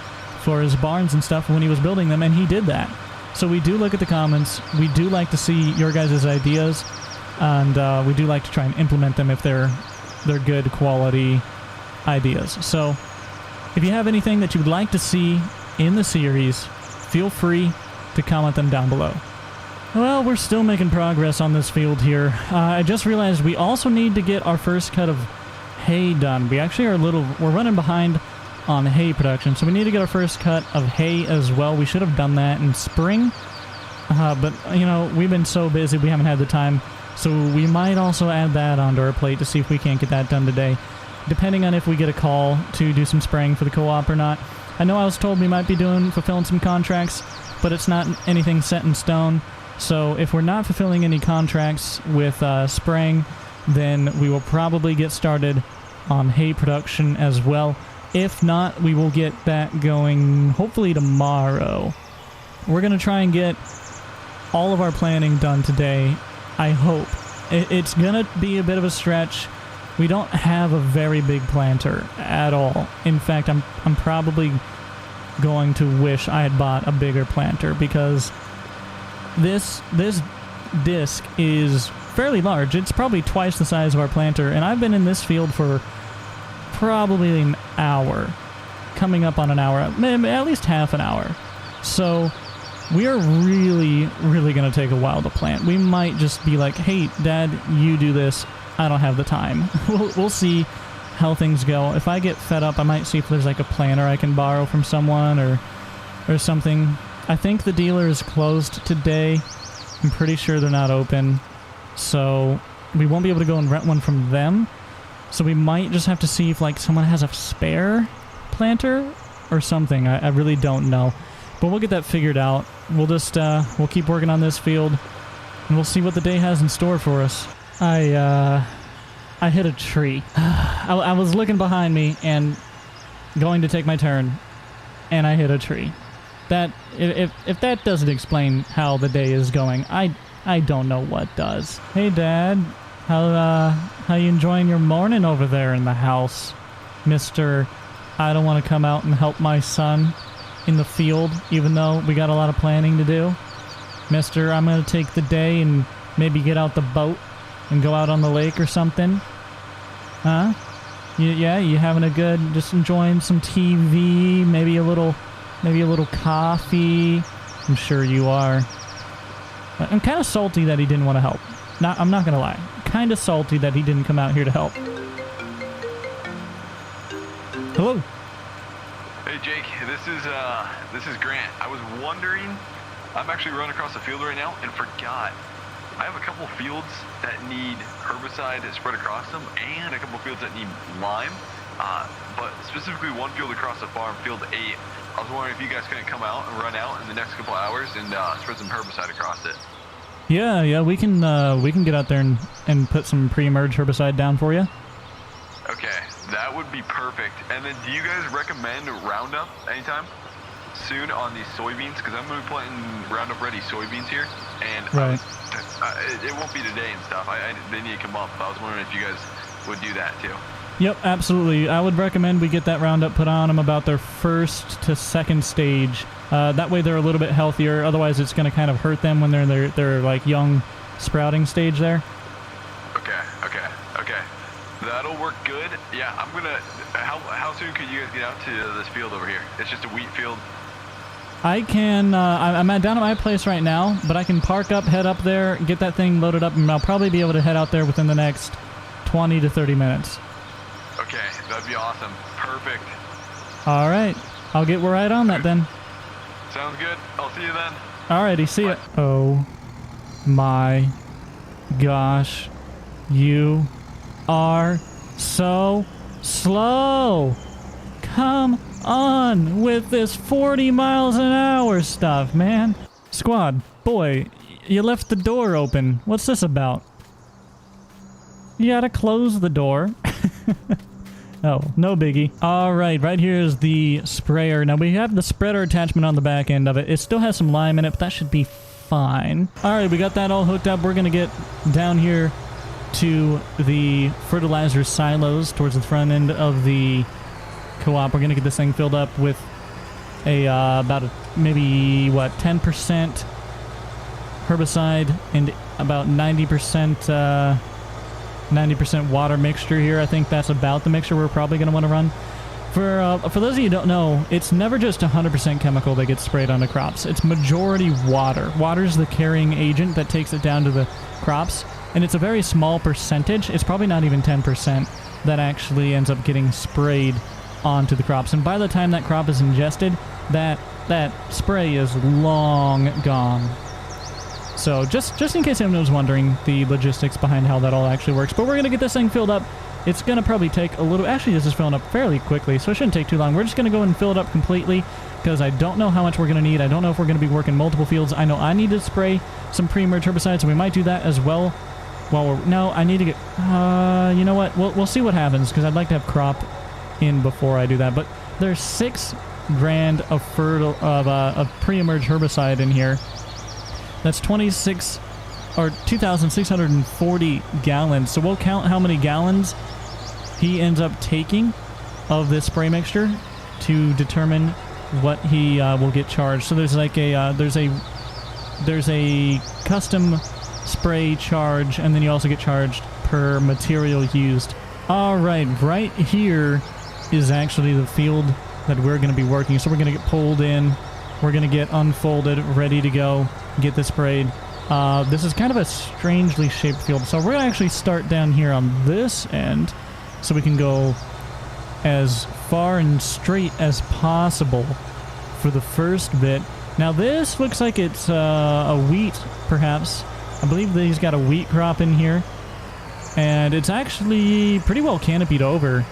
his barns and stuff when he was building them, and he did that. So we do look at the comments. We do like to see your guys' ideas, and we do like to try and implement them if they're good quality ideas. So if you have anything that you'd like to see in the series, feel free to comment them down below. Well, we're still making progress on this field here. I just realized we also need to get our first cut of hay done. We actually are we're running behind on hay production, so we need to get our first cut of hay as well. We should have done that in spring, but, you know, we've been so busy we haven't had the time, so we might also add that onto our plate to see if we can't get that done today, depending on if we get a call to do some spraying for the co-op or not. I know I was told we might be fulfilling some contracts, but it's not anything set in stone. So if we're not fulfilling any contracts with spraying, then we will probably get started on hay production as well. If not, we will get that going hopefully tomorrow. We're going to try and get all of our planning done today, I hope. It's going to be a bit of a stretch. We don't have a very big planter at all. In fact, I'm probably going to wish I had bought a bigger planter, because this disc is fairly large. It's probably twice the size of our planter, and I've been in this field for probably an hour, coming up on an hour, maybe at least half an hour. So we are really going to take a while to plant. We might just be like, hey, Dad, you do this. I don't have the time. We'll see how things go. If I get fed up, I might see if there's like a planter I can borrow from someone or something. I think the dealer is closed today. I'm pretty sure they're not open, so we won't be able to go and rent one from them. So we might just have to see if, like, someone has a spare planter or something. I really don't know, but we'll get that figured out. We'll just we'll keep working on this field, and we'll see what the day has in store for us. I hit a tree. I was looking behind me and going to take my turn, and I hit a tree. That if that doesn't explain how the day is going, I don't know what does. Hey, Dad, how you enjoying your morning over there in the house, Mr. I don't want to come out and help my son in the field, even though we got a lot of planning to do. Mister, I'm going to take the day and maybe get out the boat and go out on the lake or something. Huh? Yeah, you having a good, just enjoying some TV, maybe a little coffee. I'm sure you are. I'm kind of salty that he didn't want to help. I'm not gonna lie. Kind of salty that he didn't come out here to help. Hello. Hey Jake, this is Grant. I was wondering, I'm actually running across the field right now and forgot. I have a couple fields that need herbicide spread across them and a couple fields that need lime. But specifically one field across the farm, field 8. I was wondering if you guys couldn't come out and run out in the next couple hours and spread some herbicide across it. Yeah, we can get out there and put some pre-emerge herbicide down for you. Okay, that would be perfect. And then do you guys recommend Roundup anytime soon on these soybeans? Because I'm going to be planting Roundup ready soybeans here. And right. It won't be today and stuff. They need to come up. I was wondering if you guys would do that too. Yep, absolutely. I would recommend we get that Roundup put on them about their first to second stage. That way they're a little bit healthier. Otherwise, it's going to kind of hurt them when they're in their like young sprouting stage there. Okay. That'll work good. Yeah, I'm gonna. How soon could you guys get out to this field over here? It's just a wheat field. I can. I'm down at my place right now, but I can park up, head up there, get that thing loaded up, and I'll probably be able to head out there within the next 20 to 30 minutes. Okay, that'd be awesome. Perfect. All right, I'll get right on that then. Sounds good. I'll see you then. Alrighty, see ya. Oh my gosh, you are so slow. Come on with this 40 miles an hour stuff, man. Squad, boy, you left the door open. What's this about? You gotta close the door. Oh, no biggie. All right here is the sprayer. Now we have the spreader attachment on the back end of it. It still has some lime in it, but that should be fine. All right, we got that all hooked up. We're gonna get down here to the fertilizer silos towards the front end of the co-op. We're gonna get this thing filled up with a about maybe what 10% herbicide and about 90% water mixture here. I think that's about the mixture we're probably going to want to run. For those of you who don't know, it's never just 100% chemical that gets sprayed on the crops. It's majority water. Water's the carrying agent that takes it down to the crops, and it's a very small percentage. It's probably not even 10% that actually ends up getting sprayed onto the crops. And by the time that crop is ingested, that spray is long gone. So just in case anyone was wondering the logistics behind how that all actually works. But we're going to get this thing filled up. It's going to probably take a little... Actually, this is filling up fairly quickly, so it shouldn't take too long. We're just going to go and fill it up completely because I don't know how much we're going to need. I don't know if we're going to be working multiple fields. I know I need to spray some pre-emerge herbicides, so we might do that as well. While we're... No, I need to get... you know what? We'll see what happens because I'd like to have crop in before I do that. But there's 6 grand of pre-emerge herbicide in here. That's 2,640 gallons. So we'll count how many gallons he ends up taking of this spray mixture to determine what he will get charged. So there's like a there's a custom spray charge, and then you also get charged per material used. All right here is actually the field that we're going to be working. So we're going to get pulled in. We're going to get unfolded, ready to go, get this sprayed. This is kind of a strangely shaped field. So we're going to actually start down here on this end so we can go as far and straight as possible for the first bit. Now this looks like it's a wheat, perhaps. I believe that he's got a wheat crop in here. And it's actually pretty well canopied over.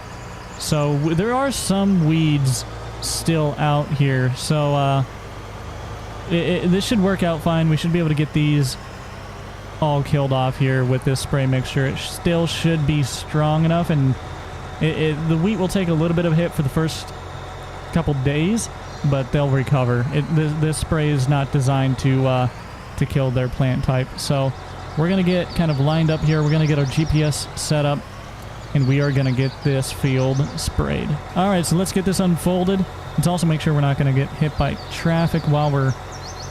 So there are some weeds still out here. So this should work out fine. We should be able to get these all killed off here with this spray mixture. It still should be strong enough, and the wheat will take a little bit of a hit for the first couple days, but they'll recover. This spray is not designed to kill their plant type. So we're going to get kind of lined up here. We're going to get our GPS set up, and we are going to get this field sprayed. All right, so let's get this unfolded. Let's also make sure we're not going to get hit by traffic while we're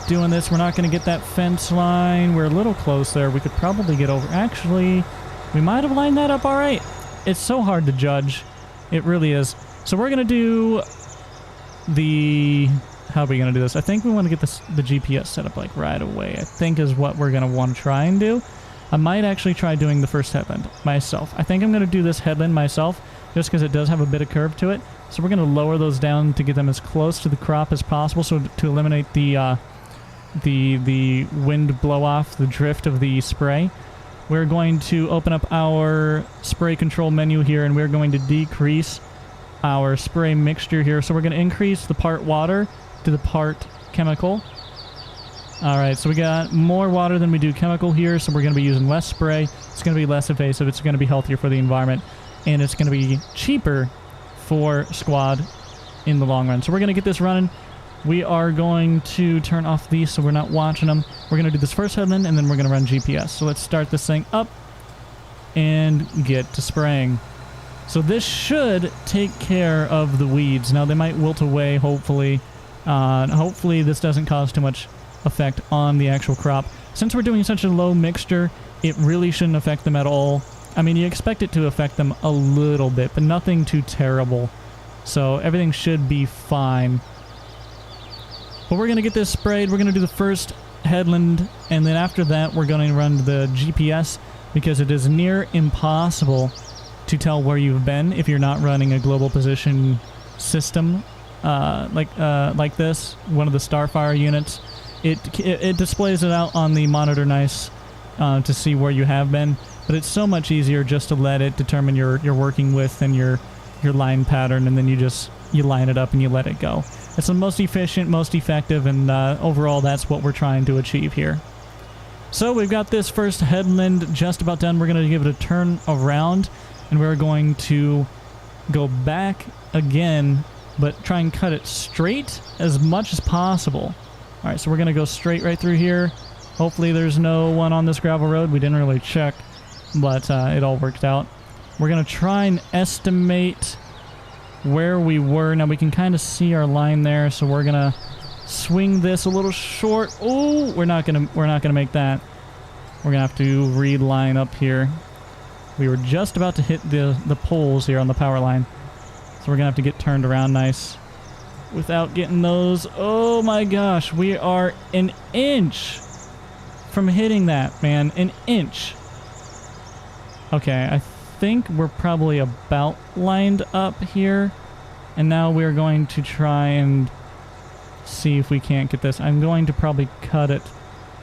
doing this. We're not going to get that fence line. We're a little close there. We could probably get over. Actually, we might have lined that up all right. It's so hard to judge It really is. So we're going to do the... How are we going to do this? I think we want to get the GPS set up like right away. I think is what we're going to want to try and do. I might actually try doing the first headland myself. I think I'm going to do this headland myself just because it does have a bit of curve to it. So we're going to lower those down to get them as close to the crop as possible, so to eliminate the wind blow off, the drift of the spray. We're going to open up our spray control menu here, and we're going to decrease our spray mixture here. So we're going to increase the part water to the part chemical. Alright, so we got more water than we do chemical here, so we're going to be using less spray. It's going to be less invasive, it's going to be healthier for the environment, and it's going to be cheaper for squad in the long run. So we're going to get this running. We are going to turn off these so we're not watching them. We're going to do this first headland, and then we're going to run GPS. So let's start this thing up and get to spraying. So this should take care of the weeds. Now they might wilt away, hopefully. Hopefully this doesn't cause too much effect on the actual crop. Since we're doing such a low mixture, it really shouldn't affect them at all. I mean, you expect it to affect them a little bit, but nothing too terrible. So everything should be fine. But we're going to get this sprayed. We're going to do the first headland, and then after that we're going to run the GPS, because it is near impossible to tell where you've been if you're not running a global position system like this, one of the Starfire units. It displays it out on the monitor nice to see where you have been, but it's so much easier just to let it determine your working width and your line pattern, and then you line it up and you let it go. It's the most efficient, most effective, and overall that's what we're trying to achieve here. So we've got this first headland just about done. We're going to give it a turn around, and we're going to go back again, but try and cut it straight as much as possible. Alright, so we're going to go straight right through here. Hopefully there's no one on this gravel road. We didn't really check, but it all worked out. We're going to try and estimate where we were. Now we can kind of see our line there, so we're going to swing this a little short. Oh, we're not going to make that. We're going to have to reline up here. We were just about to hit the poles here on the power line. So we're going to have to get turned around nice without getting those. Oh my gosh, we are an inch from hitting that, man. An inch. Okay, I think we're probably about lined up here. And now we're going to try and see if we can't get this. I'm going to probably cut it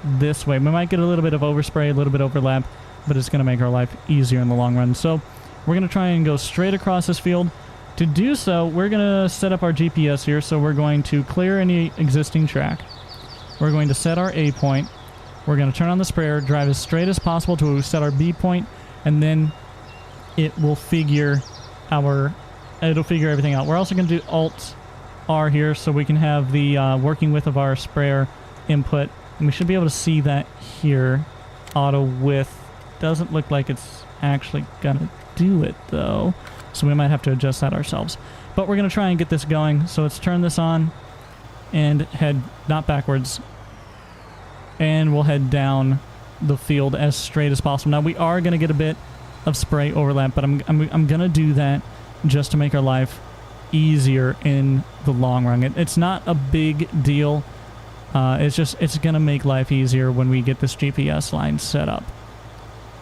this way. We might get a little bit of overspray, a little bit overlap, but it's going to make our life easier in the long run. So we're going to try and go straight across this field. To do so, we're going to set up our GPS here. So we're going to clear any existing track. We're going to set our A point. We're going to turn on the sprayer, drive as straight as possible to set our B point, and then it will figure everything out. We're also going to do Alt-R here so we can have the working width of our sprayer input. And we should be able to see that here. Auto width. Doesn't look like it's actually going to do it, though. So we might have to adjust that ourselves. But we're going to try and get this going. So let's turn this on and head not backwards. And we'll head down the field as straight as possible. Now we are going to get a bit of spray overlap, but I'm going to do that just to make our life easier in the long run. It's not a big deal. It's going to make life easier when we get this GPS line set up.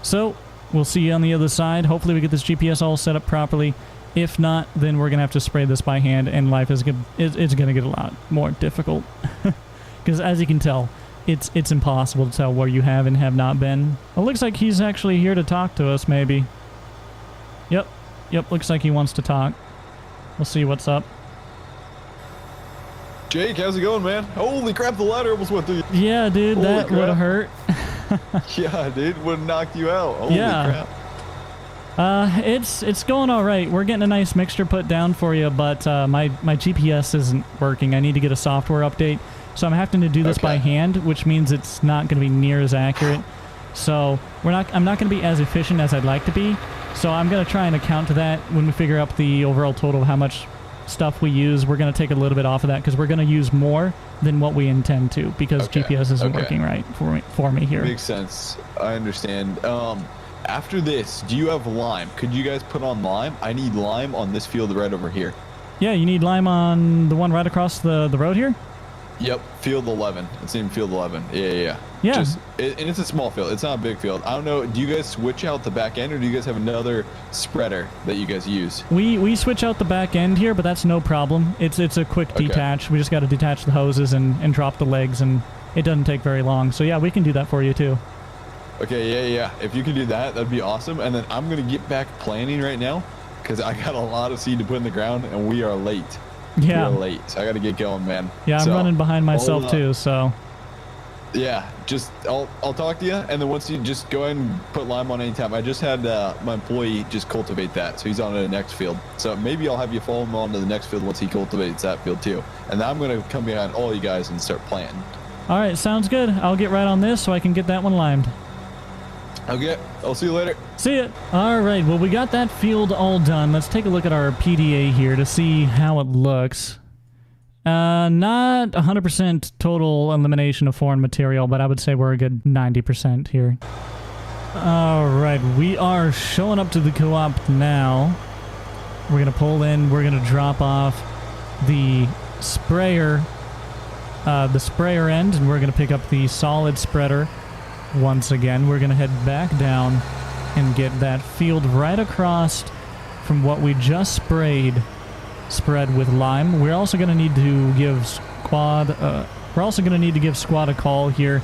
So we'll see you on the other side. Hopefully we get this GPS all set up properly. If not, then we're going to have to spray this by hand, and life is going to get a lot more difficult. Because as you can tell, it's impossible to tell where you have and have not been. It looks like he's actually here to talk to us, maybe. Yep, looks like he wants to talk. We'll see what's up. Jake, how's it going, man? Holy crap, the ladder almost went through you. Yeah, dude, that would have hurt. Yeah, dude, would have knocked you out. Holy crap. It's going all right. We're getting a nice mixture put down for you, but my GPS isn't working. I need to get a software update, so I'm having to do this by hand, which means it's not going to be near as accurate. So I'm not going to be as efficient as I'd like to be. So I'm going to try and account to that when we figure out the overall total of how much stuff we use. We're going to take a little bit off of that because we're going to use more than what we intend to, because GPS isn't working right for me here. Makes sense. I understand. After this, do you have lime? Could you guys put on lime? I need lime on this field right over here. Yeah, you need lime on the one right across the road here? Yep, field 11. It's in field 11. Yeah. Yeah. And it's a small field. It's not a big field. I don't know. Do you guys switch out the back end, or do you guys have another spreader that you guys use? We switch out the back end here, but that's no problem. It's a quick detach. We just got to detach the hoses and drop the legs, and it doesn't take very long. So yeah, we can do that for you too. Okay, yeah. If you can do that, that'd be awesome. And then I'm going to get back planning right now because I got a lot of seed to put in the ground, and we are late. Yeah. We are late, so I got to get going, man. Yeah, I'm running behind myself too, so. Yeah, just I'll talk to you, and then once you just go ahead and put lime on anytime. I just had my employee just cultivate that, so he's on to the next field. So maybe I'll have you follow him on to the next field once he cultivates that field too. And then I'm going to come behind all you guys and start planting. All right, sounds good. I'll get right on this so I can get that one limed. Okay, I'll see you later. See ya. All right, well, we got that field all done. Let's take a look at our PDA here to see how it looks. Not 100% total elimination of foreign material, but I would say we're a good 90% here. All right, we are showing up to the co-op now. We're going to pull in. We're going to drop off the sprayer end, and we're going to pick up the solid spreader. Once again, we're going to head back down and get that field right across from what we just spread with lime. We're also going to need to give Squad a call here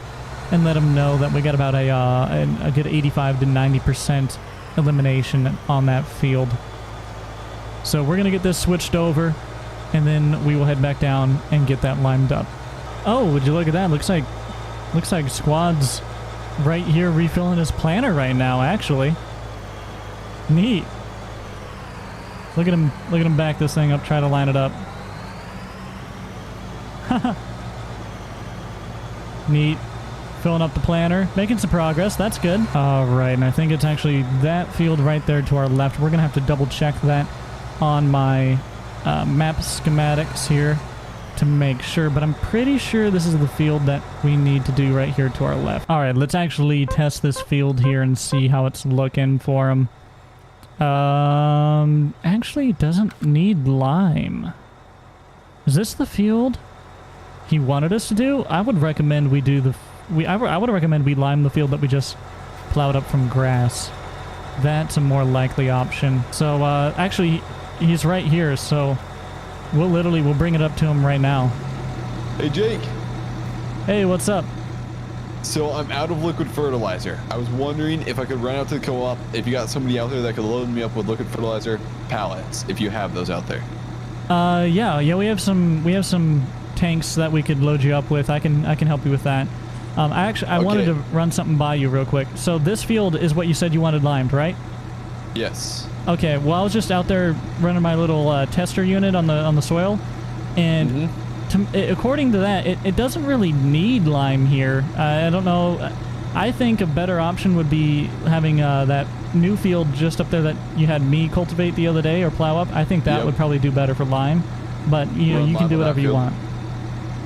and let them know that we got about a good 85 to 90% elimination on that field. So we're going to get this switched over, and then we will head back down and get that limed up. Oh, would you look at that? Looks like Squad's right here refilling his planter right now, actually. Neat. Look at him back this thing up, try to line it up. Neat. Filling up the planter, making some progress. That's good. All right, and I think it's actually that field right there to our left. We're gonna have to double check that on my map schematics here to make sure, but I'm pretty sure this is the field that we need to do right here to our left. All right, let's actually test this field here and see how it's looking for him. Actually, it doesn't need lime. Is this the field he wanted us to do? I would recommend we do I would recommend we lime the field that we just plowed up from grass. That's a more likely option. So, actually, he's right here, so we'll bring it up to him right now. Hey, Jake. Hey, what's up? So I'm out of liquid fertilizer. I was wondering if I could run out to the co-op, if you got somebody out there that could load me up with liquid fertilizer pallets, if you have those out there. Yeah, we have some tanks that we could load you up with. I can help you with that. I wanted to run something by you real quick. So this field is what you said you wanted limed, right? Yes. Okay. Well, I was just out there running my little tester unit on the soil, and according to that, it doesn't really need lime here. I don't know. I think a better option would be having that new field just up there that you had me cultivate the other day or plow up. I think that would probably do better for lime. But you can do whatever you want.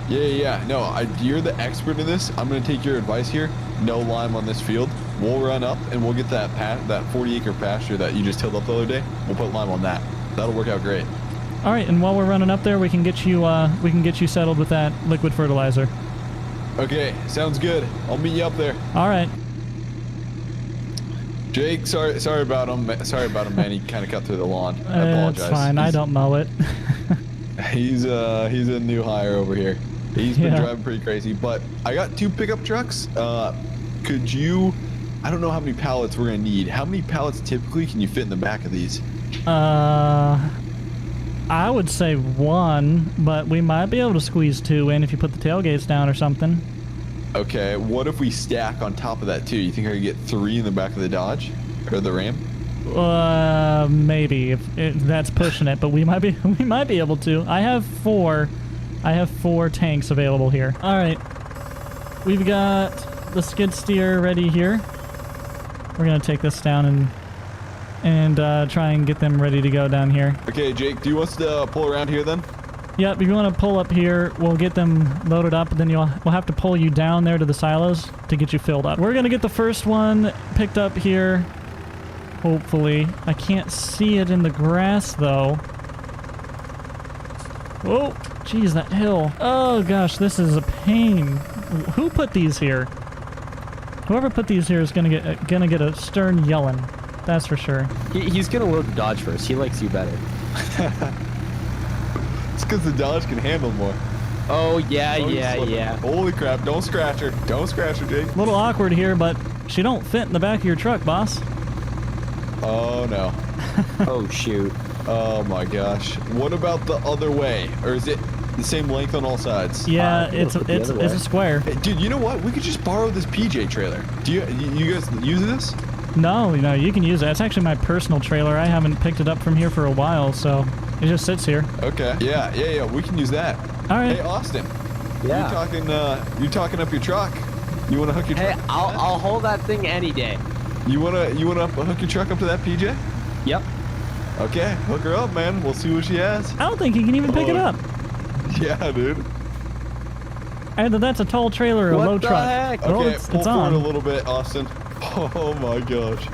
Yeah. No, you're the expert in this. I'm going to take your advice here. No lime on this field. We'll run up and we'll get that 40-acre pasture that you just tilled up the other day. We'll put lime on that. That'll work out great. All right, and while we're running up there, we can get you settled with that liquid fertilizer. Okay, sounds good. I'll meet you up there. All right. Jake, sorry about him. Sorry about him, man. He kind of cut through the lawn. I apologize. It's fine. I don't know it. He's a new hire over here. He's been driving pretty crazy, but I got 2 pickup trucks. Could you? I don't know how many pallets we're gonna need. How many pallets typically can you fit in the back of these? I would say 1, but we might be able to squeeze 2 in if you put the tailgates down or something. Okay, what if we stack on top of that too? You think I could get 3 in the back of the Dodge or the Ram? Maybe if that's pushing it, but we might be able to. I have 4 tanks available here. All right, we've got the skid steer ready here. We're gonna take this down and try and get them ready to go down here. Okay, Jake, do you want us to pull around here then? Yep, if you want to pull up here, we'll get them loaded up, and then we'll have to pull you down there to the silos to get you filled up. We're going to get the first one picked up here hopefully. I can't see it in the grass, though. Whoa, jeez, that hill. Oh gosh, this is a pain. Who put these here? Whoever put these here is gonna get a stern yelling. That's for sure. He's gonna load the Dodge first. He likes you better. It's because the Dodge can handle more. Oh, yeah. Holy crap, don't scratch her. Don't scratch her, Jake. A little awkward here, but she don't fit in the back of your truck, boss. Oh, no. Oh, shoot. Oh, my gosh. What about the other way? Or is it the same length on all sides? Yeah, it's a square. Hey, dude, you know what? We could just borrow this PJ trailer. Do you guys use this? No, you can use it. It's actually my personal trailer. I haven't picked it up from here for a while, so it just sits here. Okay. Yeah. We can use that. All right. Hey, Austin. Yeah. You're talking up your truck. You want to hook your truck? Hey, I'll hold that thing any day. You wanna hook your truck up to that PJ? Yep. Okay, hook her up, man. We'll see what she has. I don't think you can even pick it up. Yeah, dude. Either that's a tall trailer or a low truck. Heck? Okay, Well, pull it's forward on. a little bit, Austin. Oh my gosh.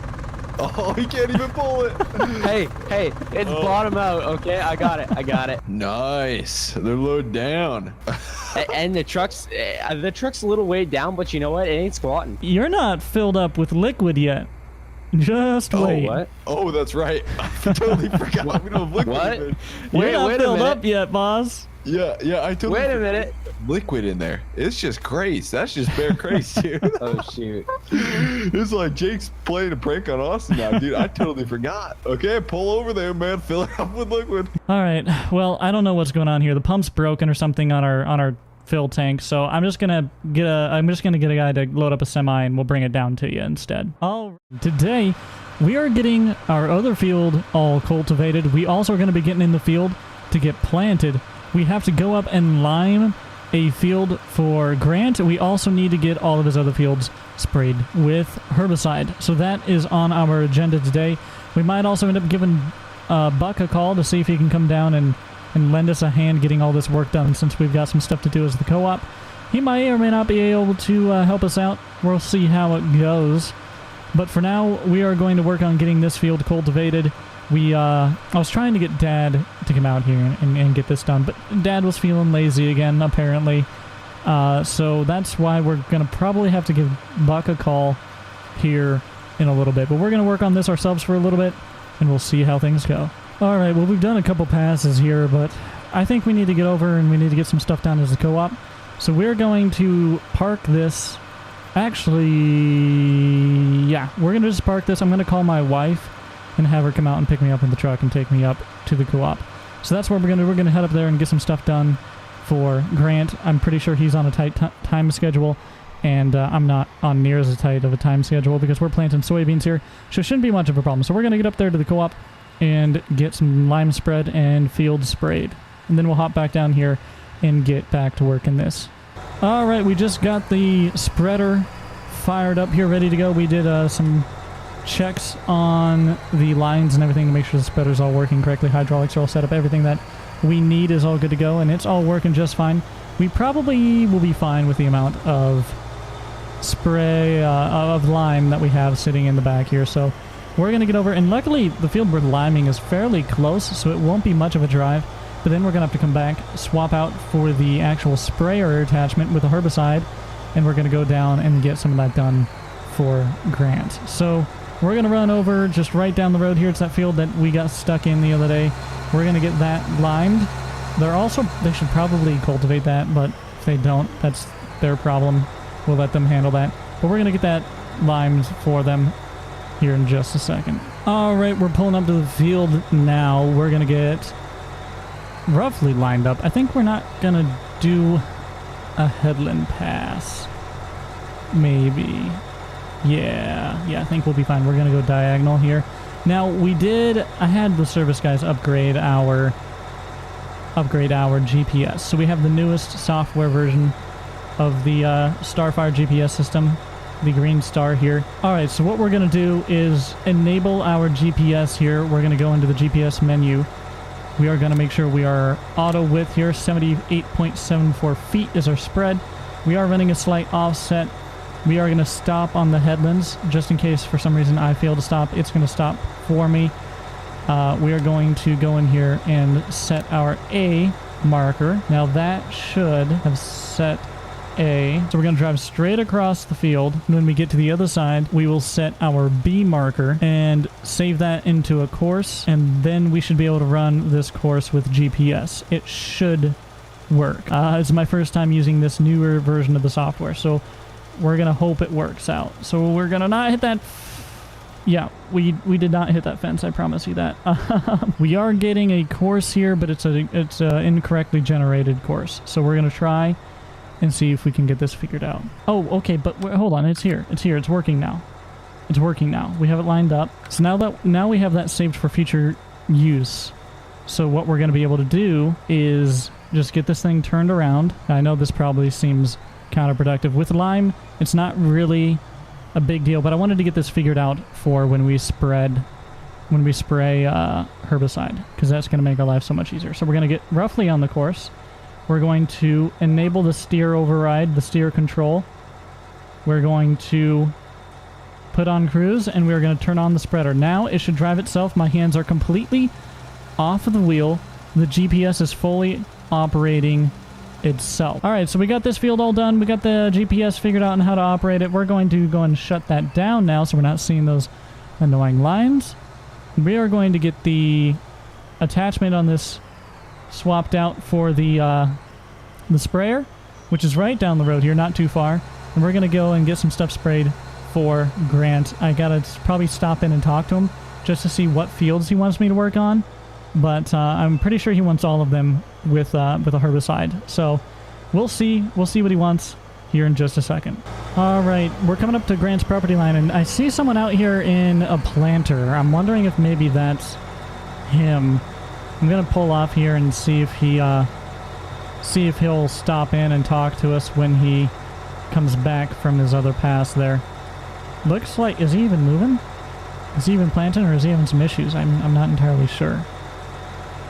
Oh, he can't even pull it. Hey, it's bottom out, okay? I got it. Nice. They're loaded down. And the truck's a little weighed down, but you know what? It ain't squatting. You're not filled up with liquid yet. Just wait. Oh, what? Oh, that's right. I totally forgot. We don't have liquid. What? In there. You're not wait a filled minute. up yet, boss. Yeah, I totally Wait a forgot. minute. Liquid in there. It's just craze. That's just bare craze, dude. Oh, shoot. It's like Jake's playing a prank on Austin now, dude. I totally forgot. Okay, pull over there, man. Fill it up with liquid. All right. Well, I don't know what's going on here. The pump's broken or something on our fill tank, so I'm just gonna get a guy to load up a semi, and we'll bring it down to you instead. All right. Today, we are getting our other field all cultivated. We also are going to be getting in the field to get planted. We have to go up and lime a field for Grant. We also need to get all of his other fields sprayed with herbicide. So that is on our agenda today. We might also end up giving Buck a call to see if he can come down and lend us a hand getting all this work done, since we've got some stuff to do as the co-op. He might or may not be able to help us out. We'll see how it goes. But for now, we are going to work on getting this field cultivated. I was trying to get Dad to come out here and get this done, but Dad was feeling lazy again, apparently. So that's why we're going to probably have to give Buck a call here in a little bit. But we're going to work on this ourselves for a little bit, and we'll see how things go. All right, well, we've done a couple passes here, but I think we need to get over and we need to get some stuff done as a co-op. So we're going to park this. Actually, yeah, we're going to just park this. I'm going to call my wife and have her come out and pick me up in the truck and take me up to the co-op. So that's where we're going to head up there and get some stuff done for Grant. I'm pretty sure he's on a tight time schedule, and I'm not on near as tight of a time schedule because we're planting soybeans here, so it shouldn't be much of a problem. So we're going to get up there to the co-op and get some lime spread and field sprayed, and then we'll hop back down here and get back to work in this. All right, we just got the spreader fired up here, ready to go. We did some checks on the lines and everything to make sure the spreader's all working correctly. Hydraulics are all set up. Everything that we need is all good to go, and it's all working just fine. We probably will be fine with the amount of spray of lime that we have sitting in the back here. So we're going to get over, and luckily the field we're liming is fairly close, so it won't be much of a drive. But then we're going to have to come back, swap out for the actual sprayer attachment with the herbicide, and we're going to go down and get some of that done for Grant. So we're going to run over just right down the road here. It's that field that we got stuck in the other day. We're going to get that limed. They should probably cultivate that, but if they don't, that's their problem. We'll let them handle that. But we're going to get that limed for them here in just a second. All right, we're pulling up to the field now. We're going to get roughly lined up. I think we're not going to do a headland pass. Maybe. Yeah, I think we'll be fine. We're going to go diagonal here. Now, I had the service guys upgrade our GPS. So we have the newest software version of the Starfire GPS system, the green star here. All right, so what we're going to do is enable our GPS here. We're going to go into the GPS menu. We are going to make sure we are auto width here. 78.74 feet is our spread. We are running a slight offset We are going to stop on the headlands, just in case for some reason I fail to stop. It's going to stop for me. We are going to go in here and set our A marker. Now that should have set A. So we're going to drive straight across the field. When we get to the other side, we will set our B marker and save that into a course. And then we should be able to run this course with GPS. It should work. It's my first time using this newer version of the software, so we're going to hope it works out. So we're going to not hit that... Yeah, we did not hit that fence, I promise you that. We are getting a course here, but it's a incorrectly generated course. So we're going to try and see if we can get this figured out. Oh, okay, but hold on, it's here. It's here. It's working now. It's working now. We have it lined up. So now we have that saved for future use. So what we're going to be able to do is just get this thing turned around. I know this probably seems counterproductive. With lime, it's not really a big deal, but I wanted to get this figured out for when we spray herbicide, because that's going to make our life so much easier. So we're going to get roughly on the course. We're going to enable the steer override, the steer control. We're going to put on cruise, and we're going to turn on the spreader. Now it should drive itself. My hands are completely off of the wheel. The GPS is fully operating itself. All right, so we got this field all done. We got the GPS figured out on how to operate it. We're going to go and shut that down now, so we're not seeing those annoying lines. We are going to get the attachment on this swapped out for the sprayer, which is right down the road here, not too far. And we're going to go and get some stuff sprayed for Grant. I gotta probably stop in and talk to him just to see what fields he wants me to work on. But I'm pretty sure he wants all of them with a herbicide. So we'll see. We'll see what he wants here in just a second. All right, we're coming up to Grant's property line, and I see someone out here in a planter. I'm wondering if maybe that's him. I'm gonna pull off here and see if he'll stop in and talk to us when he comes back from his other pass there. Looks like, is he even moving? Is he even planting, or is he having some issues? I'm not entirely sure.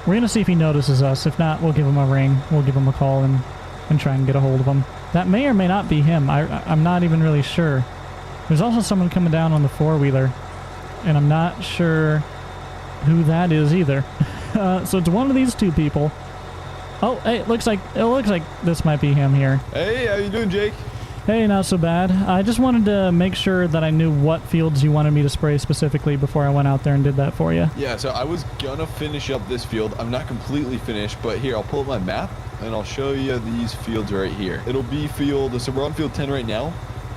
We're going to see if he notices us. If not, we'll give him a ring. We'll give him a call and try and get a hold of him. That may or may not be him. I'm not even really sure. There's also someone coming down on the four-wheeler, and I'm not sure who that is either. So it's one of these two people. Oh, hey, it looks like this might be him here. Hey, how you doing, Jake? Hey, not so bad. I just wanted to make sure that I knew what fields you wanted me to spray specifically before I went out there and did that for you. Yeah, so I was gonna finish up this field. I'm not completely finished, but here, I'll pull up my map and I'll show you these fields right here. It'll be field, so we're on field 10 right now.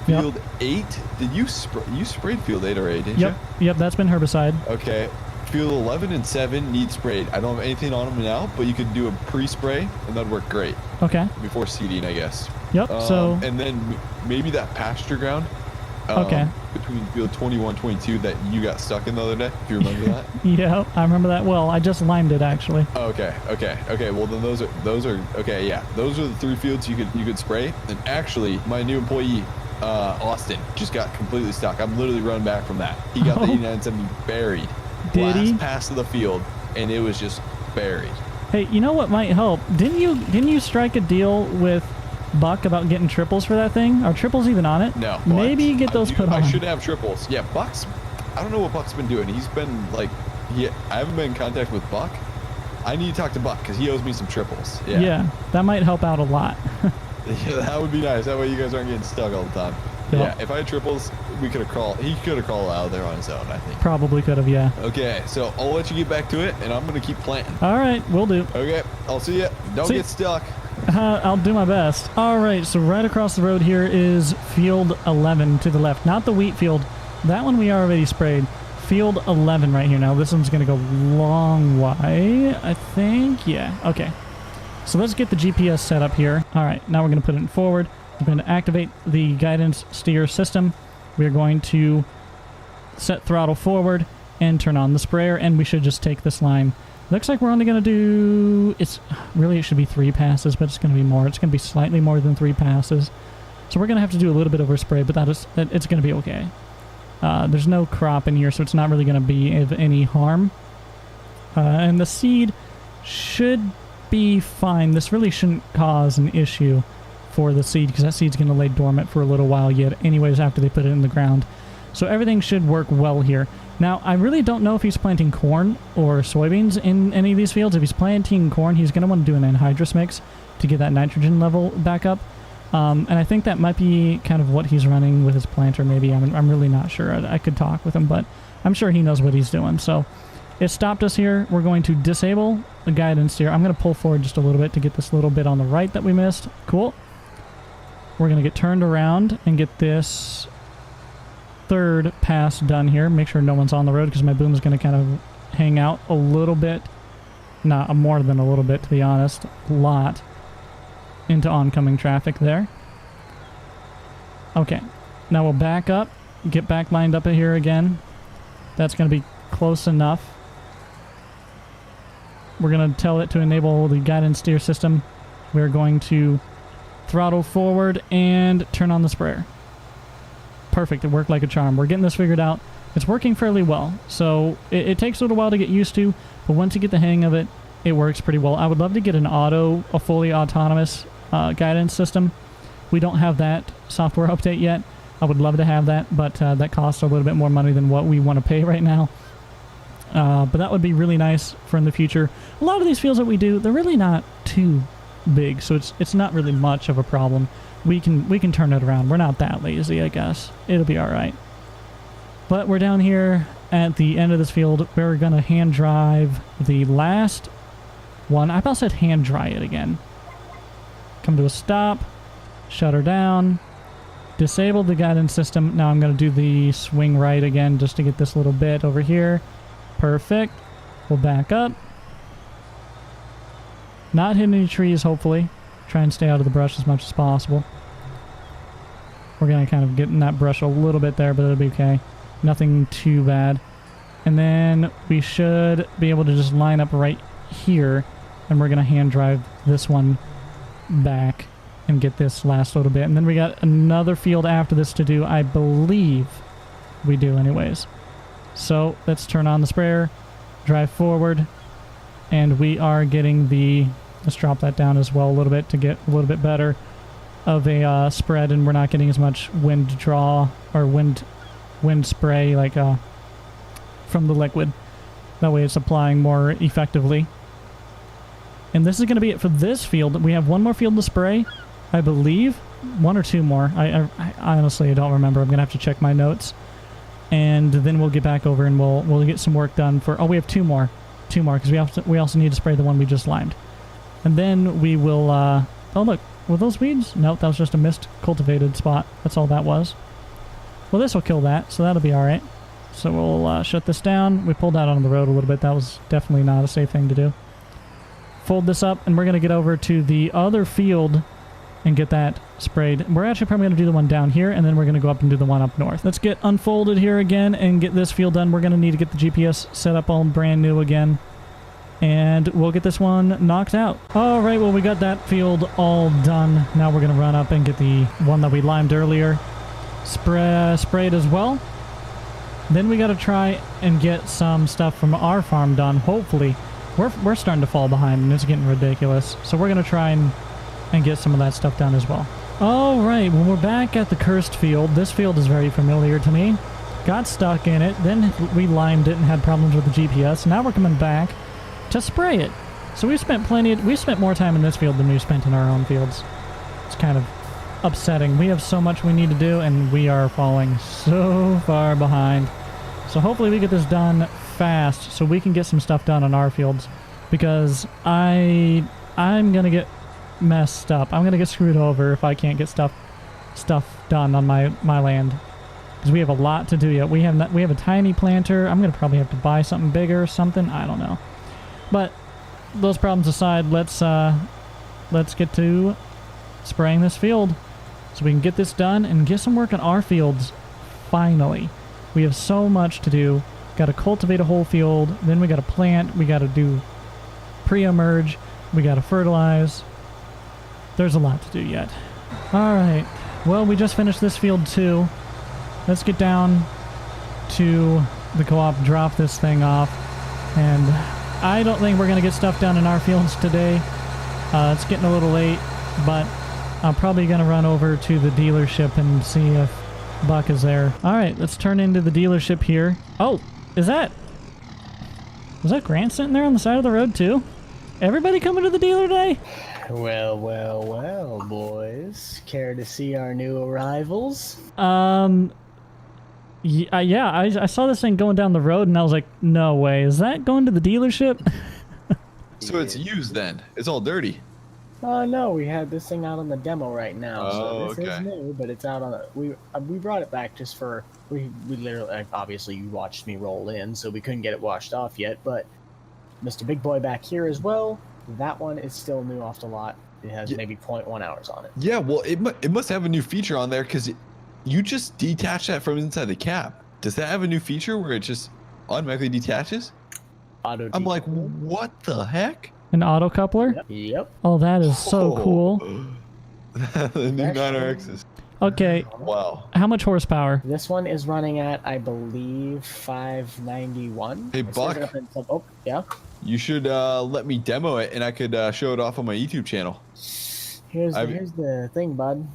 Field 8, did you sprayed field 8 already, didn't you? Yep, that's been herbicide. Okay. Field 11 and 7 need sprayed. I don't have anything on them now, but you could do a pre-spray and that'd work great. Okay. Before seeding, I guess. Yep, so... And then maybe that pasture ground. Okay. Between field 21, 22 that you got stuck in the other day, if you remember that. Yeah, I remember that well. I just limed it, actually. Okay. Well, then those are okay. Yeah, those are the 3 fields you could spray. And actually, my new employee, Austin, just got completely stuck. I'm literally running back from that. He got the 8970 buried. Did he? Last pass of the field, and it was just buried. Hey, you know what might help? Didn't you strike a deal with Buck about getting triples for that thing? Are triples even on it? No. Maybe get those put on. I should have triples. Yeah, Buck's... I don't know what Buck's been doing. He's been, like... I haven't been in contact with Buck. I need to talk to Buck, because he owes me some triples. Yeah, that might help out a lot. Yeah, that would be nice. That way you guys aren't getting stuck all the time. Yep. Yeah, if I had triples, he could have crawled out of there on his own, I think. Probably could have, yeah. Okay, so I'll let you get back to it, and I'm going to keep planting. All right, will do. Okay, I'll see you. Don't get stuck. I'll do my best. All right, so right across the road here is field 11 to the left. Not the wheat field. That one we already sprayed. Field 11 right here. Now, this one's going to go long way, I think. Yeah, okay. So let's get the GPS set up here. All right, now we're going to put it forward. We're going to activate the guidance steer system. We're going to set throttle forward and turn on the sprayer, and we should just take this line. Looks like we're only going to do... it should be 3 passes, but it's going to be more. It's going to be slightly more than 3 passes. So we're going to have to do a little bit of overspray, but it's going to be okay. There's no crop in here, so it's not really going to be of any harm. And the seed should be fine. This really shouldn't cause an issue for the seed, because that seed's going to lay dormant for a little while yet anyways after they put it in the ground. So everything should work well here. Now, I really don't know if he's planting corn or soybeans in any of these fields. If he's planting corn, he's going to want to do an anhydrous mix to get that nitrogen level back up. And I think that might be kind of what he's running with his planter, maybe. I'm really not sure. I could talk with him, but I'm sure he knows what he's doing. So it stopped us here. We're going to disable the guidance steer. I'm going to pull forward just a little bit to get this little bit on the right that we missed. Cool. We're going to get turned around and get this third pass done here. Make sure no one's on the road, because my boom is going to kind of hang out a little bit. Not more than a little bit, to be honest. A lot into oncoming traffic there. Okay. Now we'll back up. Get back lined up here again. That's going to be close enough. We're going to tell it to enable the guidance steer system. We're going to throttle forward and turn on the sprayer. Perfect. It worked like a charm. We're getting this figured out. It's working fairly well. So it takes a little while to get used to, but once you get the hang of it, it works pretty well. I would love to get a fully autonomous guidance system. We don't have that software update yet. I would love to have that, but that costs a little bit more money than what we want to pay right now. But that would be really nice for in the future. A lot of these fields that we do, they're really not too big, so it's not really much of a problem. We can turn it around. We're not that lazy, I guess. It'll be all right. But we're down here at the end of this field. We're gonna hand drive the last one. I about said hand dry it again. Come to a stop. Shut her down. Disable the guidance system. Now I'm gonna do the swing right again just to get this little bit over here. Perfect. We'll back up. Not hitting any trees, hopefully. Try and stay out of the brush as much as possible. We're going to kind of get in that brush a little bit there, but it'll be okay. Nothing too bad. And then we should be able to just line up right here, and we're going to hand drive this one back and get this last little bit. And then we got another field after this to do, I believe we do anyways. So let's turn on the sprayer, drive forward, and we are getting the... Let's drop that down as well a little bit to get a little bit better of a spread, and we're not getting as much wind draw or wind spray like from the liquid. That way it's applying more effectively. And this is going to be it for this field. We have one more field to spray, I believe. One or two more. I honestly don't remember. I'm going to have to check my notes. And then we'll get back over and we'll get some work done for... Oh, we have two more. Two more, because we also need to spray the one we just limed. And then we will, oh look, were those weeds? Nope, that was just a mist cultivated spot. That's all that was. Well, this will kill that, so that'll be alright. So we'll shut this down. We pulled out on the road a little bit. That was definitely not a safe thing to do. Fold this up, and we're going to get over to the other field and get that sprayed. We're actually probably going to do the one down here, and then we're going to go up and do the one up north. Let's get unfolded here again and get this field done. We're going to need to get the GPS set up all brand new again. And we'll get this one knocked out. Alright, well, we got that field all done. Now we're going to run up and get the one that we limed earlier sprayed as well. Then we got to try and get some stuff from our farm done. Hopefully. We're starting to fall behind, and it's getting ridiculous. So we're going to try and get some of that stuff done as well. Alright, well, we're back at the cursed field. This field is very familiar to me. Got stuck in it. Then we limed it and had problems with the GPS. Now we're coming back to spray it. So we spent more time in this field than we've spent in our own fields. It's kind of upsetting. We have so much we need to do, and we are falling so far behind. So hopefully we get this done fast so we can get some stuff done on our fields, because I'm gonna get messed up. I'm gonna get screwed over if I can't get stuff done on my land, because we have a lot to do yet. We have a tiny planter. I'm gonna probably have to buy something bigger or something. I don't know. But those problems aside, let's get to spraying this field so we can get this done and get some work on our fields. Finally, we have so much to do. Got to cultivate a whole field, then we got to plant, we got to do pre-emerge, we got to fertilize. There's a lot to do yet. All right, well, we just finished this field too. Let's get down to the co-op, drop this thing off, and I don't think we're going to get stuff done in our fields today. It's getting a little late, but I'm probably going to run over to the dealership and see if Buck is there. All right, let's turn into the dealership here. Oh, was that Grant sitting there on the side of the road too? Everybody coming to the dealer today? Well, boys. Care to see our new arrivals? Yeah, I saw this thing going down the road and I was like, no way. Is that going to the dealership? So it's used then. It's all dirty. No, we had this thing out on the demo right now. Oh, so this okay. is new, but it's out on the... We brought it back just for... We literally... Obviously, you watched me roll in, so we couldn't get it washed off yet, but Mr. Big Boy back here as well, that one is still new off the lot. It has maybe 0.1 hours on it. Yeah, well, it must have a new feature on there because you just detach that from inside the cab. Does that have a new feature where it just automatically detaches? Auto I'm like, what the heck? An auto coupler? Yep. Oh, that is so cool. The new 9RXs. Okay. Wow. How much horsepower? This one is running at, I believe, 591. Hey, Buck. Oh, yeah? You should let me demo it, and I could show it off on my YouTube channel. Here's the thing, bud.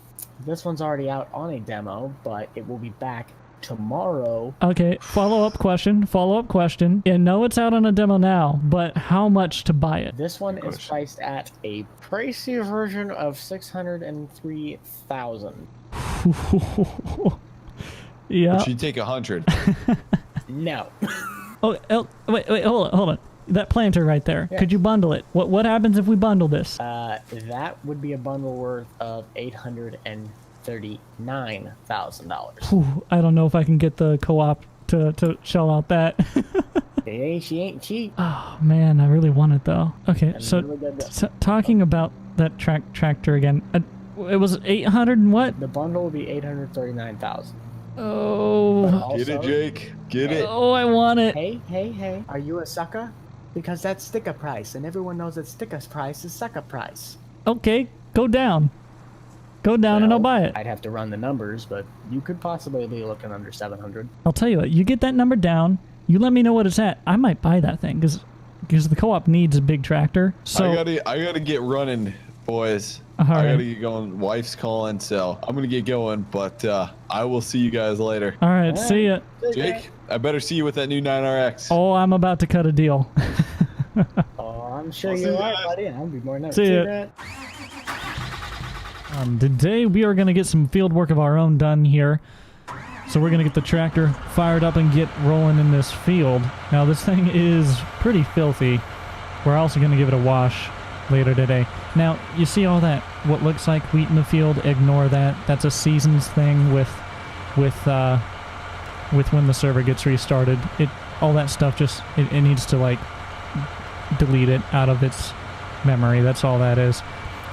This one's already out on a demo, but it will be back tomorrow. Okay, follow-up question. Yeah, no, it's out on a demo now, but how much to buy it? This one is priced at a pricey version of $603,000. Yeah. Should you take 100? No. Wait, hold on. That planter right there. Yeah. Could you bundle it? What happens if we bundle this? That would be a bundle worth of $839,000. I don't know if I can get the co-op to shell out that. She ain't cheap. Oh man, I really want it though. Okay, And so really good talking about that tractor again. It was 800 and what? The bundle will be $839,000. Oh. Get it, Jake. Get it. Oh, I want it. Hey. Are you a sucker? Because that's sticker price, and everyone knows that sticker price is sucker price. Okay, go down. And I'll buy it. I'd have to run the numbers, but you could possibly be looking under 700. I'll tell you what, you get that number down, you let me know what it's at. I might buy that thing because the co-op needs a big tractor. So I gotta get running, boys. All right. I gotta get going. Wife's calling, so I'm gonna get going. But I will see you guys later. All right, see ya. Jake, I better see you with that new 9RX. Oh, I'm about to cut a deal. Oh, I'm sure you are, buddy, and I'll be more than See ya. Today we are going to get some field work of our own done here. So we're going to get the tractor fired up and get rolling in this field. Now this thing is pretty filthy. We're also going to give it a wash later today. Now you see all that, what looks like wheat in the field, ignore that. That's a seasons thing with when the server gets restarted. All that stuff just, it needs to like delete it out of its memory. That's all that is.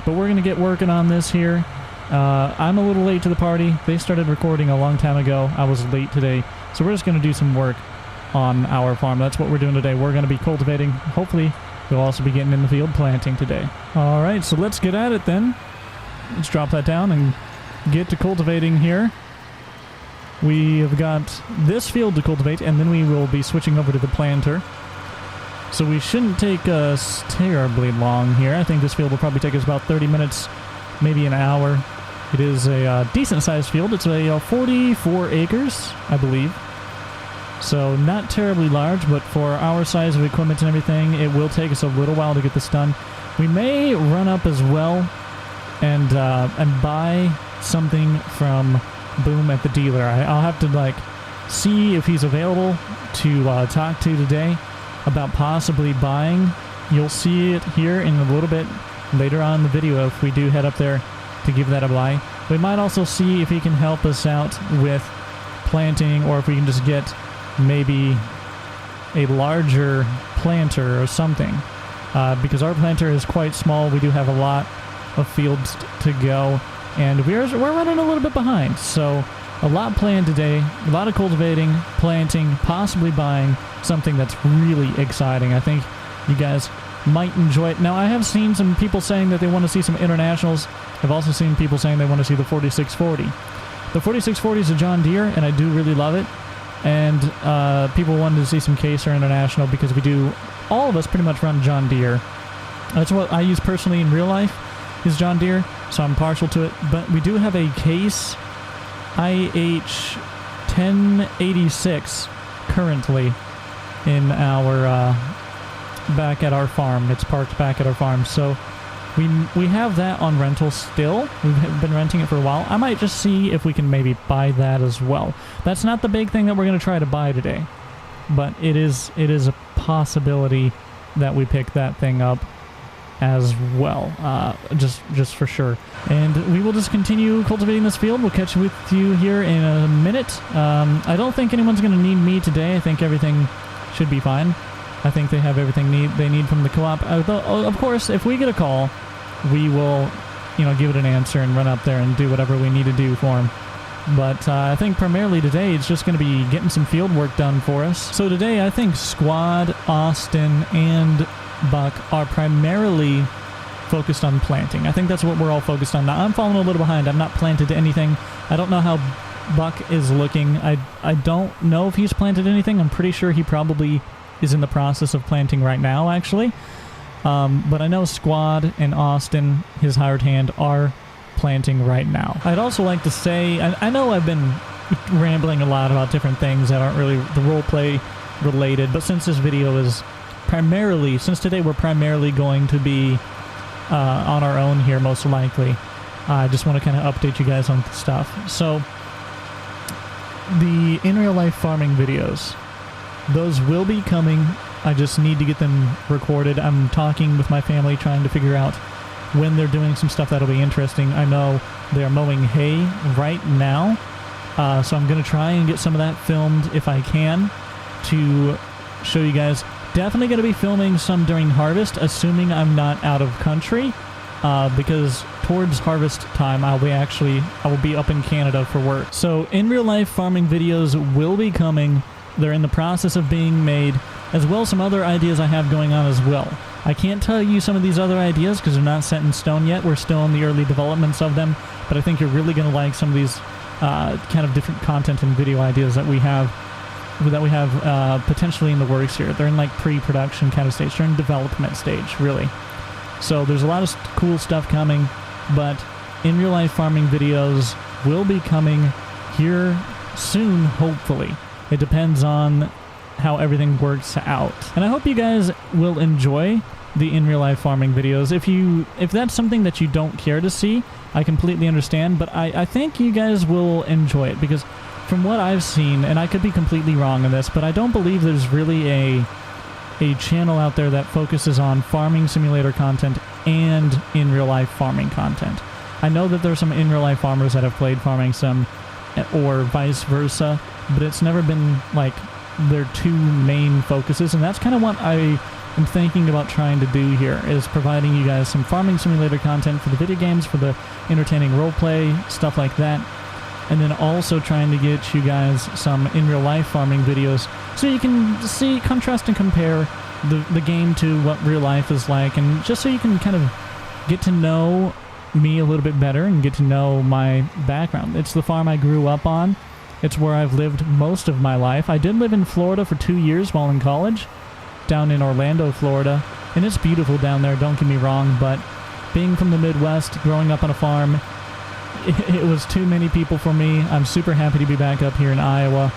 But we're going to get working on this here. I'm a little late to the party. They started recording a long time ago. I was late today. So we're just going to do some work on our farm. That's what we're doing today. We're going to be cultivating. Hopefully, we'll also be getting in the field planting today. All right, so let's get at it then. Let's drop that down and get to cultivating here. We have got this field to cultivate, and then we will be switching over to the planter. So we shouldn't take us terribly long here. I think this field will probably take us about 30 minutes, maybe an hour. It is a decent-sized field. It's a 44 acres, I believe. So not terribly large, but for our size of equipment and everything, it will take us a little while to get this done. We may run up as well and buy something from Boom at the dealer. I'll have to see if he's available to talk to today about possibly buying. You'll see it here in a little bit later on in the video if we do head up there to give that a buy. We might also see if he can help us out with planting, or if we can just get maybe a larger planter or something, because our planter is quite small. We do have a lot of fields to go, and we're running a little bit behind. So a lot planned today, a lot of cultivating, planting, possibly buying something that's really exciting. I think you guys might enjoy it. Now, I have seen some people saying that they want to see some internationals. I've also seen people saying they want to see the 4640. The 4640 is a John Deere, and I do really love it. And people wanted to see some Case or International because all of us pretty much run John Deere. That's what I use personally in real life, is John Deere. so I'm partial to it. But we do have a Case IH 1086 currently in our back at our farm. It's parked back at our farm, so we have that on rental still. We've been renting it for a while. I might just see if we can maybe buy that as well. That's not the big thing that we're going to try to buy today, but it is a possibility that we pick that thing up as well, just for sure. And we will just continue cultivating this field. We'll catch with you here in a minute. I don't think anyone's going to need me today. I think everything should be fine. I think they have everything they need from the co-op. Of course, if we get a call, we will, give it an answer and run up there and do whatever we need to do for them. But I think primarily today it's just going to be getting some field work done for us. So today I think Squad, Austin, and Buck are primarily focused on planting. I think that's what we're all focused on. Now I'm falling a little behind. I'm not planted anything. I don't know how Buck is looking. I don't know if he's planted anything. I'm pretty sure he probably is in the process of planting right now, actually. But I know Squad and Austin, his hired hand, are planting right now. I'd also like to say, I know I've been rambling a lot about different things that aren't really the roleplay related, but since this video is primarily, since today we're primarily going to be on our own here, most likely, I just want to kind of update you guys on stuff. So, the in real life farming videos, those will be coming. I just need to get them recorded. I'm talking with my family, trying to figure out when they're doing some stuff that'll be interesting. I know they're mowing hay right now, so I'm going to try and get some of that filmed if I can to show you guys. Definitely going to be filming some during harvest, assuming I'm not out of country, because towards harvest time I will be up in Canada for work. So in real life farming videos will be coming. They're in the process of being made, as well as some other ideas I have going on as well. I can't tell you some of these other ideas because they're not set in stone yet. We're still in the early developments of them, but I think you're really going to like some of these kind of different content and video ideas that we have potentially in the works here. They're in like pre-production kind of stage. They're in development stage, really. So there's a lot of cool stuff coming, but in real life farming videos will be coming here soon, hopefully. It depends on how everything works out. And I hope you guys will enjoy the in real life farming videos. If that's something that you don't care to see, I completely understand, but I think you guys will enjoy it, because from what I've seen, and I could be completely wrong on this, but I don't believe there's really a channel out there that focuses on farming simulator content and in real life farming content. I know that there's some in real life farmers that have played farming sim, or vice versa, but it's never been like their two main focuses, and that's kind of what I am thinking about trying to do here, is providing you guys some farming simulator content for the video games, for the entertaining roleplay, stuff like that, and then also trying to get you guys some in real life farming videos so you can see, contrast and compare the game to what real life is like, and just so you can kind of get to know me a little bit better and get to know my background. It's the farm I grew up on. It's where I've lived most of my life. I did live in Florida for 2 years while in college, down in Orlando, Florida, and it's beautiful down there, don't get me wrong, but being from the Midwest, growing up on a farm, it was too many people for me. I'm super happy to be back up here in Iowa.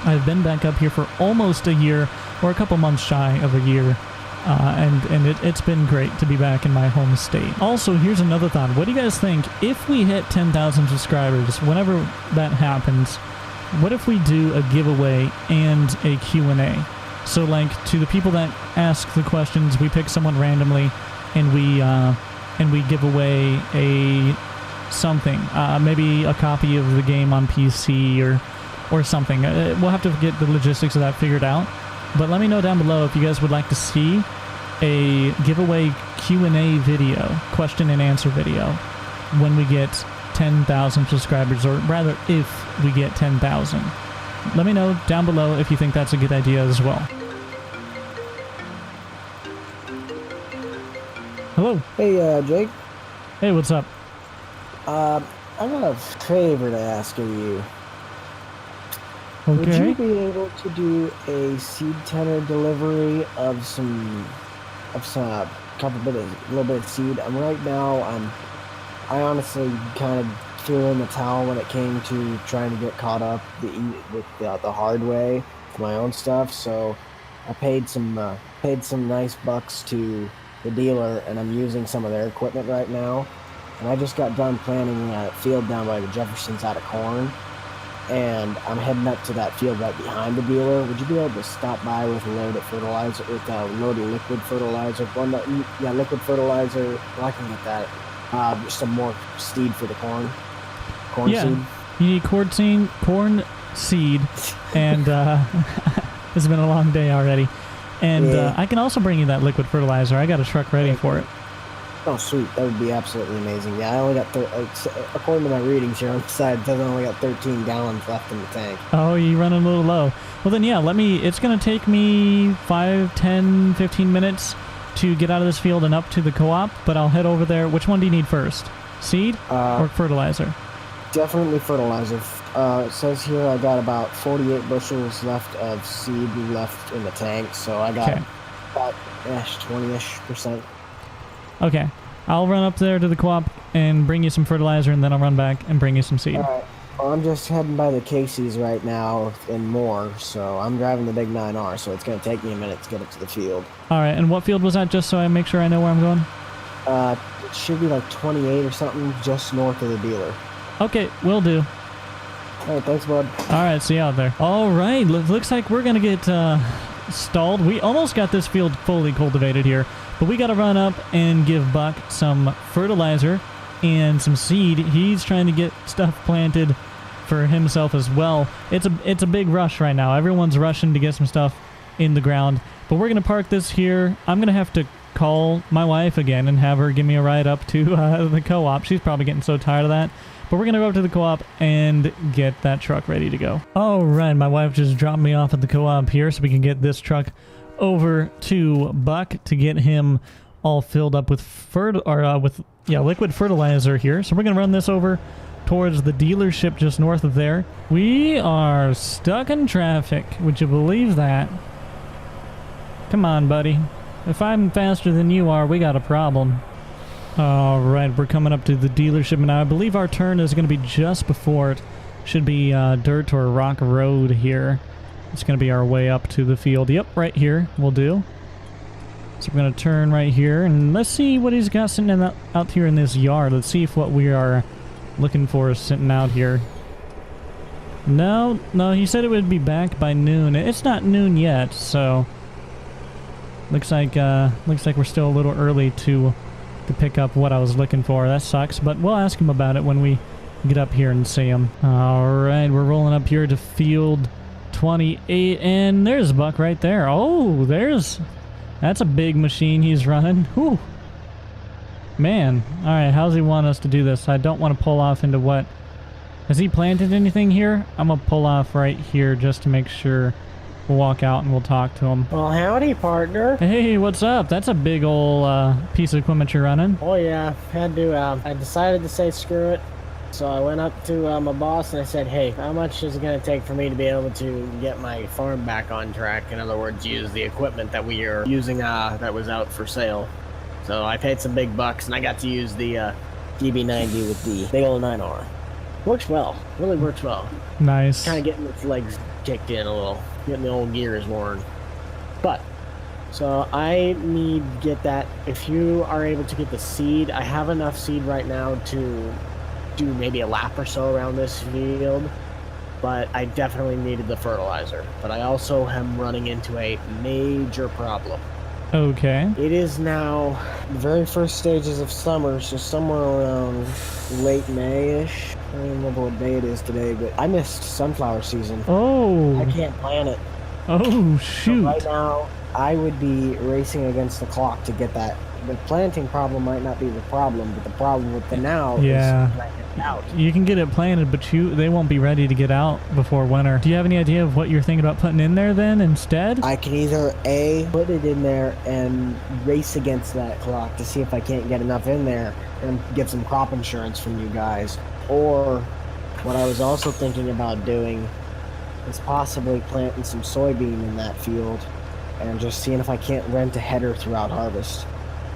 I've been back up here for almost a year, or a couple months shy of a year, and it's been great to be back in my home state. Also, here's another thought. What do you guys think if we hit 10,000 subscribers, whenever that happens? What if we do a giveaway and a Q&A? So, like, to the people that ask the questions, we pick someone randomly, and we give away something, maybe a copy of the game on PC or something. We'll have to get the logistics of that figured out. But let me know down below if you guys would like to see a giveaway Q&A video, question and answer video, when we get 10,000 subscribers, or rather, if we get 10,000. Let me know down below if you think that's a good idea as well. Hello. Hey, Jake. Hey, what's up? I got a favor to ask of you. Okay. Would you be able to do a seed tender delivery of a little bit of seed? Right now, I honestly kind of threw in the towel when it came to trying to get caught up with the hard way with my own stuff. So I paid some nice bucks to the dealer, and I'm using some of their equipment right now. And I just got done planting a field down by the Jeffersons out of corn, and I'm heading up to that field right behind the dealer. Would you be able to stop by with a load of fertilizer, with a load of liquid fertilizer? Liquid fertilizer. Well, I can get that. Some more seed for the corn. Corn seed. You need corn seed, and it's been a long day already. And I can also bring you that liquid fertilizer. I got a truck ready for it. Oh, sweet. That would be absolutely amazing. Yeah, I only got, according to my readings here on the side, it says I only got 13 gallons left in the tank. Oh, you're running a little low. Well, then, yeah, it's going to take me 5, 10, 15 minutes to get out of this field and up to the co-op, but I'll head over there. Which one do you need first? Seed or fertilizer? Definitely fertilizer. It says here I got about 48 bushels left of seed left in the tank, so I got about 20-ish%. Okay. I'll run up there to the co-op and bring you some fertilizer, and then I'll run back and bring you some seed. All right. Well, I'm just heading by the Casey's right now and more, so I'm driving the big 9R, so it's going to take me a minute to get up to the field. All right, and what field was that, just so I make sure I know where I'm going? It should be like 28 or something, just north of the dealer. Okay, will do. All right, thanks, bud. All right, see you out there. All right, looks like we're going to get stalled. We almost got this field fully cultivated here, but we got to run up and give Buck some fertilizer and some seed. He's trying to get stuff planted for himself as well. It's a big rush right now. Everyone's rushing to get some stuff in the ground, but we're going to park this here. I'm going to have to call my wife again and have her give me a ride up to the co-op. She's probably getting so tired of that. But we're going to go up to the co-op and get that truck ready to go. All right, my wife just dropped me off at the co-op here so we can get this truck over to Buck to get him all filled up with liquid fertilizer here. So we're going to run this over towards the dealership just north of there. We are stuck in traffic. Would you believe that? Come on, buddy. If I'm faster than you are, we got a problem. All right, we're coming up to the dealership now. I believe our turn is going to be just before it. Should be dirt or rock road here. It's going to be our way up to the field. Yep, right here will do. So we're going to turn right here, and let's see what he's got sitting out here in this yard. Let's see if what we are looking for is sitting out here. No, he said it would be back by noon. It's not noon yet, so looks like we're still a little early to pick up what I was looking for. That sucks, but we'll ask him about it when we get up here and see him. All right, we're rolling up here to field 28, and there's Buck right there. Oh, that's a big machine he's running. Whew. Man, all right, how's he want us to do this? I don't want to pull off into what... Has he planted anything here? I'm going to pull off right here just to make sure. We'll walk out and we'll talk to him. Well, howdy, partner. Hey, what's up? That's a big old piece of equipment you're running. Oh, yeah. Had to, I decided to say screw it. So I went up to my boss and I said, hey, how much is it going to take for me to be able to get my farm back on track? In other words, use the equipment that we are using that was out for sale. So I paid some big bucks and I got to use the DB90 with the big old 9R. Works well. Really works well. Nice. Kind of getting its legs kicked in a little. Getting the old gears worn. But, so I need to get that. If you are able to get the seed, I have enough seed right now to do maybe a lap or so around this field. But I definitely needed the fertilizer. But I also am running into a major problem. Okay. It is now the very first stages of summer, so somewhere around late May-ish. I don't remember what day it is today, but I missed sunflower season. Oh. I can't plant it. Oh, shoot. So right now, I would be racing against the clock to get that. The planting problem might not be the problem, but the problem with the now is planting it out. You can get it planted, but they won't be ready to get out before winter. Do you have any idea of what you're thinking about putting in there then instead? I can either A, put it in there and race against that clock to see if I can't get enough in there and get some crop insurance from you guys. Or what I was also thinking about doing is possibly planting some soybean in that field and just seeing if I can't rent a header throughout harvest.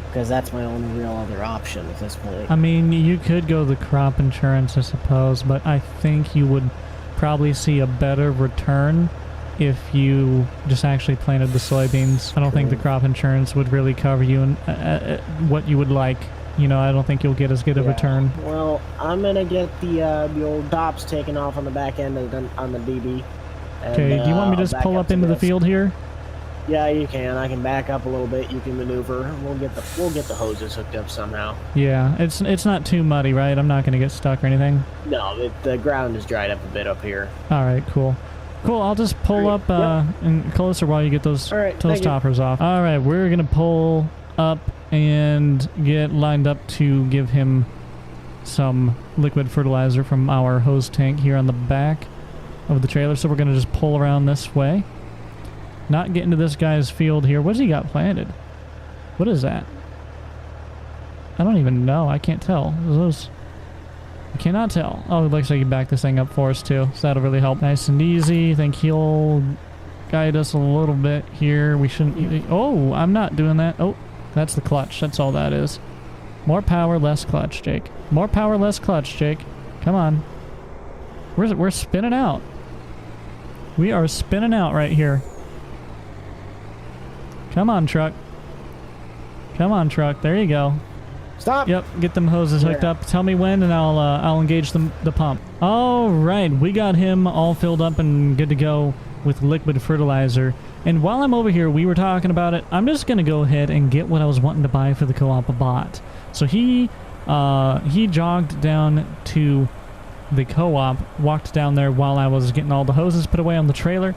because that's my only real other option at this point. I mean, you could go the crop insurance, I suppose, but I think you would probably see a better return if you just actually planted the soybeans. I don't think the crop insurance would really cover you in what you would like. You know, I don't think you'll get as good a return. Well, I'm gonna get the old tops taken off on the back end on the DB. Okay, do you want me to just pull up into the field here? Yeah, you can. I can back up a little bit. You can maneuver. We'll get the hoses hooked up somehow. Yeah, it's not too muddy, right? I'm not gonna get stuck or anything. No, the ground is dried up a bit up here. All right, cool. Cool, I'll just pull up and closer while you get those toppers off. All right, we're gonna pull up and get lined up to give him some liquid fertilizer from our hose tank here on the back of the trailer. So we're gonna just pull around this way. Not get into this guy's field here. What has he got planted? What is that? I don't even know. I can't tell. I cannot tell. Oh, it looks like he backed this thing up for us too, so that'll really help. Nice and easy. I think he'll guide us a little bit here. We shouldn't... Oh, I'm not doing that. Oh, that's the clutch. That's all that is. More power, less clutch, Jake. More power, less clutch, Jake. Come on. We're spinning out. We are spinning out right here. Come on, truck. Come on, truck. There you go. Stop. Yep, get them hoses hooked up. Tell me when, and I'll engage the pump. All right, we got him all filled up and good to go with liquid fertilizer. And while I'm over here, we were talking about it. I'm just gonna go ahead and get what I was wanting to buy for the co-op bot. So he jogged down to the co-op, walked down there while I was getting all the hoses put away on the trailer.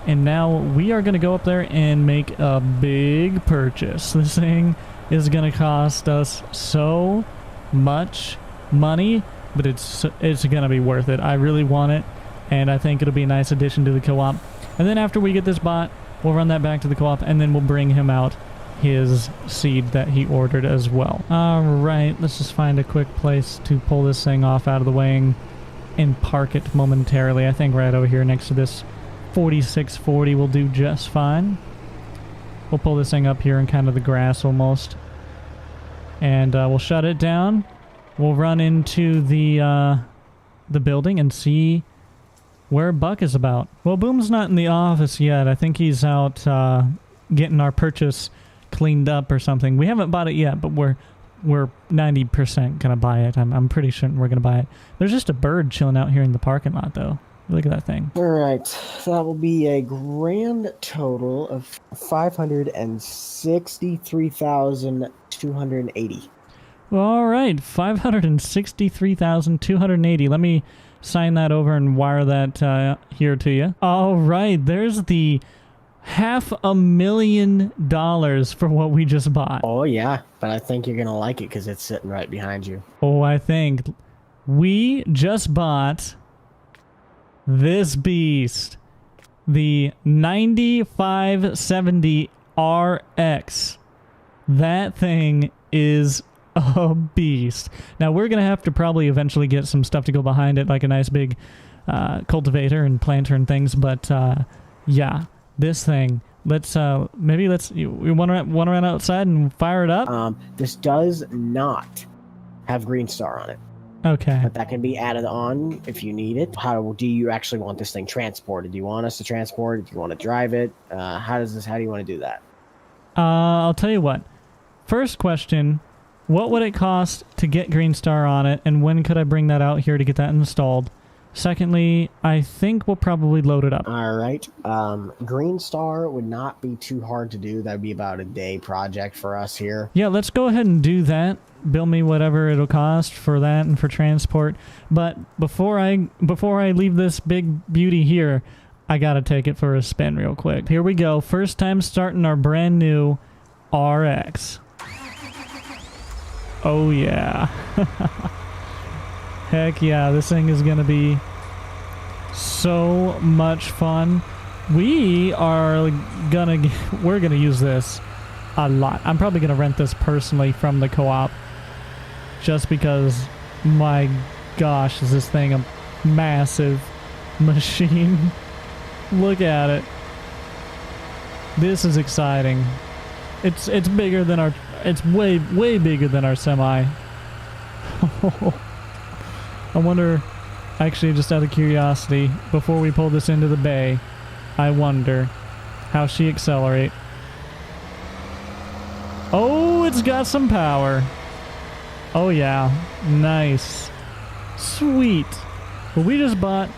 And now we are gonna go up there and make a big purchase. This thing is gonna cost us so much money, but it's gonna be worth it. I really want it, and I think it'll be a nice addition to the co-op. And then after we get this bot, we'll run that back to the co-op, and then we'll bring him out his seed that he ordered as well. All right, let's just find a quick place to pull this thing off out of the way and park it momentarily. I think right over here next to this 4640 will do just fine. We'll pull this thing up here in kind of the grass almost. And we'll shut it down. We'll run into the building and see where Buck is about. Well, Boom's not in the office yet. I think he's out getting our purchase cleaned up or something. We haven't bought it yet, but we're 90% gonna buy it. I'm pretty sure we're gonna buy it. There's just a bird chilling out here in the parking lot, though. Look at that thing. All right, that will be a grand total of 563,280. All right, 563,280. Let me sign that over and wire that here to you. All right, there's the $500,000 for what we just bought. Oh yeah, but I think you're gonna like it because it's sitting right behind you. Oh, I think we just bought this beast, the 9570 RX. That thing is a beast. Now we're gonna have to probably eventually get some stuff to go behind it, like a nice big cultivator and planter and things. But yeah, this thing. We want to run outside and fire it up. This does not have Green Star on it. Okay. But that can be added on if you need it. How do you actually want this thing transported? Do you want us to transport it? Do you want to drive it? How do you want to do that? I'll tell you what. First question, what would it cost to get Green Star on it, and when could I bring that out here to get that installed? Secondly, I think we'll probably load it up. All right. Green Star would not be too hard to do. That would be about a day project for us here. Yeah, let's go ahead and do that. Bill me whatever it'll cost for that and for transport. But before I leave this big beauty here, I gotta take it for a spin real quick. Here we go. First time starting our brand new RX. Oh yeah. Heck yeah, this thing is gonna be so much fun. We're gonna use this a lot. I'm probably gonna rent this personally from the co-op, just because, my gosh, is this thing a massive machine. Look at it. This is exciting. It's bigger than It's way bigger than our semi. I wonder, actually, just out of curiosity, before we pull this into the bay, I wonder how she accelerate. Oh, it's got some power. Oh yeah, nice. Sweet. Well, we just bought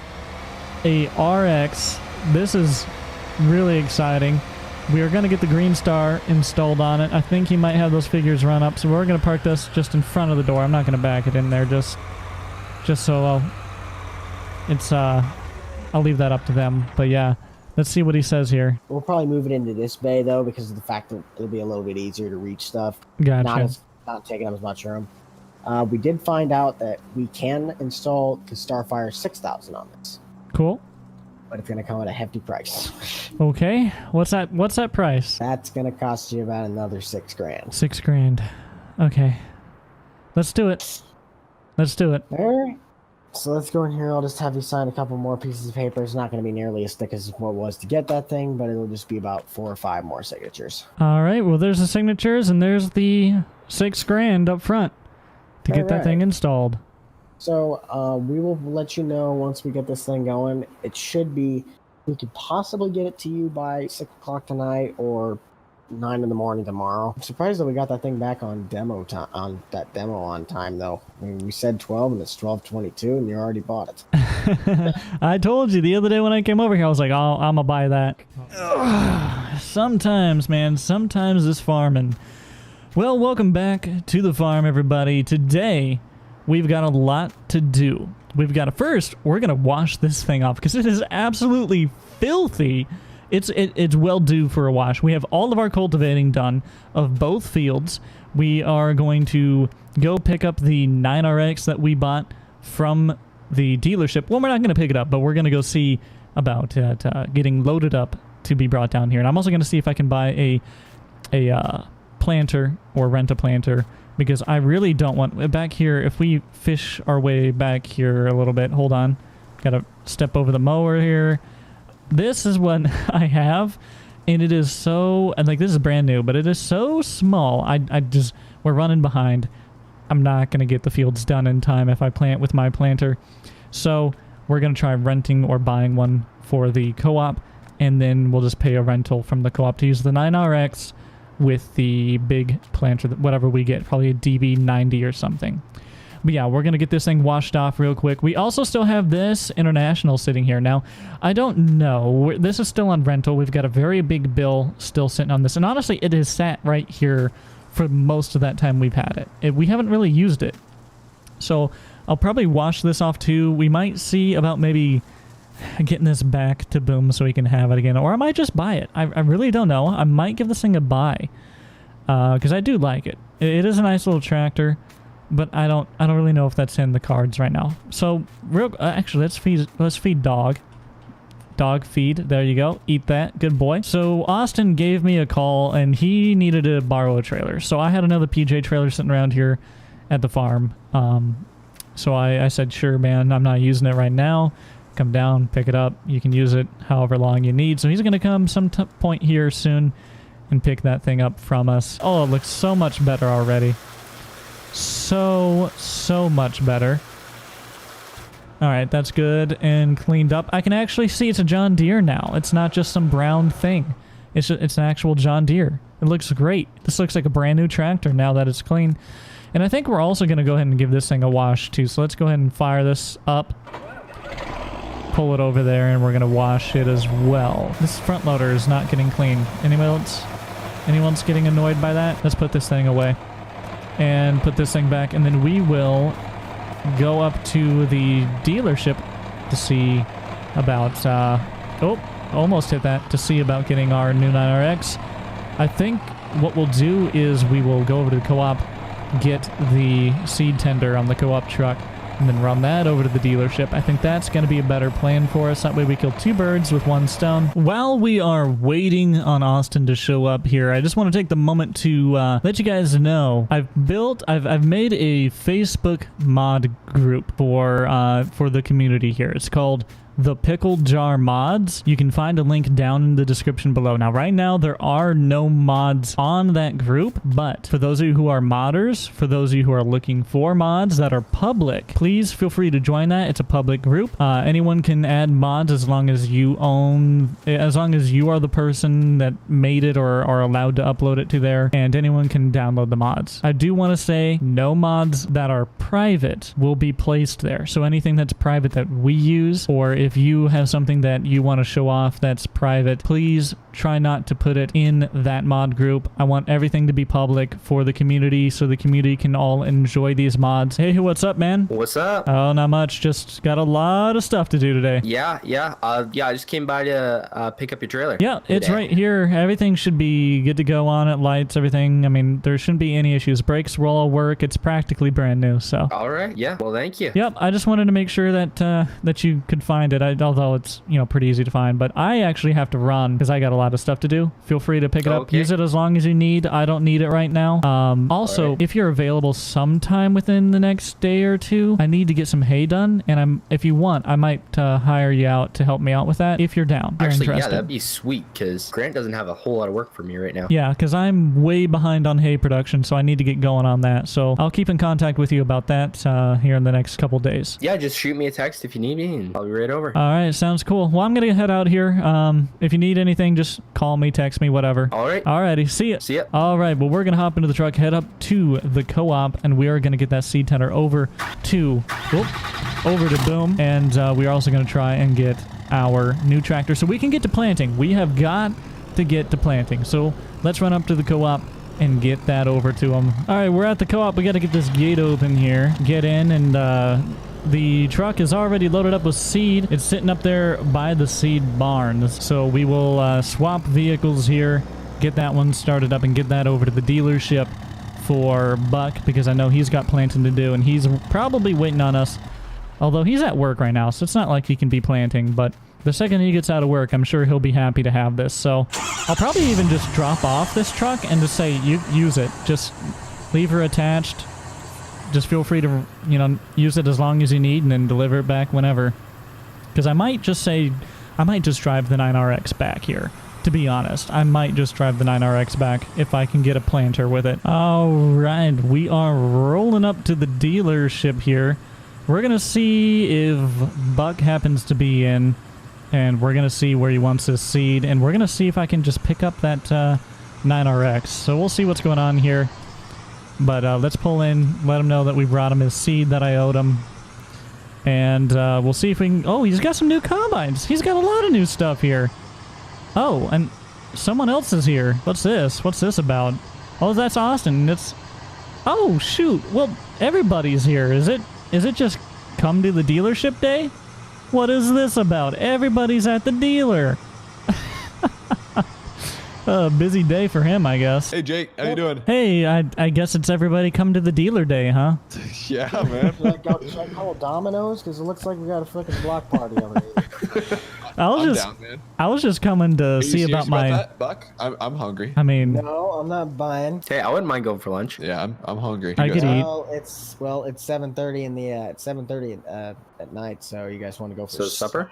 a RX. This is really exciting. We are going to get the green star installed on it. I think he might have those figures run up, so we're going to park this just in front of the door. I'm not going to back it in there, just so I'll leave that up to them. But yeah, let's see what he says here. We'll probably move it into this bay though, because of the fact that it'll be a little bit easier to reach stuff. Gotcha. Not taking up as much room. We did find out that we can install the Starfire 6000 on this. Cool. But it's going to come at a hefty price. Okay. What's that price? That's going to cost you about another $6 grand. $6 grand. Okay. Let's do it. Let's do it. All right. So let's go in here. I'll just have you sign a couple more pieces of paper. It's not going to be nearly as thick as what it was to get that thing, but it'll just be about 4 or 5 more signatures. All right. Well, there's the signatures, and there's the $6 grand up front to get that thing installed. So we will let you know once we get this thing going. It should be, we could possibly get it to you by 6 o'clock tonight or 9 in the morning tomorrow. I'm surprised that we got that thing back on demo time, on time though. I mean, we said 12 and it's 12:22 and you already bought it. I told you the other day when I came over here, I was like, oh, I'm gonna buy that. Sometimes, man, sometimes this farming. Well, welcome back to the farm, everybody. Today, we've got a lot to do. We've got to first, we're going to wash this thing off because it is absolutely filthy. It's well due for a wash. We have all of our cultivating done of both fields. We are going to go pick up the 9RX that we bought from the dealership. Well, we're not going to pick it up, but we're going to go see about getting loaded up to be brought down here. And I'm also going to see if I can buy a planter or rent a planter, because I really don't want back here. If we fish our way back here a little bit, hold on, gotta step over the mower here. This is what I have, and it is so, and like this is brand new, but it is so small. We're running behind. I'm not gonna get the fields done in time if I plant with my planter, so we're gonna try renting or buying one for the co-op, and then we'll just pay a rental from the co-op to use the 9RX with the big planter, whatever we get, probably a DB90 or something. But yeah, we're going to get this thing washed off real quick. We also still have this International sitting here. Now, I don't know. This is still on rental. We've got a very big bill still sitting on this. And honestly, it has sat right here for most of that time we've had it. We haven't really used it. So I'll probably wash this off too. We might see about maybe getting this back to Boom so we can have it again, or I might just buy it. I really don't know. I might give this thing a buy because I do like it. It is a nice little tractor, but I don't really know if that's in the cards right now. So actually, let's feed dog feed. There you go. Eat that. Good boy. So Austin gave me a call and he needed to borrow a trailer. So I had another PJ trailer sitting around here at the farm. So I said, sure, man, I'm not using it right now. Come down, pick it up. You can use it however long you need. So he's going to come some point here soon and pick that thing up from us. Oh, it looks so much better already. So much better. All right, that's good and cleaned up. I can actually see it's a John Deere now. It's not just some brown thing. It's an actual John Deere. It looks great. This looks like a brand new tractor now that it's clean. And I think we're also going to go ahead and give this thing a wash too. So let's go ahead and fire this up. Pull it over there, and we're going to wash it as well. This front loader is not getting clean. Anyone's getting annoyed by that? Let's put this thing away and put this thing back, and then we will go up to the dealership to see about almost hit that, to see about getting our new 9RX. I think what we'll do is we will go over to the co-op, get the seed tender on the co-op truck, and then run that over to the dealership. I think that's going to be a better plan for us. That way we kill 2 birds with 1 stone. While we are waiting on Austin to show up here, I just want to take the moment to let you guys know I've made a Facebook mod group for the community here. It's called the Pickle Jar mods. You can find a link down in the description below. Now, right now, there are no mods on that group, but for those of you who are modders, for those of you who are looking for mods that are public, please feel free to join that. It's a public group. Anyone can add mods as long as you are the person that made it or are allowed to upload it to there, and anyone can download the mods. I do want to say no mods that are private will be placed there. So anything that's private that we use, or if you have something that you want to show off that's private, please try not to put it in that mod group. I want everything to be public for the community so the community can all enjoy these mods. Hey, what's up, man? What's up? Oh, not much. Just got a lot of stuff to do today. Yeah. I just came by to pick up your trailer. Yeah, it's right here. Everything should be good to go on it. Lights, everything. I mean, there shouldn't be any issues. Brakes will all work. It's practically brand new, so. All right. Yeah. Well, thank you. Yep. I just wanted to make sure that that you could find it. Although it's, you know, pretty easy to find. But I actually have to run because I got a lot of stuff to do. Feel free to pick it up. Okay. Use it as long as you need. I don't need it right now. Also, if you're available sometime within the next day or two, I need to get some hay done. And if you want, I might hire you out to help me out with that if you're down. Actually, yeah, interested. that'd be sweet because Grant doesn't have a whole lot of work for me right now. Yeah, because I'm way behind on hay production, so I need to get going on that. So I'll keep in contact with you about that here in the next couple days. Yeah, just shoot me a text if you need me, and I'll be right over. All right, sounds cool. Well, I'm gonna head out here. If you need anything, just call me, text me, whatever. All right. Alrighty, see ya. See ya. All right, well, we're gonna hop into the truck, head up to the co-op, and we are gonna get that seed tender over to Boom, and we're also gonna try and get our new tractor so we can get to planting. We have got to get to planting, so let's run up to the co-op and get that over to them. All right, we're at the co-op. We got to get this gate open here, get in, and the truck is already loaded up with seed. It's sitting up there by the seed barns, so we will swap vehicles here, get that one started up, and get that over to the dealership for Buck, because I know he's got planting to do, and he's probably waiting on us. Although he's at work right now, so it's not like he can be planting, but the second he gets out of work, I'm sure he'll be happy to have this. So I'll probably even just drop off this truck and just say, you use it. Just leave her attached. Just feel free to, you know, use it as long as you need and then deliver it back whenever. Because I might just drive the 9RX back here. To be honest, I might just drive the 9RX back if I can get a planter with it. All right, we are rolling up to the dealership here. We're going to see if Buck happens to be in, and we're going to see where he wants his seed, and we're going to see if I can just pick up that 9RX. So we'll see what's going on here. But let's pull in, let him know that we brought him his seed that I owed him. And we'll see if we can... Oh, he's got some new combines. He's got a lot of new stuff here. Oh, and someone else is here. What's this? What's this about? Oh, that's Austin. It's... Oh, shoot. Well, everybody's here. Is it just come to the dealership day? What is this about? Everybody's at the dealer. A busy day for him, I guess. Hey, Jake. How you doing? Hey, I guess it's everybody come to the dealer day, huh? Yeah, man. Should I call Domino's? Because it looks like we got a fucking block party over here. I was just coming to see about my... that, Buck? I'm hungry. I mean... No, I'm not buying. Hey, I wouldn't mind going for lunch. Yeah, I'm hungry. I could eat. It's 7:30 in the at 7:30 at night. So you guys want to go for supper?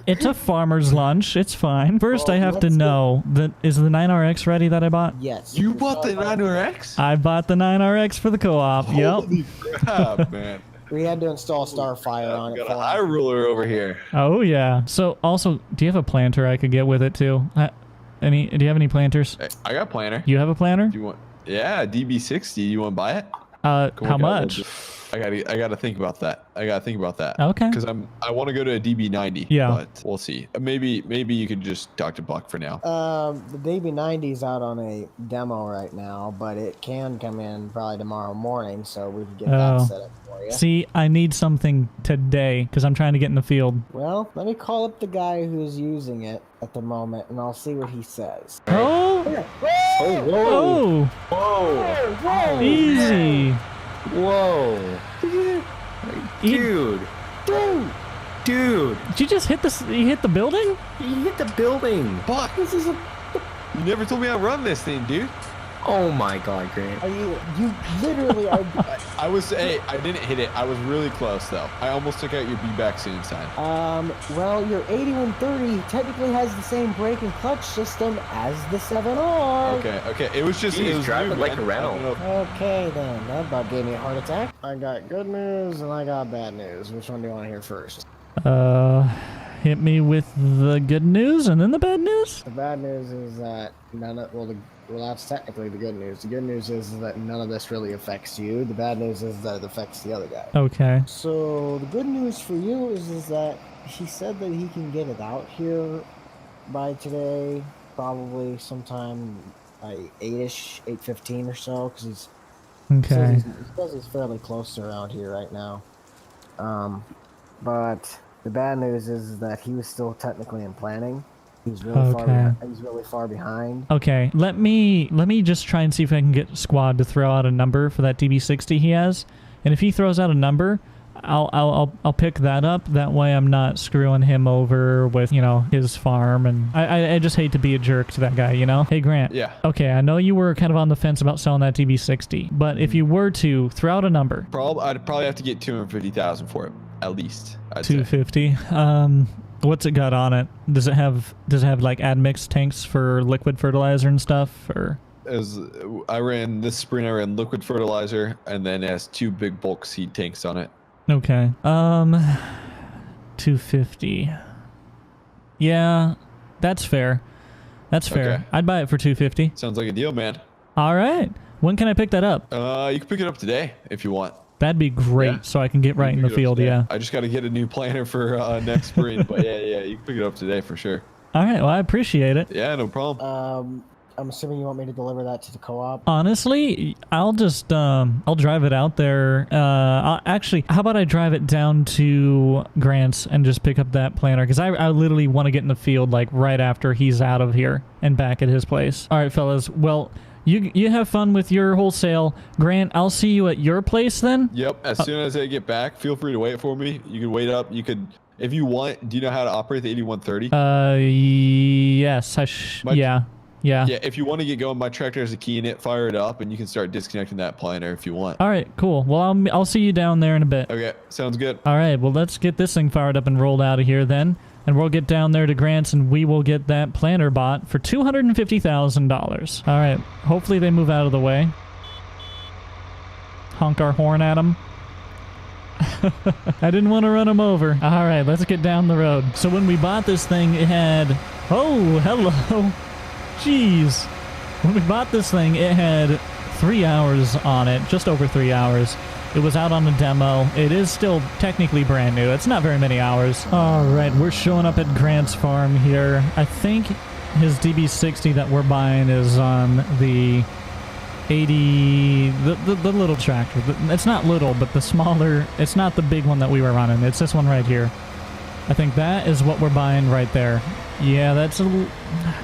It's a farmer's lunch. It's fine. First, I have to know that is the 9RX ready that I bought? Yes. You bought the 9RX? I bought the 9RX for the co-op. Holy crap, man. We had to install Starfire on it. Got an eye ruler over here. Oh yeah. So also, do you have a planter I could get with it too? Do you have any planters? Hey, I got a planter. You have a planter? Do you want? Yeah, DB60. You want to buy it? How much? I gotta think about that. Okay. Because I want to go to a DB90. Yeah. But we'll see. Maybe you could just talk to Buck for now. The DB90 is out on a demo right now, but it can come in probably tomorrow morning, so we can get that set up for you. See, I need something today because I'm trying to get in the field. Well, let me call up the guy who's using it at the moment, and I'll see what he says. Oh! Oh, whoa! Whoa! Whoa! Easy! Whoa! Dude! Did you just hit the? You hit the building? You hit the building! Buck, you never told me how to run this thing, dude. Oh my God, Grant. Are you literally are. I didn't hit it. I was really close though. I almost took out your be back soon sign. Well, your 8130 technically has the same brake and clutch system as the 7R. Okay. It was just. Jeez, it was drive weird, it like man. a rental. I don't know Okay, then. That about gave me a heart attack. I got good news and I got bad news. Which one do you want to hear first? Hit me with the good news and then the bad news. The bad news is that that's technically the good news. The good news is that none of this really affects you. The bad news is that it affects the other guy. Okay. So the good news for you is that he said that he can get it out here by today, probably sometime by 8-ish, 8:15 or so, because he's Okay. he says he's fairly close to around here right now. But the bad news is that he was still technically in planning. He's really far behind. Okay. Let me just try and see if I can get Squad to throw out a number for that DB60 he has. And if he throws out a number, I'll pick that up. That way I'm not screwing him over with, you know, his farm. And I just hate to be a jerk to that guy, you know? Hey, Grant. Yeah. Okay, I know you were kind of on the fence about selling that DB60, but if you were to throw out a number. I'd probably have to get 250,000 for it, at least. I'd 250. What's it got on it? Does it have like admix tanks for liquid fertilizer and stuff, or? This spring I ran liquid fertilizer, and then it has 2 big bulk seed tanks on it. Okay. 250. Yeah, that's fair. That's fair. Okay. I'd buy it for 250. Sounds like a deal, man. All right. When can I pick that up? You can pick it up today if you want. That'd be great, Yeah. so I can get right in the field. Yeah. I just got to get a new planter for next spring, but yeah, you can pick it up today for sure. All right. Well, I appreciate it. Yeah, no problem. I'm assuming you want me to deliver that to the co-op. Honestly, I'll just I'll drive it out there. Actually, how about I drive it down to Grant's and just pick up that planter, because I literally want to get in the field like right after he's out of here and back at his place. All right, fellas. Well, you have fun with your wholesale. Grant, I'll see you at your place then. Yep. As soon as I get back, feel free to wait for me. You can wait up. You could, if you want. Do you know how to operate the 8130? Yes. Yeah. Yeah, if you want to get going, my tractor has a key in it. Fire it up, and you can start disconnecting that planter if you want. All right, cool. Well, I'll see you down there in a bit. Okay, sounds good. All right, well, let's get this thing fired up and rolled out of here then. And we'll get down there to Grant's, and we will get that planter bought for $250,000. All right, hopefully they move out of the way. Honk our horn at them. I didn't want to run them over. All right, let's get down the road. So when we bought this thing, it had... Oh, hello. Jeez. When we bought this thing, it had 3 hours on it, just over 3 hours. It was out on a demo. It is still technically brand new. It's not very many hours. All right, we're showing up at Grant's farm here. I think his DB60 that we're buying is on the 80, the little tractor. It's not little, but the smaller, it's not the big one that we were running. It's this one right here. I think that is what we're buying right there. Yeah, that's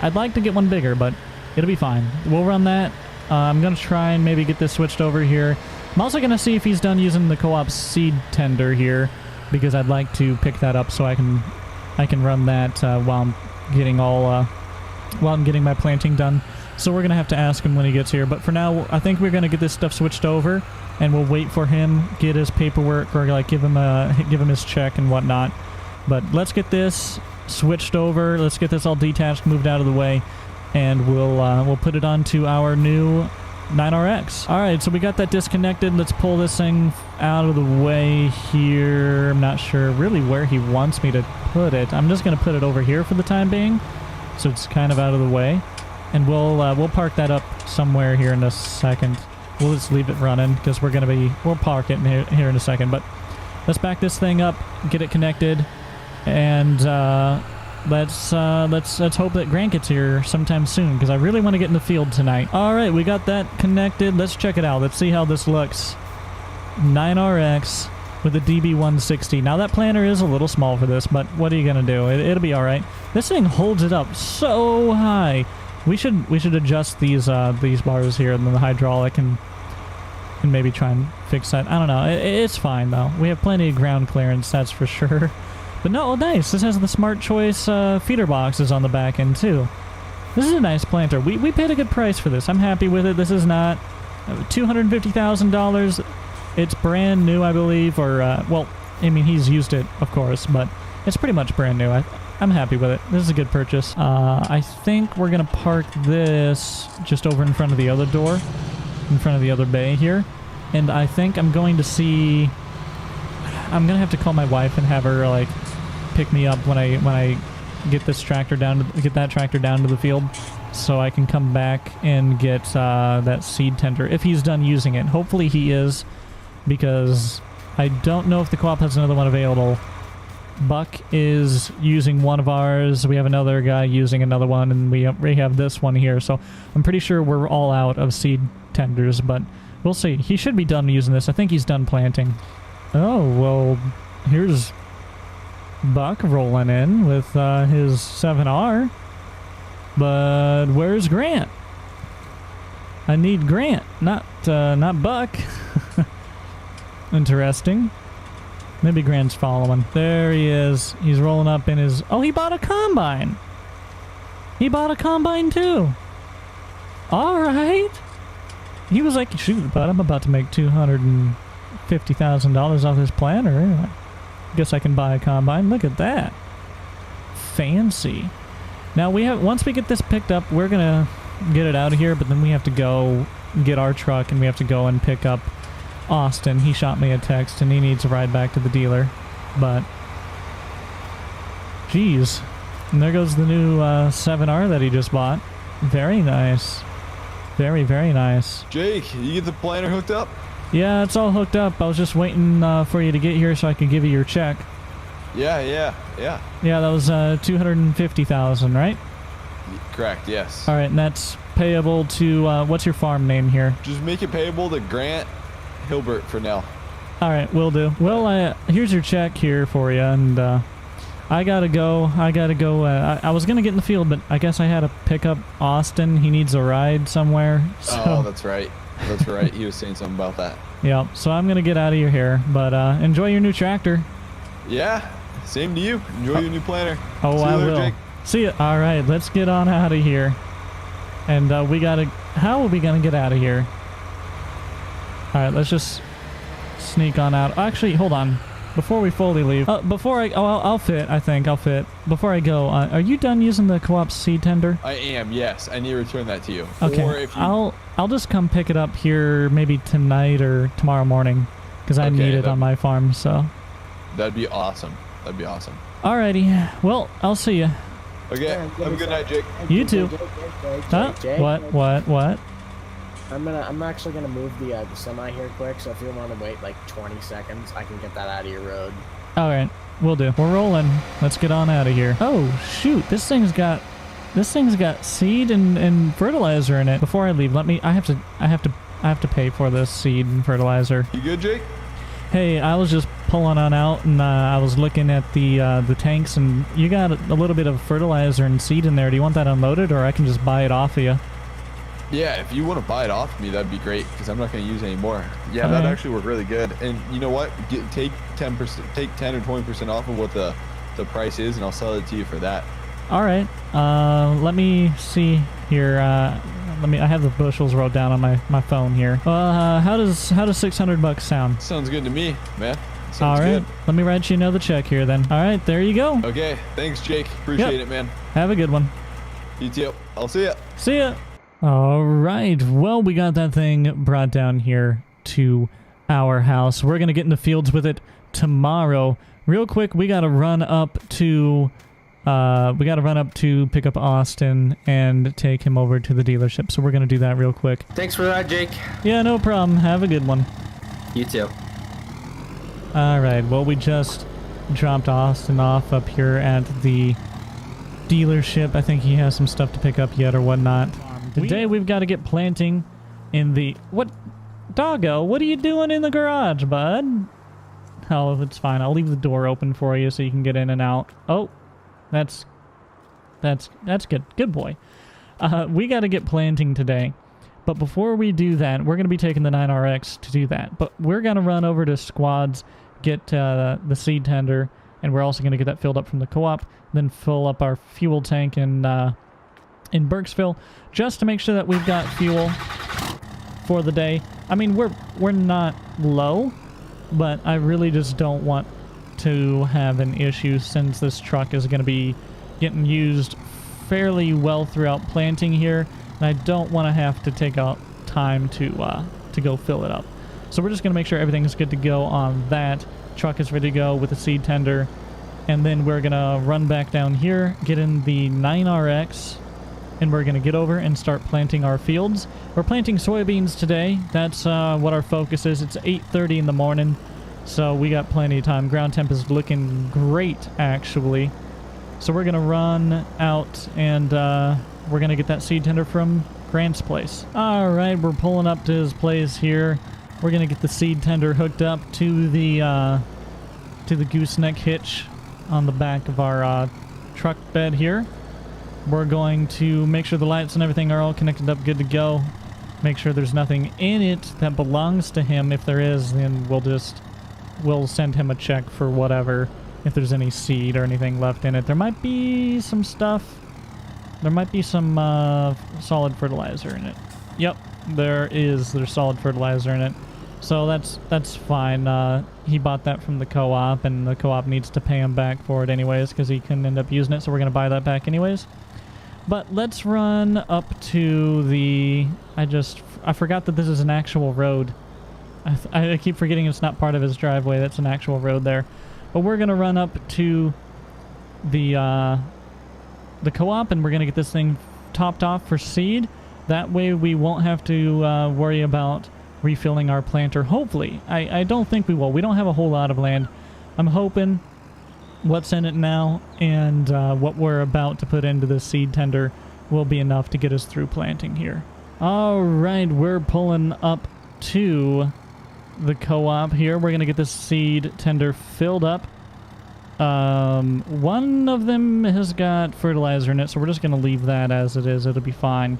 I'd like to get one bigger, but it'll be fine. We'll run that. I'm going to try and maybe get this switched over here. I'm also going to see if he's done using the co-op seed tender here, because I'd like to pick that up so I can run that while I'm getting my planting done. So we're going to have to ask him when he gets here. But for now, I think we're going to get this stuff switched over, and we'll wait for him, get his paperwork, or like give him his check and whatnot. But let's get this switched over. Let's get this all detached, moved out of the way, and we'll put it onto our new 9RX. All right, so we got that disconnected. Let's pull this thing out of the way here. I'm not sure really where he wants me to put it. I'm just going to put it over here for the time being, so it's kind of out of the way. And we'll park that up somewhere here in a second. We'll just leave it running because we'll park it here in a second. But let's back this thing up, get it connected, and let's hope that Grant gets here sometime soon, because I really want to get in the field tonight. All right, we got that connected. Let's check it out. Let's see how this looks. 9RX with a DB160. Now that planter is a little small for this, but what are you gonna do? It'll be all right. This thing holds it up so high. We should adjust these bars here, and then the hydraulic and maybe try and fix that. I don't know. It's fine though. We have plenty of ground clearance, that's for sure. But no, nice. This has the Smart Choice feeder boxes on the back end too. This is a nice planter. We paid a good price for this. I'm happy with it. This is not $250,000. It's brand new, I believe, or, well, I mean, he's used it, of course, but it's pretty much brand new. I'm happy with it. This is a good purchase. I think we're going to park this just over in front of the other door, in front of the other bay here. And I think I'm going to see... I'm going to have to call my wife and have her, like, pick me up when I get this tractor down to, get that tractor down to the field, so I can come back and get that seed tender if he's done using it. Hopefully he is, because I don't know if the co-op has another one available. Buck is using one of ours. We have another guy using another one, and we have this one here. So I'm pretty sure we're all out of seed tenders, but we'll see. He should be done using this. I think he's done planting. Oh, well, here's Buck rolling in with his 7R. But where's Grant? I need Grant, not Buck. Interesting. Maybe Grant's following. There he is. He's rolling up in his... Oh, he bought a combine. He bought a combine too. All right. He was like, shoot, but I'm about to make $250,000 off this planter. I guess I can buy a combine. Look at that. Fancy. Now we have, once we get this picked up, we're gonna get it out of here, but then we have to go get our truck and we have to go and pick up Austin. He shot me a text and he needs a ride back to the dealer. But geez. And there goes the new 7R that he just bought. Very nice. Very, very nice. Jake, you get the planter hooked up? Yeah, it's all hooked up. I was just waiting for you to get here so I could give you your check. Yeah. Yeah, that was $250,000, right? Correct, yes. All right, and that's payable to, what's your farm name here? Just make it payable to Grant Hilbert for now. All right, will do. Well, here's your check here for you, and I gotta go. I was gonna get in the field, but I guess I had to pick up Austin. He needs a ride somewhere. So. Oh, that's right. That's right. He was saying something about that. Yeah, so I'm gonna get out of your hair, but enjoy your new tractor. Yeah, same to you. Enjoy your new planter. Oh, I will. Jake. See ya. All right, let's get on out of here. And we gotta... How are we gonna get out of here? All right, let's just sneak on out. Actually, hold on. Before we fully leave... before I... Oh, I'll fit. I think I'll fit. Before I go, are you done using the co-op seed tender? I am, yes. I need to return that to you. Okay, or if you... I'll just come pick it up here maybe tonight or tomorrow morning, because I need it on my farm, so... That'd be awesome. That'd be awesome. Alrighty. Well, I'll see you. Okay. Have a good night, Jake. You too. Jake, What? I'm actually gonna move the semi here quick. So if you want to wait like 20 seconds, I can get that out of your road. All right, we'll do. We're rolling. Let's get on out of here. Oh shoot! This thing's got seed and fertilizer in it. Before I leave, I have to pay for this seed and fertilizer. You good, Jake? Hey, I was just pulling on out, and I was looking at the tanks, and you got a little bit of fertilizer and seed in there. Do you want that unloaded, or I can just buy it off of you? Yeah, if you want to buy it off me, that'd be great, because I'm not going to use any more. Yeah, that'd actually work really good. And you know what? Take 10%, take 10 or 20% off of what the price is, and I'll sell it to you for that. All right. Let me see here. I have the bushels wrote down on my phone here. How does $600 sound? Sounds good to me, man. Sounds all right. good. Let me write you another check here then. All right, there you go. Okay. Thanks, Jake. Appreciate it, man. Have a good one. You too. I'll see ya. See ya. All right. Well, we got that thing brought down here to our house. We're gonna get in the fields with it tomorrow. Real quick, we gotta run up to pick up Austin and take him over to the dealership. So we're gonna do that real quick. Thanks for that, Jake. Yeah, no problem. Have a good one. You too. All right. Well, we just dropped Austin off up here at the dealership. I think he has some stuff to pick up yet or whatnot. Today we've got to get planting in the... What? Doggo, what are you doing in the garage, bud? Oh, it's fine. I'll leave the door open for you so you can get in and out. Oh, that's good. Good boy. We got to get planting today. But before we do that, we're going to be taking the 9RX to do that. But we're going to run over to Squads, get the seed tender, and we're also going to get that filled up from the co-op, then fill up our fuel tank and in Burkesville just to make sure that we've got fuel for the day. I mean, we're not low, but I really just don't want to have an issue since this truck is going to be getting used fairly well throughout planting here, and I don't want to have to take out time to go fill it up. So we're just going to make sure everything is good to go on that. Truck is ready to go with the seed tender, and then we're going to run back down here, get in the 9RX, and we're going to get over and start planting our fields. We're planting soybeans today. That's what our focus is. It's 8:30 in the morning, so we got plenty of time. Ground temp is looking great, actually. So we're going to run out, and we're going to get that seed tender from Grant's place. All right, we're pulling up to his place here. We're going to get the seed tender hooked up to the gooseneck hitch on the back of our truck bed here. We're going to make sure the lights and everything are all connected up good to go. Make sure there's nothing in it that belongs to him. If there is, then we'll send him a check for whatever, if there's any seed or anything left in it. There might be some stuff. There might be some solid fertilizer in it. Yep, there's solid fertilizer in it. So that's fine. He bought that from the co-op, and the co-op needs to pay him back for it anyways because he couldn't end up using it, so we're going to buy that back anyways. But let's run up to the... I forgot that this is an actual road. I keep forgetting it's not part of his driveway. That's an actual road there. But we're going to run up to the co-op, and we're going to get this thing topped off for seed. That way we won't have to worry about refilling our planter. Hopefully. I don't think we will. We don't have a whole lot of land. I'm hoping what's in it now and what we're about to put into the seed tender will be enough to get us through planting here. Alright, we're pulling up to the co-op here. We're going to get this seed tender filled up. One of them has got fertilizer in it, so we're just going to leave that as it is. It'll be fine.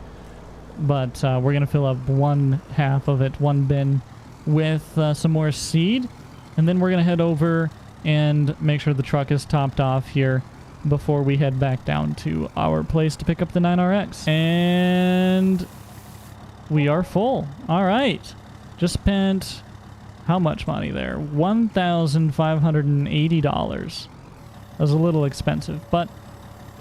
But we're going to fill up one half of it, one bin, with some more seed. And then we're going to head over and make sure the truck is topped off here before we head back down to our place to pick up the 9RX. And we are full. All right. Just spent how much money there? $1,580. That was a little expensive, but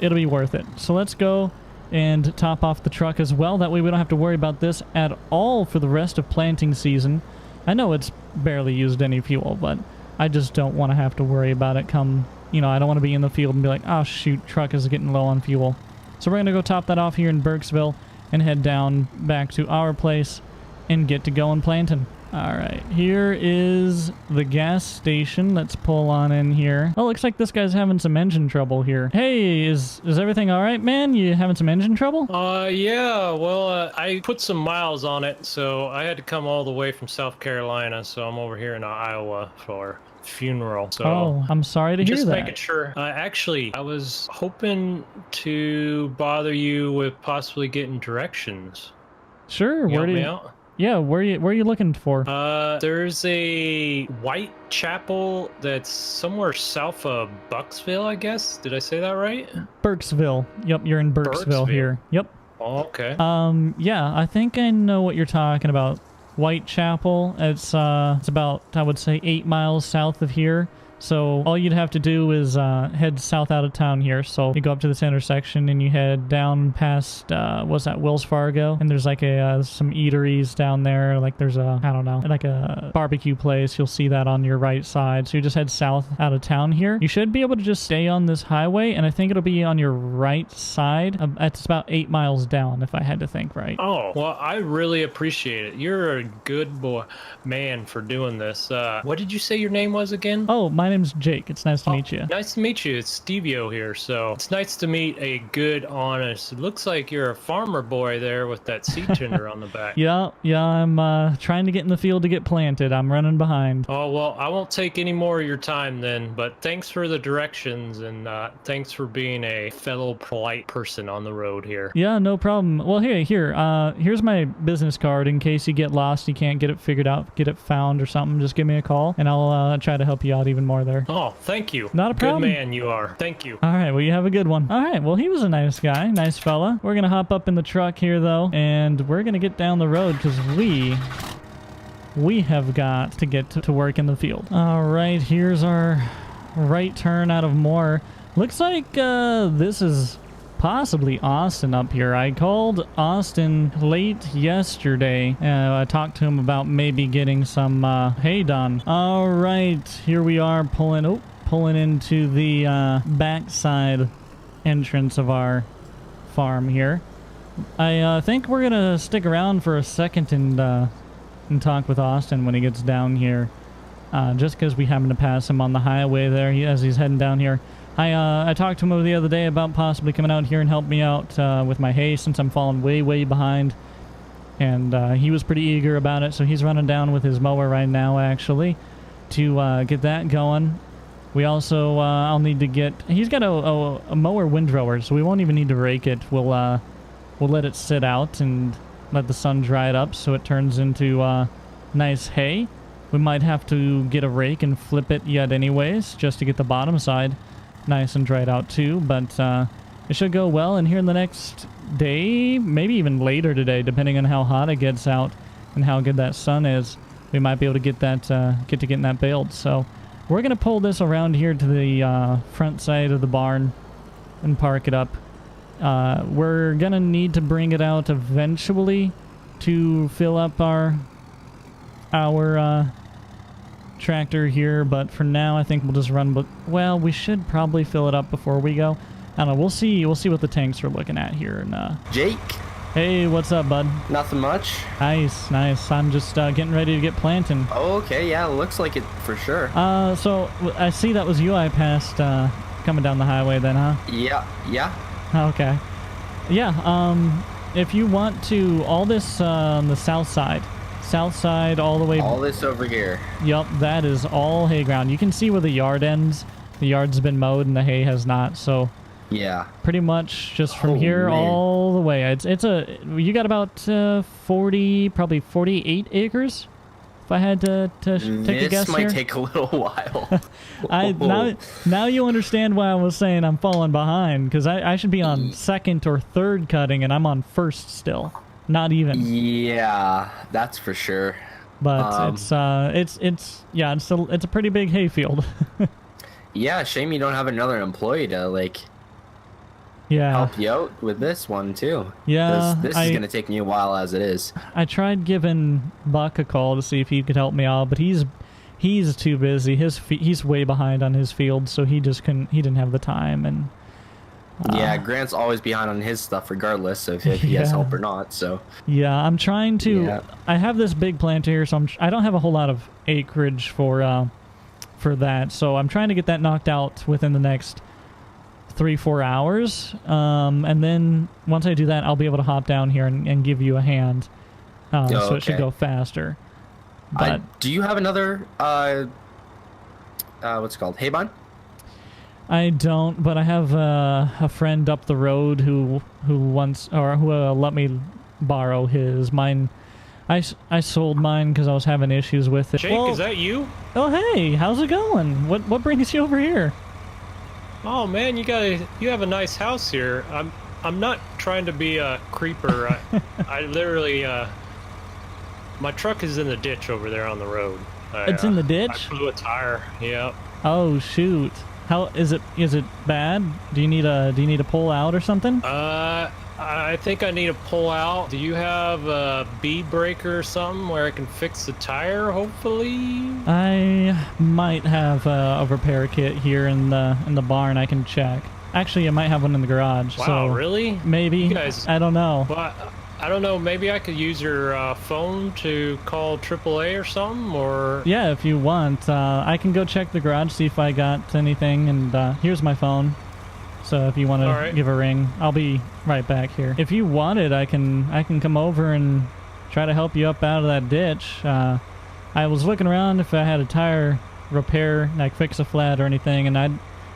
it'll be worth it. So let's go and top off the truck as well. That way we don't have to worry about this at all for the rest of planting season. I know it's barely used any fuel, but I just don't want to have to worry about it come, I don't want to be in the field and be like, oh shoot, truck is getting low on fuel. So we're going to go top that off here in Burkesville and head down back to our place and get to going planting. Alright, here is the gas station. Let's pull on in here. Oh, looks like this guy's having some engine trouble here. Hey, is everything alright, man? You having some engine trouble? Yeah, well, I put some miles on it, so I had to come all the way from South Carolina, so I'm over here in Iowa for funeral. So oh, I'm sorry to hear that. Just making sure. Actually, I was hoping to bother you with possibly getting directions. Sure, where do you... Yeah, where are you looking for? There's a Whitechapel that's somewhere south of Bucksville, I guess. Did I say that right? Burkesville. Yep, you're in Burkesville here. Yep. Oh, okay. Yeah, I think I know what you're talking about. Whitechapel. It's about, I would say, 8 miles south of here. So all you'd have to do is head south out of town here. So you go up to this intersection and you head down past, what's that, Wells Fargo? And there's like some eateries down there. Like there's I don't know, like a barbecue place. You'll see that on your right side. So you just head south out of town here. You should be able to just stay on this highway, and I think it'll be on your right side. It's about 8 miles down, if I had to think right. Oh, well, I really appreciate it. You're a good man for doing this. What did you say your name was again? Oh, my name's Jake. It's nice to meet you. Nice to meet you. It's Stevio here. So it's nice to meet a good, honest. It looks like you're a farmer boy there with that seed tender on the back. Yeah. I'm trying to get in the field to get planted. I'm running behind. Oh, well, I won't take any more of your time then, but thanks for the directions, and thanks for being a fellow polite person on the road here. Yeah, no problem. Well, here's my business card in case you get lost, you can't get it figured out, get it found or something. Just give me a call and I'll try to help you out even more. more there. Oh, thank you. Not a problem. Good man you are. Thank you. All right, well, you have a good one. All right, well, he was a nice guy, nice fella. We're going to hop up in the truck here, though, and we're going to get down the road because we have got to get to work in the field. All right, here's our right turn out of Moore. Looks like this is possibly Austin up here. I called Austin late yesterday. I talked to him about maybe getting some hay done. All right, here we are pulling into the backside entrance of our farm here. I think we're gonna stick around for a second and talk with Austin when he gets down here, just because we happen to pass him on the highway there as he's heading down here. I talked to him the other day about possibly coming out here and help me out with my hay since I'm falling way behind, and he was pretty eager about it, so he's running down with his mower right now actually to get that going. We also I'll need to get, he's got a mower windrower, so we won't even need to rake it. We'll let it sit out and let the sun dry it up so it turns into nice hay. We might have to get a rake and flip it yet anyways, just to get the bottom side nice and dried out too, but it should go well. And here in the next day, maybe even later today, depending on how hot it gets out and how good that sun is, we might be able to get that getting that baled. So we're gonna pull this around here to the front side of the barn and park it up. We're gonna need to bring it out eventually to fill up our tractor here, but for now I think we'll just run. But well, we should probably fill it up before we go. I don't know. We'll see what the tanks are looking at here. And Jake. Hey, what's up, bud? Nothing much. Nice. I'm just getting ready to get planting. Oh, okay. Yeah, looks like it for sure. So I see that was you I passed coming down the highway then, huh? Yeah. Okay. Yeah. If you want to, all this on the south side all the way, all this over here. Yep, that is all hay ground. You can see where the yard ends. The yard's been mowed and the hay has not, so yeah, pretty much just from here all the way. You got about 40, probably 48 acres if I had to take a guess. This might here. take a little while. Now you understand why I was saying I'm falling behind, because I should be on second or third cutting and I'm on first still. Not even. Yeah, that's for sure. But it's a pretty big hayfield. Yeah, shame you don't have another employee to help you out with this one too. Yeah, this is gonna take me a while as it is. I tried giving Buck a call to see if he could help me out, but he's too busy. He's way behind on his field, so he didn't have the time. And yeah, Grant's always behind on his stuff regardless of if he has help or not, so yeah, I'm trying to I have this big planter here, so I don't have a whole lot of acreage for that, so I'm trying to get that knocked out within the next 3-4 hours, and then once I do that, I'll be able to hop down here and give you a hand, so it should go faster. But do you have another what's it called, hay barn? I don't, but I have a friend up the road who let me borrow his. Mine, I sold mine because I was having issues with it. Jake, is that you? Oh, hey, how's it going? What brings you over here? Oh man, you have a nice house here. I'm not trying to be a creeper. I literally my truck is in the ditch over there on the road. It's in the ditch? I blew a tire. Yeah. Oh shoot. How is it bad? Do you need a pull out or something? I think I need to pull out. Do you have a bead breaker or something where I can fix the tire, hopefully? I might have a repair kit here in the barn. I can check. Actually, I might have one in the garage. Wow, so really? Maybe. You guys, I don't know. But I don't know. Maybe I could use your phone to call AAA or something, or... Yeah, if you want. I can go check the garage, see if I got anything, and here's my phone. So if you want to give a ring, I'll be right back here. If you wanted, I can come over and try to help you up out of that ditch. I was looking around if I had a tire repair, like fix a flat or anything, and I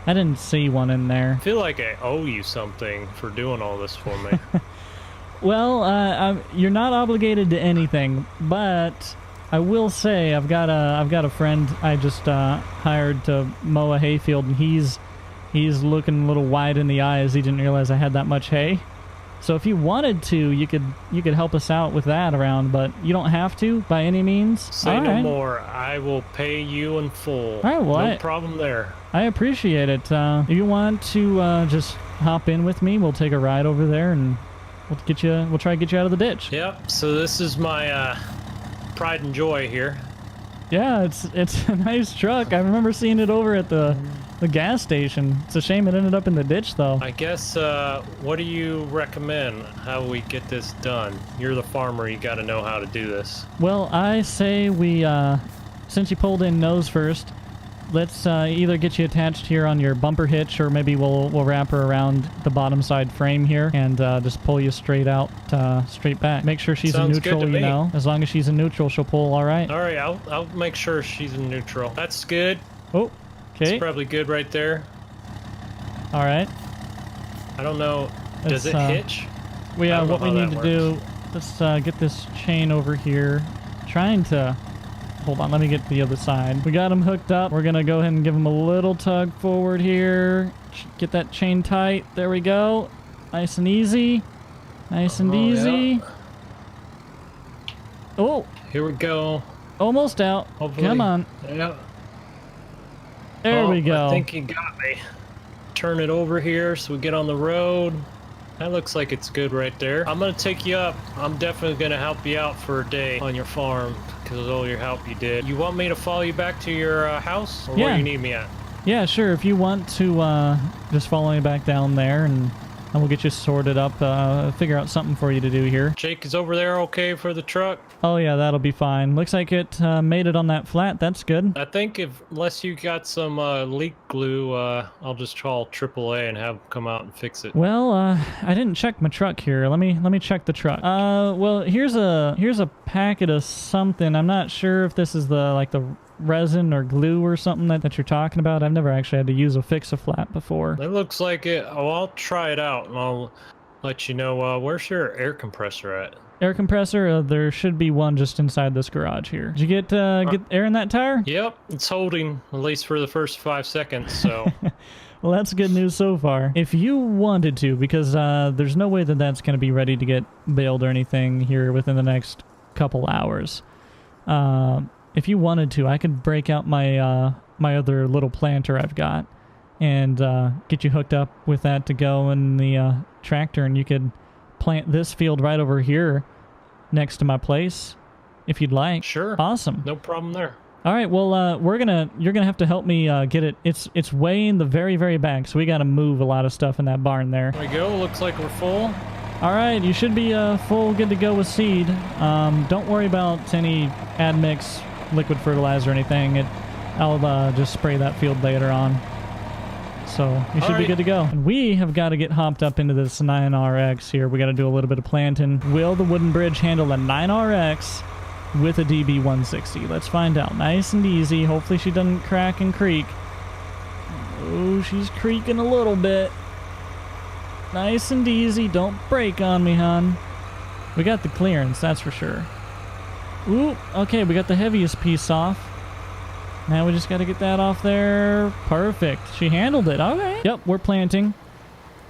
didn't see one in there. I feel like I owe you something for doing all this for me. Well, you're not obligated to anything, but I will say I've got a friend I just hired to mow a hayfield, and he's looking a little wide in the eyes. He didn't realize I had that much hay. So if you wanted to, you could help us out with that around, but you don't have to by any means. Say no more. I will pay you in full. All right, well, no problem there. I appreciate it. If you want to just hop in with me, we'll take a ride over there and we'll try to get you out of the ditch. Yep. So this is my pride and joy here. Yeah, it's a nice truck. I remember seeing it over at the gas station. It's a shame it ended up in the ditch, though. I guess, what do you recommend how we get this done? You're the farmer, you gotta know how to do this. Well, I say we, since you pulled in nose first, let's either get you attached here on your bumper hitch, or maybe we'll wrap her around the bottom side frame here and just pull you straight out, straight back. Make sure she's in neutral, you know. As long as she's in neutral, she'll pull all right. All right, I'll make sure she's in neutral. That's good. Oh, okay. It's probably good right there. All right. I don't know. Does it hitch? Well, yeah, what we need to do, let's get this chain over here. Trying to... Hold on, let me get the other side. We got him hooked up. We're going to go ahead and give him a little tug forward here. Get that chain tight. There we go. Nice and easy. Nice and easy. Yeah. Oh. Here we go. Almost out. Hopefully. Come on. Yeah. There we go. I think you got me. Turn it over here so we get on the road. That looks like it's good right there. I'm going to take you up. I'm definitely going to help you out for a day on your farm because of all your help you did. You want me to follow you back to your house? Or where you need me at? Yeah, sure. If you want to just follow me back down there and we'll get you sorted up, figure out something for you to do here. Jake is over there okay for the truck? Oh yeah, that'll be fine. Looks like it made it on that flat. That's good. I think unless you got some leak glue, I'll just call AAA and have them come out and fix it. Well, I didn't check my truck here. Let me check the truck. Well, here's a packet of something. I'm not sure if this is the resin or glue or something that you're talking about. I've never actually had to use a fix-a-flat before. It looks like it. Oh, I'll try it out and I'll let you know. Where's your air compressor at? Air compressor? There should be one just inside this garage here. Did you get air in that tire? Yep, it's holding, at least for the first 5 seconds, so... Well, that's good news so far. If you wanted to, because there's no way that that's going to be ready to get baled or anything here within the next couple hours. If you wanted to, I could break out my my other little planter I've got and get you hooked up with that to go in the tractor, and you could plant this field right over here next to my place if you'd like. Sure. Awesome. No problem there. All right, well, you're gonna have to help me get it. It's way in the very, very back, so we got to move a lot of stuff in that barn there. There we go. Looks like we're full. All right, you should be full, good to go with seed. Don't worry about any admix, liquid fertilizer or anything. I'll just spray that field later on. So you should be good to go. And we have got to get hopped up into this 9RX here. We got to do a little bit of planting. Will the wooden bridge handle a 9RX with a DB160? Let's find out. Nice and easy. Hopefully she doesn't crack and creak. Oh, she's creaking a little bit. Nice and easy. Don't break on me, hon. We got the clearance, that's for sure. Ooh, okay, we got the heaviest piece off. Now we just got to get that off there. Perfect. She handled it. All right. Yep, we're planting.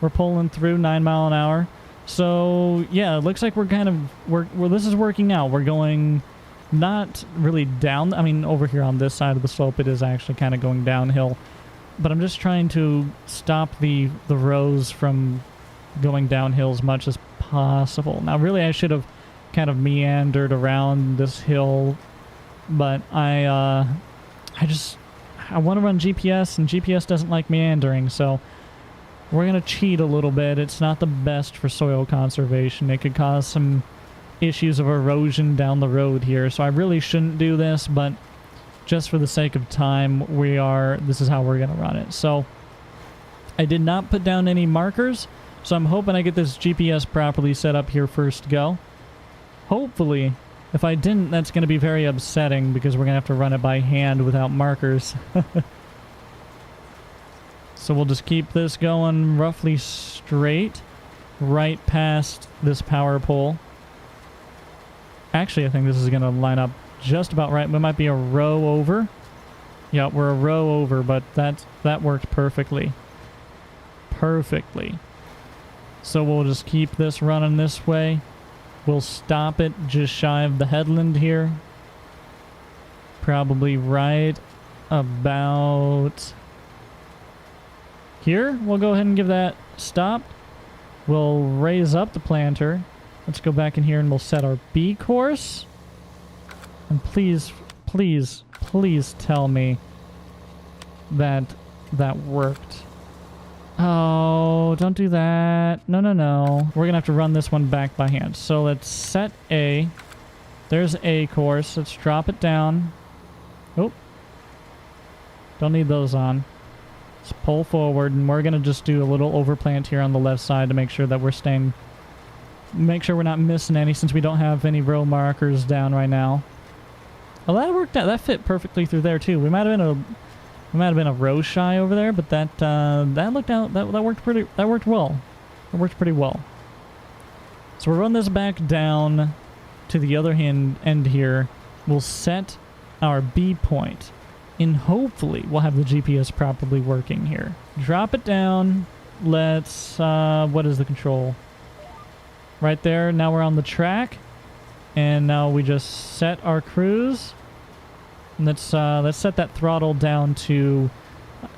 We're pulling through 9 mile an hour. So, yeah, it looks like we're kind of... this is working out. We're going not really down. I mean, over here on this side of the slope, it is actually kind of going downhill. But I'm just trying to stop the rows from going downhill as much as possible. Now, really, I should have kind of meandered around this hill, but I want to run GPS, and GPS doesn't like meandering, so we're going to cheat a little bit. It's not the best for soil conservation. It could cause some issues of erosion down the road here, so I really shouldn't do this, but just for the sake of time, this is how we're going to run it. So I did not put down any markers, so I'm hoping I get this GPS properly set up here first go. Hopefully. If I didn't, that's going to be very upsetting because we're going to have to run it by hand without markers. So we'll just keep this going roughly straight right past this power pole. Actually, I think this is going to line up just about right. We might be a row over. Yeah, we're a row over, but that worked perfectly. Perfectly. So we'll just keep this running this way. We'll stop it just shy of the headland here. Probably right about here. We'll go ahead and give that stop. We'll raise up the planter. Let's go back in here and we'll set our B course. And please, please, please tell me that that worked. Oh, don't do that. No, no, no. We're going to have to run this one back by hand. So let's set A. There's A course. Let's drop it down. Oh. Don't need those on. Let's pull forward, and we're going to just do a little overplant here on the left side to make sure that we're staying... Make sure we're not missing any since we don't have any row markers down right now. Well, that worked out. That fit perfectly through there, too. We might have been a row shy over there, but that looked out. That worked pretty. That worked well. It worked pretty well. So we'll run this back down to the other end here. We'll set our B point, and hopefully we'll have the GPS properly working here. Drop it down. Let's. What is the control? Right there. Now we're on the track, and now we just set our cruise. Let's set that throttle down to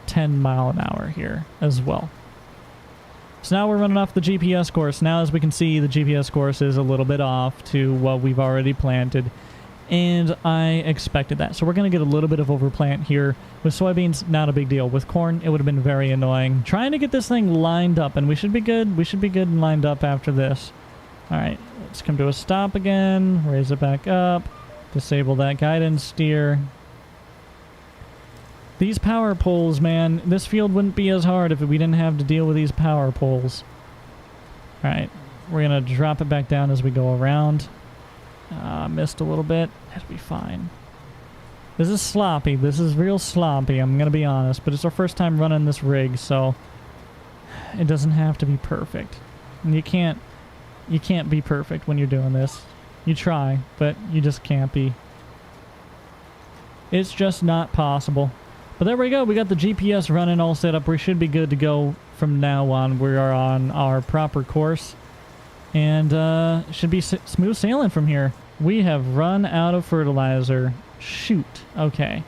10 mile an hour here as well. So now we're running off the GPS course. Now, as we can see, the GPS course is a little bit off to what we've already planted, and I expected that. So we're going to get a little bit of overplant here. With soybeans, not a big deal. With corn, it would have been very annoying. Trying to get this thing lined up, and we should be good. We should be good and lined up after this. All right, let's come to a stop again. Raise it back up. Disable that guidance steer. These power poles, man, this field wouldn't be as hard if we didn't have to deal with these power poles. Alright, we're going to drop it back down as we go around. Missed a little bit. That'll be fine. This is sloppy. This is real sloppy, I'm going to be honest. But it's our first time running this rig, so it doesn't have to be perfect. And you can't be perfect when you're doing this. You try, but you just can't be. It's just not possible. But there we go. We got the GPS running all set up. We should be good to go from now on. We are on our proper course. And should be smooth sailing from here. We have run out of fertilizer. Shoot. Okay.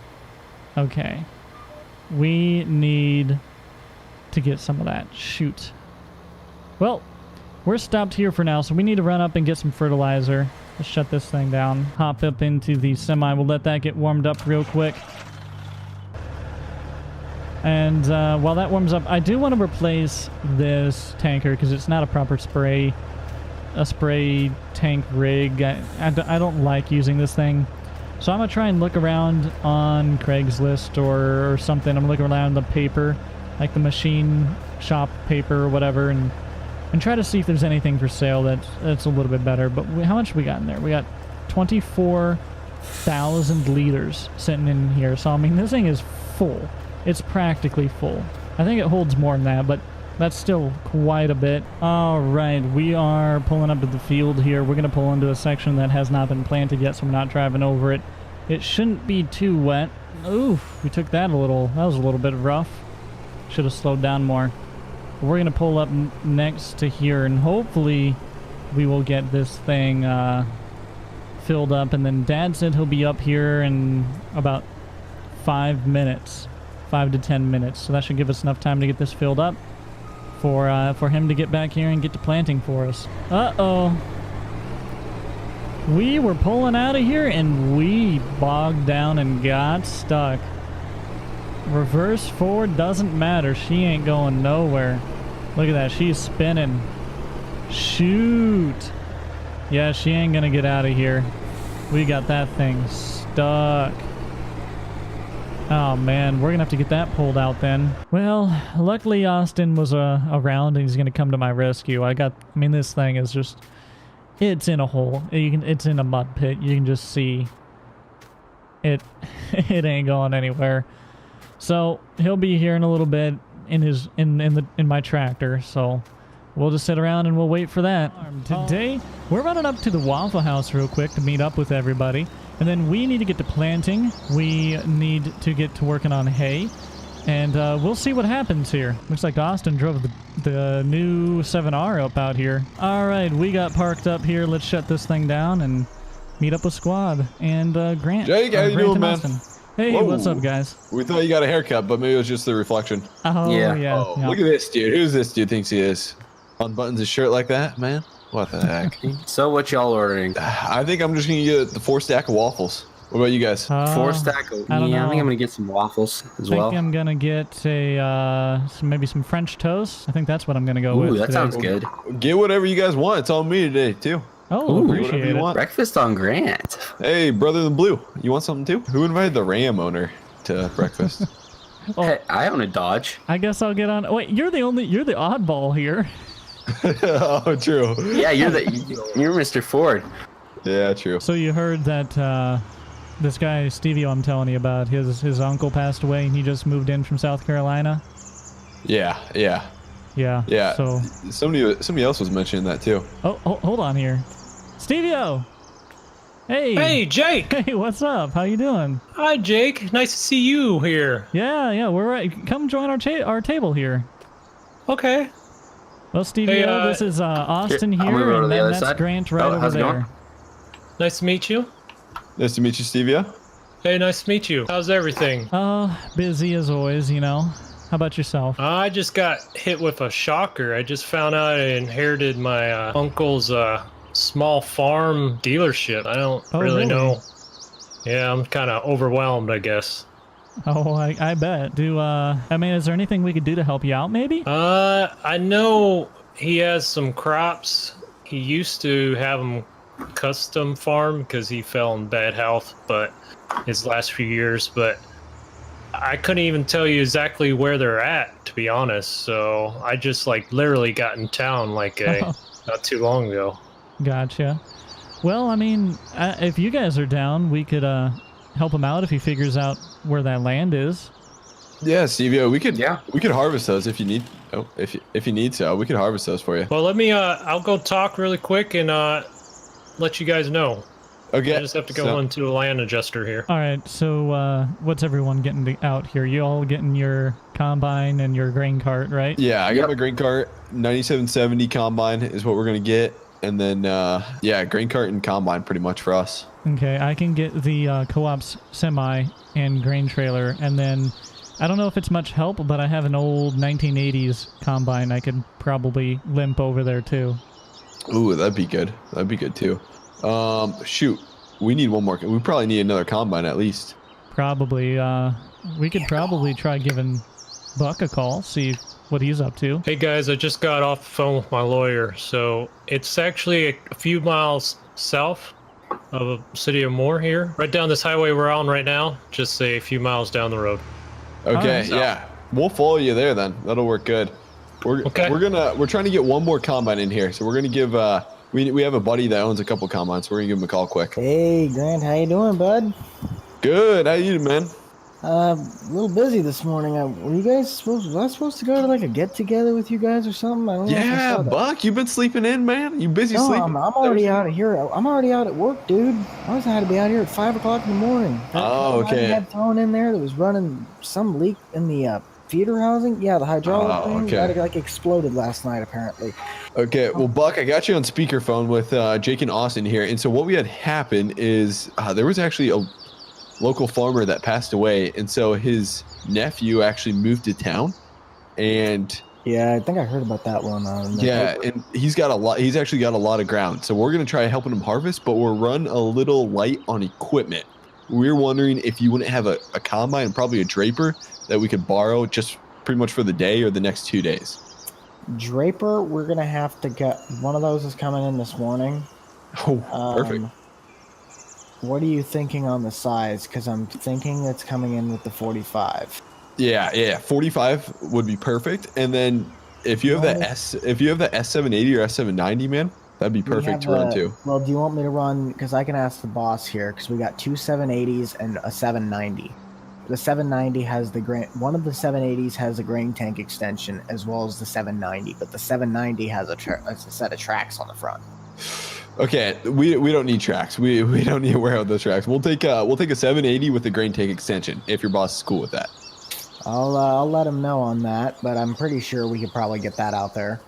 Okay. We need to get some of that. Shoot. Well, we're stopped here for now, so we need to run up and get some fertilizer. Let's shut this thing down. Hop up into the semi. We'll let that get warmed up real quick. And while that warms up, I do want to replace this tanker because it's not a proper spray tank rig. I don't like using this thing. So I'm going to try and look around on Craigslist or something. I'm going to look around the paper, like the machine shop paper or whatever, and try to see if there's anything for sale that's a little bit better. But how much we got in there? We got 24,000 liters sitting in here. So, I mean, this thing is full. It's practically full. I think it holds more than that, but that's still quite a bit. All right, we are pulling up to the field here. We're going to pull into a section that has not been planted yet, so we're not driving over it. It shouldn't be too wet. Oof, we took that was a little bit rough. Should have slowed down more. But we're going to pull up next to here, and hopefully we will get this thing filled up. And then Dad said he'll be up here in about 5 minutes. 5 to 10 minutes, so that should give us enough time to get this filled up for him to get back here and get to planting for us. Uh-oh. We were pulling out of here and we bogged down and got stuck. Reverse forward doesn't matter. She ain't going nowhere. Look at that. She's spinning. Shoot. Yeah, she ain't gonna get out of here. We got that thing stuck. Oh man, we're gonna have to get that pulled out then. Well, luckily Austin was around and he's gonna come to my rescue. I mean, this thing is just, it's in a hole. It's in a mud pit. You can just see it. It ain't going anywhere. So he'll be here in a little bit in my tractor. So we'll just sit around and we'll wait for that. Today we're running up to the Waffle House real quick to meet up with everybody. And then we need to get to planting. We need to get to working on hay. And we'll see what happens here. Looks like Austin drove the new 7R up out here. All right, we got parked up here. Let's shut this thing down and meet up with Squad and Grant. Jake, how you doing, man? Austin. Hey, Whoa. what's up, guys? We thought you got a haircut, but maybe it was just the reflection. Oh, yeah. Oh, look at this dude. Who's this dude thinks he is? Unbuttons his shirt like that, man? What the heck? So what y'all ordering? I think I'm just going to get the 4 stack of waffles. What about you guys? 4 stack of... I don't know. I think I'm going to get some waffles as I well. think I'm going to get maybe some French toast. I think that's what I'm going to go with Ooh, that today. sounds good. Get whatever you guys want. It's on me today, too. Oh, Ooh, appreciate it. Want. Breakfast on Grant. Hey, brother in the blue. You want something, too? Who invited the Ram owner to breakfast? Hey, I own a Dodge. I guess I'll get on. Wait, you're the oddball here. Oh, true. Yeah, you're Mr. Ford. Yeah, true. So you heard that this guy Stevie I'm telling you about, his uncle passed away and he just moved in from South Carolina? Yeah. So somebody else was mentioning that too. Oh, hold on here. Stevie-O! Hey, Jake! Hey, what's up? How you doing? Hi, Jake. Nice to see you here. Yeah, we're right. Come join our table here. Okay. Well, Stevie-O, this is Austin here, and then that's Grant right over there. Nice to meet you. Nice to meet you, Stevie-O. Hey, nice to meet you. How's everything? Busy as always, you know. How about yourself? I just got hit with a shocker. I just found out I inherited my uncle's small farm dealership. I don't really know. Yeah, I'm kind of overwhelmed, I guess. Oh, I bet. Is there anything we could do to help you out, maybe? I know he has some crops. He used to have them custom farm because he fell in bad health, but his last few years, but I couldn't even tell you exactly where they're at, to be honest. So I just literally got in town not too long ago. Gotcha. Well, if you guys are down, we could help him out if he figures out where that land is. Yeah, Stevie-O, we could harvest those if you need. Oh, if you need so, we could harvest those for you. Well, let me. I'll go talk really quick and let you guys know. Okay. I just have to go into a land adjuster here. All right. So, what's everyone getting out here? You all getting your combine and your grain cart, right? Yeah, I got my grain cart. 9770 combine is what we're gonna get, and then grain cart and combine pretty much for us. Okay, I can get the co-op's semi and grain trailer, and then I don't know if it's much help, but I have an old 1980s combine I could probably limp over there too. Ooh, that'd be good. That'd be good too. Shoot, we need one more. We probably need another combine at least. Probably. We could probably try giving Buck a call, see what he's up to. Hey guys, I just got off the phone with my lawyer. So it's actually a few miles south of the city of Moore here, right down this highway we're on right now, just a few miles down the road. Okay, yeah, we'll follow you there then. That'll work good. We're trying to get one more combine in here, so we're gonna give we have a buddy that owns a couple combines, so we're gonna give him a call quick. Hey Grant, how you doing, bud? Good. How you doing, man? A little busy this morning. Were you guys was I supposed to go to a get together with you guys or something? I don't know if I saw that. Buck, you've been sleeping in, man. You busy sleeping? I'm already out of here. I'm already out at work, dude. I had to be out here at 5 o'clock in the morning. Okay. I had thrown in there that was running some leak in the feeder housing. Yeah, the hydraulic thing that exploded last night apparently. Okay, well, Buck, I got you on speakerphone with Jake and Austin here, and so what we had happen is there was actually a local farmer that passed away, and so his nephew actually moved to town, and yeah, I think I heard about that one. And he's actually got a lot of ground, so we're gonna try helping him harvest, but we're run a little light on equipment. We're wondering if you wouldn't have a combine and probably a draper that we could borrow just pretty much for the day or the next 2 days. Draper, we're gonna have to get one of those is coming in this morning. Oh, perfect. What are you thinking on the size? Because I'm thinking it's coming in with the 45. Yeah, 45 would be perfect. And then if you have the S780 or S790, man, that'd be perfect to run too. Well, do you want me to run? Because I can ask the boss here. Because we got two 780s and a 790. The 790 has the grain. One of the 780s has a grain tank extension as well as the 790. But the 790 has a set of tracks on the front. Okay, we don't need tracks. We don't need to wear out those tracks. We'll take a 780 with the grain tank extension if your boss is cool with that. I'll let him know on that, but I'm pretty sure we could probably get that out there.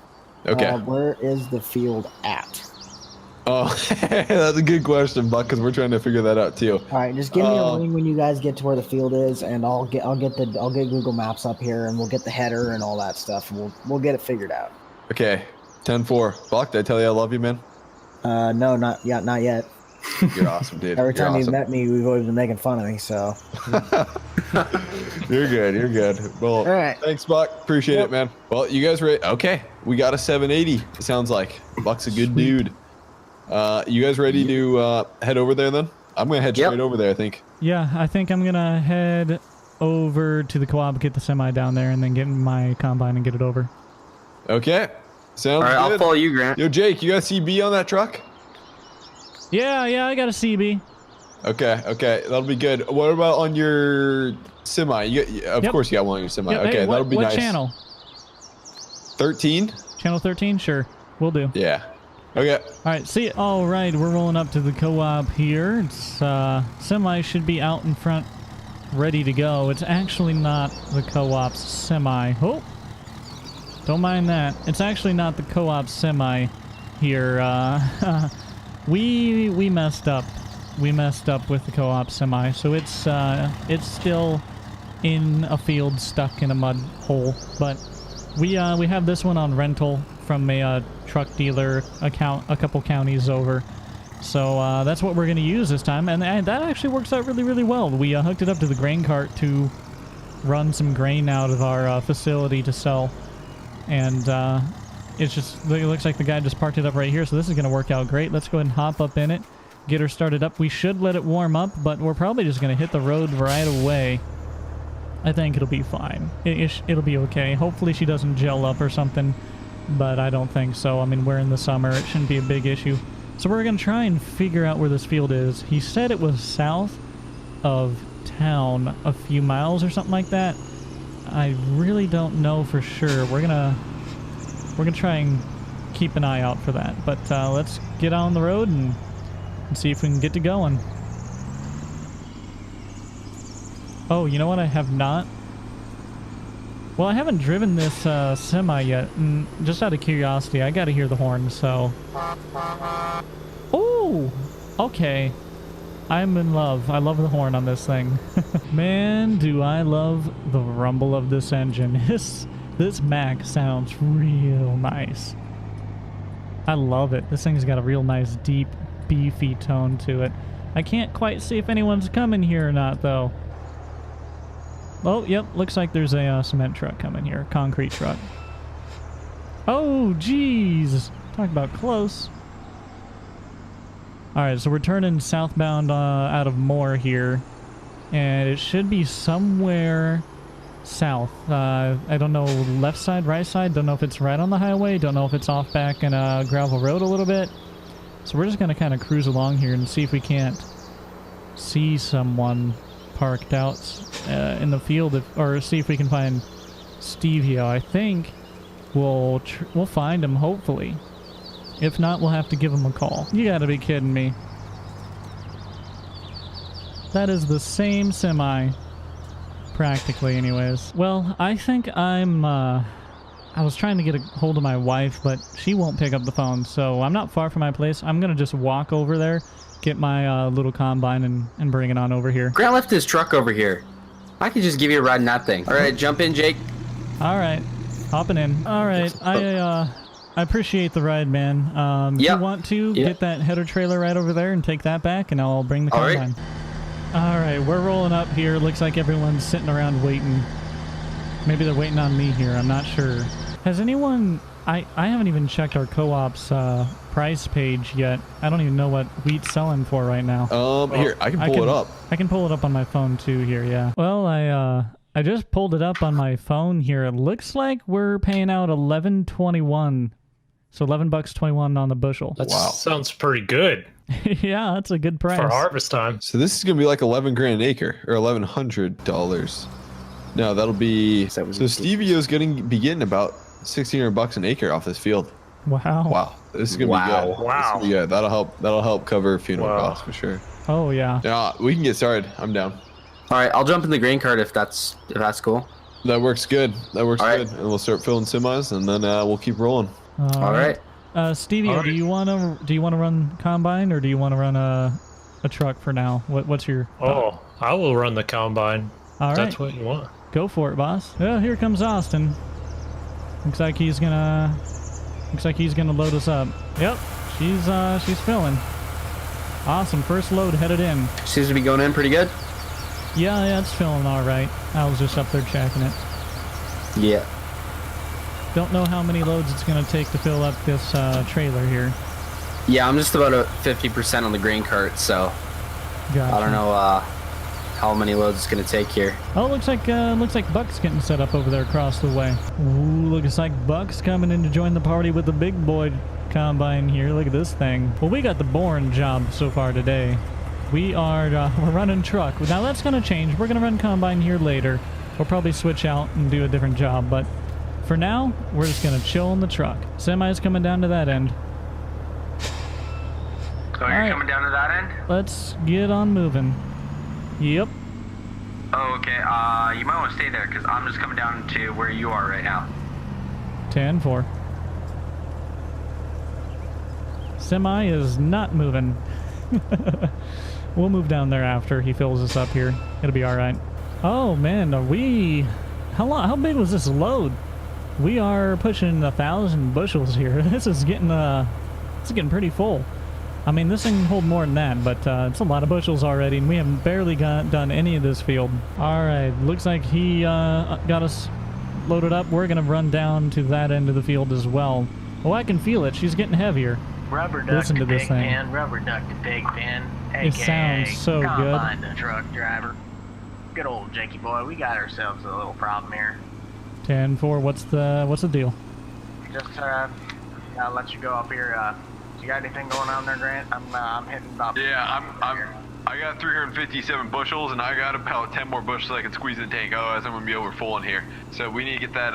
Okay. Where is the field at? Oh, that's a good question, Buck, because we're trying to figure that out too. All right, just give me a ring when you guys get to where the field is, and I'll get Google Maps up here, and we'll get the header and all that stuff, and we'll get it figured out. Okay, 10-4. Buck, did I tell you I love you, man? No, not yet. You're awesome, dude. Every time you've met me, we've always been making fun of me, so. You're good. Well, all right. Thanks, Buck. Appreciate it, man. Well, you guys ready? Okay, we got a 780. It sounds like Buck's a good dude. You guys ready to head over there then? I'm gonna head straight over there, I think. Yeah, I think I'm gonna head over to the co-op, get the semi down there, and then get in my combine and get it over. Okay, sounds All right, good. I'll follow you, Grant. Yo, Jake, you got CB on that truck? Yeah, I got a CB. Okay, that'll be good. What about on your semi? Of course you got one on your semi. Yep. Okay, Hey, that'll be nice. What channel? 13? Channel 13? Sure, will do. Yeah. Okay. All right, see, all right, we're rolling up to the co-op here. It's, semi should be out in front, ready to go. It's actually not the co-op's semi. Oh, don't mind that. It's actually not the co-op semi here. We messed up. We messed up with the co-op semi, so it's still in a field stuck in a mud hole. But we have this one on rental from a truck dealer a couple counties over. So that's what we're going to use this time, and that actually works out really, really well. We hooked it up to the grain cart to run some grain out of our facility to sell, and it looks like the guy just parked it up right here, so this is going to work out great. Let's go ahead and hop up in it, get her started up. We should let it warm up, but we're probably just going to hit the road right away. I think it'll be fine. It'll be okay. Hopefully she doesn't gel up or something, but I don't think so. I mean, we're in the summer. It shouldn't be a big issue. So we're going to try and figure out where this field is. He said it was south of town a few miles or something like that. I really don't know for sure. We're gonna try and keep an eye out for that. But let's get on the road and see if we can get to going. Oh, you know what? I have not. Well, I haven't driven this semi yet, and just out of curiosity, I gotta hear the horn, so... Oh! Okay. I'm in love. I love the horn on this thing. Man, do I love the rumble of this engine. This Mac sounds real nice. I love it. This thing's got a real nice, deep, beefy tone to it. I can't quite see if anyone's coming here or not, though. Oh, yep, looks like there's a cement truck coming here. Concrete truck. Oh, jeez. Talk about close. Alright, so we're turning southbound out of Moore here. And it should be somewhere south. I don't know, left side, right side. Don't know if it's right on the highway. Don't know if it's off back in a gravel road a little bit. So we're just going to kind of cruise along here and see if we can't see someone parked out in the field, or see if we can find Stevio. I think we'll find him, hopefully. If not, we'll have to give him a call. You gotta be kidding me. That is the same semi, practically anyways. Well, I think I was trying to get a hold of my wife, but she won't pick up the phone, so I'm not far from my place. I'm gonna just walk over there, get my little combine, and bring it on over here. Grant left his truck over here. I could just give you a ride in that thing. All right, jump in, Jake. All right, hopping in. All right, I appreciate the ride, man. If you want to, get that header trailer right over there and take that back, and I'll bring the combine. All right, we're rolling up here. Looks like everyone's sitting around waiting. Maybe they're waiting on me here. I'm not sure. Has anyone... I haven't even checked our co-op's price page yet. I don't even know what wheat's selling for right now. Here, I can pull it up. I can pull it up on my phone too here, yeah. Well, I just pulled it up on my phone here. It looks like we're paying out $11.21. So $11.21 on the bushel. That sounds pretty good. Yeah, that's a good price. For harvest time. So this is going to be like 11 grand an acre, or $1,100. No, that'll be... So Stevio's going to be getting about $1,600 an acre off this field. Wow. Wow. This is gonna be good. This is gonna be good. That'll help cover funeral costs for sure. Oh yeah. Yeah, we can get started. I'm down. All right, I'll jump in the grain cart if that's cool. That works good. That works good. And we'll start filling semis, and then we'll keep rolling. All right. Stevie, do you want to run combine, or do you want to run a truck for now? What's your thought? I will run the combine. All right. That's what you want. Go for it, boss. Well, here comes Austin. Looks like he's gonna load us up. Yep, she's filling. Awesome, first load headed in. Seems to be going in pretty good. Yeah, it's filling all right. I was just up there checking it. Yeah. Don't know how many loads it's gonna take to fill up this trailer here. Yeah, I'm just about at 50% on the grain cart, so Gotcha. I don't know how many loads it's gonna take here. Oh, looks like Buck's getting set up over there across the way. Ooh, looks like Buck's coming in to join the party with the big boy combine here. Look at this thing. Well, we got the boring job so far today. We're running truck. Now that's gonna change. We're gonna run combine here later. We'll probably switch out and do a different job, but for now, we're just gonna chill in the truck. Semi's coming down to that end. So you're coming down to that end? Let's get on moving. Yep. Oh, okay. You might want to stay there because I'm just coming down to where you are right now. 10-4. Semi is not moving. We'll move down there after he fills us up here. It'll be all right. Oh man, how big was this load? We are pushing 1,000 bushels here. This is getting pretty full. I mean, this thing can hold more than that, but it's a lot of bushels already, and we haven't barely done any of this field. All right, looks like he got us loaded up. We're gonna run down to that end of the field as well. Oh, I can feel it. She's getting heavier. Rubber duck Listen to to this pig thing. pen, rubber duck to pig pen. It sounds so good. Combine the truck driver. Good old Jakey boy, we got ourselves a little problem here. 10-4. What's the deal? Just I'll let you go up here. You got anything going on there, Grant? I'm hitting about. Yeah, I got 357 bushels, and I got about 10 more bushels I can squeeze in the tank. Otherwise, I'm gonna be over full in here. So we need to get that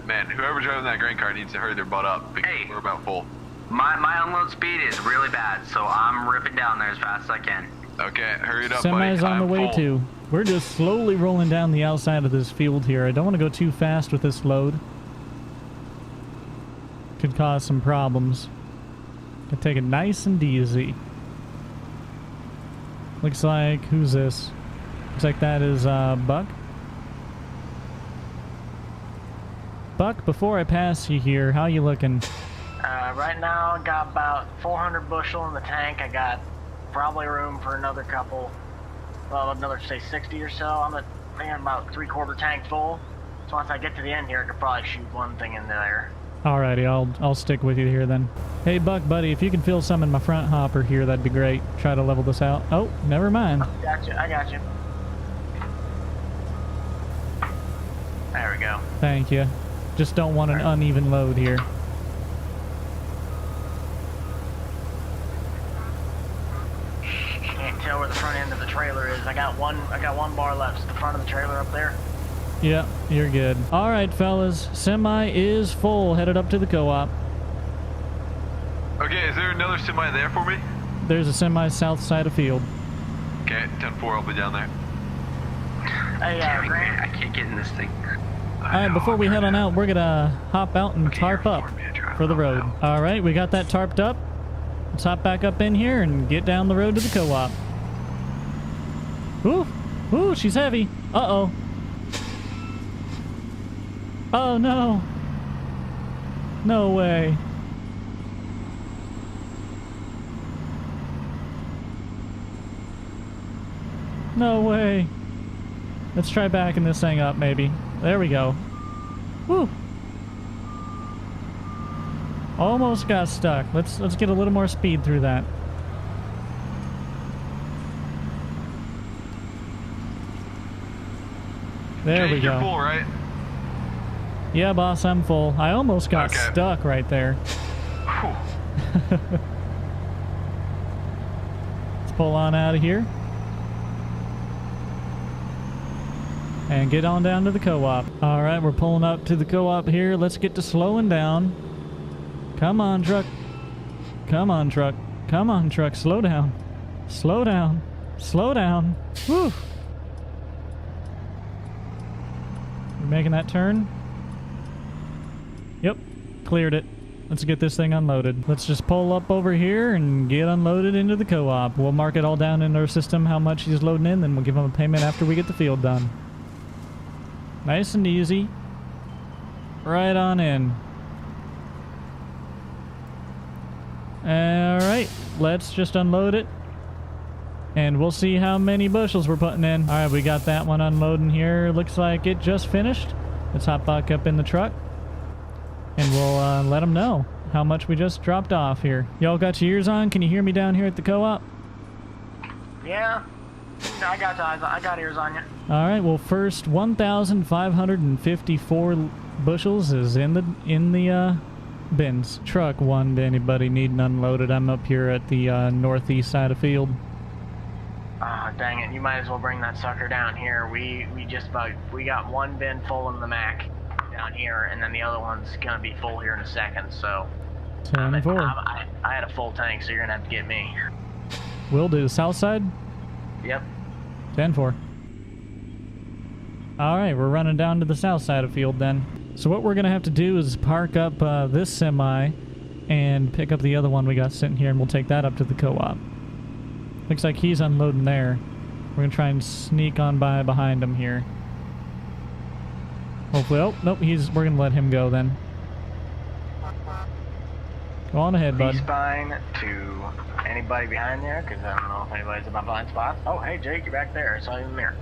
man. Whoever's driving that grain car needs to hurry their butt up because we're about full. My unload speed is really bad, so I'm ripping down there as fast as I can. Okay, hurry it up, buddy. Semi's on the way too. We're just slowly rolling down the outside of this field here. I don't want to go too fast with this load. Could cause some problems. Gonna take it nice and easy. Looks like, who's this? Looks like that is Buck. Buck, before I pass you here, how you looking? Right now, I got about 400 bushel in the tank. I got probably room for another couple, well, another say 60 or so. I'm thinking about 3/4 tank full. So once I get to the end here, I could probably shoot one thing in there. Alrighty, I'll stick with you here then. Hey Buck, buddy, if you can fill some in my front hopper here, that'd be great. Try to level this out. Oh, never mind. Gotcha, I got you. There we go. Thank you. Just don't want an uneven load here. Can't tell where the front end of the trailer is. I got one bar left. It's the front of the trailer up there. Yep, you're good. All right, fellas, semi is full. Headed up to the co-op. Okay, is there another semi there for me? There's a semi south side of field. Okay, 10-4, I'll be down there. Hey, Grant, I can't get in this thing. All right, before we head on out, we're gonna hop out and tarp up for the road. All right, we got that tarped up. Let's hop back up in here and get down the road to the co-op. Ooh, ooh, she's heavy. Uh-oh. Oh, no. No way. No way. Let's try backing this thing up, maybe. There we go. Woo. Almost got stuck. Let's get a little more speed through that. There we go. You're full, right? Yeah, boss, I'm full. I almost got stuck right there. Let's pull on out of here. And get on down to the co-op. All right, we're pulling up to the co-op here. Let's get to slowing down. Come on, truck. Come on, truck. Come on, truck. Slow down. Slow down. Slow down. Whew. We're making that turn. Yep. Cleared it. Let's get this thing unloaded. Let's just pull up over here and get unloaded into the co-op. We'll mark it all down in our system how much he's loading in, then we'll give him a payment after we get the field done. Nice and easy. Right on in. Alright, let's just unload it. And we'll see how many bushels we're putting in. Alright, we got that one unloading here. Looks like it just finished. Let's hop back up in the truck. And we'll let them know how much we just dropped off here. Y'all got your ears on? Can you hear me down here at the co-op? Yeah. I got ears on you. Alright, well first 1,554 bushels is in the bins. Truck 1 to anybody needing unloaded. I'm up here at the northeast side of field. Ah, dang it. You might as well bring that sucker down here. We got one bin full in the Mac down here, and then the other one's gonna be full here in a second, so 10-4. I had a full tank, so you're gonna have to get me. Will do. South side? Yep. 10-4. Alright, we're running down to the south side of field then. So what we're gonna have to do is park up this semi and pick up the other one we got sitting here, and we'll take that up to the co-op. Looks like he's unloading there. We're gonna try and sneak on by behind him here. Hopefully, oh, nope, we're gonna let him go then. Go on ahead, bud. B-spine to anybody behind there, because I don't know if anybody's in my blind spots. Oh, hey, Jake, you're back there. I saw you in the mirror.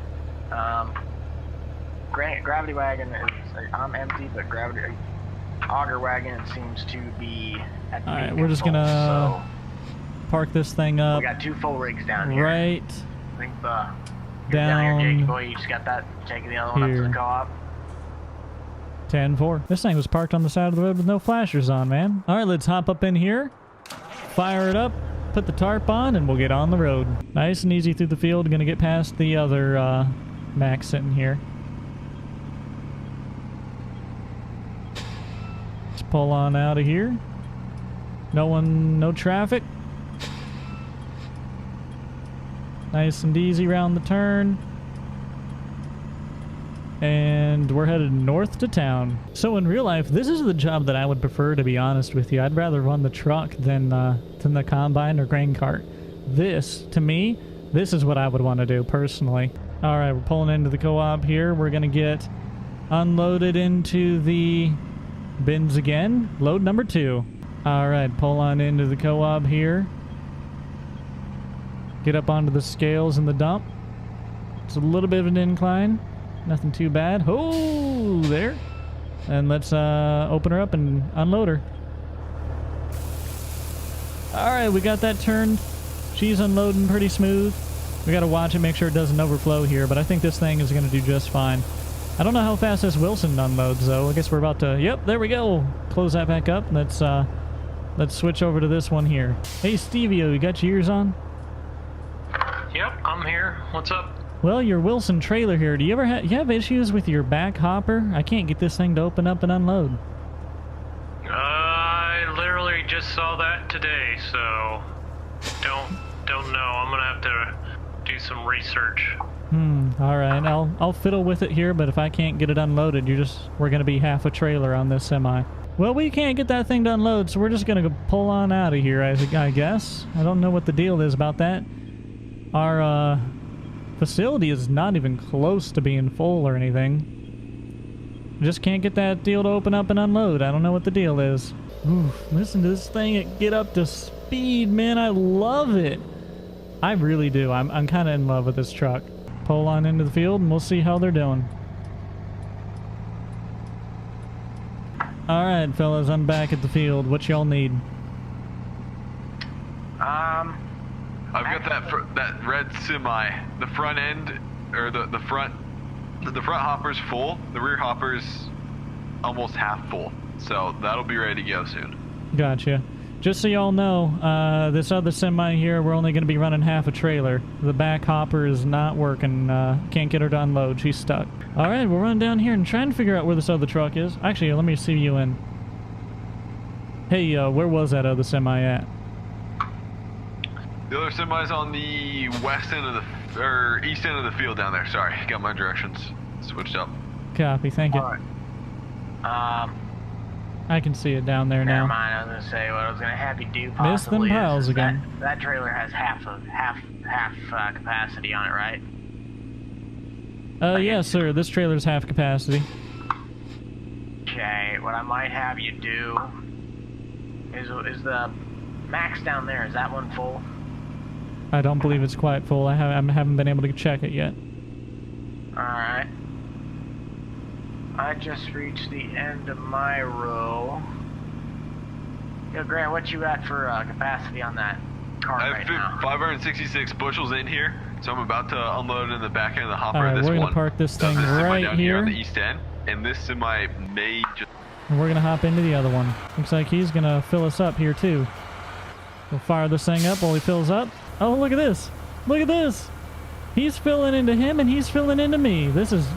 Gravity wagon is, I'm empty, but auger wagon seems to be at the Alright, we're just gonna park this thing up. We got 2 full rigs down here. Right. I think down here, Jake boy, you just got that, taking the other one up to the co-op. 10-4. This thing was parked on the side of the road with no flashers on, man. Alright, let's hop up in here, fire it up, put the tarp on, and we'll get on the road. Nice and easy through the field. Gonna get past the other Mac sitting here. Let's pull on out of here. No traffic. Nice and easy around the turn. And we're headed north to town. So in real life, this is the job that I would prefer, to be honest with you. I'd rather run the truck than the combine or grain cart. This, to me, this is what I would want to do personally. Alright, we're pulling into the co-op here. We're going to get unloaded into the bins again. Load number 2. Alright, pull on into the co-op here. Get up onto the scales in the dump. It's a little bit of an incline. Nothing too bad. Oh, there. And let's open her up and unload her. Alright, we got that turned. She's unloading pretty smooth. We gotta watch it, make sure it doesn't overflow here, but I think this thing is gonna do just fine. I don't know how fast this Wilson unloads, though. I guess we're about to... Yep, there we go. Close that back up. Let's switch over to this one here. Hey, Stevio, you got your ears on? Yep, I'm here. What's up? Well, your Wilson trailer here, do you ever you have issues with your back hopper? I can't get this thing to open up and unload. I literally just saw that today, so don't know. I'm gonna have to do some research. Alright, I'll fiddle with it here, but if I can't get it unloaded, we're gonna be half a trailer on this semi. Well, we can't get that thing to unload, so we're just gonna go pull on out of here, I guess. I don't know what the deal is about that. Our, facility is not even close to being full or anything. Just can't get that deal to open up and unload. I don't know what the deal is. Oof, listen to this thing get up to speed, man. I love it. I really do. I'm kind of in love with this truck. Pull on into the field and we'll see how they're doing. Alright, fellas, I'm back at the field. What y'all need? I've got that red semi. The front end, or the front hopper's full. The rear hopper's almost half full. So that'll be ready to go soon. Gotcha. Just so y'all know, this other semi here, we're only going to be running half a trailer. The back hopper is not working. Can't get her to unload. She's stuck. Alright, we'll run down here and try and figure out where this other truck is. Actually, let me see you in. Hey, where was that other semi at? The other semi's on the west end of the, or east end of the field down there. Sorry, got my directions switched up. Copy, thank you. All right. I can see it down there Never now. mind. I was gonna say what I was gonna have you do. Miss Possibly them piles is again. That trailer has half capacity on it, right? Yeah, sir. This trailer's half capacity. Okay. What I might have you do is the max down there. Is that one full? I don't believe it's quite full. I haven't been able to check it yet. Alright. I just reached the end of my row. Yo, Grant, what you got for capacity on that cart I right have now? 566 bushels in here, so I'm about to unload in the back end of the hopper. All right, this we're gonna one. park this thing This semi right down here. on the east end, and this semi may just. And we're gonna hop into the other one. Looks like he's gonna fill us up here too. We'll fire this thing up while he fills up. Oh, look at this! Look at this! He's filling into him and he's filling into me. This is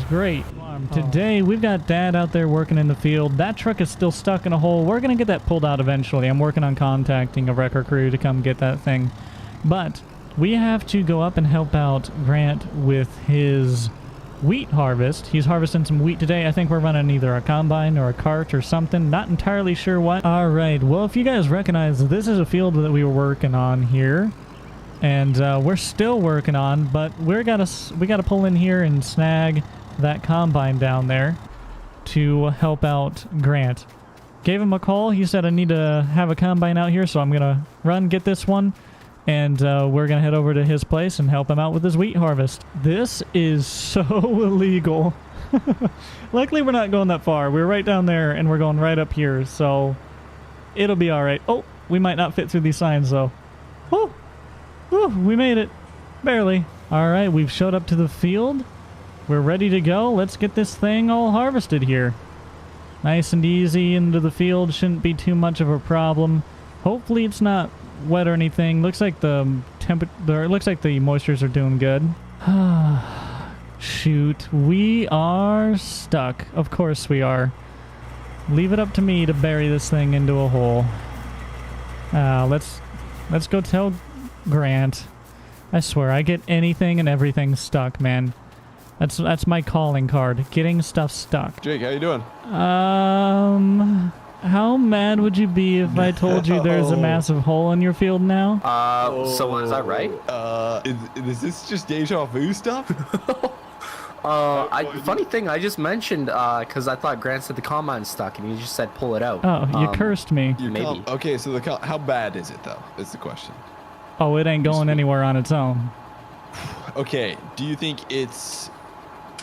great. Today we've got Dad out there working in the field. That truck is still stuck in a hole. We're gonna get that pulled out eventually. I'm working on contacting a wrecker crew to come get that thing. But we have to go up and help out Grant with his wheat harvest. He's harvesting some wheat today. I think we're running either a combine or a cart or something. Not entirely sure what. All right. Well, if you guys recognize, this is a field that we were working on here. And we're still working on, but we gotta pull in here and snag that combine down there to help out Grant. Gave him a call. He said I need to have a combine out here, so I'm gonna run get this one, and we're gonna head over to his place and help him out with his wheat harvest. This is so illegal. Luckily we're not going that far. We're right down there and we're going right up here, so it'll be all right. Oh, we might not fit through these signs though. Woo! Whew, we made it. Barely. Alright, we've showed up to the field. We're ready to go. Let's get this thing all harvested here. Nice and easy into the field. Shouldn't be too much of a problem. Hopefully it's not wet or anything. Looks like the moistures are doing good. Shoot. We are stuck. Of course we are. Leave it up to me to bury this thing into a hole. Let's go tell Grant. I swear, I get anything and everything stuck, man. That's my calling card. Getting stuff stuck. Jake, how you doing? How mad would you be if I told you there's a massive hole in your field now? So was that right? Is this just deja vu stuff? Funny thing, I just mentioned, because I thought Grant said the combine's stuck, and he just said pull it out. Oh, you cursed me. Maybe. Okay, so how bad is it, though, is the question. Oh, it ain't going anywhere on its own. Okay, do you think it's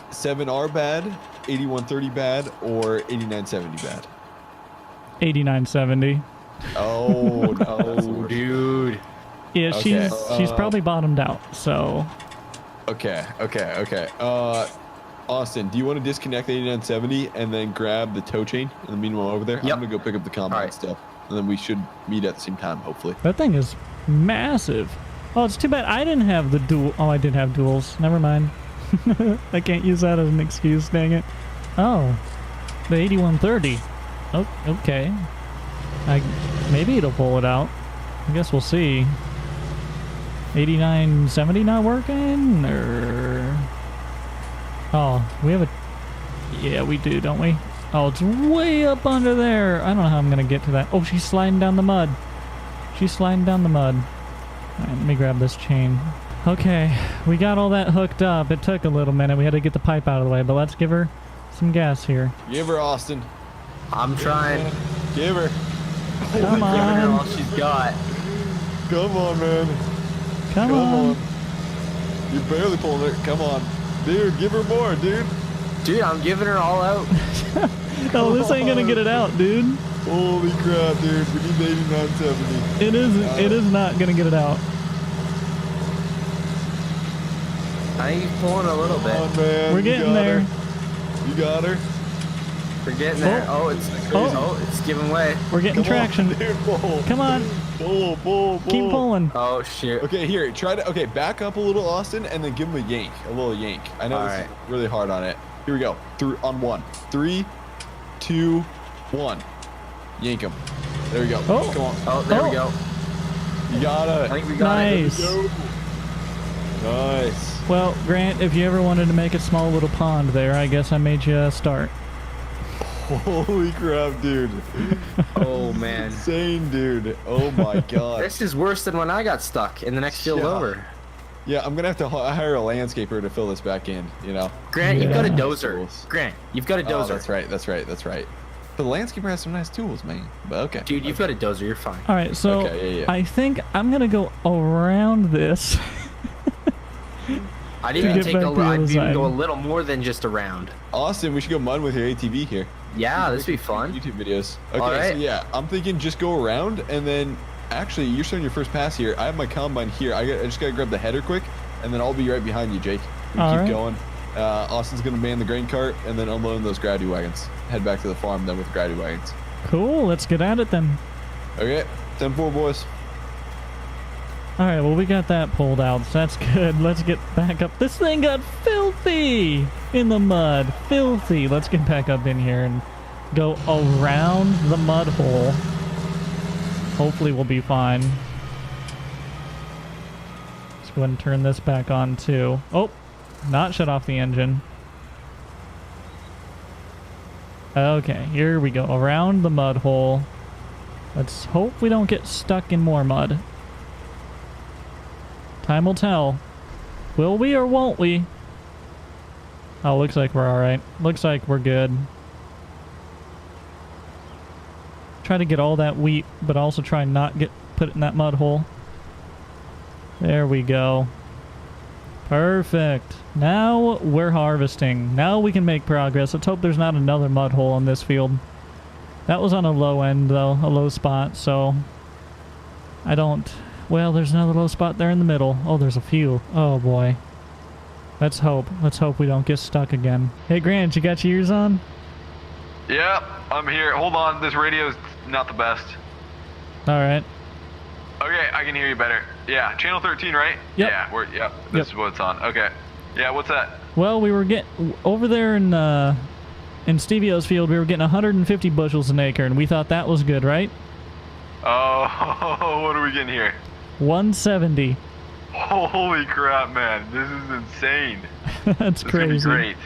7R bad, 8130 bad, or 8970 bad? 8970. Oh, no, dude. Yeah, okay. she's probably bottomed out, so... Okay. Austin, do you want to disconnect the 8970 and then grab the tow chain in the meanwhile over there? Yep. I'm going to go pick up the combine stuff, and then we should meet at the same time, hopefully. That thing is massive. Oh, it's too bad I didn't have the dual... Oh, I did have duals. Never mind. I can't use that as an excuse, dang it. Oh, the 8130. Oh, okay. Maybe it'll pull it out. I guess we'll see. 8970 not working, or... Oh, we have a... Yeah, we do, don't we? Oh, it's way up under there. I don't know how I'm gonna get to that. Oh, she's sliding down the mud. She's sliding down the mud. All right, let me grab this chain. Okay, we got all that hooked up. It took a little minute. We had to get the pipe out of the way, but let's give her some gas here. Give her, Austin. I'm trying. Give her. Come on. Giving her all she's got. Come on, man. Come on. You're barely pulling it. Come on. Dude, give her more, dude. Dude, I'm giving her all out. Oh, this ain't gonna get it out, dude. Holy crap, dude. We need 8970. It is not gonna get it out. I ain't pulling a little bit. Come on, man. We're getting there. You got her. We're getting there. Oh, it's giving way. We're getting traction. Dude, pull. Come on. Pull. Keep pulling. Oh, shit. Okay, here. Okay, back up a little, Austin, and then give him a little yank. I know this is really hard on it. Here we go. On one. 3, 2, 1. Yank him. There we go. Oh. Come on. Oh, there we go. You got it. I think we got Nice. it. Nice. Well, Grant, if you ever wanted to make a small little pond there, I guess I made you start. Holy crap, dude. Oh, man. Insane, dude. Oh, my God. This is worse than when I got stuck in the next field over. Yeah, I'm going to have to hire a landscaper to fill this back in, you know. Grant, you've got a dozer. Tools. Grant, you've got a dozer. Oh, that's right. But the landscaper has some nice tools, man. But okay. Dude, you've got a dozer. You're fine. All right, so Okay, yeah. I think I'm going to go around this. I'd even Get back to the other I'd even side. go a little more than just around. Austin, we should go mud with your ATV here. Yeah, this would be fun. YouTube videos. Okay, All right. so yeah, I'm thinking just go around and then actually you're starting your first pass here. I have my combine here. I just gotta grab the header quick and then I'll be right behind you, Jake. We All keep right. going. Austin's gonna man the grain cart and then unload those grady wagons. Head back to the farm then with the grady wagons. Cool, let's get at it then. Okay, 10-4 boys. All right, well, we got that pulled out, so that's good. Let's get back up. This thing got filthy in the mud. Filthy. Let's get back up in here and go around the mud hole. Hopefully we'll be fine. Let's go ahead and turn this back on, too. Oh, not shut off the engine. Okay, here we go. Around the mud hole. Let's hope we don't get stuck in more mud. Time will tell. Will we or won't we? Oh, looks like we're alright. Looks like we're good. Try to get all that wheat, but also try not get put it in that mud hole. There we go. Perfect. Now we're harvesting. Now we can make progress. Let's hope there's not another mud hole in this field. That was on a low end, though. A low spot, so... I don't... Well, there's another low spot there in the middle. Oh, there's a few. Oh, boy. Let's hope. Let's hope we don't get stuck again. Hey, Grant, you got your ears on? Yeah, I'm here. Hold on, this radio's not the best. Alright. Okay, I can hear you better. Yeah, channel 13, right? Yep. Yeah, this is what's on. Okay. Yeah, what's that? Well, we were getting... Over there in Stevio's field, we were getting 150 bushels an acre, and we thought that was good, right? Oh, what are we getting here? 170. Holy crap, man. This is insane. That's This crazy. is gonna be great.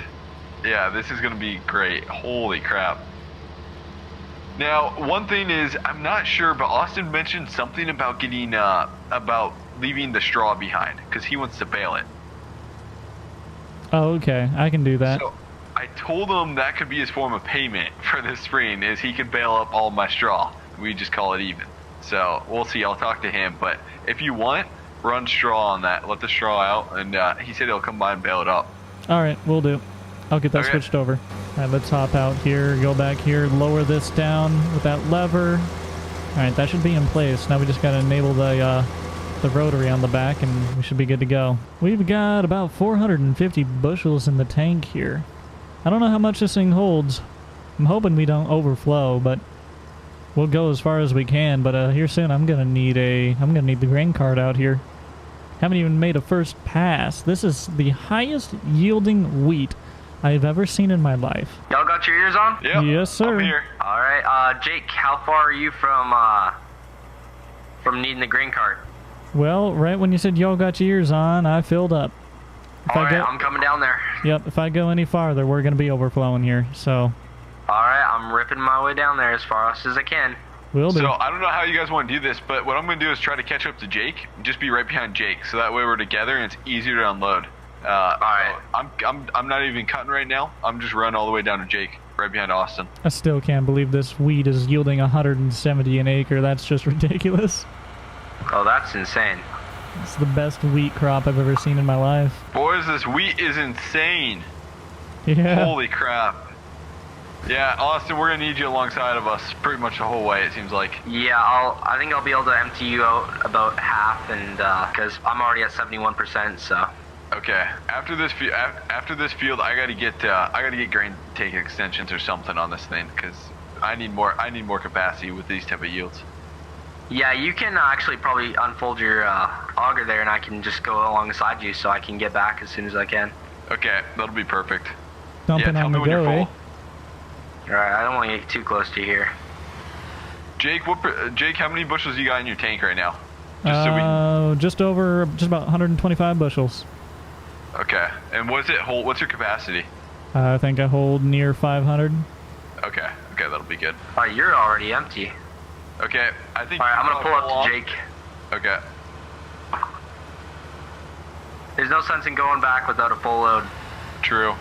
Yeah, this is gonna be great. Holy crap. Now, one thing is, I'm not sure, but Austin mentioned something about getting, about leaving the straw behind, because he wants to bale it. Oh, okay. I can do that. So, I told him that could be his form of payment for this spring, is he could bale up all my straw. We just call it even. So, we'll see. I'll talk to him, but if you want, run straw on that. Let the straw out, and he said he'll come by and bale it up. Alright, we'll do. I'll get that Okay. switched over. Alright, let's hop out here, go back here, lower this down with that lever. Alright, that should be in place. Now we just gotta enable the rotary on the back and we should be good to go. We've got about 450 bushels in the tank here. I don't know how much this thing holds. I'm hoping we don't overflow, but we'll go as far as we can. But here soon I'm gonna need the grain cart out here. Haven't even made a first pass. This is the highest yielding wheat I've ever seen in my life. Y'all got your ears on? Yep. Yes, sir. I'm here. All right, Jake, how far are you from needing the green cart? Well, right when you said y'all got your ears on, I filled up. All right, I'm coming down there. Yep, if I go any farther, we're going to be overflowing here, so... All right, I'm ripping my way down there as fast as I can. Will do. So, I don't know how you guys want to do this, but what I'm going to do is try to catch up to Jake. Just be right behind Jake, so that way we're together and it's easier to unload. All right. So I'm not even cutting right now. I'm just running all the way down to Jake, right behind Austin. I still can't believe this wheat is yielding 170 an acre. That's just ridiculous. Oh, that's insane. It's the best wheat crop I've ever seen in my life. Boys, this wheat is insane. Yeah. Holy crap. Yeah, Austin, we're going to need you alongside of us pretty much the whole way, it seems like. Yeah, I think I'll be able to empty you out about half, and because I'm already at 71%, so. Okay. After this field, I gotta get grain tank extensions or something on this thing because I need more capacity with these type of yields. Yeah, you can actually probably unfold your auger there, and I can just go alongside you, so I can get back as soon as I can. Okay, that'll be perfect. Dumping tell on me the when you're go, eh? full. All right, I don't want to get too close to you here. Jake, Jake, how many bushels you got in your tank right now? Just about 125 bushels. Okay. And what's your capacity? I think I hold near 500. Okay, that'll be good. Alright, you're already empty. Okay, I think... Alright, I'm gonna pull up to Jake. Okay. There's no sense in going back without a full load. True.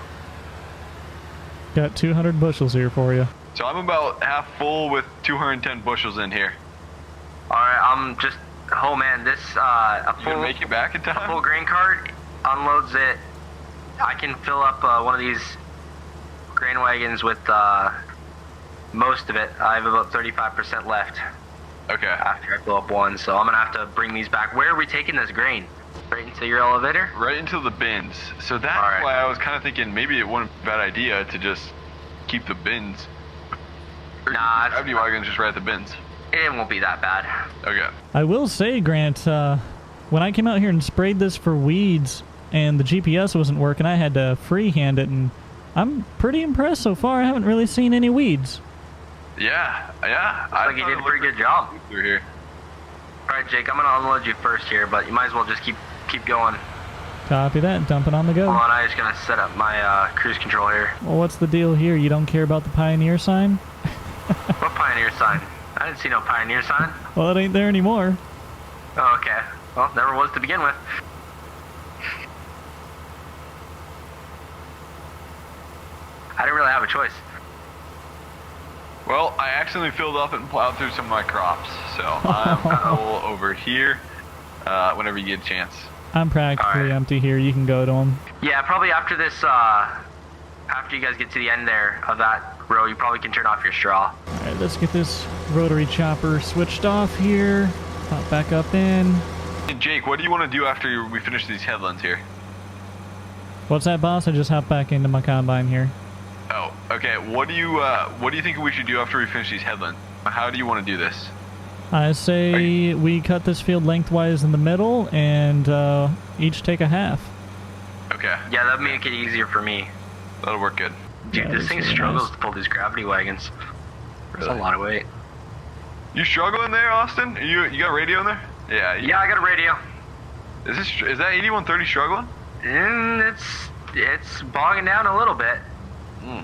Got 200 bushels here for you. So I'm about half full with 210 bushels in here. Alright, I'm just... Oh man, this, a full... You gonna make it back in time? A full grain cart unloads it. I can fill up one of these grain wagons with most of it. I have about 35% left. Okay. After I fill up one, so I'm gonna have to bring these back. Where are we taking this grain? Right into your elevator? Right into the bins. So that's why I was kind of thinking maybe it wasn't a bad idea to just keep the bins. Nah. Gravity wagons just right at the bins. It won't be that bad. Okay. I will say, Grant, when I came out here and sprayed this for weeds and the GPS wasn't working, I had to freehand it, and I'm pretty impressed so far. I haven't really seen any weeds. Yeah. Looks like you did a pretty good job. Through here. Alright, Jake, I'm gonna unload you first here, but you might as well just keep going. Copy that. Dumping on the go. Hold on, I'm just gonna set up my cruise control here. Well, what's the deal here? You don't care about the Pioneer sign? What Pioneer sign? I didn't see no Pioneer sign. Well, it ain't there anymore. Oh, okay. Well, never was to begin with. I didn't really have a choice. Well, I accidentally filled up and plowed through some of my crops, so I'm full over here whenever you get a chance. I'm practically empty here. You can go to them. Yeah, probably after this, after you guys get to the end there of that row, you probably can turn off your straw. Alright, let's get this rotary chopper switched off here. Pop back up in. Hey, Jake, what do you want to do after we finish these headlands here? What's that, boss? I just hopped back into my combine here. Oh, okay. What do you think we should do after we finish these headlands? How do you want to do this? I say we cut this field lengthwise in the middle and each take a half. Okay. Yeah, that'd make it easier for me. That'll work good. Dude, this thing struggles to pull these gravity wagons. That's a lot of weight. You struggling there, Austin? You got a radio in there? Yeah. Yeah, I got a radio. Is that 8130 struggling? It's bogging down a little bit.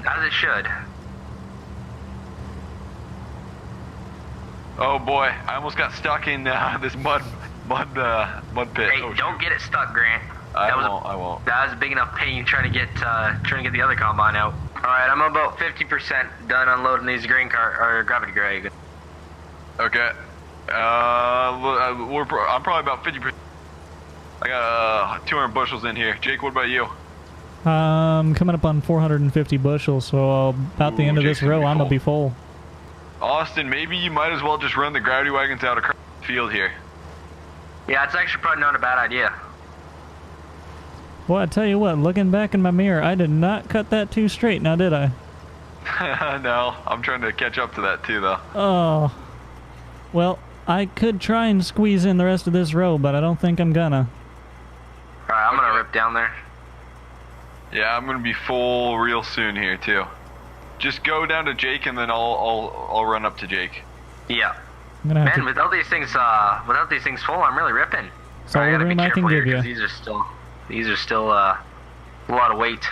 As it should. Oh boy, I almost got stuck in this mud pit. Hey, don't get it stuck, Grant. I won't. That was a big enough pain trying to get the other combine out. All right, I'm about 50% done unloading these gravity wagons. Okay. I'm probably about 50%. I got 200 bushels in here. Jake, what about you? Coming up on 450 bushels, so about the end of this row, I'm gonna be full. Austin, maybe you might as well just run the gravity wagons out across the field here. Yeah, it's actually probably not a bad idea. Well, I tell you what, looking back in my mirror, I did not cut that too straight, now did I? No, I'm trying to catch up to that too, though. Oh. Well, I could try and squeeze in the rest of this row, but I don't think I'm gonna. Alright, I'm gonna rip down there. Yeah, I'm gonna be full real soon here too. Just go down to Jake and then I'll run up to Jake. Yeah. I'm gonna have Man, without these things full, I'm really ripping. That's all the room I can give you. These are still a lot of weight.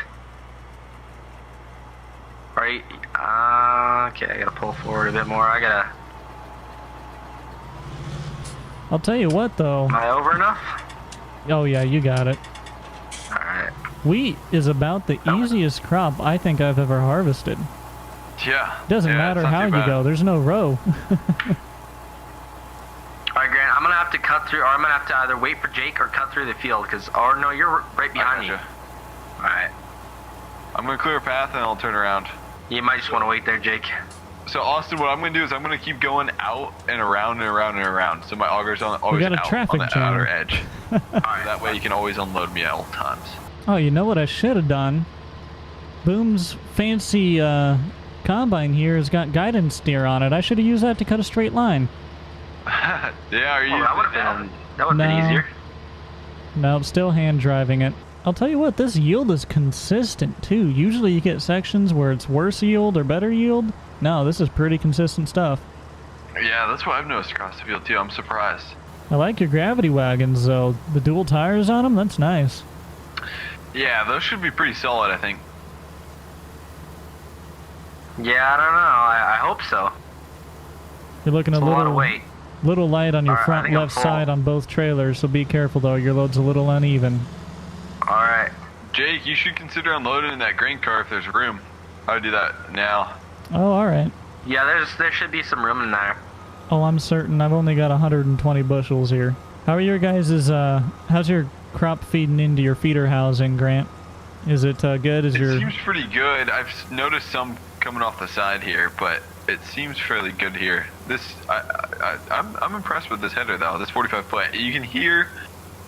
Alright, okay, I gotta pull forward a bit more. I'll tell you what, though. Am I over enough? Oh yeah, you got it. Alright. Wheat is about the easiest crop I think I've ever harvested. Yeah. Doesn't matter how you go, there's no row. Alright, Grant, I'm gonna have to cut through, or I'm gonna have to either wait for Jake or cut through the field, or no, you're right behind me. Alright. I'm gonna clear a path and I'll turn around. You might just want to wait there, Jake. So Austin, what I'm gonna do is I'm gonna keep going out and around and around and around. So my auger's always out on the outer edge. That way you can always unload me at all times. Oh, you know what I should have done? Boom's fancy combine here has got guidance steer on it. I should have used that to cut a straight line. Yeah, are you? That would have been easier. No, still hand driving it. I'll tell you what, this yield is consistent too. Usually you get sections where it's worse yield or better yield. No, this is pretty consistent stuff. Yeah, that's what I've noticed across the field too. I'm surprised. I like your gravity wagons, though. The dual tires on them, that's nice. Yeah, those should be pretty solid, I think. Yeah, I don't know. I hope so. You're looking It's a a lot of little, weight. little light on your Alright, I front think I'm left full. side on both trailers, so be careful, though. Your load's a little uneven. Alright. Jake, you should consider unloading in that grain car if there's room. I would do that now. Oh, alright. Yeah, there should be some room in there. Oh, I'm certain. I've only got 120 bushels here. How are your guys' how's your crop feeding into your feeder housing, Grant? Is it good? It seems pretty good. I've noticed some coming off the side here, but it seems fairly good here. This, I'm impressed with this header though. This 45 foot. You can hear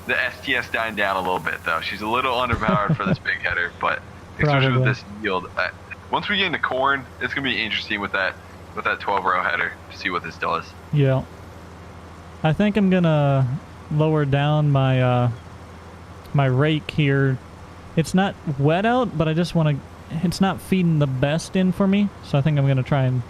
the STS dying down a little bit though. She's a little underpowered for this big header, but especially with this yield. Once we get into corn, it's gonna be interesting with that 12 row header to see what this does. Yeah. I think I'm gonna lower down my my rake here. It's not wet out, but I just want to. It's not feeding the best in for me, so I think I'm gonna try and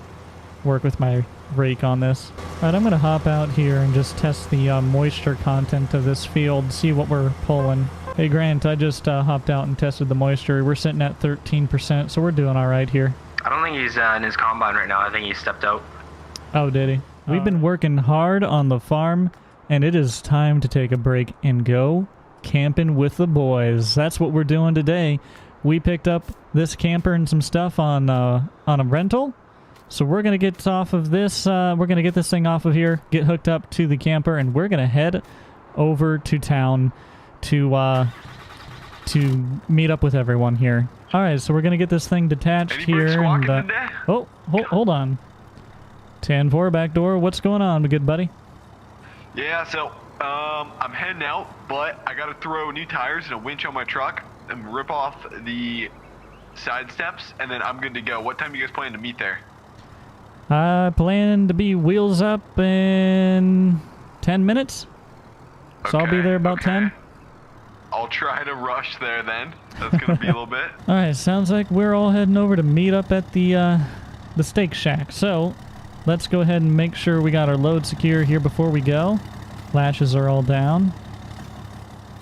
work with my rake on this. All right, I'm gonna hop out here and just test the moisture content of this field, see what we're pulling. Hey Grant, I just hopped out and tested the moisture. We're sitting at 13%, so we're doing all right here. I don't think he's in his combine right now. I think he stepped out. Oh, did he? We've been working hard on the farm, and it is time to take a break and go camping with the boys. That's what we're doing today. We picked up this camper and some stuff on a rental, so we're gonna get off of this. We're gonna get this thing off of here, get hooked up to the camper, and we're gonna head over to town to meet up with everyone here. All right, so we're gonna get this thing detached here. And, oh, hold on. 10-4 back door. What's going on, good buddy? Yeah, so I'm heading out, but I gotta throw new tires and a winch on my truck and rip off the side steps, and then I'm good to go. What time do you guys plan to meet there? I plan to be wheels up in 10 minutes. So I'll be there about 10. I'll try to rush there then. That's gonna be a little bit. All right, sounds like we're all heading over to meet up at the steak shack. So let's go ahead and make sure we got our load secure here before we go. Latches are all down.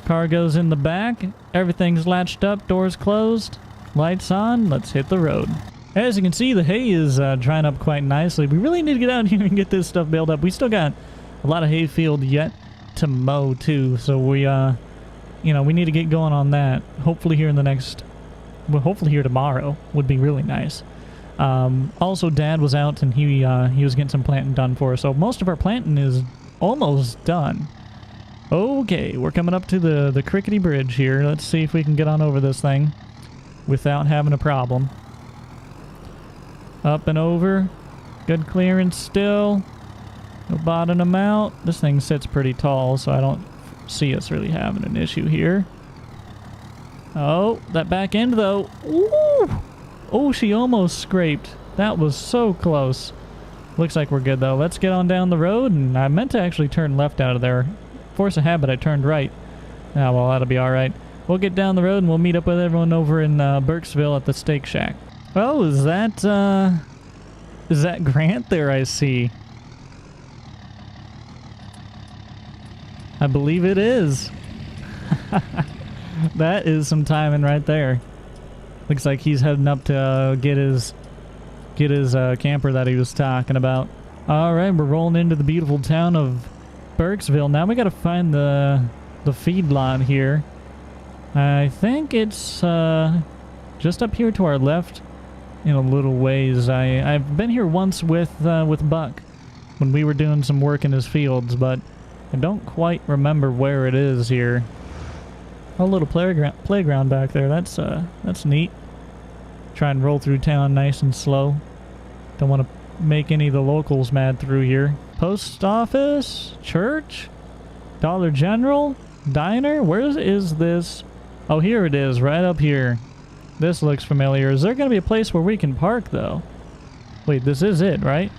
Car goes in the back. Everything's latched up, doors closed, lights on. Let's hit the road. As you can see, the hay is drying up quite nicely. We really need to get out here and get this stuff baled up. We still got a lot of hay field yet to mow too, so we you know, we need to get going on that. Hopefully here in the next, well, hopefully here tomorrow would be really nice. Also, Dad was out and he was getting some planting done for us, so most of our planting is almost done. Okay, we're coming up to the Crickety Bridge here. Let's see if we can get on over this thing without having a problem. Up and over. Good clearance still. No bottoming them out. This thing sits pretty tall, so I don't see us really having an issue here. Oh, that back end though. Ooh! Oh, she almost scraped. That was so close. Looks like we're good though. Let's get on down the road, and I meant to actually turn left out of there. Force of habit, I turned right. Ah, well, that'll be alright. We'll get down the road and we'll meet up with everyone over in Burkesville at the steak shack. Oh, is that Grant there I see? I believe it is. That is some timing right there. Looks like he's heading up to get his camper that he was talking about. All right, we're rolling into the beautiful town of Burkesville. Now we got to find the feedlot here. I think it's just up here to our left in a little ways. I've been here once with Buck when we were doing some work in his fields, but I don't quite remember where it is here. A little playground back there. That's neat. Try and roll through town nice and slow. Don't want to make any of the locals mad through here. Post office, church, Dollar General, diner. Where is this? Oh, here it is, right up here. This looks familiar. Is there going to be a place where we can park though? Wait, this is it, right?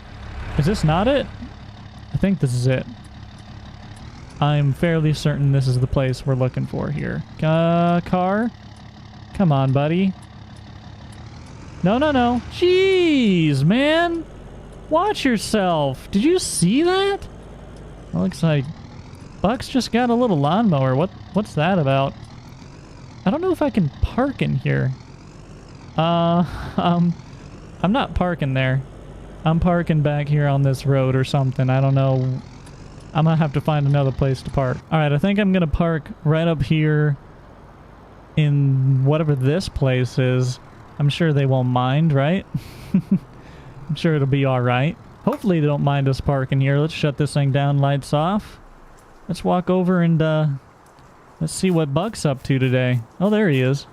Is this not it? I think this is it. I'm fairly certain this is the place we're looking for here. Car? Come on, buddy. No, no, no. Jeez, man. Watch yourself. Did you see that? It looks like Buck's just got a little lawnmower. What's that about? I don't know if I can park in here. I'm not parking there. I'm parking back here on this road or something. I don't know. I'm gonna have to find another place to park. Alright, I think I'm gonna park right up here in whatever this place is. I'm sure they won't mind, right? I'm sure it'll be alright. Hopefully they don't mind us parking here. Let's shut this thing down, lights off. Let's walk over and let's see what Buck's up to today. Oh, there he is.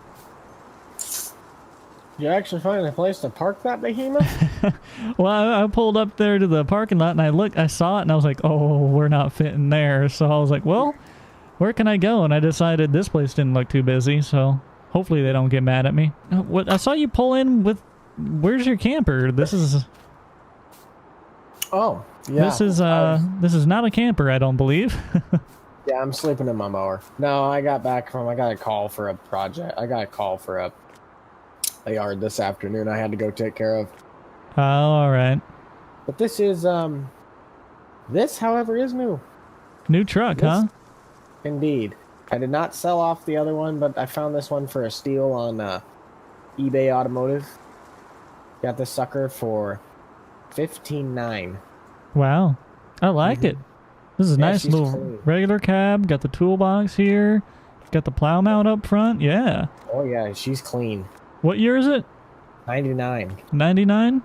You actually find a place to park that behemoth? Well, I pulled up there to the parking lot and I saw it and I was like, oh, we're not fitting there. So I was like, well, where can I go? And I decided this place didn't look too busy, so hopefully they don't get mad at me. What I saw you pull in with, where's your camper? This is... Oh, yeah. This is not a camper, I don't believe. Yeah, I'm sleeping in my mower. No, I got a call for a project. I got a call for a yard this afternoon I had to go take care of. Oh, alright. But this is, this, however, is new. New truck, huh? Indeed. I did not sell off the other one, but I found this one for a steal on eBay Automotive. Got this sucker for $15,900. Wow. I like it. This is a nice little clean. regular cab. Got the toolbox here. Got the plow mount up front. Yeah. Oh, yeah, she's clean. What year is it? 99. 99?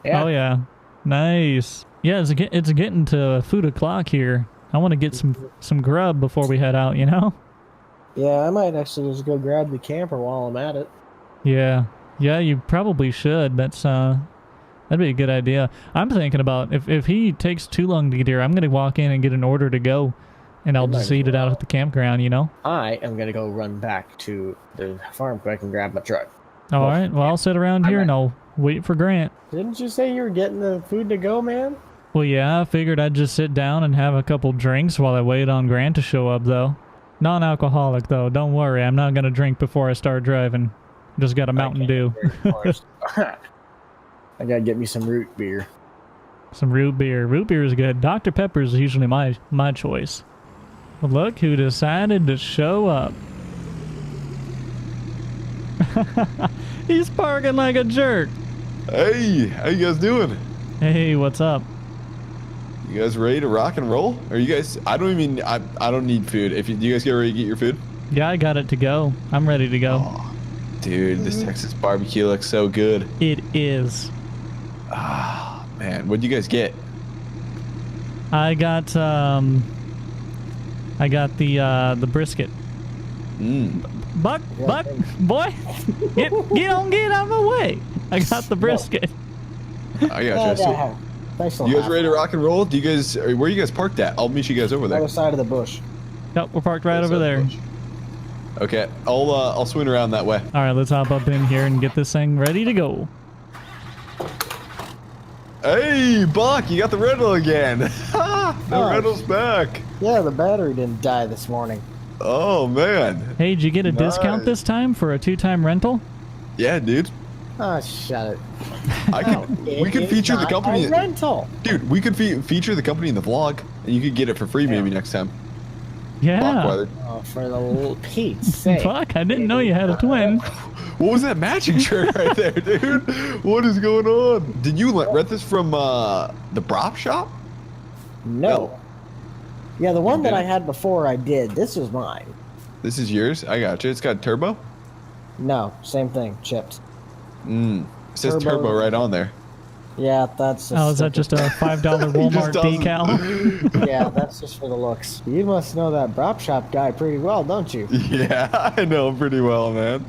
Yeah. Oh, yeah. Nice. Yeah, it's getting to food o'clock here. I want to get some grub before we head out, you know? Yeah, I might actually just go grab the camper while I'm at it. Yeah. Yeah, you probably should. That'd be a good idea. I'm thinking about if he takes too long to get here, I'm going to walk in and get an order to go, and I'll just eat it out at the campground, you know? I am going to go run back to the farm quick and grab my truck. All right. Well, I'll sit around here and I'll wait for Grant. Didn't you say you were getting the food to go, man? Well, yeah, I figured I'd just sit down and have a couple drinks while I wait on Grant to show up, though. Non-alcoholic, though. Don't worry. I'm not going to drink before I start driving. Just got a Mountain Dew. I gotta get me some root beer. Some root beer. Root beer is good. Dr. Pepper is usually my choice. Well, look who decided to show up. He's parking like a jerk. Hey, how you guys doing? Hey, what's up? You guys ready to rock and roll? Are you guys? I don't need food. Do you guys get ready to get your food? Yeah, I got it to go. I'm ready to go. Oh, dude, this Texas barbecue looks so good. It is. Ah, man, what'd you guys get? I got the brisket. Buck, boy, get out of my way. I got the brisket. I got you. So, you guys ready to rock and roll? Where you guys parked at? I'll meet you guys over there. Other side of the bush. Yep, we're parked right over there. Okay, I'll swing around that way. All right, let's hop up in here and get this thing ready to go. Hey, Buck, you got the rental again. The rental's back. Yeah, the battery didn't die this morning. Oh, man. Hey, did you get a discount this time for a 2-time rental? Yeah, dude. Oh, shut it. We could feature the company. Rental. Dude, we could feature the company in the vlog, and you could get it for free maybe next time. Yeah. Oh, for the little Pete's sake. Fuck, I didn't know you had a twin. What was that matching shirt right there, dude? What is going on? Did you rent this from the prop shop? No. Yeah, the one that I had before I did. This was mine. This is yours? I got you. It's got turbo? No, same thing. Chips. It says turbo right on there. Yeah, that's... is that just a $5 Walmart decal? Yeah, that's just for the looks. You must know that prop shop guy pretty well, don't you? Yeah, I know him pretty well, man.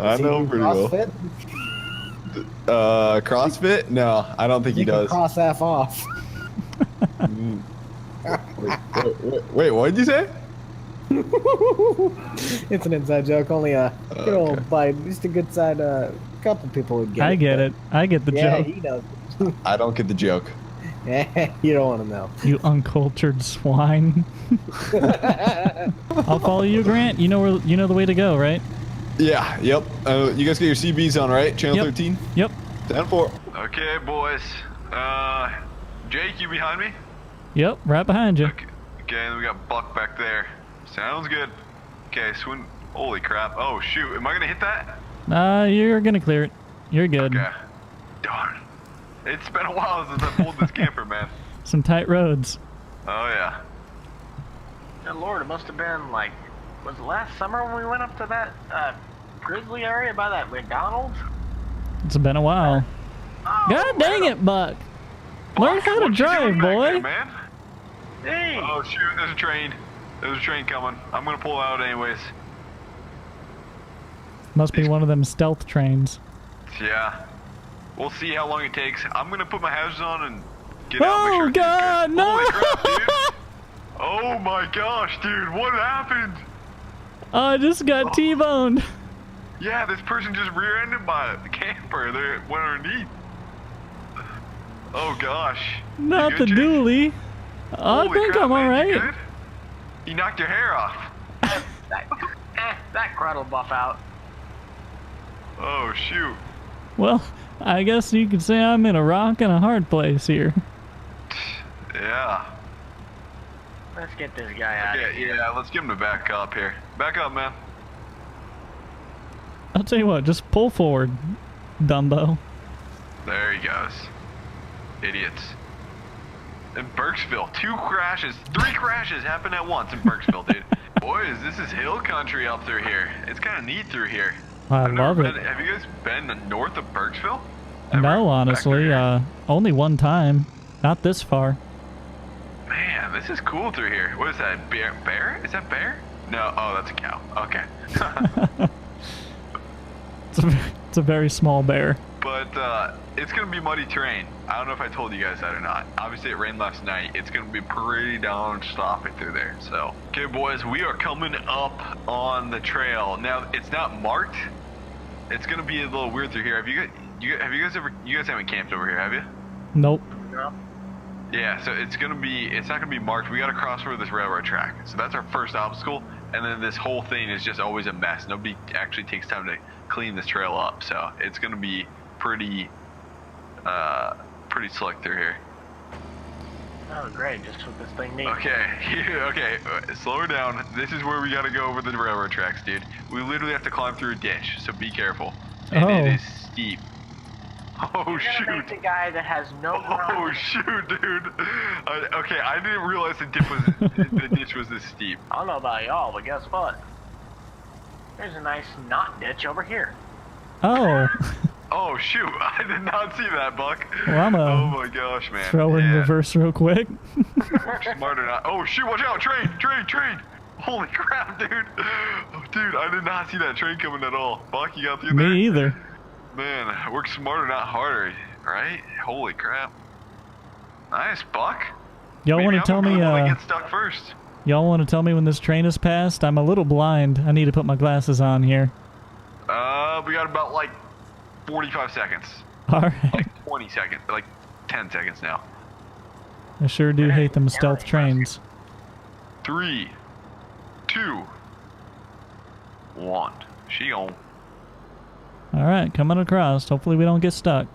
I know him pretty CrossFit? well. CrossFit? No, I don't think he does. Cross F off. Wait, what did you say? It's an inside joke. Only a good old bite. Just a good side. Couple people would get it. I get it. I get the joke. Yeah, he does. I don't get the joke. You don't want to know. You uncultured swine. I'll follow you, Grant. You know the way to go, right? Yeah. Yep. You guys get your CBs on, right? Channel 13. Yep. 10-4. Okay, boys. Jake, you behind me? Yep, right behind you. Okay, and we got Buck back there. Sounds good. Okay, swing. Holy crap. Oh, shoot. Am I going to hit that? You're gonna clear it. You're good. Okay. Darn. It's been a while since I pulled this camper, man. Some tight roads. Oh, yeah. Good lord, it must have been like, was it last summer when we went up to that grizzly area by that McDonald's? It's been a while. Oh, God dang it, Buck. Learn how to drive, boy. There, man? Hey. Oh, shoot. There's a train. There's a train coming. I'm going to pull out anyways. Must be one of them stealth trains. Yeah. We'll see how long it takes. I'm going to put my hazards on and get out. Oh, God, no! Holy crap, dude. Oh, my gosh, dude. What happened? I just got T-boned. Yeah, this person just rear-ended my camper. They went underneath. Oh, gosh. Not the Jake? dually. I Holy think crap, I'm man, you alright. good? You knocked your hair off. That crud'll buff out. Oh, shoot. Well, I guess you could say I'm in a rock and a hard place here. Yeah. Let's get this guy out of here. Yeah, let's give him to back up here. Back up, man. I'll tell you what, just pull forward, Dumbo. There he goes. Idiots. In Burksville, 2 crashes, 3 crashes happened at once in Burksville, dude. Boys, this is hill country up through here. It's kind of neat through here. I love it. Have you guys been north of Burksville? No, honestly, only one time. Not this far. Man, this is cool through here. What is that? Bear? Is that bear? No. Oh, that's a cow. Okay. It's a very small bear. But it's gonna be muddy terrain. I don't know if I told you guys that or not. Obviously, it rained last night. It's gonna be pretty darn sloppy through there. So, okay, boys, we are coming up on the trail. Now, it's not marked. It's gonna be a little weird through here. Have you guys ever? You guys haven't camped over here, have you? Nope. No. Yeah, so it's not gonna be marked. We gotta cross over this railroad track. So that's our first obstacle, and then this whole thing is just always a mess. Nobody actually takes time to clean this trail up, so it's gonna be pretty slick through here. Oh, great, just what this thing needs. Okay, slow her down. This is where we gotta go over the railroad tracks, dude. We literally have to climb through a ditch, so be careful. And it is steep. Oh, You're shoot. gonna make the guy that has no Oh, shoot, dude. Okay, I didn't realize the ditch was this steep. I don't know about y'all, but guess what? There's a nice knot ditch over here. Oh. Oh, shoot. I did not see that, Buck. Well, oh, my gosh, man. Throw in reverse real quick. Smarter not. Oh, shoot, watch out. Train. Holy crap, dude. Oh, dude, I did not see that train coming at all. Buck, you got through there? Me either. Man, work smarter, not harder, right? Holy crap. Nice, Buck. Y'all want to tell me, get stuck first. y'all want to tell me when this train is passed? I'm a little blind. I need to put my glasses on here. We got about, like, 45 seconds. All right. Like 20 seconds, like 10 seconds now. I sure do hate them stealth trains. 3, 2, 1. She on. All right, coming across. Hopefully we don't get stuck.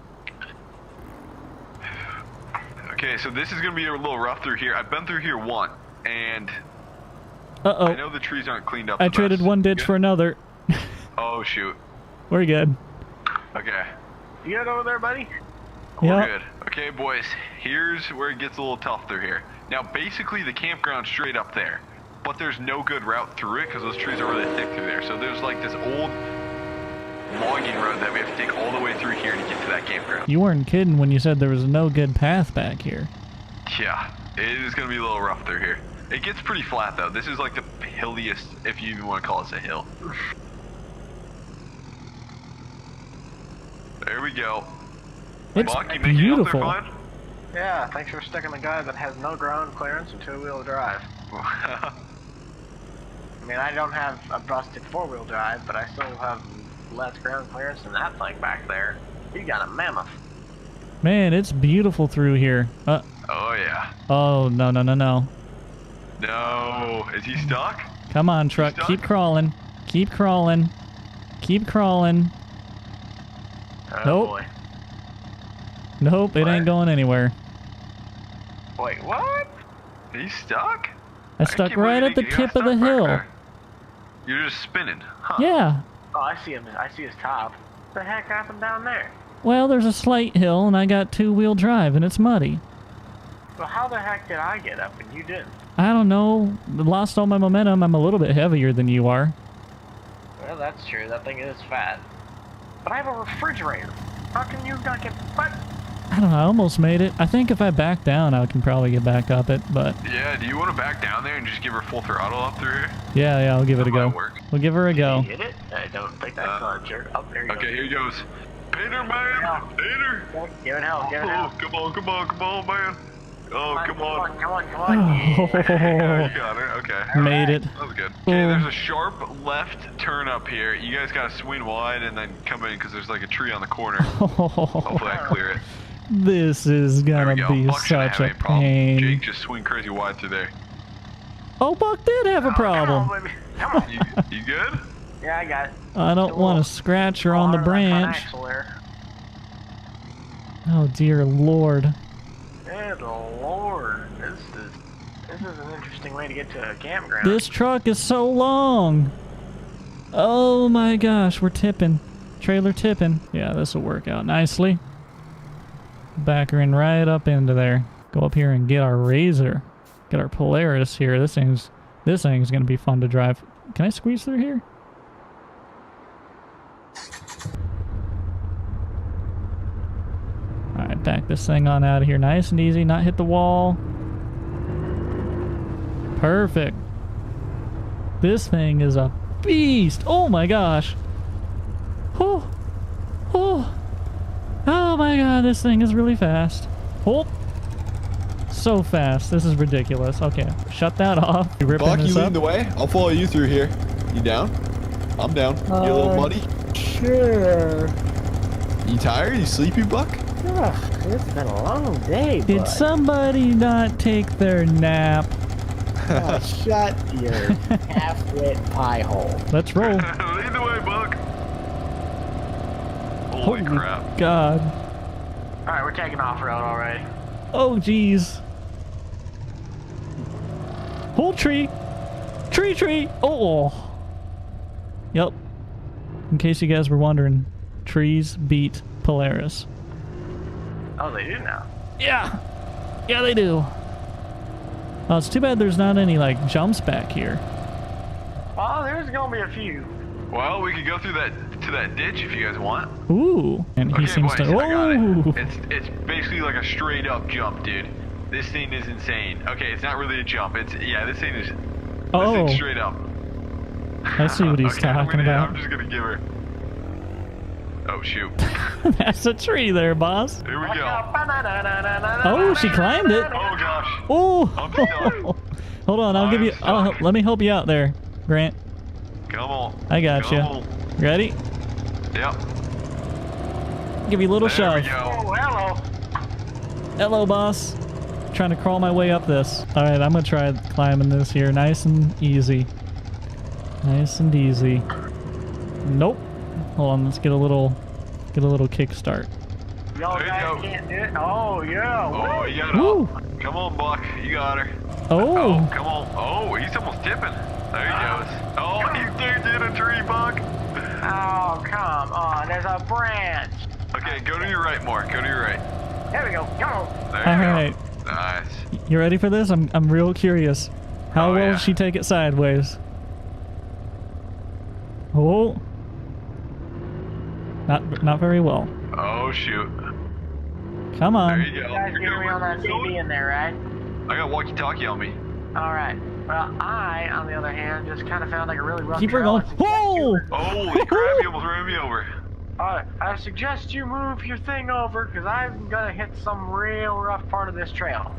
Okay, so this is gonna be a little rough through here. I've been through here once, and Uh-oh. I know the trees aren't cleaned up. I the traded best. one ditch for another. Oh shoot. We're good. Okay. You good over there, buddy? We're Yep. good. Okay, boys. Here's where it gets a little tough through here. Now, basically, the campground's straight up there, but there's no good route through it because those trees are really thick through there. So there's like this old logging road that we have to take all the way through here to get to that campground. You weren't kidding when you said there was no good path back here. Yeah, it is gonna be a little rough through here. It gets pretty flat though. This is like the hilliest, if you even want to call this a hill. There we go. It's Buck, you making beautiful. it up there fine? Yeah, thanks for sticking the guy that has no ground clearance and two-wheel drive. I mean, I don't have a busted four-wheel drive, but I still have less ground clearance than that thing back there. You got a mammoth. Man, it's beautiful through here. Oh yeah. Oh, no. No, is he stuck? Come on, truck. Keep crawling. Keep crawling. Keep crawling. Oh, Nope. boy. Nope, it ain't going anywhere. Wait, what? He's stuck? I stuck right at the tip of the hill. You're just spinning, huh? Yeah. Oh, I see him. I see his top. What the heck happened down there? Well, there's a slight hill, and I got two-wheel drive, and it's muddy. Well, how the heck did I get up and you didn't? I don't know. Lost all my momentum. I'm a little bit heavier than you are. Well, that's true. That thing is fat. But I have a refrigerator. How can you not get... What? I don't know. I almost made it. I think if I back down, I can probably get back up it, but... Yeah, do you want to back down there and just give her full throttle up through here? Yeah, I'll give it a go. We'll give her a go. Did you hit it? I don't think that's not jerk. Oh, there you go. Okay, here he goes. Peter, man! Peter! Give it hell, give it hell. Come on, man. Oh, come on. Come on. Yeah, you got it. Okay. Made it. That was good. Okay, there's a sharp left turn up here. You guys gotta swing wide and then come in because there's like a tree on the corner. Hopefully I clear it. This is gonna be such a pain. Jake, just swing crazy wide through there. Oh, Buck did have a problem. Come on. You good? Yeah, I got it. I don't want to scratch her on the branch. Oh, dear Lord. Good Lord. This is an interesting way to get to a campground. This truck is so long. Oh my gosh, we're tipping. Trailer tipping. Yeah, this will work out nicely. Back her in right up into there. Go up here and get our Razor. Get our Polaris here. This thing's gonna be fun to drive. Can I squeeze through here? Alright, back this thing on out of here. Nice and easy, not hit the wall. Perfect. This thing is a beast. Oh my gosh. Oh. Oh my god, this thing is really fast. Oh. So fast. This is ridiculous. Okay, shut that off. You ripping Buck, this you up? lead the way. I'll follow you through here. You down? I'm down. You a little muddy? Sure. You tired? You sleepy, Buck? Ugh, it's been a long day, bud. Did somebody not take their nap? Oh, shut your half-lit pie hole. Let's roll. Lead the way, Buck. Holy crap. God. Alright, we're taking off-road already. Oh, jeez. Hold tree. Tree. Oh. Yep. In case you guys were wondering, trees beat Polaris. Oh, they do now? Yeah. Yeah, they do. Oh, it's too bad there's not any, like, jumps back here. Oh, there's gonna be a few. Well, we could go through to that ditch if you guys want. Ooh. And he Okay, seems boys, to... I got Ooh. it. It's basically like a straight up jump, dude. This thing is insane. Okay, it's not really a jump. This thing is straight up. I see what he's talking about. I'm just gonna give her. Oh shoot. That's a tree there, boss. Here we go. Oh, she climbed it. Oh gosh. Oh. I'm stuck. Hold on, I'll give you. Let me help you out there, Grant. Come on. I got you. Ready? Yep. Give you a little There we shove. go. Oh, hello. Hello, boss. Trying to crawl my way up this. All right, I'm gonna try climbing this here, nice and easy. Nice and easy. Nope. Hold on, let's get a little kickstart. Y'all There you guys go. can't do it? Oh, yeah. Oh, you got Woo. it. Come on, Buck. You got her. Oh. Come on. Oh, he's almost tipping. There he goes. Oh, you digged in a tree, Buck. Oh, come on. There's a branch. Okay, go to your right more. Go to your right. There we go. Come on. There All you right. go. Nice. You ready for this? I'm real curious. How Oh, will yeah. she take it sideways? Oh. Not very well. Oh, shoot. Come on. There you go. You guys You're get me good. on that CD in there, right? I got walkie-talkie on me. Alright. Well, I, on the other hand, just kind of found like a really rough Keep her trail. going. Oh! Holy crap, you almost ran me over. I suggest you move your thing over, because I'm gonna hit some real rough part of this trail.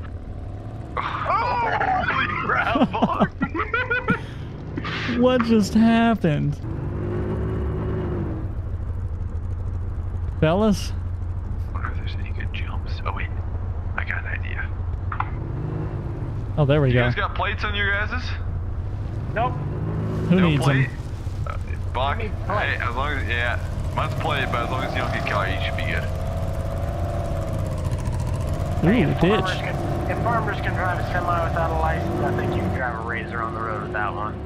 Holy crap, Buck. What just happened? Fellas? I wonder if there's any good jumps. Oh, wait. I got an idea. Oh, there we You go. guys got plates on your guys's? Nope. Who No needs plate? them? Buck, hey, as long as, yeah, mine's plate, but as long as you don't get caught, you should be good. Ooh, ditch. If farmers can drive a semi without a license, I think you can drive a razor on the road with that one.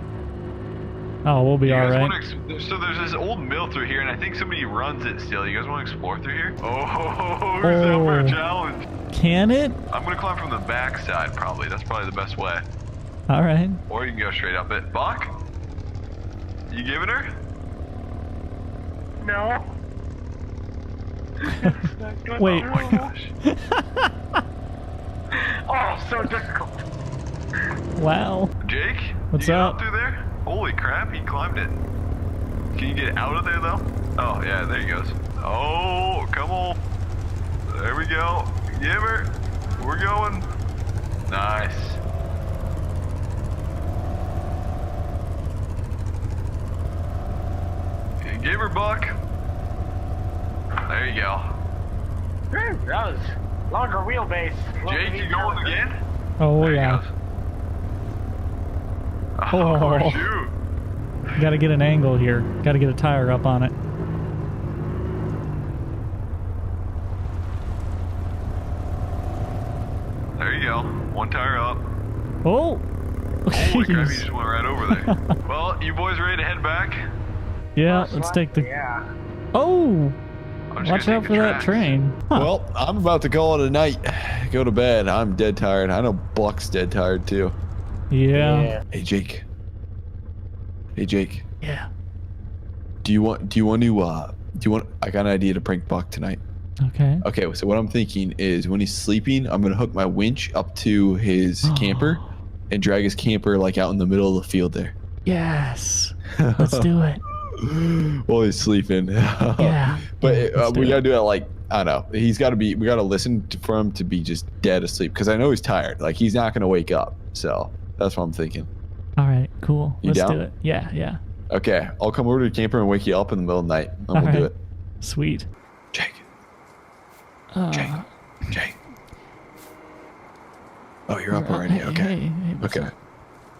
Oh, we'll be You guys alright. so there's this old mill through here, and I think somebody runs it still. You guys want to explore through here? Oh, who's up for a challenge? Can it? I'm gonna climb from the back side, probably. That's probably the best way. Alright. Or you can go straight up it. Buck? You giving her? No. Wait. Oh my gosh. Oh, so difficult. Wow. Jake? What's you get up? Out through there? Holy crap, he climbed it. Can you get out of there though? Oh yeah, there he goes. Oh, come on. There we go. Give her. We're going. Nice. Give her, Buck. There you go. That was longer wheelbase. Jake, you going again? Oh, there yeah. Oh, shoot. Gotta get an angle here. Gotta get a tire up on it. There you go. One tire up. Oh! Holy crap, Jeez. you just went right over there. Well, you boys ready to head back? Yeah, let's take the... Yeah. Oh! I'm just Watch gonna out take for the that tracks. train. Huh. Well, I'm about to call it a night. Go to bed. I'm dead tired. I know Buck's dead tired too. Yeah. Hey Jake. Hey Jake. Yeah. Do you want I got an idea to prank Buck tonight. Okay. Okay, so what I'm thinking is when he's sleeping, I'm gonna hook my winch up to his camper and drag his camper like out in the middle of the field there. Yes. Let's do it. While he's sleeping. Yeah. But Let's do we gotta it. do it like, I don't know. We gotta listen for him to be just dead asleep because I know he's tired. Like he's not gonna wake up. So that's what I'm thinking. All right, cool. You Let's down? do it. Yeah, yeah. Okay, I'll come over to the camper and wake you up in the middle of the night, and we'll do Alright. it. Sweet. Jake. Jake. Jake. Oh, you're up already. Okay. Hey, what's Okay. up?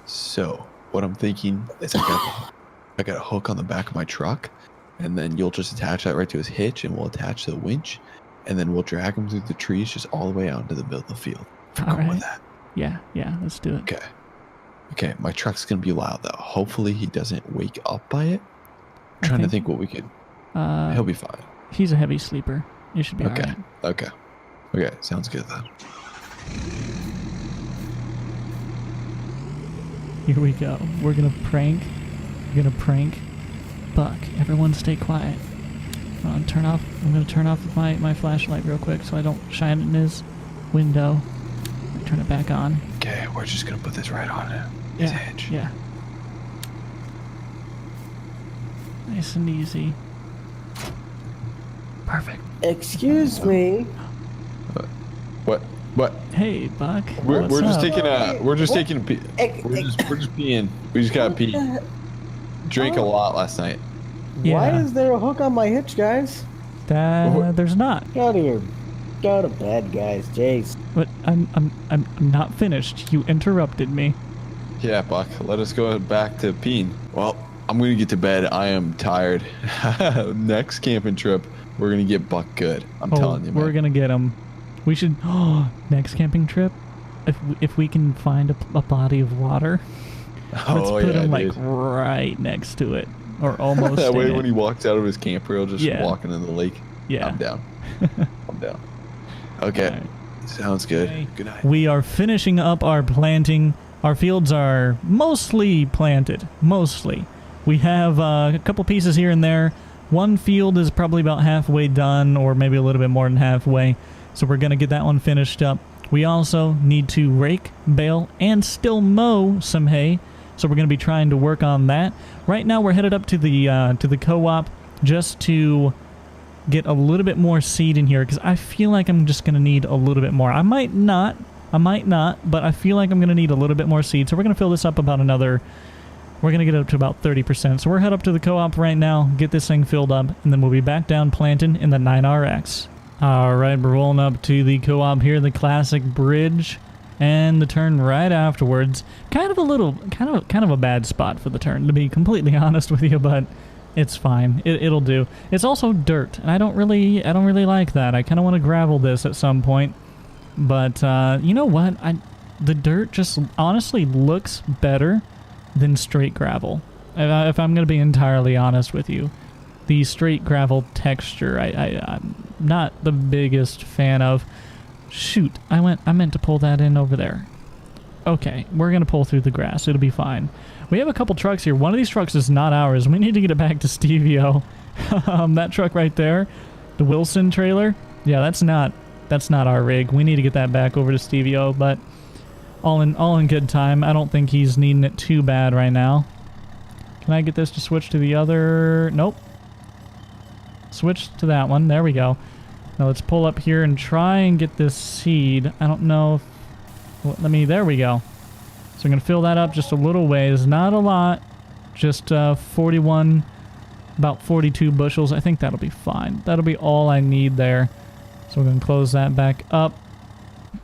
So what I'm thinking is I got a hook on the back of my truck, and then you'll just attach that right to his hitch, and we'll attach the winch, and then we'll drag him through the trees just all the way out into the middle of the field. If we're All cool with right. that. Yeah, yeah. Let's do it. Okay. Okay, my truck's gonna be loud though. Hopefully he doesn't wake up by it. I'm trying to think what we could. He'll be fine. He's a heavy sleeper. You should be Okay. alright. Okay. Okay. Sounds good then. Here we go. We're gonna prank. Buck. Everyone stay quiet. I'm gonna turn off my flashlight real quick so I don't shine it in his window. Turn it back on. Okay, we're just gonna put this right on his edge. Yeah. Nice and easy. Perfect. Excuse me. What? What? Hey, Buck. We're what's just up? taking a. We're just taking a pee. We're just peeing. We just got to pee. Drank a lot last night. Why is there a hook on my hitch, guys? There's not. Get out of here. Go to bed, guys. Jeez. But I'm not finished. You interrupted me. Yeah, Buck. Let us go back to peeing. Well, I'm gonna get to bed. I am tired. Next camping trip, we're gonna get Buck good. I'm telling you, man. We're gonna get him. We should. Next camping trip, if we can find a body of water, let's put him like right next to it, or almost. That way, in when it. he walks out of his camper, he'll just walk into the lake. Yeah. I'm down. I'm down. Okay. Sounds good. Good night. We are finishing up our planting. Our fields are mostly planted. Mostly. We have a couple pieces here and there. One field is probably about halfway done, or maybe a little bit more than halfway. So we're going to get that one finished up. We also need to rake, bale, and still mow some hay. So we're going to be trying to work on that. Right now we're headed up to the co-op just to get a little bit more seed in here, because I feel like I'm just going to need a little bit more. I might not, but I feel like I'm going to need a little bit more seed. So we're going to fill this up about another, we're going to get up to about 30%. So we're head up to the co-op right now, get this thing filled up, and then we'll be back down planting in the 9RX. All right, we're rolling up to the co-op here, the classic bridge, and the turn right afterwards. Kind of a bad spot for the turn, to be completely honest with you, but it's fine. It'll do. It's also dirt, and I don't really like that. I kind of want to gravel this at some point. But you know what? The dirt just honestly looks better than straight gravel. If I'm going to be entirely honest with you. The straight gravel texture, I'm not the biggest fan of. Shoot, I meant to pull that in over there. Okay, we're going to pull through the grass. It'll be fine. We have a couple trucks here. One of these trucks is not ours. We need to get it back to Stevio. That truck right there, the Wilson trailer, yeah, that's not our rig. We need to get that back over to Stevio, but all in good time. I don't think he's needing it too bad right now. Can I get this to switch to the other? Nope. Switch to that one. There we go. Now let's pull up here and try and get this seed. I don't know if... Well, there we go. So I'm going to fill that up just a little ways. Not a lot. Just 41, about 42 bushels. I think that'll be fine. That'll be all I need there. So we're going to close that back up.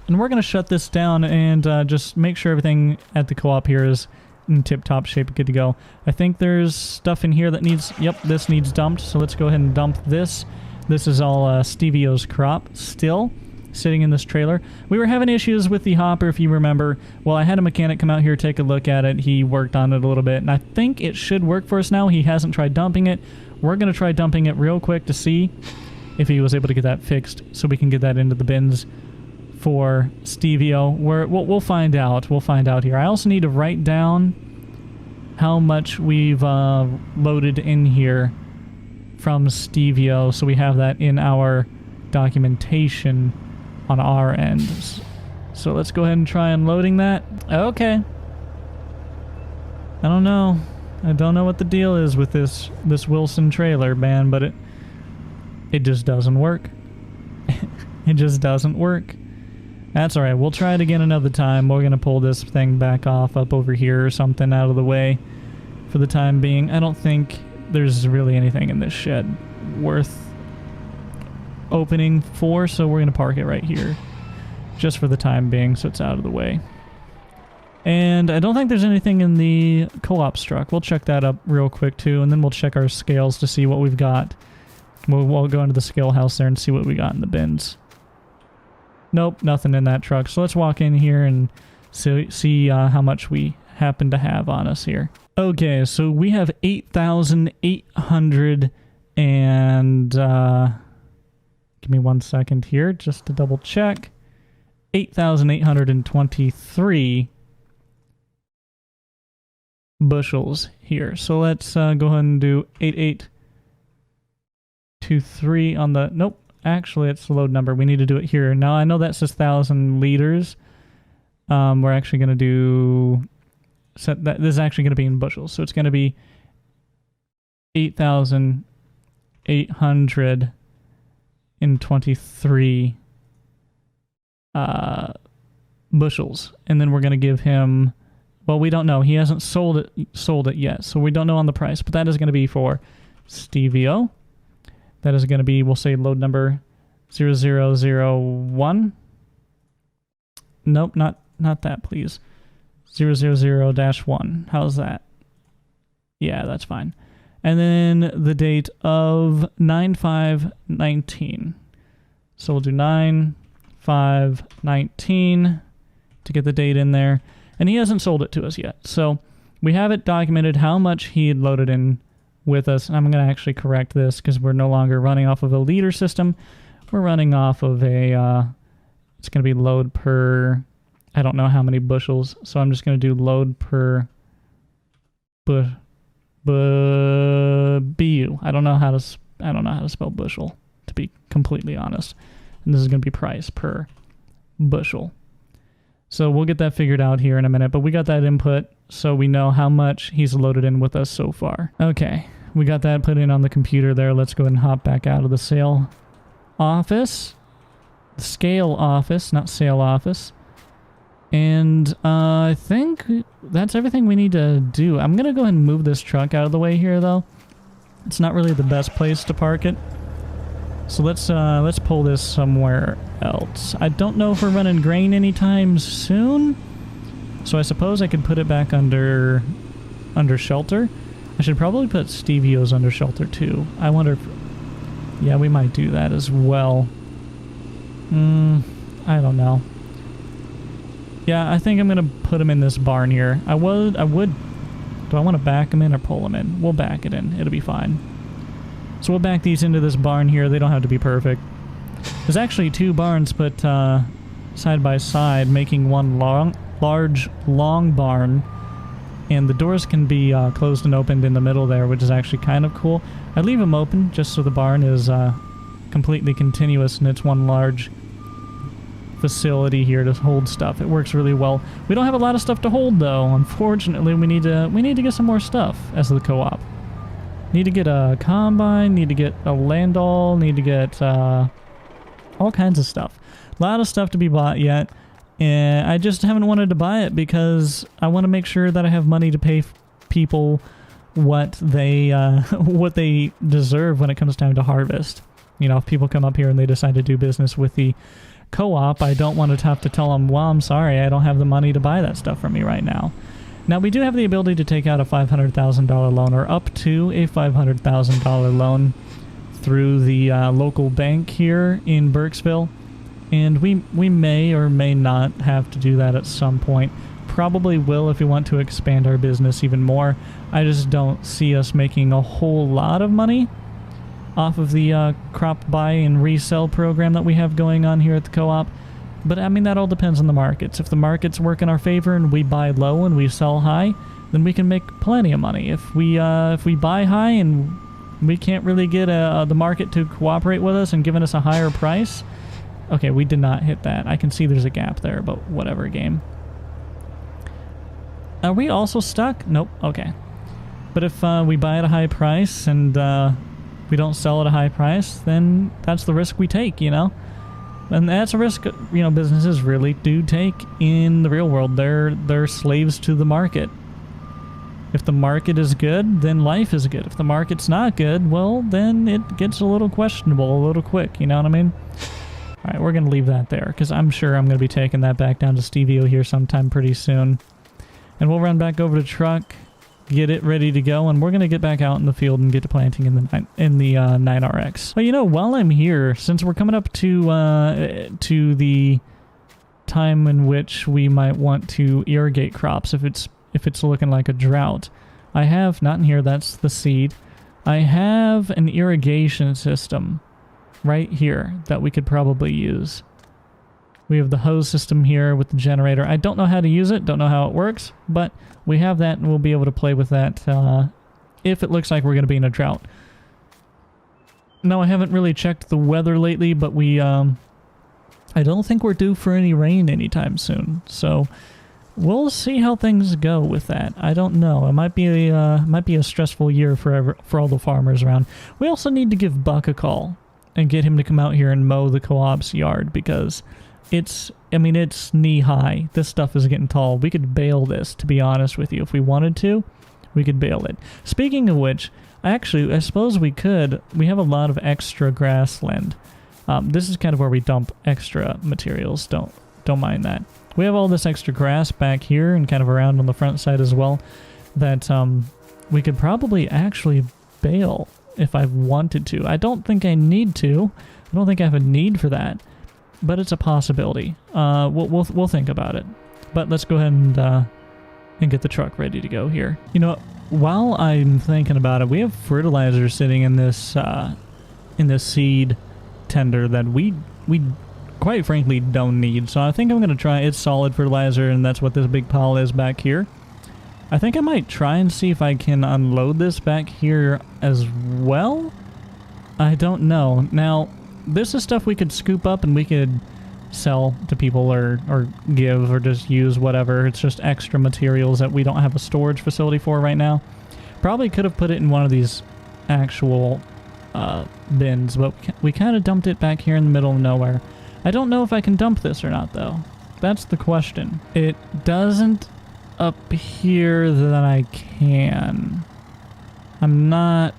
And we're going to shut this down and just make sure everything at the co-op here is in tip-top shape, good to go. I think there's stuff in here that needs... Yep, this needs dumped. So let's go ahead and dump this. This is all Stevio's crop still sitting in this trailer. We were having issues with the hopper, if you remember. Well, I had a mechanic come out here, take a look at it. He worked on it a little bit, and I think it should work for us now. He hasn't tried dumping it. We're going to try dumping it real quick to see if he was able to get that fixed so we can get that into the bins for Stevio. We'll find out. We'll find out here. I also need to write down how much we've loaded in here from Stevio, so we have that in our documentation on our end. So let's go ahead and try unloading that. Okay. I don't know. I don't know what the deal is with this Wilson trailer, man, but it just doesn't work. It just doesn't work. That's alright. We'll try it again another time. We're going to pull this thing back off up over here or something out of the way for the time being. I don't think there's really anything in this shed worth opening for, so we're going to park it right here just for the time being so it's out of the way. And I don't think there's anything in the co-op truck. We'll check that up real quick too, and then we'll check our scales to see what we've got. We'll go into the scale house there and see what we got in the bins. Nope, nothing in that truck. So let's walk in here and see how much we happen to have on us here. Okay, so we have 8,800 and... give me 1 second here just to double check. 8,823 bushels here. So let's go ahead and do 8823 on the... Nope. Actually, it's the load number. We need to do it here. Now, I know that says 1,000 liters. We're actually going to do... This is actually going to be in bushels. So it's going to be 8,823 bushels. And then we're going to give him... Well, we don't know. He hasn't sold it yet. So we don't know on the price. But that is going to be for Stevio. That is going to be, we'll say, load number 0001. Nope, not that, please. 000-1. How's that? Yeah, that's fine. And then the date of 9/5/19. So we'll do 9/5/19 to get the date in there. And he hasn't sold it to us yet. So we have it documented how much he had loaded in with us. And I'm going to actually correct this because we're no longer running off of a liter system. We're running off of a, it's going to be load per, I don't know how many bushels. So I'm just going to do load per BU. I don't know how to spell bushel, to be completely honest. And this is going to be price per bushel. So we'll get that figured out here in a minute, but we got that input so we know how much he's loaded in with us so far. Okay, we got that put in on the computer there. Let's go ahead and hop back out of the sale office. The scale office, not sale office. And I think that's everything we need to do. I'm going to go ahead and move this truck out of the way here, though. It's not really the best place to park it. So let's pull this somewhere else. I don't know if we're running grain anytime soon. So I suppose I could put it back under shelter. I should probably put Stevio's under shelter too. I wonder if... Yeah, we might do that as well. I don't know. Yeah, I think I'm gonna put them in this barn here. I would. Do I want to back them in or pull them in? We'll back it in. It'll be fine. So we'll back these into this barn here. They don't have to be perfect. There's actually 2 barns put side by side, making one large, long barn. And the doors can be closed and opened in the middle there, which is actually kind of cool. I leave them open just so the barn is completely continuous and it's one large facility here to hold stuff. It works really well. We don't have a lot of stuff to hold though. Unfortunately, we need to get some more stuff as the co-op. Need to get a combine, need to get a landall, need to get all kinds of stuff. A lot of stuff to be bought yet. And I just haven't wanted to buy it because I want to make sure that I have money to pay people what they deserve when it comes time to harvest. You know, if people come up here and they decide to do business with the co-op, I don't want to have to tell them, well, I'm sorry, I don't have the money to buy that stuff from you right now. Now, we do have the ability to take out a $500,000 loan, or up to a $500,000 loan through the local bank here in Burkesville. And we may or may not have to do that at some point. Probably will if we want to expand our business even more. I just don't see us making a whole lot of money off of the crop buy and resell program that we have going on here at the co-op. But I mean, that all depends on the markets. If the markets work in our favor and we buy low and we sell high, then we can make plenty of money. If we buy high and we can't really get the market to cooperate with us and giving us a higher price... Okay, we did not hit that. I can see there's a gap there, but whatever, game. Are we also stuck? Nope. Okay. But if we buy at a high price and we don't sell at a high price, then that's the risk we take, you know? And that's a risk, you know, businesses really do take in the real world. They're slaves to the market. If the market is good, then life is good. If the market's not good, well, then it gets a little questionable a little quick, you know what I mean? Alright, we're going to leave that there, because I'm sure I'm going to be taking that back down to Stevio here sometime pretty soon. And we'll run back over to truck, get it ready to go, and we're going to get back out in the field and get to planting in the 9RX. But you know, while I'm here, since we're coming up to the time in which we might want to irrigate crops, if it's looking like a drought, I have, not in here, that's the seed, I have an irrigation system right here that we could probably use. We have the hose system here with the generator. I don't know how to use it, don't know how it works, but we have that and we'll be able to play with that if it looks like we're going to be in a drought. Now, I haven't really checked the weather lately, but I don't think we're due for any rain anytime soon, so we'll see how things go with that. I don't know. It might be a stressful year for all the farmers around. We also need to give Buck a call and get him to come out here and mow the co-op's yard, because it's knee-high. This stuff is getting tall. We could bale this, to be honest with you. If we wanted to, we could bale it. Speaking of which, I suppose we could. We have a lot of extra grassland. This is kind of where we dump extra materials. Don't mind that. We have all this extra grass back here and kind of around on the front side as well that we could probably actually bale if I wanted to. I don't think I need to. I don't think I have a need for that, but it's a possibility. We'll think about it. But let's go ahead and get the truck ready to go here. You know, while I'm thinking about it, we have fertilizer sitting in this seed tender that we quite frankly don't need. So I think I'm gonna try. It's solid fertilizer, and that's what this big pile is back here. I think I might try and see if I can unload this back here as well. I don't know. Now, this is stuff we could scoop up and we could sell to people or give or just use, whatever. It's just extra materials that we don't have a storage facility for right now. Probably could have put it in one of these actual bins, but we kind of dumped it back here in the middle of nowhere. I don't know if I can dump this or not, though. That's the question. It doesn't appear that I can. I'm not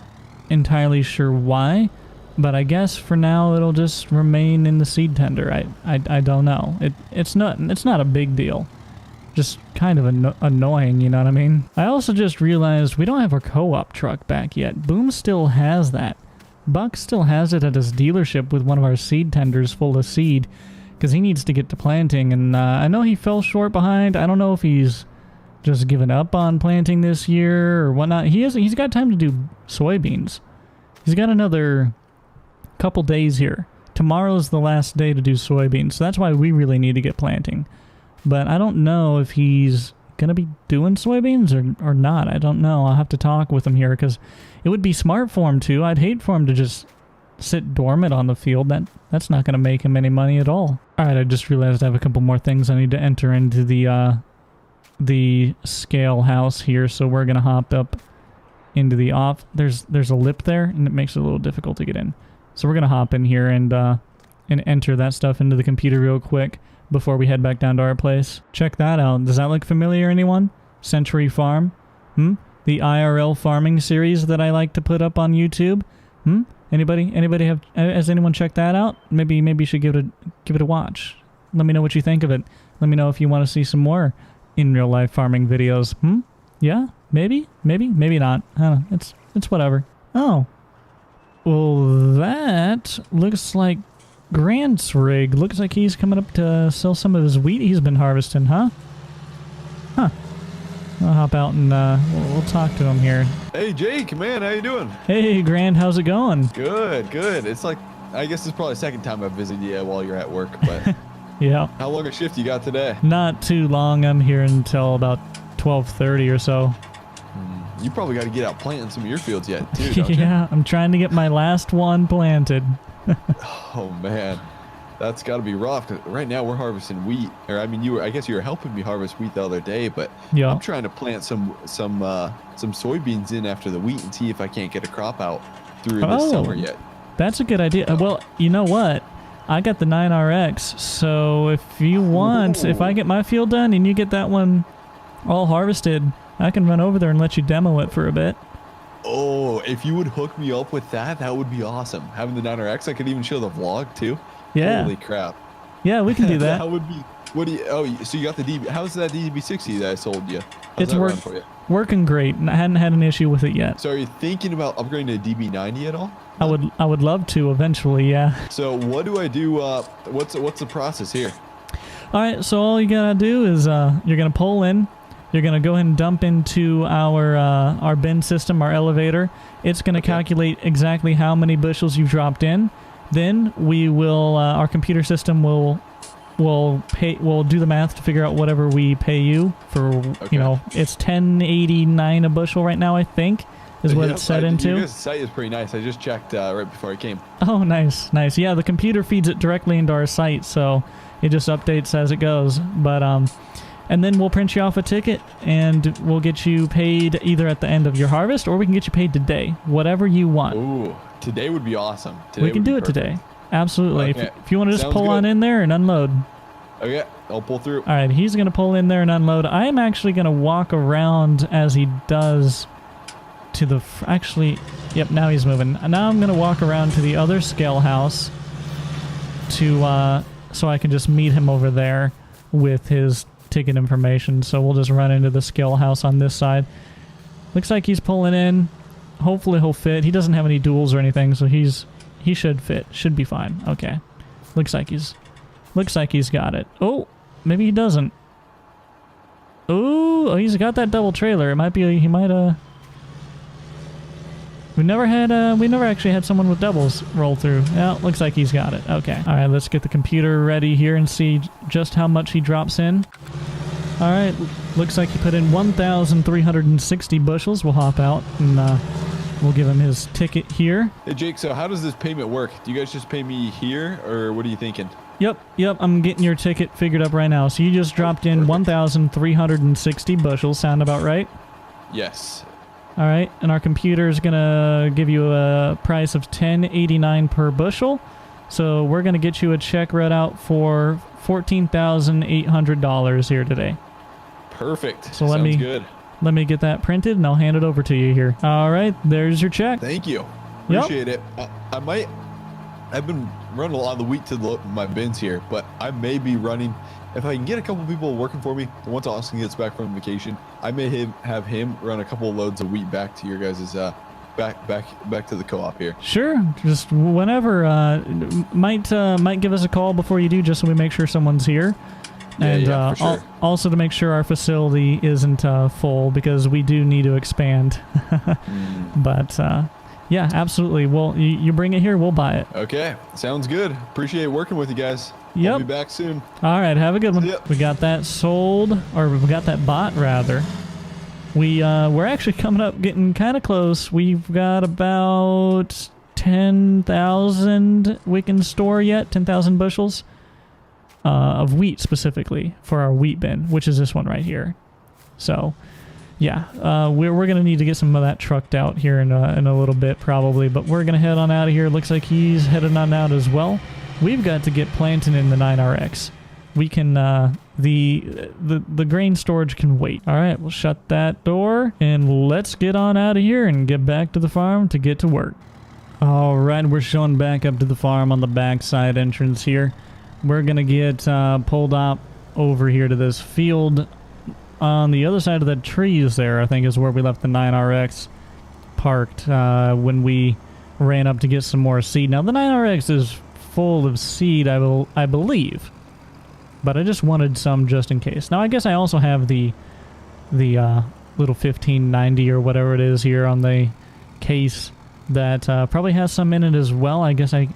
entirely sure why, but I guess for now it'll just remain in the seed tender. I don't know. It's not a big deal. Just kind of annoying, you know what I mean? I also just realized we don't have our co-op truck back yet. Boom still has that. Buck still has it at his dealership with one of our seed tenders full of seed, because he needs to get to planting. And I know he fell short behind. I don't know if he's just given up on planting this year or whatnot. He's got time to do soybeans. He's got another couple days here. Tomorrow's the last day to do soybeans, so that's why we really need to get planting. But I don't know if he's gonna be doing soybeans or not. I don't know. I'll have to talk with him here, because it would be smart for him to. I'd hate for him to just sit dormant on the field. That's not gonna make him any money at all. Alright, I just realized I have a couple more things I need to enter into the scale house here, so we're gonna hop up into the off. There's a lip there, and it makes it a little difficult to get in. So we're gonna hop in here and enter that stuff into the computer real quick before we head back down to our place. Check that out. Does that look familiar, anyone? Century Farm? The IRL farming series that I like to put up on YouTube? Anybody has anyone checked that out? Maybe you should give it a watch. Let me know what you think of it. Let me know if you want to see some more in real life farming videos. Yeah? Maybe not. I don't know. It's whatever. Oh. Well, that looks like Grant's rig. Looks like he's coming up to sell some of his wheat he's been harvesting, huh? I'll hop out and we'll talk to him here. Hey, Jake, man, how you doing? Hey, Grant, how's it going? Good. It's like, I guess it's probably the second time I've visited you while you're at work, but... Yeah. How long a shift you got today? Not too long. I'm here until about 12:30 or so. You probably got to get out planting some of your fields yet, too, don't Yeah, I'm trying to get my last one planted. Oh, man. That's got to be rough. 'Cause right now we're harvesting wheat. Or, I mean, I guess you were helping me harvest wheat the other day, but yeah. I'm trying to plant some soybeans in after the wheat and see if I can't get a crop out through this summer yet. That's a good idea. Well, you know what? I got the 9RX, so if you want, if I get my field done and you get that one all harvested, I can run over there and let you demo it for a bit. Oh, if you would hook me up with that, that would be awesome. Having the 9RX, I could even show the vlog too. Yeah. Holy crap. Yeah, we can do that. That would be. What do you? Oh, so you got the DB? How's that DB60 that I sold you? It's working great, and I hadn't had an issue with it yet. So are you thinking about upgrading to DB90 at all? I would love to eventually, yeah. So what do I do? What's the process here? All right, so all you gotta do is you're gonna pull in. You're gonna go ahead and dump into our bin system, our elevator. It's gonna calculate exactly how many bushels you've dropped in. Then we will, our computer system will do the math to figure out whatever we pay you for. You know, it's $10.89 a bushel right now, I think, is what it's set into. Your site is pretty nice. I just checked right before I came. Oh, nice. Yeah, the computer feeds it directly into our site, so it just updates as it goes. But and then we'll print you off a ticket, and we'll get you paid either at the end of your harvest, or we can get you paid today, whatever you want. Ooh, today would be awesome. Today we can do it today. Absolutely. Okay. If you want to just pull on in there and unload. Okay, I'll pull through. All right, he's going to pull in there and unload. I am actually going to walk around as he does to the... Actually, yep, now he's moving. Now I'm going to walk around to the other scale house to so I can just meet him over there with his ticket information. So we'll just run into the scale house on this side. Looks like he's pulling in. Hopefully he'll fit. He doesn't have any duals or anything, so he should fit. Should be fine. Okay. Looks like he's got it. Oh, maybe he doesn't. Oh, he's got that double trailer. It might be he might we never actually had someone with doubles roll through. Yeah, looks like he's got it. Okay. All right, let's get the computer ready here and see just how much he drops in. All right, looks like he put in 1,360 bushels. We'll hop out and we'll give him his ticket here. Hey, Jake, so how does this payment work? Do you guys just pay me here, or what are you thinking? Yep, I'm getting your ticket figured up right now. So you just dropped in 1,360 bushels. Sound about right? Yes. All right, and our computer is going to give you a price of $10.89 per bushel. So we're going to get you a check read out for $14,800 here today. Perfect. So Sounds good. Let me get that printed, and I'll hand it over to you here. All right, there's your check. Thank you. Appreciate it. I've been running a lot of the wheat to my bins here, but I may be running, if I can get a couple people working for me, once Austin gets back from vacation, I may have him run a couple of loads of wheat back to your guys' back to the co-op here. Sure, just whenever. Might give us a call before you do, just so we make sure someone's here. And for sure. Also to make sure our facility isn't full, because we do need to expand. But yeah, absolutely. Well, you bring it here, we'll buy it. Okay, sounds good. Appreciate working with you guys. Yep. I'll be back soon. All right, have a good one. Yep. We got that sold, or we got that bought rather. We're actually coming up, getting kind of close. We've got about 10,000 we can store yet, 10,000 bushels of wheat specifically for our wheat bin, which is this one right here. So, yeah, we're gonna need to get some of that trucked out here in a little bit probably, but we're gonna head on out of here. Looks like he's headed on out as well. We've got to get planting in the 9RX. We can the grain storage can wait. All right, we'll shut that door and let's get on out of here and get back to the farm to get to work. All right, we're showing back up to the farm on the backside entrance here. We're gonna get pulled up over here to this field on the other side of the trees there. I think is where we left the 9RX parked when we ran up to get some more seed. Now the 9RX is full of seed, I believe. But I just wanted some just in case. Now I guess I also have the little 1590 or whatever it is here on the case that probably has some in it as well. I guess I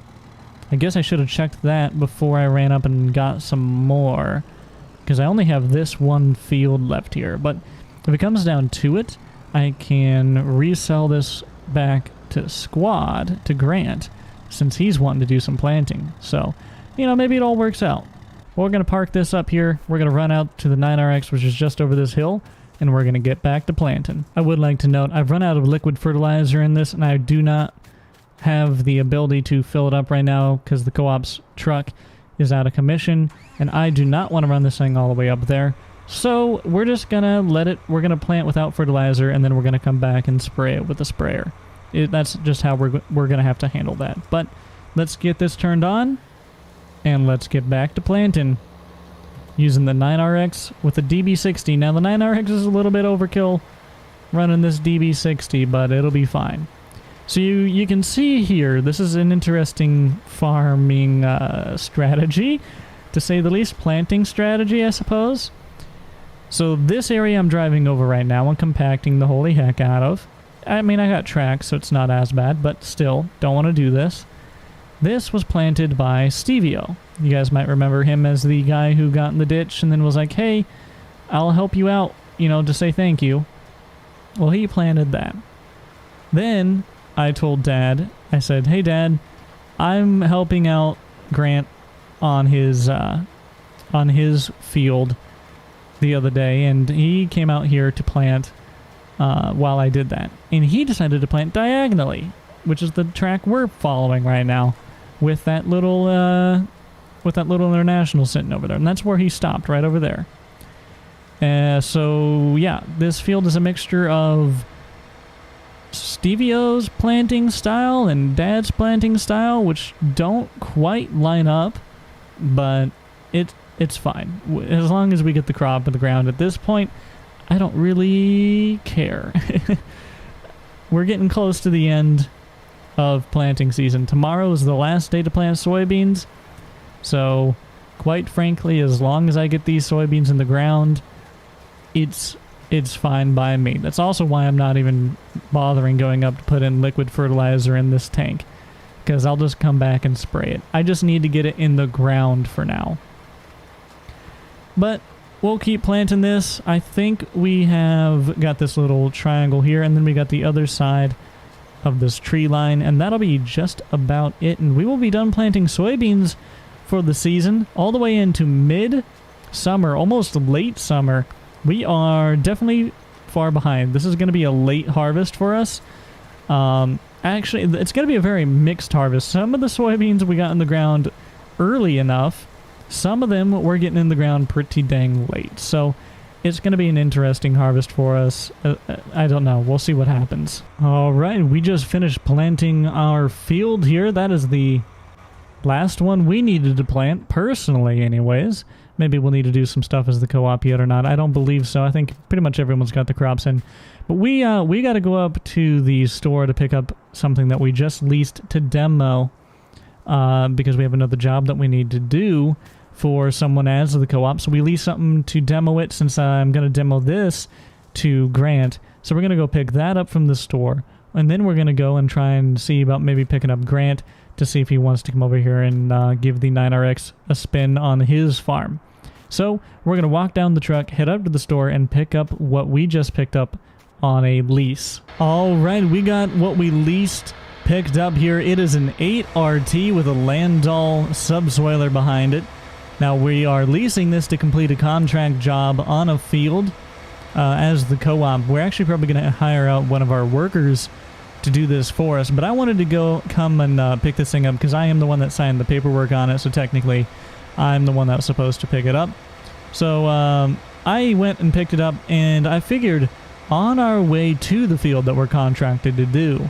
should have checked that before I ran up and got some more, because I only have this one field left here. But if it comes down to it, I can resell this back to Squad, to Grant, since he's wanting to do some planting. So, you know, maybe it all works out. We're going to park this up here. We're going to run out to the 9RX, which is just over this hill, and we're going to get back to planting. I would like to note, I've run out of liquid fertilizer in this, and I do not have the ability to fill it up right now because the co-op's truck is out of commission, and I do not want to run this thing all the way up there. So we're just going to we're going to plant without fertilizer, and then we're going to come back and spray it with a sprayer. That's just how we're going to have to handle that. But let's get this turned on. And let's get back to planting using the 9RX with the DB60. Now the 9RX is a little bit overkill running this DB60, but it'll be fine. So you can see here, this is an interesting farming strategy, to say the least. Planting strategy, I suppose. So this area I'm driving over right now, I'm compacting the holy heck out of. I mean, I got tracks, so it's not as bad, but still, don't want to do this. This was planted by Stevio. You guys might remember him as the guy who got in the ditch and then was like, hey, I'll help you out, you know, to say thank you. Well, he planted that. Then I told Dad, I said, hey, Dad, I'm helping out Grant on his field the other day, and he came out here to plant while I did that. And he decided to plant diagonally, which is the track we're following right now, with that little international sitting over there, and that's where he stopped, right over there. So yeah, this field is a mixture of Stevio's planting style and Dad's planting style, which don't quite line up, but it's fine as long as we get the crop in the ground. At this point, I don't really care. We're getting close to the end of planting season. Tomorrow is the last day to plant soybeans, so quite frankly, as long as I get these soybeans in the ground, it's fine by me. That's also why I'm not even bothering going up to put in liquid fertilizer in this tank, because I'll just come back and spray it. I just need to get it in the ground for now. But we'll keep planting this. I think we have got this little triangle here, and then we got the other side of this tree line, and that'll be just about it. And we will be done planting soybeans for the season, all the way into mid-summer, almost late summer. We are definitely far behind. This is going to be a late harvest for us. Actually, it's going to be a very mixed harvest. Some of the soybeans we got in the ground early enough. Some of them we're getting in the ground pretty dang late. So it's going to be an interesting harvest for us. I don't know. We'll see what happens. All right, we just finished planting our field here. That is the last one we needed to plant, personally anyways. Maybe we'll need to do some stuff as the co-op yet or not. I don't believe so. I think pretty much everyone's got the crops in. But we got to go up to the store to pick up something that we just leased to demo because we have another job that we need to do for someone as the co-op. So we leased something to demo it since I'm going to demo this to Grant. So we're going to go pick that up from the store. And then we're going to go and try and see about maybe picking up Grant to see if he wants to come over here and give the 9RX a spin on his farm. So we're going to walk down the truck, head up to the store, and pick up what we just picked up on a lease. All right, we got what we leased picked up here. It is an 8RT with a Landau subsoiler behind it. Now we are leasing this to complete a contract job on a field as the co-op. We're actually probably going to hire out one of our workers to do this for us, but I wanted to come and pick this thing up because I am the one that signed the paperwork on it, so technically I'm the one that was supposed to pick it up. So I went and picked it up, and I figured on our way to the field that we're contracted to do,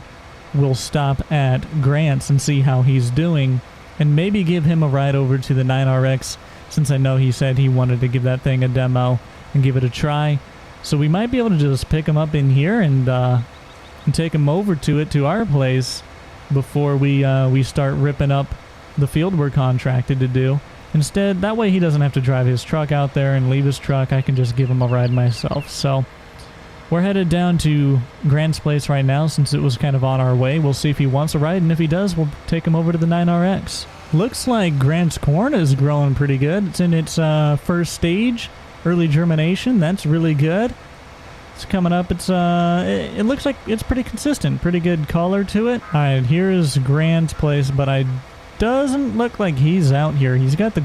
we'll stop at Grant's and see how he's doing, and maybe give him a ride over to the 9RX, since I know he said he wanted to give that thing a demo and give it a try. So we might be able to just pick him up in here and take him over to our place before we start ripping up the field we're contracted to do. Instead, that way he doesn't have to drive his truck out there and leave his truck. I can just give him a ride myself. So we're headed down to Grant's place right now since it was kind of on our way. We'll see if he wants a ride, and if he does, we'll take him over to the 9RX. Looks like Grant's corn is growing pretty good. It's in its first stage, early germination. That's really good. It's coming up. It looks like it's pretty consistent, pretty good color to it. All right, here's Grant's place, but doesn't look like he's out here. He's got the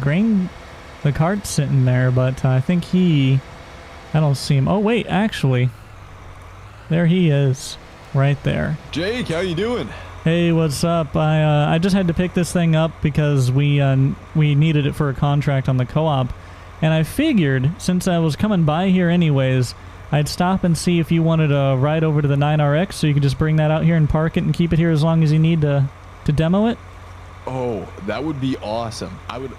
cart sitting there, but I think I don't see him. Oh wait, actually, there he is, right there. Jake, how you doing? Hey, what's up? I just had to pick this thing up because we needed it for a contract on the co-op, and I figured since I was coming by here anyways, I'd stop and see if you wanted to ride over to the 9RX so you could just bring that out here and park it and keep it here as long as you need to demo it. Oh, that would be awesome. I would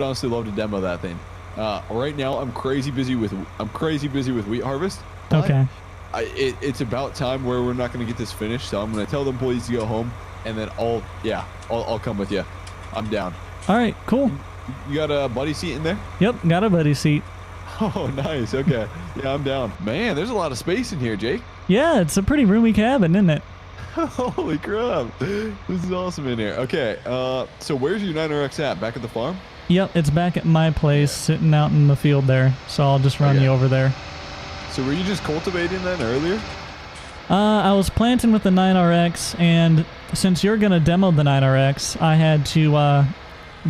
honestly love to demo that thing. Right now I'm crazy busy with wheat harvest. Okay. It's about time where we're not going to get this finished, so I'm going to tell the employees to go home, and then I'll come with you. I'm down. All right, cool. You got a buddy seat in there? Yep, got a buddy seat. Oh, nice. Okay. Yeah, I'm down. Man, there's a lot of space in here, Jake. Yeah, it's a pretty roomy cabin, isn't it? Holy crap. This is awesome in here. Okay, so where's your 9RX at? Back at the farm? Yep, it's back at my place, sitting out in the field there, so I'll just run you over there. So were you just cultivating then earlier? I was planting with the 9RX, and since you're going to demo the 9RX, I had to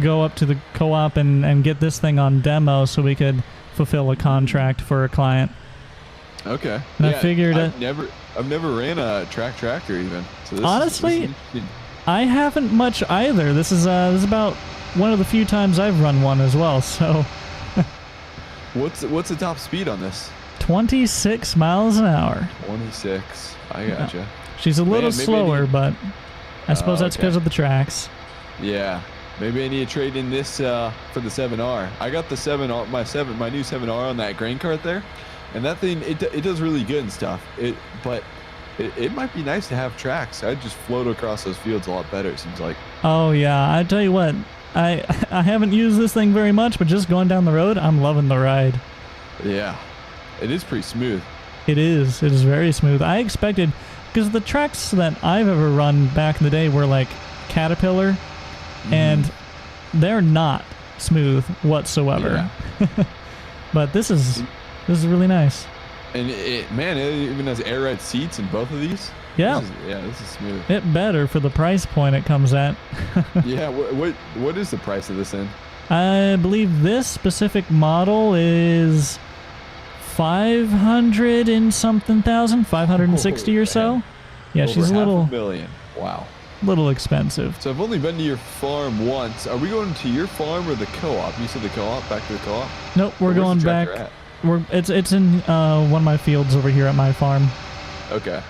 go up to the co-op and get this thing on demo so we could fulfill a contract for a client. Okay. And I figured I've never ran a tractor even. So this honestly, I haven't much either. This is about one of the few times I've run one as well. So, what's the top speed on this? 26 miles an hour. 26. I gotcha. She's a little slower, but I suppose that's because of the tracks. Yeah. Maybe I need to trade in this for the 7R. I got the 7R, my new 7R on that grain cart there, and that thing it does really good and stuff. But it might be nice to have tracks. I'd just float across those fields a lot better. It seems like. Oh yeah, I tell you what, I haven't used this thing very much, but just going down the road, I'm loving the ride. Yeah, it is pretty smooth. It is. It is very smooth. I expected, because the tracks that I've ever run back in the day were like Caterpillar. And they're not smooth whatsoever. Yeah. But this is really nice. And it even has air ride seats in both of these. Yeah. This is smooth. It better for the price point it comes at. Yeah. What is the price of this thing? I believe this specific model is 500 and something thousand, 560 or so. Yeah, Over she's a little $500,000. Wow. Little expensive. So I've only been to your farm once. Are we going to your farm or the co-op? You said the co-op, back to the co-op? Nope, we're going back. It's in one of my fields over here at my farm. Okay.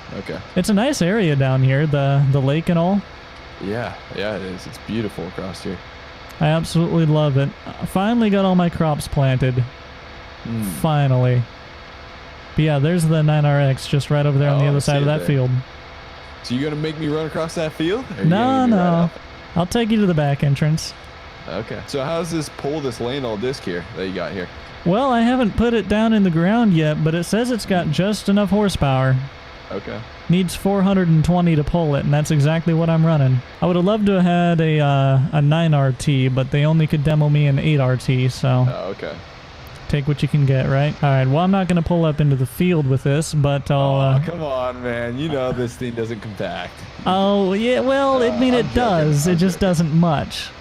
It's a nice area down here, the lake and all. Yeah, it is. It's beautiful across here. I absolutely love it. I finally got all my crops planted. Finally. But yeah, there's the 9RX just right over there on the other side of that field. So you're gonna make me run across that field? No. I'll take you to the back entrance. Okay. So how's this this land all disc here that you got here? Well, I haven't put it down in the ground yet, but it says it's got just enough horsepower. Okay. Needs 420 to pull it, and that's exactly what I'm running. I would have loved to have had a 9RT, but they only could demo me an 8RT, so... Oh, okay. Take what you can get, right? Alright, well, I'm not going to pull up into the field with this, but I'll... Oh, come on, man. You know this thing doesn't compact. Oh, yeah, well, I mean, it does. It just doesn't much.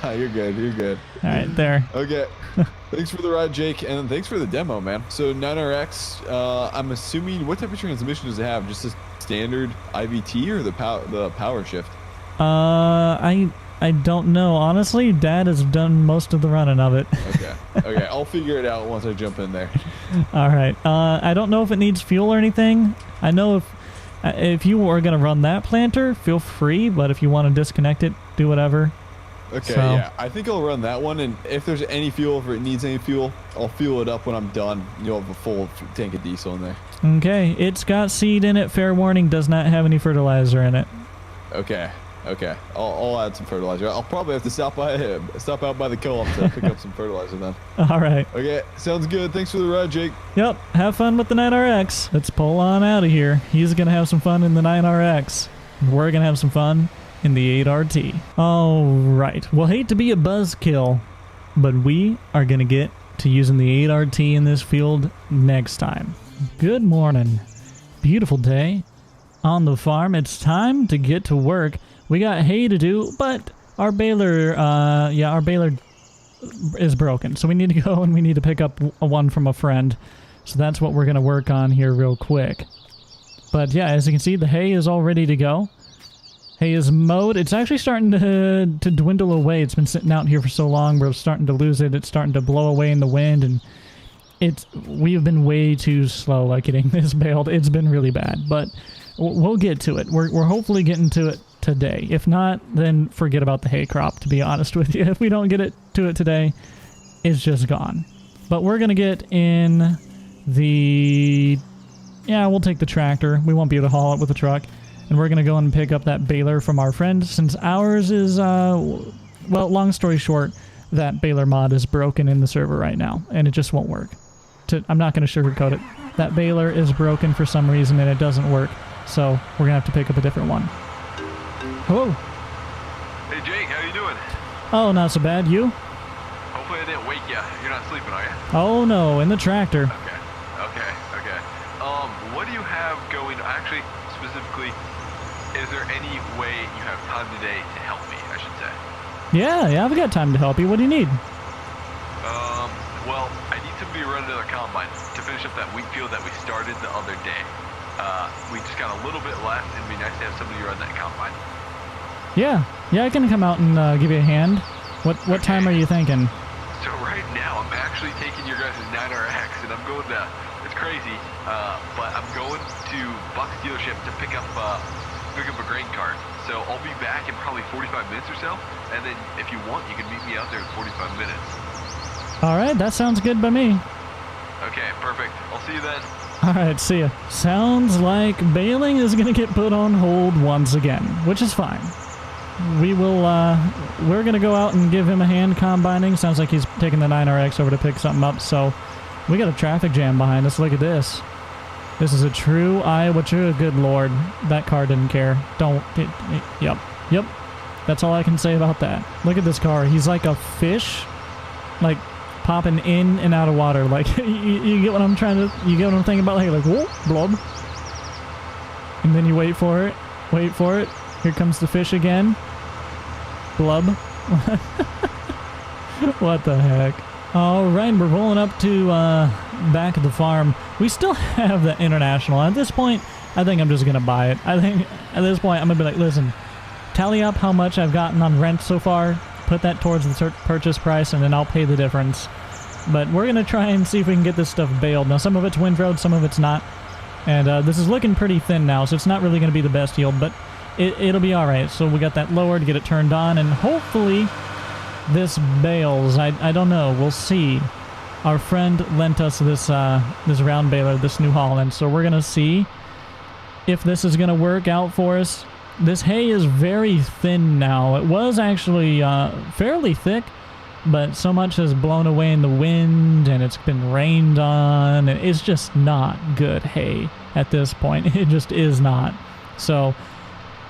You're good. You're good. Alright, there. Okay. Thanks for the ride, Jake, and thanks for the demo, man. So 9RX, I'm assuming, what type of transmission does it have? Just a standard IVT or the power shift? I don't know. Honestly, Dad has done most of the running of it. Okay, I'll figure it out once I jump in there. All right. I don't know if it needs fuel or anything. I know if you were going to run that planter, feel free, but if you want to disconnect it, do whatever. Okay, yeah. I think I'll run that one, and if there's any fuel, if it needs any fuel, I'll fuel it up when I'm done. You'll have a full tank of diesel in there. Okay, it's got seed in it. Fair warning, does not have any fertilizer in it. Okay. I'll add some fertilizer. I'll probably have to stop out by the co-op to pick up some fertilizer then. All right. Okay, sounds good. Thanks for the ride, Jake. Yep, have fun with the 9RX. Let's pull on out of here. He's going to have some fun in the 9RX. We're going to have some fun in the 8RT. All right. Well, hate to be a buzzkill, but we are going to get to using the 8RT in this field next time. Good morning. Beautiful day on the farm. It's time to get to work. We got hay to do, but our baler, our baler is broken. So we need to go and we need to pick up one from a friend. So that's what we're going to work on here real quick. But yeah, as you can see, the hay is all ready to go. Hay is mowed. It's actually starting to dwindle away. It's been sitting out here for so long. We're starting to lose it. It's starting to blow away in the wind, and we've been way too slow at getting this baled. It's been really bad, but we'll get to it. We're hopefully getting to it today. If not, then forget about the hay crop, to be honest with you. If we don't get to it today, it's just gone. But we're going to get in the... Yeah, we'll take the tractor. We won't be able to haul it with the truck. And we're going to go and pick up that baler from our friend, since ours is, well, long story short, that baler mod is broken in the server right now, and it just won't work. I'm not going to sugarcoat it. That baler is broken for some reason, and it doesn't work, so we're going to have to pick up a different one. Hello. Hey, Jake, how you doing? Oh, not so bad. You? Hopefully I didn't wake you. You're not sleeping, are you? Oh, no, in the tractor. Okay. What do you have going, actually, specifically, is there any way you have time today to help me, I should say? Yeah, I've got time to help you. What do you need? Well, I need somebody to run another combine to finish up that wheat field that we started the other day. We just got a little bit left, and it'd be nice to have somebody run that combine. Yeah, I can come out and give you a hand. What time are you thinking? So right now, I'm actually taking your guys' 9RX, and I'm going to, it's crazy, but I'm going to Buck's dealership to pick up a grain cart. So I'll be back in probably 45 minutes or so, and then if you want, you can meet me out there in 45 minutes. All right, that sounds good by me. Okay, perfect. I'll see you then. All right, see ya. Sounds like baling is going to get put on hold once again, which is fine. We're going to go out and give him a hand combining. Sounds like he's taking the 9RX over to pick something up, so we got a traffic jam behind us. Look at this. This is a true Iowa true. Good Lord. That car didn't care. Yep. That's all I can say about that. Look at this car. He's like a fish, like popping in and out of water. Like, you get what I'm you get what I'm thinking about? Like, whoa, blob. And then you wait for it. Here comes the fish again. Blub. What the heck? Alright, we're rolling up to back of the farm. We still have the International. At this point, I think I'm just going to buy it. I think at this point, I'm going to be like, listen, tally up how much I've gotten on rent so far, put that towards the purchase price, and then I'll pay the difference. But we're going to try and see if we can get this stuff baled. Now, some of it's windrowed, some of it's not. And this is looking pretty thin now, so it's not really going to be the best yield, but it'll be alright. So we got that lowered, get it turned on, and hopefully this bales. I don't know. We'll see. our friend lent us this this round baler, this New Holland. So we're gonna see if this is gonna work out for us. This hay is very thin now. It was actually fairly thick, but so much has blown away in the wind and it's been rained on, and it's just not good hay at this point. It just is not. So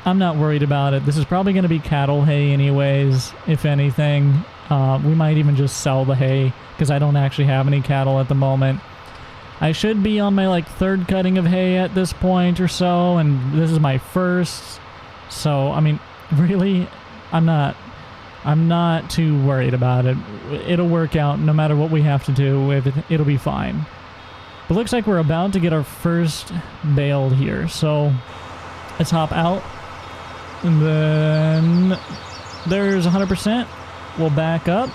I'm not worried about it. This is probably going to be cattle hay anyways, if anything. We might even just sell the hay because I don't actually have any cattle at the moment. I should be on my like third cutting of hay at this point or so, and this is my first. So, I mean, really, I'm not too worried about it. It'll work out no matter what we have to do. It'll be fine. But looks like we're about to get our first bale here. So let's hop out. And then there's 100%. We'll back up.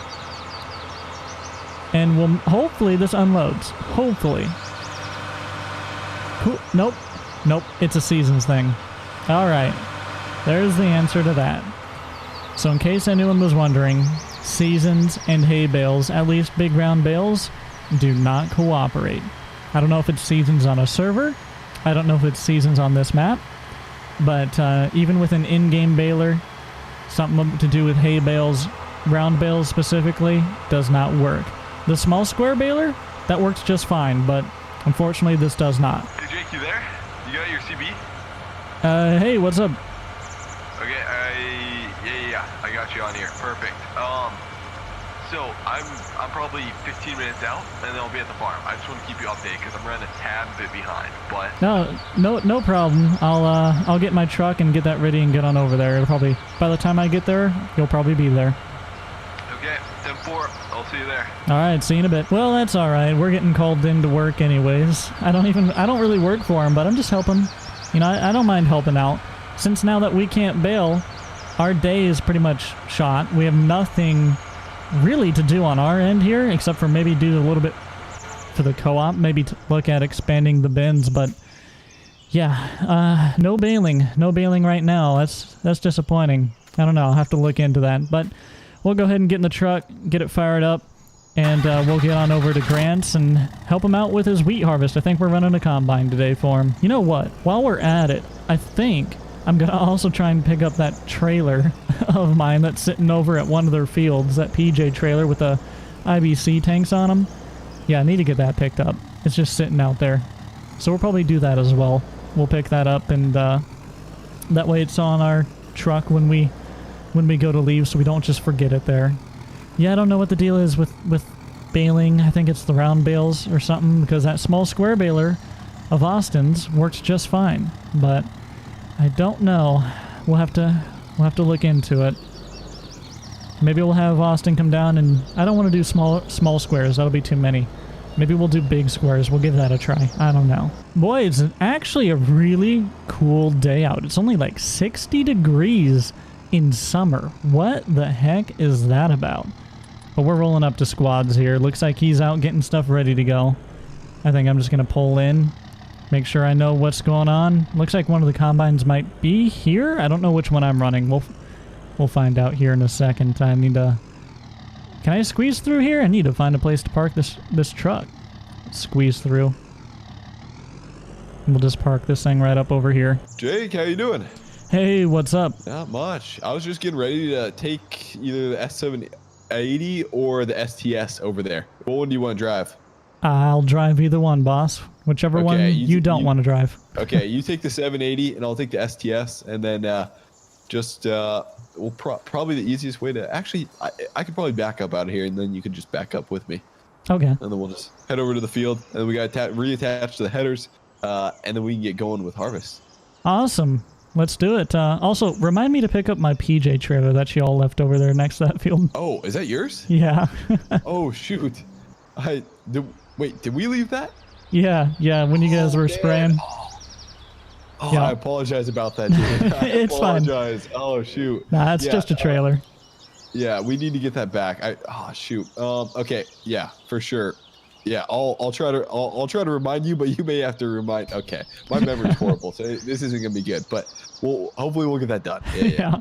And we'll hopefully this unloads. Hopefully. Nope. Nope. It's a seasons thing. All right. There's the answer to that. So in case anyone was wondering, seasons and hay bales, at least big round bales, do not cooperate. I don't know if it's seasons on a server. I don't know if it's seasons on this map. But even with an in-game baler, something to do with hay bales, round bales specifically, does not work. The small square baler, that works just fine, but unfortunately this does not. Hey Jake, you there? You got your CB? Hey, what's up? Okay, yeah, I got you on here. Perfect. So I'm probably 15 minutes out, and then I'll be at the farm. I just want to keep you updated because I'm running a tad bit behind. But no problem. I'll get my truck and get that ready and get on over there. It'll probably, by the time I get there, you'll probably be there. Okay, 10-4. I'll see you there. All right, see you in a bit. Well, that's all right. We're getting called in to work anyways. I don't really work for him, but I'm just helping. You know, I don't mind helping out. Since now that we can't bale, our day is pretty much shot. We have nothing really to do on our end here, except for maybe do a little bit for the co-op, maybe to look at expanding the bins, but yeah, no baling right now. That's disappointing. I don't know, I'll have to look into that, but we'll go ahead and get in the truck, get it fired up, and we'll get on over to Grant's and help him out with his wheat harvest. I think we're running a combine today for him. You know what, while we're at it, I think I'm going to also try and pick up that trailer of mine that's sitting over at one of their fields, that PJ trailer with the IBC tanks on them. Yeah, I need to get that picked up. It's just sitting out there. So we'll probably do that as well. We'll pick that up, and that way it's on our truck when we go to leave, so we don't just forget it there. Yeah, I don't know what the deal is with baling. I think it's the round bales or something, because that small square baler of Austin's works just fine, but I don't know. We'll have to look into it. Maybe we'll have Austin come down, and I don't want to do small squares. That'll be too many. Maybe we'll do big squares. We'll give that a try. I don't know. Boy, it's actually a really cool day out. It's only like 60 degrees in summer. What the heck is that about? But we're rolling up to squads here. Looks like he's out getting stuff ready to go. I think I'm just going to pull in. Make sure I know what's going on. Looks like one of the combines might be here. I don't know which one I'm running. We'll find out here in a second. I need to... Can I squeeze through here? I need to find a place to park this truck. Squeeze through. We'll just park this thing right up over here. Jake, how you doing? Hey, what's up? Not much. I was just getting ready to take either the S780 or the STS over there. What one do you want to drive? I'll drive either one, boss. Whichever one you don't want to drive. Okay, you take the 780 and I'll take the STS, and then we'll probably the easiest way to actually I could probably back up out of here, and then you could just back up with me. Okay. And then we'll just head over to the field, and then we got to reattach to the headers, and then we can get going with harvest. Awesome. Let's do it. Also, remind me to pick up my PJ trailer that you all left over there next to that field. Oh, is that yours? Yeah. Oh shoot! Wait, did we leave that? Yeah, when you guys were spraying. Oh, yeah. I apologize about that, dude. It's apologize. Fine. Oh shoot. Nah, it's just a trailer. Yeah, we need to get that back. Shoot. Okay. Yeah, for sure. Yeah, I'll try to remind you, but you may have to remind. Okay, my memory's horrible, so this isn't gonna be good. But hopefully we'll get that done. Yeah.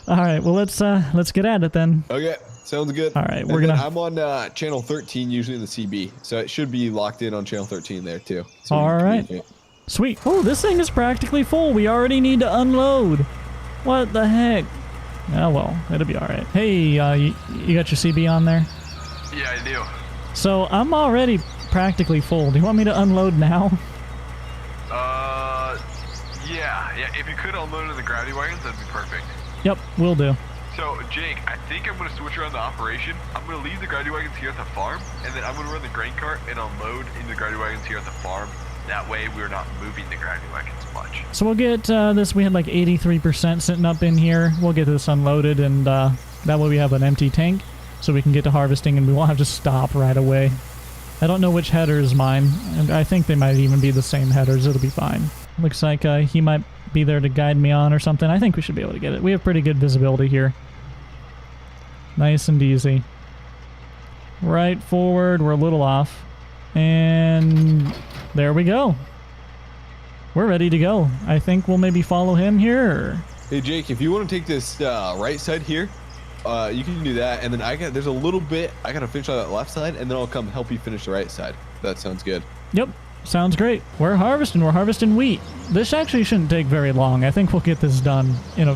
All right. Well, let's get at it then. Okay. Sounds good. All right, I'm on channel 13 usually in the CB, so it should be locked in on channel 13 there too. So all right. Sweet. Oh, this thing is practically full. We already need to unload. What the heck? Oh, well, it'll be all right. Hey, you got your CB on there? Yeah, I do. So I'm already practically full. Do you want me to unload now? Yeah. If you could unload in the gravity wagons, that'd be perfect. Yep, will do. So, Jake, I think I'm going to switch around the operation. I'm going to leave the gravity wagons here at the farm, and then I'm going to run the grain cart and unload in the gravity wagons here at the farm. That way, we're not moving the gravity wagons much. So we'll get this. We had like 83% sitting up in here. We'll get this unloaded, and that way we have an empty tank, so we can get to harvesting, and we won't have to stop right away. I don't know which header is mine, and I think they might even be the same headers. It'll be fine. Looks like he might be there to guide me on or something. I think we should be able to get it. We have pretty good visibility here. Nice and easy. Right forward. We're a little off. And there we go. We're ready to go. I think we'll maybe follow him here. Or... Hey, Jake, if you want to take this right side here, you can do that. And then there's a little bit, I got to finish on that left side, and then I'll come help you finish the right side. That sounds good. Yep. Sounds great. We're harvesting wheat. This actually shouldn't take very long. I think we'll get this done in a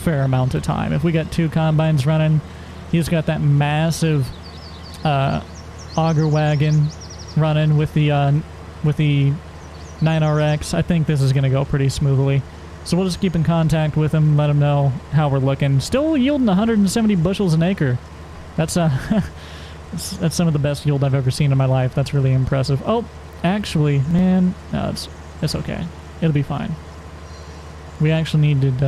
fair amount of time. If we got 2 combines running, he's got that massive auger wagon running with the 9RX. I think this is going to go pretty smoothly. So we'll just keep in contact with him, let him know how we're looking. Still yielding 170 bushels an acre. That's that's some of the best yield I've ever seen in my life. That's really impressive. Oh, actually, man, no, it's okay. It'll be fine. We actually needed.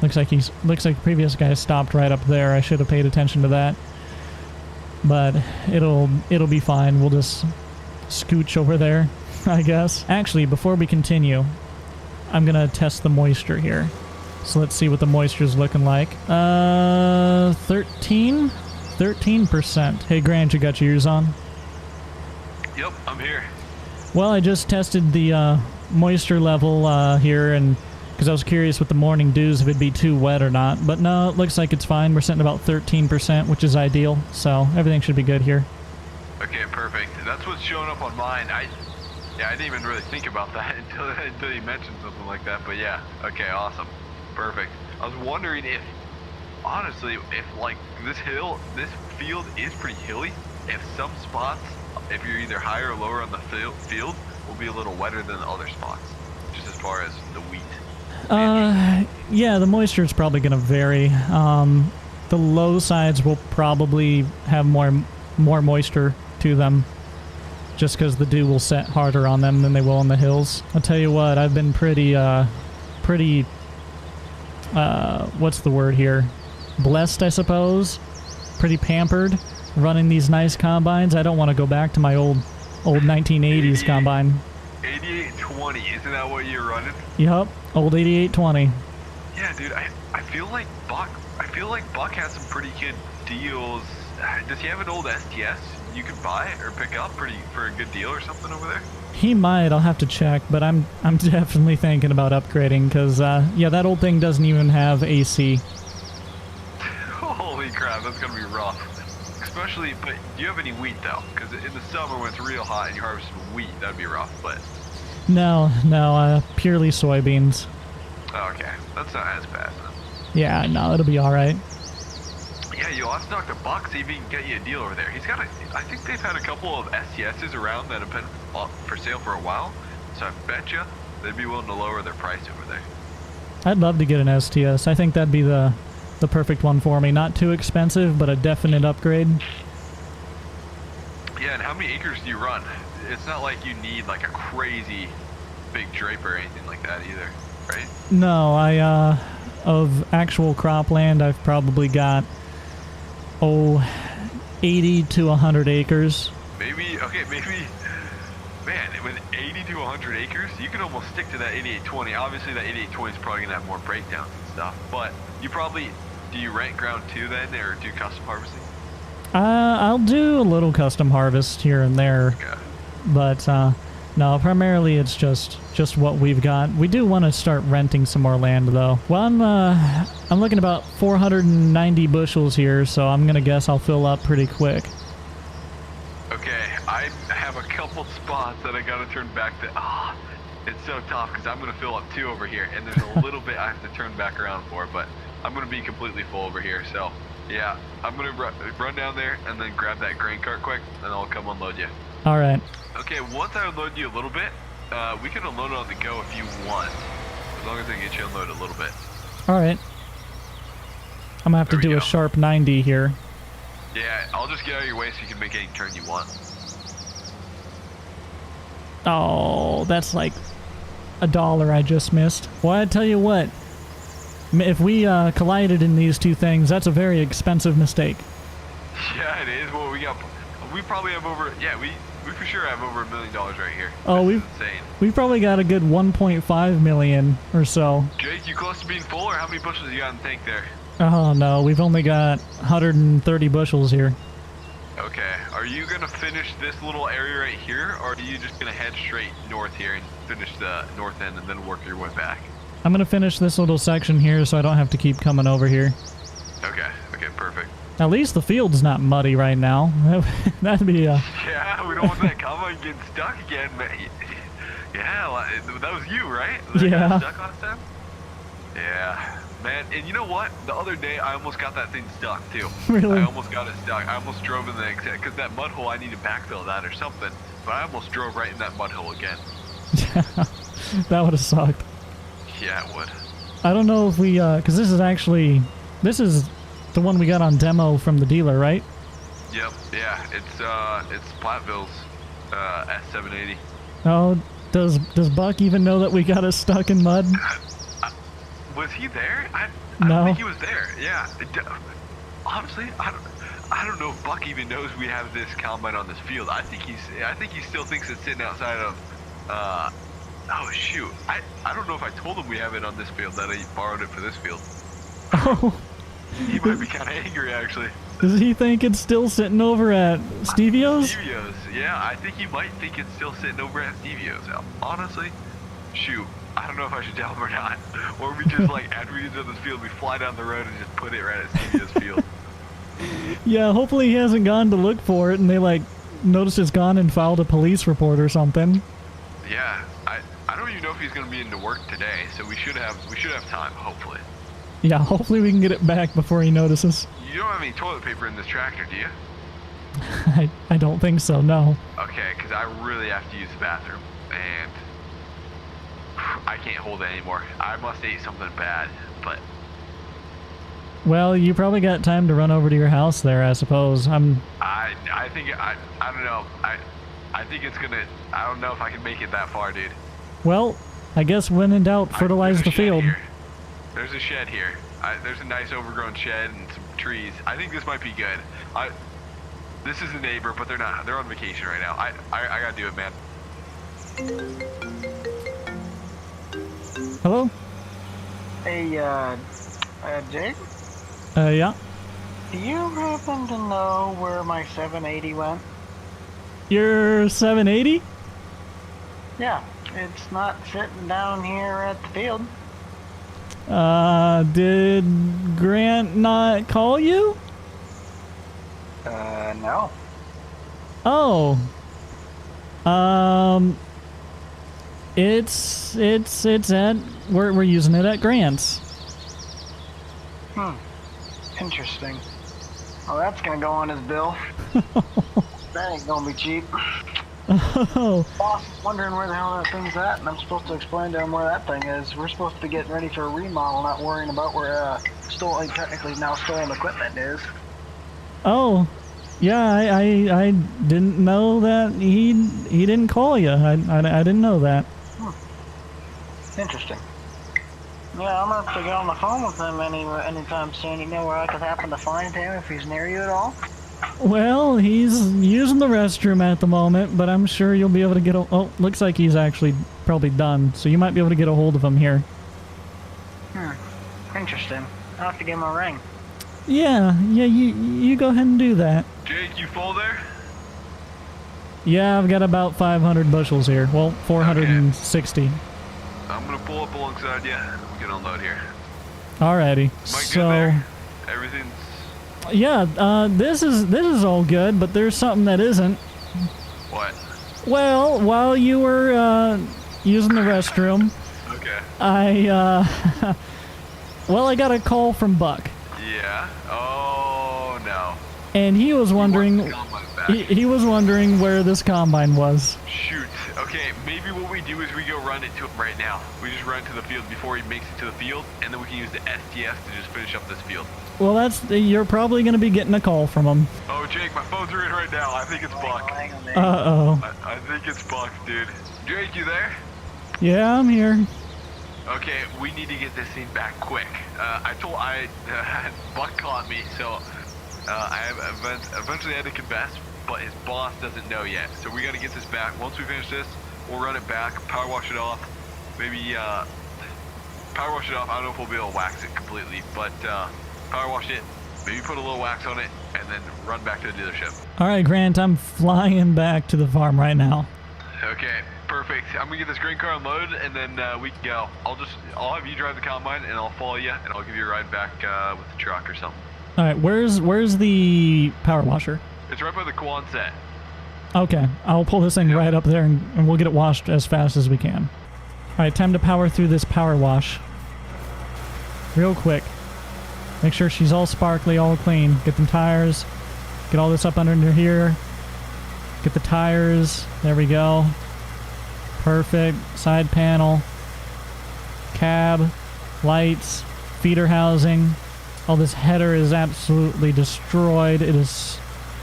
Looks like the previous guy stopped right up there. I should have paid attention to that. But it'll be fine. We'll just scooch over there, I guess. Actually, before we continue, I'm gonna test the moisture here. So let's see what the moisture's looking like. 13%. Hey, Grant, you got your ears on? Yep, I'm here. Well, I just tested the moisture level here, and because I was curious with the morning dews if it'd be too wet or not. But no, it looks like it's fine. We're sitting about 13%, which is ideal. So everything should be good here. Okay, perfect. That's what's showing up on mine. I didn't even really think about that until you mentioned something like that. But yeah, okay, awesome, perfect. I was wondering if, honestly, if like this field is pretty hilly. If some spots, if you're either higher or lower on the field, will be a little wetter than the other spots, just as far as the wheat. Yeah, the moisture is probably going to vary. The low sides will probably have more moisture to them, just because the dew will set harder on them than they will on the hills. I'll tell you what, I've been pretty, what's the word here? Blessed, I suppose. Pretty pampered, running these nice combines. I don't want to go back to my old 1980s combine. 8820, isn't that what you're running? Yep, old 8820. Yeah, dude, I feel like Buck has some pretty good deals. Does he have an old STS you could buy or pick up for a good deal or something over there? He might. I'll have to check, but I'm definitely thinking about upgrading because yeah, that old thing doesn't even have AC. Holy crap, that's gonna be rough. Especially, but do you have any wheat though? Because in the summer when it's real hot and you harvest wheat, that'd be rough. But no, purely soybeans. Oh, okay, that's not as bad then. Yeah, no, it'll be all right. Yeah, you'll have to talk to Buck, see if he can get you a deal over there. He's got I think they've had a couple of STSs around that have been up for sale for a while, so I bet you they'd be willing to lower their price over there. I'd love to get an STS. I think that'd be the perfect one for me. Not too expensive, but a definite upgrade. Yeah, and how many acres do you run? It's not like you need like a crazy big drape or anything like that either, right? No, of actual cropland, I've probably got 80 to 100 acres. Maybe, man, with 80 to 100 acres, you can almost stick to that 8820. Obviously, that 8820 is probably going to have more breakdowns and stuff, but do you rent ground too then, or do custom harvesting? I'll do a little custom harvest here and there, okay. But No, primarily it's just what we've got. We do want to start renting some more land, though. Well, I'm looking about 490 bushels here, so I'm gonna guess I'll fill up pretty quick. Okay, I have a couple spots that I gotta turn back to. It's so tough because I'm gonna fill up 2 over here, and there's a little bit I have to turn back around for, but I'm gonna be completely full over here. So, yeah, I'm gonna run down there and then grab that grain cart quick, and I'll come unload you. All right. Okay, once I unload you a little bit, we can unload it on the go if you want, as long as I get you unloaded a little bit. All right. I'm gonna have to do a sharp 90 here. Yeah, I'll just get out of your way so you can make any turn you want. Oh, that's like $1 I just missed. Well, I tell you what, if we collided in these two things, that's a very expensive mistake. Yeah, it is. Well, we probably have over, yeah, we for sure have over $1 million right here. Oh, we've probably got a good 1.5 million or so. Jake, you close to being full, or how many bushels you got in the tank there? Oh no, we've only got 130 bushels here. Okay, are you gonna finish this little area right here, or are you just gonna head straight north here and finish the north end and then work your way back? I'm gonna finish this little section here so I don't have to keep coming over here. Okay, perfect. At least the field's not muddy right now. That'd be Yeah, we don't want that combine getting stuck again, man. Yeah, that was you, right? That yeah. got stuck last time? Yeah. Man, and you know what? The other day, I almost got that thing stuck, too. Really? I almost got it stuck. I almost drove in the exact, because that mud hole, I need to backfill that or something. But I almost drove right in that mud hole again. That would have sucked. Yeah, it would. I don't know if we, because this is the one we got on demo from the dealer, right? Yep, yeah, it's Platteville's, S780. Oh, does Buck even know that we got us stuck in mud? Was he there? I No. don't think he was there. Yeah. Honestly, I don't know if Buck even knows we have this combine on this field. I think he still thinks it's sitting outside of. Oh shoot! I don't know if I told him we have it on this field, that I borrowed it for this field. Oh. He might be kind of angry actually. Does he think it's still sitting over at Stevio's? Stevio's, yeah. I think he might think it's still sitting over at Stevio's. Honestly, shoot. I don't know if I should tell him or not. Or we just, like, after we get to this field, we fly down the road and just put it right at Stevio's field. Yeah, hopefully he hasn't gone to look for it and they, like, noticed it's gone and filed a police report or something. Yeah, I don't even know if he's going to be into work today, so we should have time, hopefully. Yeah, hopefully we can get it back before he notices. You don't have any toilet paper in this tractor, do you? I don't think so, no. Okay, because I really have to use the bathroom, and I can't hold it anymore. I must have ate something bad, but... Well, you probably got time to run over to your house there, I suppose. I think, I don't know. I think it's gonna... I don't know if I can make it that far, dude. Well, I guess when in doubt, fertilize the field. Here. There's a shed here. There's a nice overgrown shed and some trees. I think this might be good. This is a neighbor, but they're not. They're on vacation right now. I gotta do it, man. Hello? Hey, Jake? Yeah? Do you happen to know where my 780 went? Your 780? Yeah, it's not sitting down here at the field. Did Grant not call you? No. Oh. It's at, we're using it at Grant's. Interesting. Well, that's gonna go on his bill. That ain't gonna be cheap. Oh. Boss is wondering where the hell that thing's at, and I'm supposed to explain to him where that thing is. We're supposed to be getting ready for a remodel, not worrying about where technically now stolen equipment is. Oh. Yeah, I didn't know that he didn't call you. I didn't know that. Interesting. Yeah, I'm gonna have to get on the phone with him anytime soon. You know where I could happen to find him if he's near you at all? Well, he's using the restroom at the moment, but I'm sure you'll be able to get a... Oh, looks like he's actually probably done, so you might be able to get a hold of him here. Interesting. I'll have to give him a ring. Yeah, you go ahead and do that. Jake, you full there? Yeah, I've got about 500 bushels here. Well, 460. Okay. I'm gonna pull up alongside you. We can unload here. Alrighty. So, everything's. Yeah, this is all good, but there's something that isn't. What? Well, while you were using the restroom, okay. Well, I got a call from Buck. Yeah. Oh no. And he was wondering. He was wondering where this combine was. Shoot. Okay, maybe what we do is we go run it to him right now. We just run it to the field before he makes it to the field, and then we can use the STS to just finish up this field. Well, you're probably going to be getting a call from him. Oh, Jake, my phone's ringing right now. I think it's Buck. Uh-oh. I think it's Buck, dude. Jake, you there? Yeah, I'm here. Okay, we need to get this thing back quick. Buck caught me, so I have eventually had to confess, but his boss doesn't know yet. So we got to get this back. Once we finish this, we'll run it back, power wash it off. Maybe power wash it off. I don't know if we'll be able to wax it completely, but power wash it, maybe put a little wax on it, and then run back to the dealership. All right, Grant, I'm flying back to the farm right now. Okay, perfect. I'm gonna get this grain car unloaded, and then we can go. I'll have you drive the combine, and I'll follow you, and I'll give you a ride back with the truck or something. All right, where's the power washer? It's right by the Quonset. Okay, I'll pull this thing right up there, and we'll get it washed as fast as we can. All right, time to power through this power wash. Real quick. Make sure she's all sparkly, all clean. Get them tires. Get all this up under here. Get the tires. There we go. Perfect. Side panel. Cab. Lights. Feeder housing. All this header is absolutely destroyed. It is...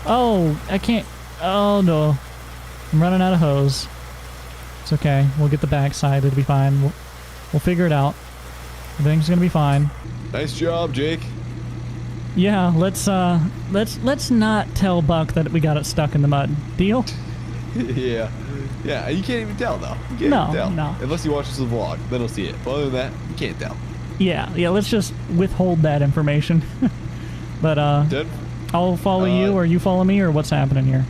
Oh, I can't... Oh, no. I'm running out of hose. It's okay. We'll get the backside. It'll be fine. We'll figure it out. Everything's gonna be fine. Nice job, Jake. Yeah, let's not tell Buck that we got it stuck in the mud. Deal? Yeah. Yeah, you can't even tell, though. You can't even tell. No. Unless you watch this vlog, then he'll see it. But other than that, you can't tell. Yeah, let's just withhold that information. But, I'll follow you, or you follow me, or what's happening here?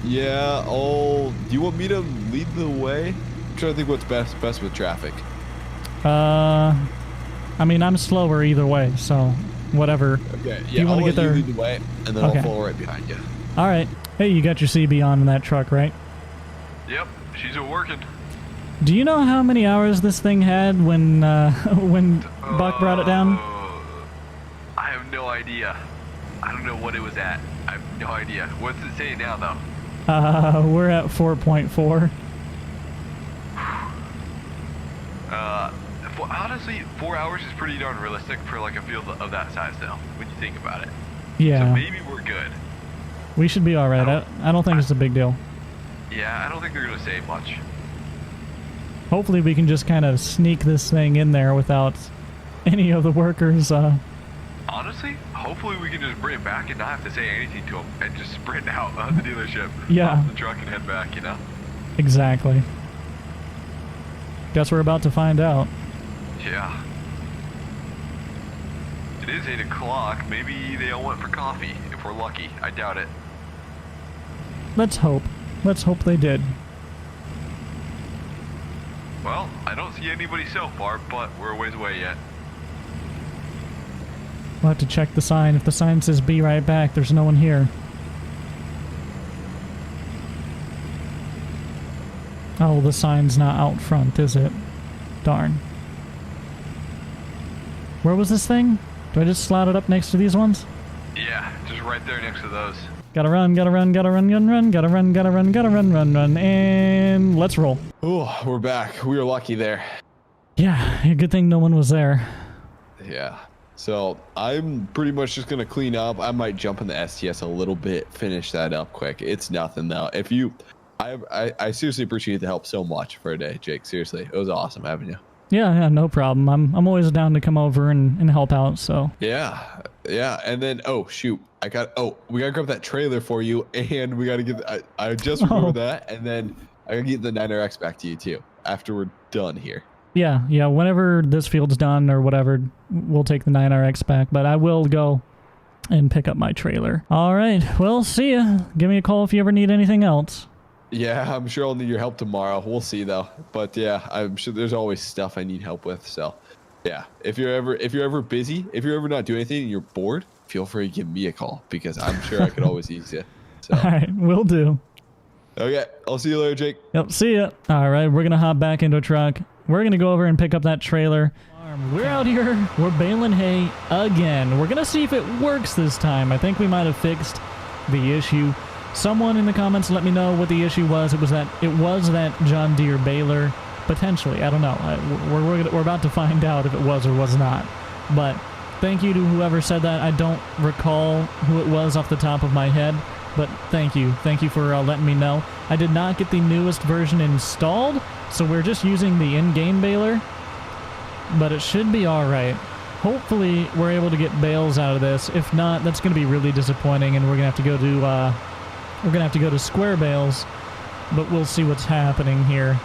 Yeah, do you want me to lead the way? I'm trying to think what's best with traffic. I mean, I'm slower either way, so whatever. Okay, yeah, you want to get there? You lead the way, and then I'll follow right behind you. All right. Hey, you got your CB on that truck, right? Yep, she's working. Do you know how many hours this thing had when Buck brought it down? I have no idea. I don't know what it was at. I have no idea. What's it saying now, though? We're at 4.4. Honestly, 4 hours is pretty darn realistic for like a field of that size, though, when you think about it. Yeah. So maybe we're good. We should be all right. I don't think it's a big deal. Yeah, I don't think they're gonna say much. Hopefully, we can just kind of sneak this thing in there without any of the workers. Honestly, hopefully we can just bring it back and not have to say anything to them and just sprint out of the dealership. Yeah. Off the truck and head back, you know? Exactly. Guess we're about to find out. Yeah. It is 8 o'clock. Maybe they all went for coffee, if we're lucky. I doubt it. Let's hope. Let's hope they did. Well, I don't see anybody so far, but we're a ways away yet. We'll have to check the sign. If the sign says be right back, there's no one here. Oh, the sign's not out front, is it? Darn. Where was this thing? Do I just slot it up next to these ones? Yeah, just right there next to those. Gotta run, gotta run, gotta run, gotta run, gotta run, gotta run, gotta run, run, and let's roll. Oh, we're back. We were lucky there. Yeah, good thing no one was there. Yeah. So I'm pretty much just gonna clean up. I might jump in the STS a little bit, finish that up quick. It's nothing though. If you, I seriously appreciate the help so much for a day, Jake. Seriously, it was awesome having you. Yeah, no problem. I'm always down to come over and help out. So yeah, and then shoot, we gotta grab that trailer for you, and we gotta get. I just remembered that, and then I gotta get the 9RX back to you too after we're done here. Yeah. Whenever this field's done or whatever, we'll take the 9RX back. But I will go and pick up my trailer. All right. Well, see ya. Give me a call if you ever need anything else. Yeah, I'm sure I'll need your help tomorrow. We'll see though. But yeah, I'm sure there's always stuff I need help with. So yeah, if you're ever busy, if you're ever not doing anything and you're bored, feel free to give me a call because I'm sure I could always use you. So. All right, will do. Okay, I'll see you later, Jake. Yep, see ya. All right, we're going to hop back into a truck. We're going to go over and pick up that trailer. We're out here. We're baling hay again. We're going to see if it works this time. I think we might have fixed the issue. Someone in the comments let me know what the issue was. It was that John Deere baler. Potentially. I don't know. We're about to find out if it was or was not. But thank you to whoever said that. I don't recall who it was off the top of my head. But thank you. Thank you for letting me know. I did not get the newest version installed, so we're just using the in-game baler. But it should be alright. Hopefully, we're able to get bales out of this. If not, that's going to be really disappointing, and we're going to have to go to square bales. But we'll see what's happening here.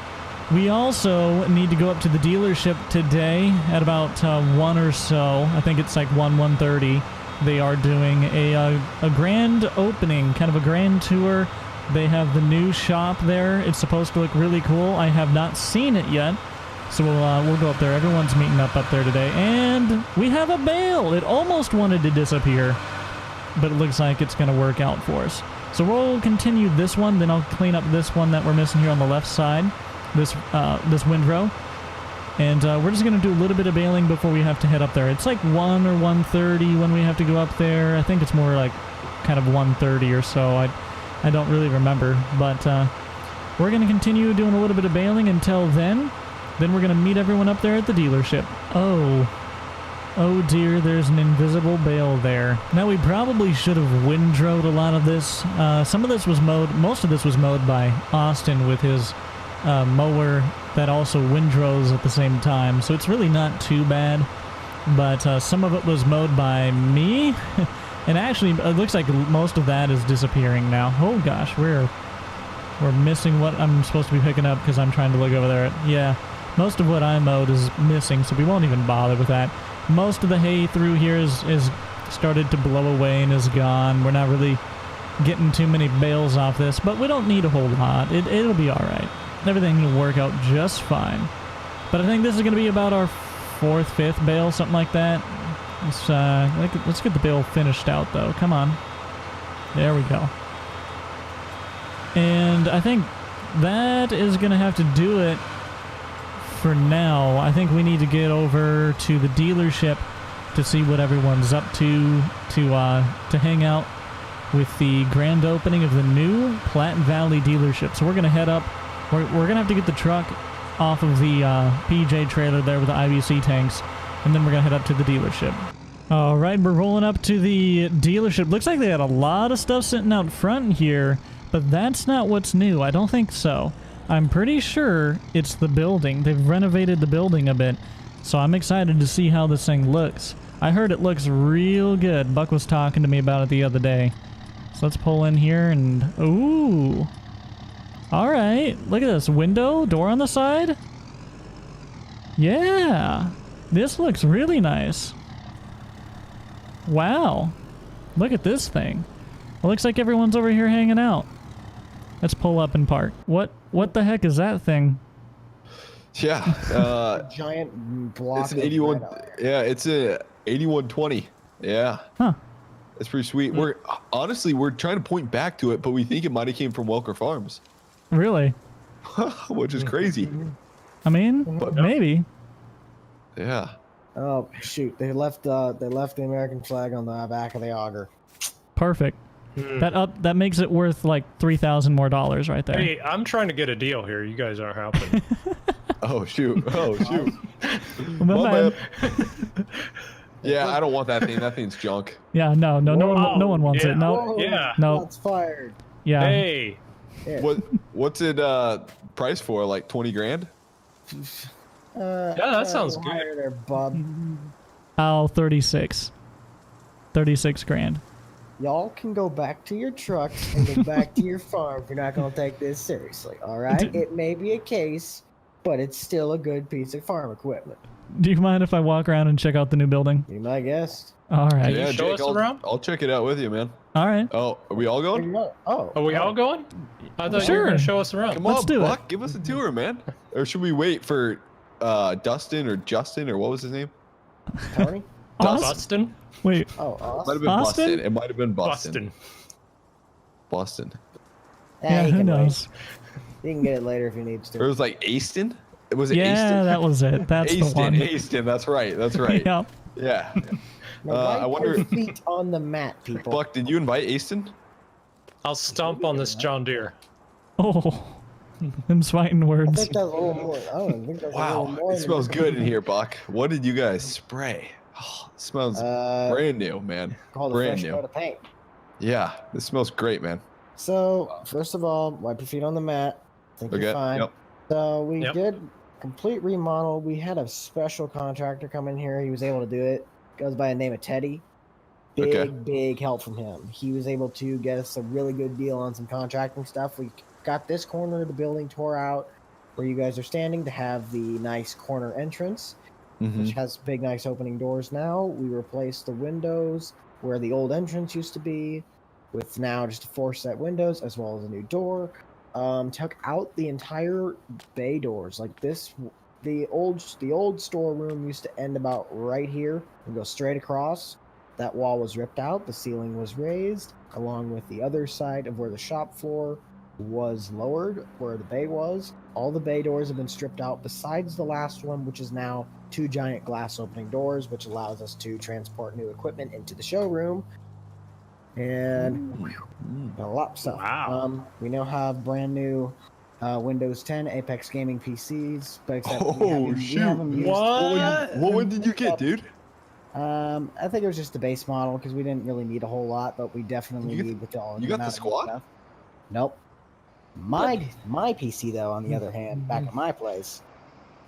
We also need to go up to the dealership today at about 1 or so. I think it's like 1:30. They are doing a grand opening, kind of a grand tour. They have the new shop there. It's supposed to look really cool. I have not seen it yet, so we'll go up there. Everyone's meeting up there today, and we have a bale. It almost wanted to disappear, but it looks like it's going to work out for us. So we'll continue this one, then I'll clean up this one that we're missing here on the left side, this windrow. And we're just going to do a little bit of baling before we have to head up there. It's like 1 or 1:30 when we have to go up there. I think it's more like kind of 1:30 or so. I don't really remember. But we're going to continue doing a little bit of baling until then. Then we're going to meet everyone up there at the dealership. Oh dear, there's an invisible bale there. Now we probably should have windrowed a lot of this. Some of this was mowed. Most of this was mowed by Austin with his mower that also windrows at the same time, so it's really not too bad. But some of it was mowed by me, and actually it looks like most of that is disappearing now. Oh gosh, we're missing what I'm supposed to be picking up because I'm trying to look over there. Yeah, most of what I mowed is missing, so we won't even bother with that. Most of the hay through here is started to blow away and is gone. We're not really getting too many bales off this, but we don't need a whole lot. It'll be all right. Everything will work out just fine. But I think this is going to be about our 4th, 5th bale, something like that. Let's get the bale finished out, though. Come on. There we go. And I think that is going to have to do it for now. I think we need to get over to the dealership to see what everyone's up to hang out with the grand opening of the new Platte Valley dealership. So we're going to head up. We're going to have to get the truck off of the PJ trailer there with the IBC tanks, and then we're going to head up to the dealership. All right, we're rolling up to the dealership. Looks like they had a lot of stuff sitting out front here, but that's not what's new. I don't think so. I'm pretty sure it's the building. They've renovated the building a bit, so I'm excited to see how this thing looks. I heard it looks real good. Buck was talking to me about it the other day. So let's pull in here and... Ooh! Alright, look at this. Window, door on the side. Yeah! This looks really nice. Wow. Look at this thing. It looks like everyone's over here hanging out. Let's pull up and park. What the heck is that thing? Yeah. Giant block. It's an 81. Yeah, it's a 8120. Yeah. Huh. That's pretty sweet. We're trying to point back to it, but we think it might have came from Welker Farms. Really? Which is crazy. I mean, but maybe. Yeah. Oh shoot! They left the American flag on the back of the auger. Perfect. That makes it worth like $3,000 more right there. Hey, I'm trying to get a deal here. You guys aren't helping. Oh shoot! Oh shoot! My bad. Yeah, I don't want that thing. That thing's junk. Yeah, no one wants it. No. Yeah. No. It's fired. Yeah. Hey. Yeah. What's it price for? Like 20 grand? Yeah, that sounds good. There, bub. Oh, 36. 36 grand. Y'all can go back to your trucks and go back to your farm if you're not going to take this seriously, all right? It may be a case, but it's still a good piece of farm equipment. Do you mind if I walk around and check out the new building? Be my guest. All right. Yeah, Show Jake, us around? I'll check it out with you, man. All right. Oh, are we all going? Oh, Are we all going? I thought you were going to show us around. Come Let's on, do Buck, it. give us a tour, man. Or should we wait for Dustin or Justin or what was his name? Tony? Bustin? Wait. Oh, Might have been Austin? Bustin. It might have been Bustin. Bustin. Boston. Yeah, he who can wait. knows? You can get it later if you need Or it to. was like Aston? Was it Yeah, Aston? that was it. That's the one. Aston, that's right. That's right. Yep. Yeah. Now, I wonder, your feet on the mat, people. Buck, did you invite Aston? I'll stomp on this John Deere. Oh, them fighting I words. think that's a little more. I think that's a little Wow, more. it smells good in here, Buck. What did you guys spray? Oh, it smells brand new, man. Called a Brand fresh new. coat of paint. Yeah, this smells great, man. So, first of all, wipe your feet on the mat. I think Okay, you're fine. yep. So, we did complete remodel. We had a special contractor come in here. He was able to do it. Goes by the name of Teddy. Big help from him. He was able to get us a really good deal on some contracting stuff. We got this corner of the building tore out where you guys are standing to have the nice corner entrance, which has big, nice opening doors now. We replaced the windows where the old entrance used to be with now just 4 set windows as well as a new door. Took out the entire bay doors like this. The old storeroom used to end about right here and go straight across. That wall was ripped out. The ceiling was raised, along with the other side of where the shop floor was lowered, where the bay was. All the bay doors have been stripped out, besides the last one, which is now 2 giant glass opening doors, which allows us to transport new equipment into the showroom. And a lot of stuff. Wow. We now have brand new Windows 10 Apex Gaming PCs, but except Oh, shoot. What one did you get, dude? I think it was just the base model because we didn't really need a whole lot, but we definitely need with all. You got the squad? Stuff. Nope. My PC though, on the other hand, back at my place,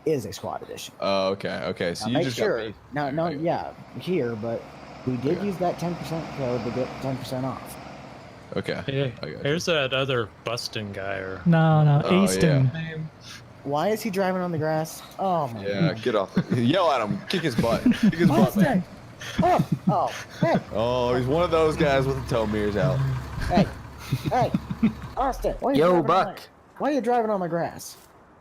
is a squad edition. Oh, okay. So Now, you make just sure. got No, yeah, here, but we did use that 10% code to get 10% off. Okay. Hey, I got you. here's that other Bustin guy. Or No, Oh, Easton. yeah. Why is he driving on the grass? Oh my Yeah, get off. Yell at him. Kick his butt. Kick his butt, man. Hey, Oh, he's one of those guys with the toe mirrors out. hey, Austin. Why are you Yo, driving Buck. on why are you driving on my grass?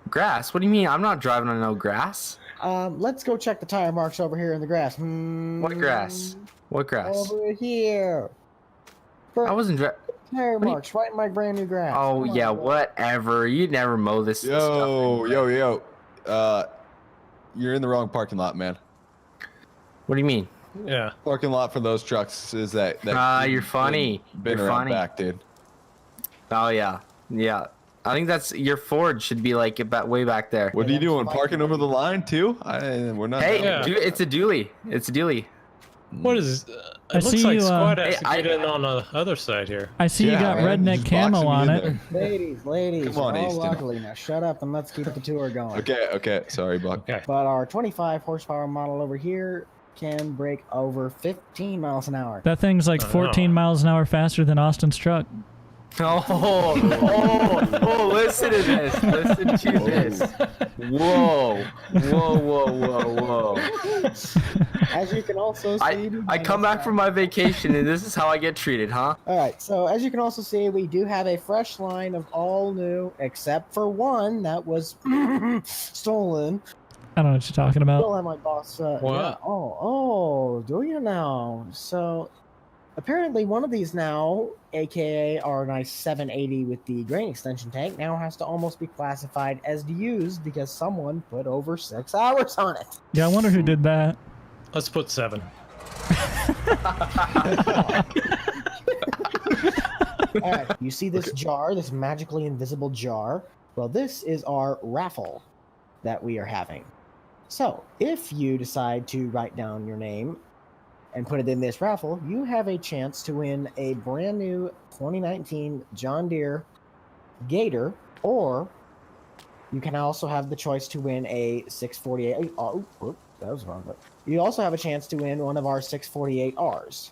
Grass? What do you mean? I'm not driving on no grass. Let's go check the tire marks over here in the grass. What grass? What grass? Over here. I wasn't driving. Tire marks right in my brand new grass. Oh, Come yeah, on, bro. whatever. You never mow this stuff. Yo. You're in the wrong parking lot, man. What do you mean? Yeah. Parking lot for those trucks is that. You're funny. Been You're around funny. back, dude. Oh, yeah. Yeah. I think that's your Ford should be like about way back there. What are you doing? Parking over the line too? We're not. Hey, done. dude, it's a dually. It's a dually. What is? I It looks see like you, Squad has Hey, to get in on the other side here. I see you got man, redneck just camo boxing me on in it. there. Ladies, Come on, all Easton. luckily now. Shut up and let's keep the tour going. Okay. Sorry, Buck. Okay. But our 25 horsepower model over here can break over 15 miles an hour. That thing's like 14 miles an hour faster than Austin's truck. Oh, listen to this. Listen to this. Whoa. As you can also see, I come back from my vacation and this is how I get treated, huh? All right, so as you can also see, we do have a fresh line of all new, except for one that was stolen. I don't know what you're talking about. Still have my boss. Yeah. Oh, do you now? So apparently, one of these now, aka our nice 780 with the grain extension tank, now has to almost be classified as used because someone put over 6 hours on it. Yeah, I wonder who did that. Let's put 7. All right, you see this jar, this magically invisible jar? Well, this is our raffle that we are having. So, if you decide to write down your name and put it in this raffle, you have a chance to win a brand new 2019 John Deere Gator, or you can also have the choice to win a 648. Oh, that was wrong. But you also have a chance to win one of our 648Rs,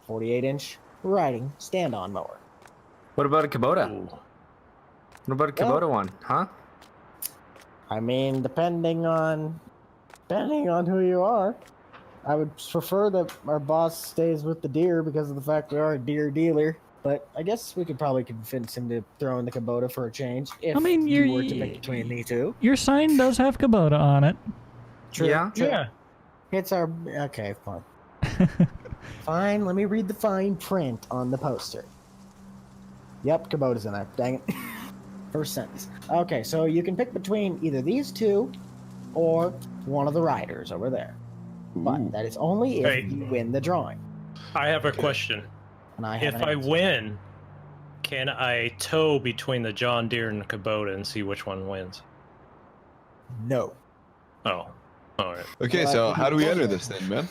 48-inch riding stand-on mower. What about a Kubota? What about a Kubota one, huh? I mean, depending on who you are. I would prefer that our boss stays with the deer because of the fact we are a deer dealer. But I guess we could probably convince him to throw in the Kubota for a change. If I mean, you were to pick between the two. Your sign does have Kubota on it. True, Yeah. true. Yeah. It's our... Okay, fine. Fine, let me read the fine print on the poster. Yep, Kubota's in there. Dang it. First sentence. Okay, so you can pick between either these two or one of the riders over there. But that is only if Hey. you win the drawing. I have a question. And I have If an I answer. win, can I tow between the John Deere and the Kubota and see which one wins? No. Oh, all right. Okay, Well, so I how do we think- enter this thing, man?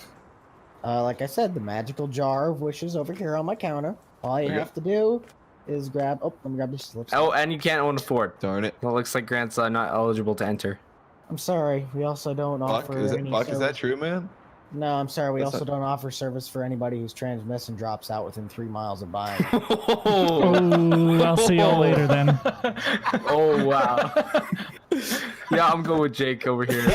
Like I said, the magical jar of wishes over here on my counter. All you Okay. have to do is grab... Oh, let me grab this slips. Oh, and you can't own a Ford. Darn it. It looks like Grant's not eligible to enter. I'm sorry, we also don't Buck, offer is any that service. true, man? No, I'm sorry, we That's also not- don't offer service for anybody whose transmission drops out within 3 miles of buying. Oh, I'll see y'all later then. Oh, wow. Yeah, I'm going with Jake over here.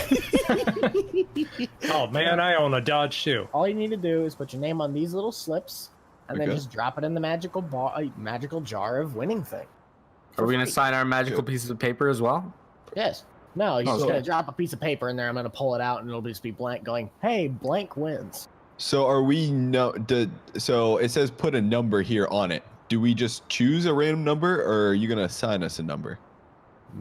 Oh man, I own a Dodge too. All you need to do is put your name on these little slips, and then Okay. just drop it in the magical jar of winning thing. Are we going to sign our magical pieces of paper as well? Yes. No, you're just Okay. gonna drop a piece of paper in there. I'm gonna pull it out, and it'll just be blank, going, "Hey, blank wins." So are we so it says put a number here on it. Do we just choose a random number, or are you gonna assign us a number?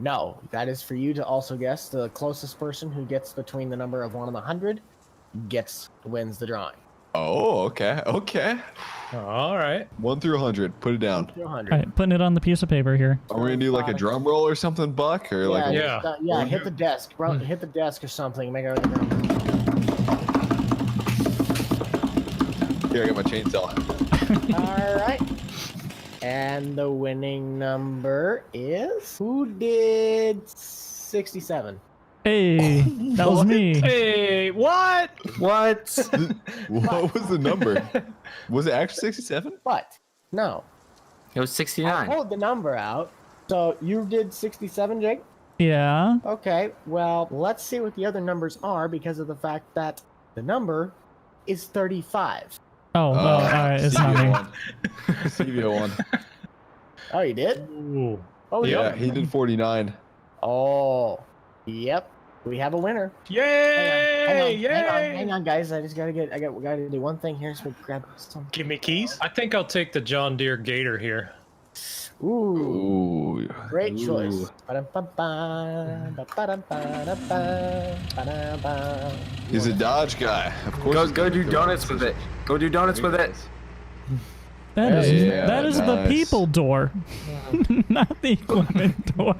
No, that is for you to also guess. The closest person who gets between the number of 1 and 100 wins the drawing. Oh, okay, okay. All right. 1 through 100. Put it down. 100. All right, putting it on the piece of paper here. Are we gonna do like a drum roll or something, Buck, or like? Yeah. Hit the desk, bro. Hit the desk or something. Make it. Here, I got my chainsaw. All right. And the winning number is who did 67? Hey, that was me. Hey, what? What? What was the number? Was it actually 67? But no, It was I 69. pulled the number out. So you did 67, Jake? Yeah. Okay. Well, let's see what the other numbers are because of the fact that the number is 35. Oh, all right, it's not me. CVO one. Oh, you did? Ooh. Oh, Yeah, he did 49. Oh, yep. We have a winner. Yay! Hang on, guys. I just gotta gotta do one thing here. So we grab some. Give me keys. I think I'll take the John Deere Gator here. Ooh, Ooh. great Ooh. choice. He's a Dodge guy. Of course. Go do donuts with it. Go do donuts with it. That is Yeah, that is the nice. people door, not the equipment door.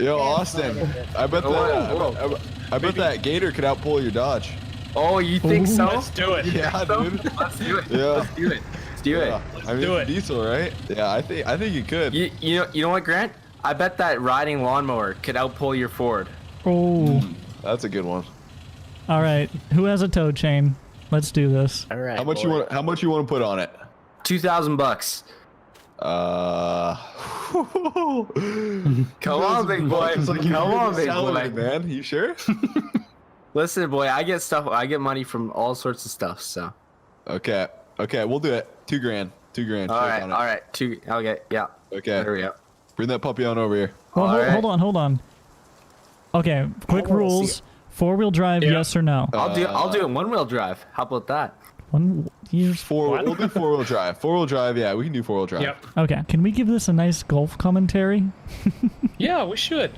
Yo, Austin. I bet that. I bet that Gator could outpull your Dodge. Oh, you think so? Let's do it. Yeah, dude. Let's do it. Yeah. Let's do it. Let's do it. Yeah. I mean, do it's it. diesel, right? Yeah, I think you could. You know what, Grant? I bet that riding lawnmower could outpull your Ford. Oh, That's a good one. all right. Who has a tow chain? Let's do this. All right. How much you want? How much you want to put on it? $2,000. Come on, big boy. It's like Come on, big salary, boy. man. You sure? Listen, boy, I get stuff. I get money from all sorts of stuff. So. Okay. Okay, we'll do it. $2,000. $2,000. All right. on it. All right. Two. Okay. Yeah. Okay. There we go. Bring that puppy on over here. Well, All right. hold on. Okay, quick wanna rules. see 4-wheel drive, Yeah. yes or no? I'll do it one-wheel drive. How about that? One years. We'll do 4-wheel drive. 4-wheel drive, yeah, we can do 4-wheel drive. Yep. Okay, can we give this a nice golf commentary? Yeah, we should.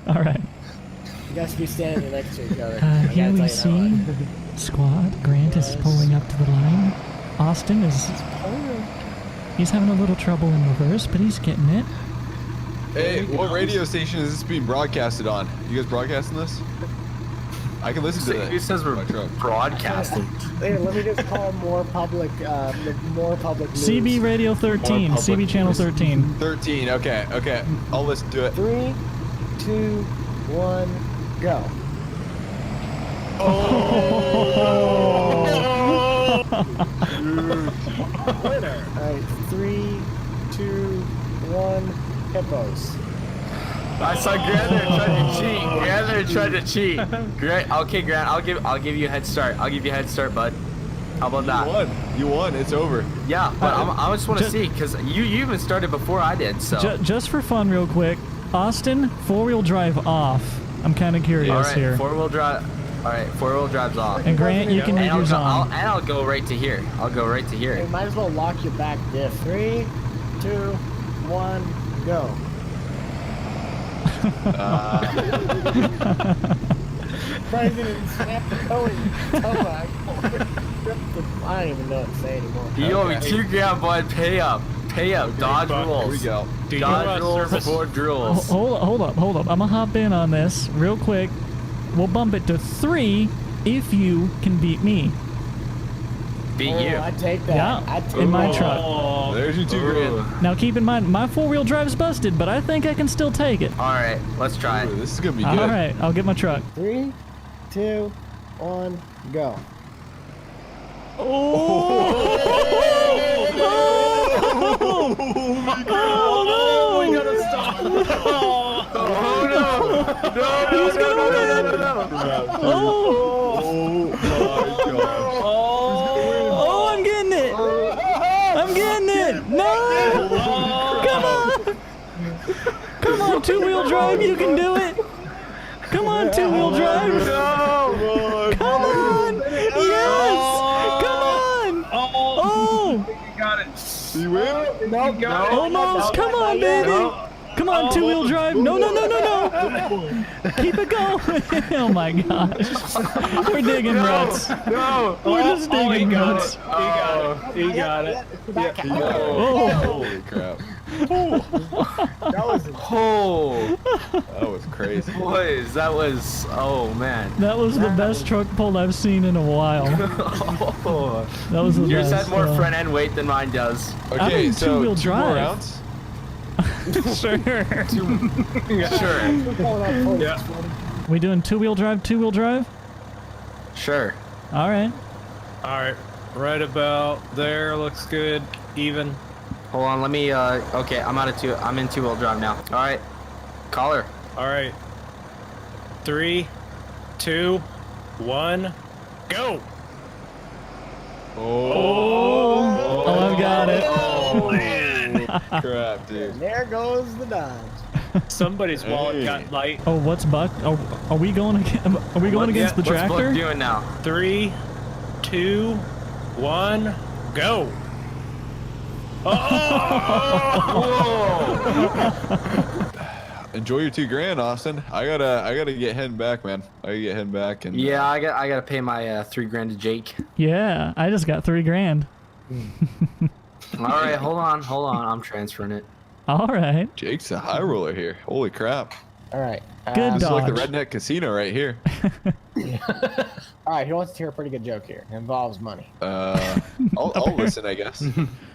All right. You guys be standing next to each other. Here we see squad. Grant is pulling up to the line. Austin is. He's having a little trouble in reverse, but he's getting it. Hey, what radio station is this being broadcasted on? You guys broadcasting this? I can listen to Who it. says we're broadcasting? Hey, let me just call more public news. CB Radio 13. More CB public Channel news. 13. 13, okay, okay. I'll listen to it. 3, 2, 1, go. Winner. All right, 3, 2, 1, hippos. I saw Grant there trying to cheat. Grant there trying to cheat. Grant, okay, Grant, I'll give you a head start. I'll give you a head start, bud. How about that? You won. It's over. Yeah, but I just want to see because you even started before I did. So just for fun, real quick, Austin, 4-wheel drive off. I'm kind of curious all right, here. 4-wheel drive. All right, 4-wheel drive's off. And Grant, you can leave yours on. And I'll go right to here. I'll go right to here. You might as well lock your back diff. 3, 2, 1, go. President snap the going. I don't even know what to say anymore. You owe me $2 boy. Pay up. Pay up. Dodge rules. Here we go. Dodge rules for drills. Hold up. I'm gonna hop in on this real quick. We'll bump it to 3 if you can beat me. Beat you. I take that. Yeah, in my truck. There's your $2,000. Now keep in mind, my 4-wheel drive's busted, but I think I can still take it. All right, let's try it. This is gonna be good. All right, I'll get my truck. 3, 2, 1, go. Oh, we gotta stop. Who's gonna win? Oh, I'm getting it. I'm getting it. No. Come on, 2-wheel drive. You can do it. Come on, 2-wheel drive. Come on. Yes. Come on. Oh. You got it. You win? No. Almost. Come on, baby. Come on, 2-wheel drive. No. Keep it going. Oh my gosh. We're digging ruts. No. We're just digging ruts. He got it. Oh. Holy crap. That was crazy. Boys, that was, oh man. That was the best truck pull I've seen in a while. That was the Yours best. had more front end weight than mine does. Okay, so 2-wheel 2 more drive. rounds. Sure. Sure. Yeah. We doing 2-wheel drive? Sure. All right. All right. Right about there. Looks good. Even. Hold on, let me, okay, I'm in 2-wheel drive now. All right. Caller. All right. 3, 2, 1, go. Oh, I've got it. Oh, man. Crap, dude. There goes the Dodge. Somebody's wallet got light. Oh, what's Buck? Are we going against the tractor? What's Buck doing now? 3, 2, 1, go. Enjoy your $2,000, Austin. I gotta get heading back, man. And Yeah, I gotta pay my $3,000 to Jake. Yeah, I just got $3,000. All right, hold on. I'm transferring it. All right. Jake's a high roller here. Holy crap. All right. Good This is like the dodge. redneck casino right here. All right, who wants to hear a pretty good joke here? It involves money. I'll listen, I guess.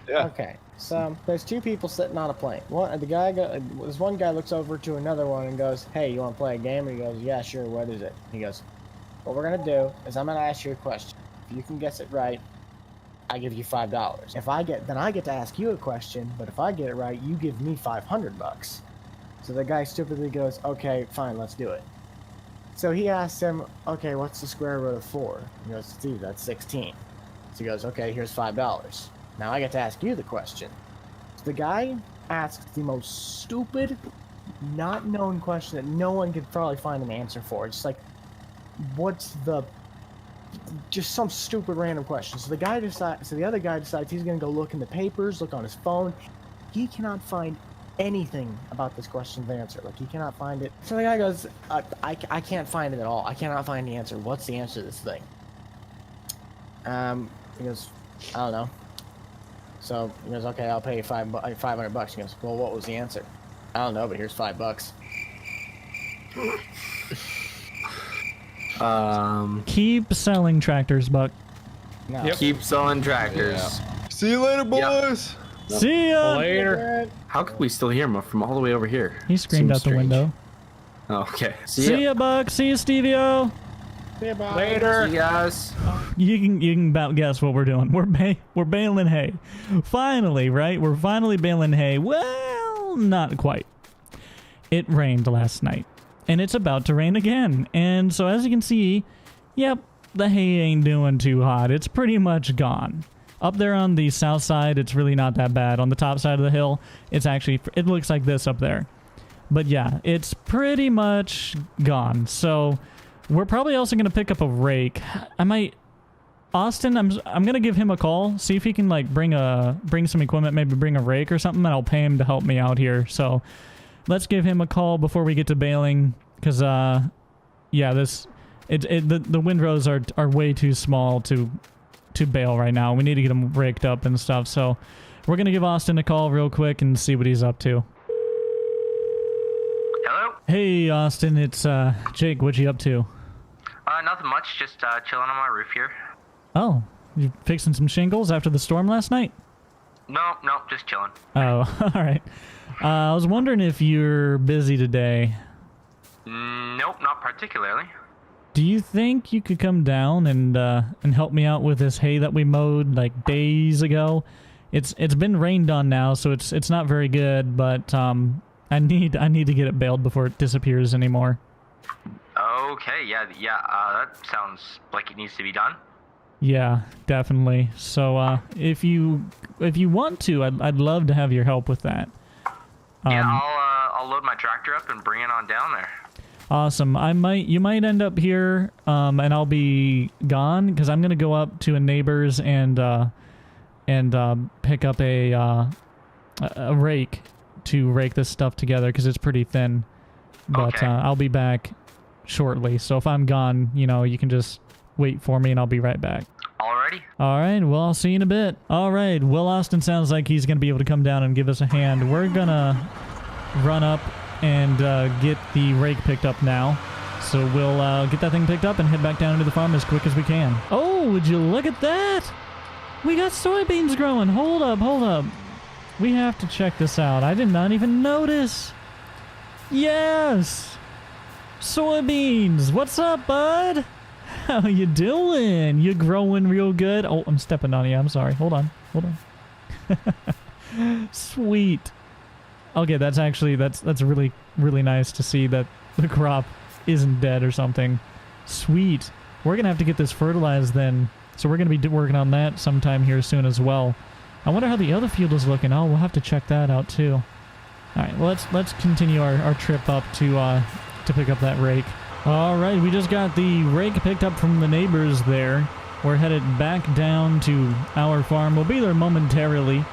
Yeah. Okay, so there's 2 people sitting on a plane. This one guy looks over to another one and goes, "Hey, you want to play a game?" And he goes, "Yeah, sure. What is it?" He goes, "What we're gonna do is I'm gonna ask you a question. If you can guess it right, I give you $5. Then I get to ask you a question. But if I get it right, you give me $500." So the guy stupidly goes, "Okay, fine, let's do it." So he asks him, "Okay, what's the square root of 4?" He goes, "Steve, that's 16. So he goes, "Okay, here's $5. Now I get to ask you the question." So the guy asks the most stupid, not known question that no one could probably find an answer for. It's like, just some stupid random question. So the other guy decides he's gonna go look in the papers, look on his phone. He cannot find anything about this question's answer. Like, he cannot find it. So the guy goes, I can't find it at all. I cannot find the answer. What's the answer to this thing? He goes, "I don't know." So he goes, "Okay, I'll pay you $500. He goes, "Well, what was the answer?" "I don't know, but here's $5." Keep selling tractors, Buck. No. Yep. Keep selling tractors. Yeah. See you later, boys. Yep. See ya. Later. How could we still hear him from all the way over here? He screamed out the window. Oh, okay. See ya, Buck. See ya, Stevie-O. Later. See you guys. You can about guess what we're doing. We're baling hay. Finally, right? We're finally baling hay. Well, not quite. it rained last night. And it's about to rain again. And so as you can see, yep, the hay ain't doing too hot. It's pretty much gone. Up there on the south side, it's really not that bad. On the top side of the hill, it looks like this up there. But yeah, it's pretty much gone. So we're probably also going to pick up a rake. Austin, I'm going to give him a call, see if he can like bring some equipment, maybe bring a rake or something, and I'll pay him to help me out here. So let's give him a call before we get to baling, because yeah, the windrows are way too small to bale right now. We need to get them raked up and stuff. So we're going to give Austin a call real quick and see what he's up to. Hello? Hey, Austin, it's Jake. What you up to? Nothing much. Just chilling on my roof here. Oh, you fixing some shingles after the storm last night? No, just chilling. Oh, all right. I was wondering if you're busy today. Nope, not particularly. Do you think you could come down and help me out with this hay that we mowed like days ago? It's been rained on now, so it's not very good, but I need to get it baled before it disappears anymore. Okay, yeah, that sounds like it needs to be done. Yeah, definitely. So if you want to, I'd love to have your help with that. Yeah, I'll load my tractor up and bring it on down there. Awesome. You might end up here, and I'll be gone because I'm gonna go up to a neighbor's and pick up a rake to rake this stuff together because it's pretty thin. But okay. I'll be back shortly. So if I'm gone, you can just wait for me and I'll be right back. Alrighty. All right. Well, I'll see you in a bit. All right. Will Austin sounds like he's gonna be able to come down and give us a hand. We're gonna run up and get the rake picked up now. So we'll get that thing picked up and head back down into the farm as quick as we can. Oh, would you look at that? We got soybeans growing. Hold up. We have to check this out. I did not even notice. Yes! Soybeans! What's up, bud? How you doing? You growing real good? Oh, I'm stepping on you. I'm sorry. Hold on. Sweet. Okay, that's really, really nice to see that the crop isn't dead or something. Sweet. We're going to have to get this fertilized then. So we're going to be working on that sometime here soon as well. I wonder how the other field is looking. Oh, we'll have to check that out too. All right, well, let's continue our trip up to pick up that rake. All right, we just got the rake picked up from the neighbors there. We're headed back down to our farm. We'll be there momentarily,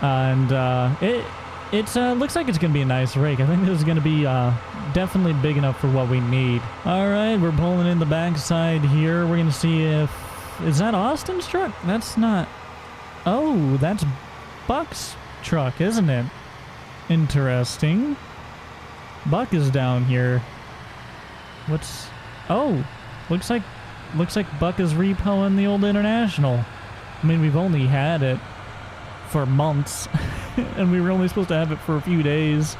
and it looks like it's going to be a nice rake. I think this is going to be definitely big enough for what we need. All right, we're pulling in the backside here. We're going to see if... Is that Austin's truck? That's not... Oh, that's Buck's truck, isn't it? Interesting. Buck is down here. What's... Oh, looks like Buck is repoing the old International. I mean, we've only had it for months, and we were only supposed to have it for a few days.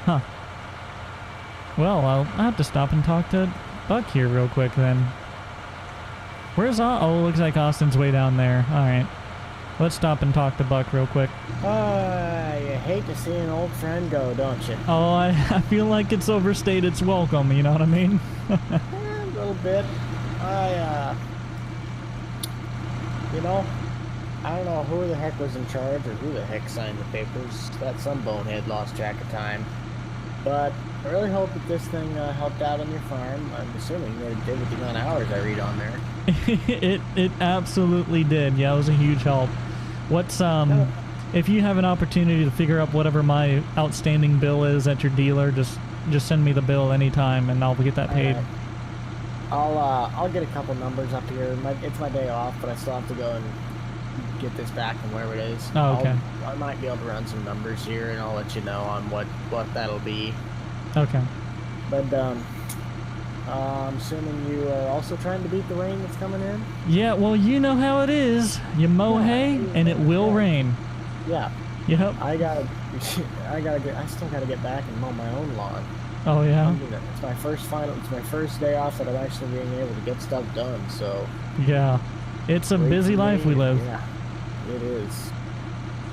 Huh. Well, I'll have to stop and talk to Buck here real quick then. Where's... Oh, looks like Austin's way down there. All right. Let's stop and talk to Buck real quick. You hate to see an old friend go, don't you? Oh, I feel like it's overstayed its welcome, you know what I mean? A little bit. I don't know who the heck was in charge or who the heck signed the papers. That some bonehead lost track of time. But I really hope that this thing helped out on your farm. I'm assuming that it did with the amount of hours I read on there. It absolutely did. Yeah, it was a huge help. What's if you have an opportunity to figure out whatever my outstanding bill is at your dealer, just send me the bill anytime and I'll get that paid. I'll get a couple numbers up here. It's my day off, but I still have to go and get this back from wherever it is. Oh, okay. I might be able to run some numbers here, and I'll let you know on what that'll be. Okay. But I'm assuming you are also trying to beat the rain that's coming in? Yeah, well, you know how it is. You mow hay, and it will rain. Yeah. Yep. I still gotta get back and mow my own lawn. Oh yeah. It's my first day off that I'm actually being able to get stuff done. So. Yeah, it's a busy life we live. Yeah, it is.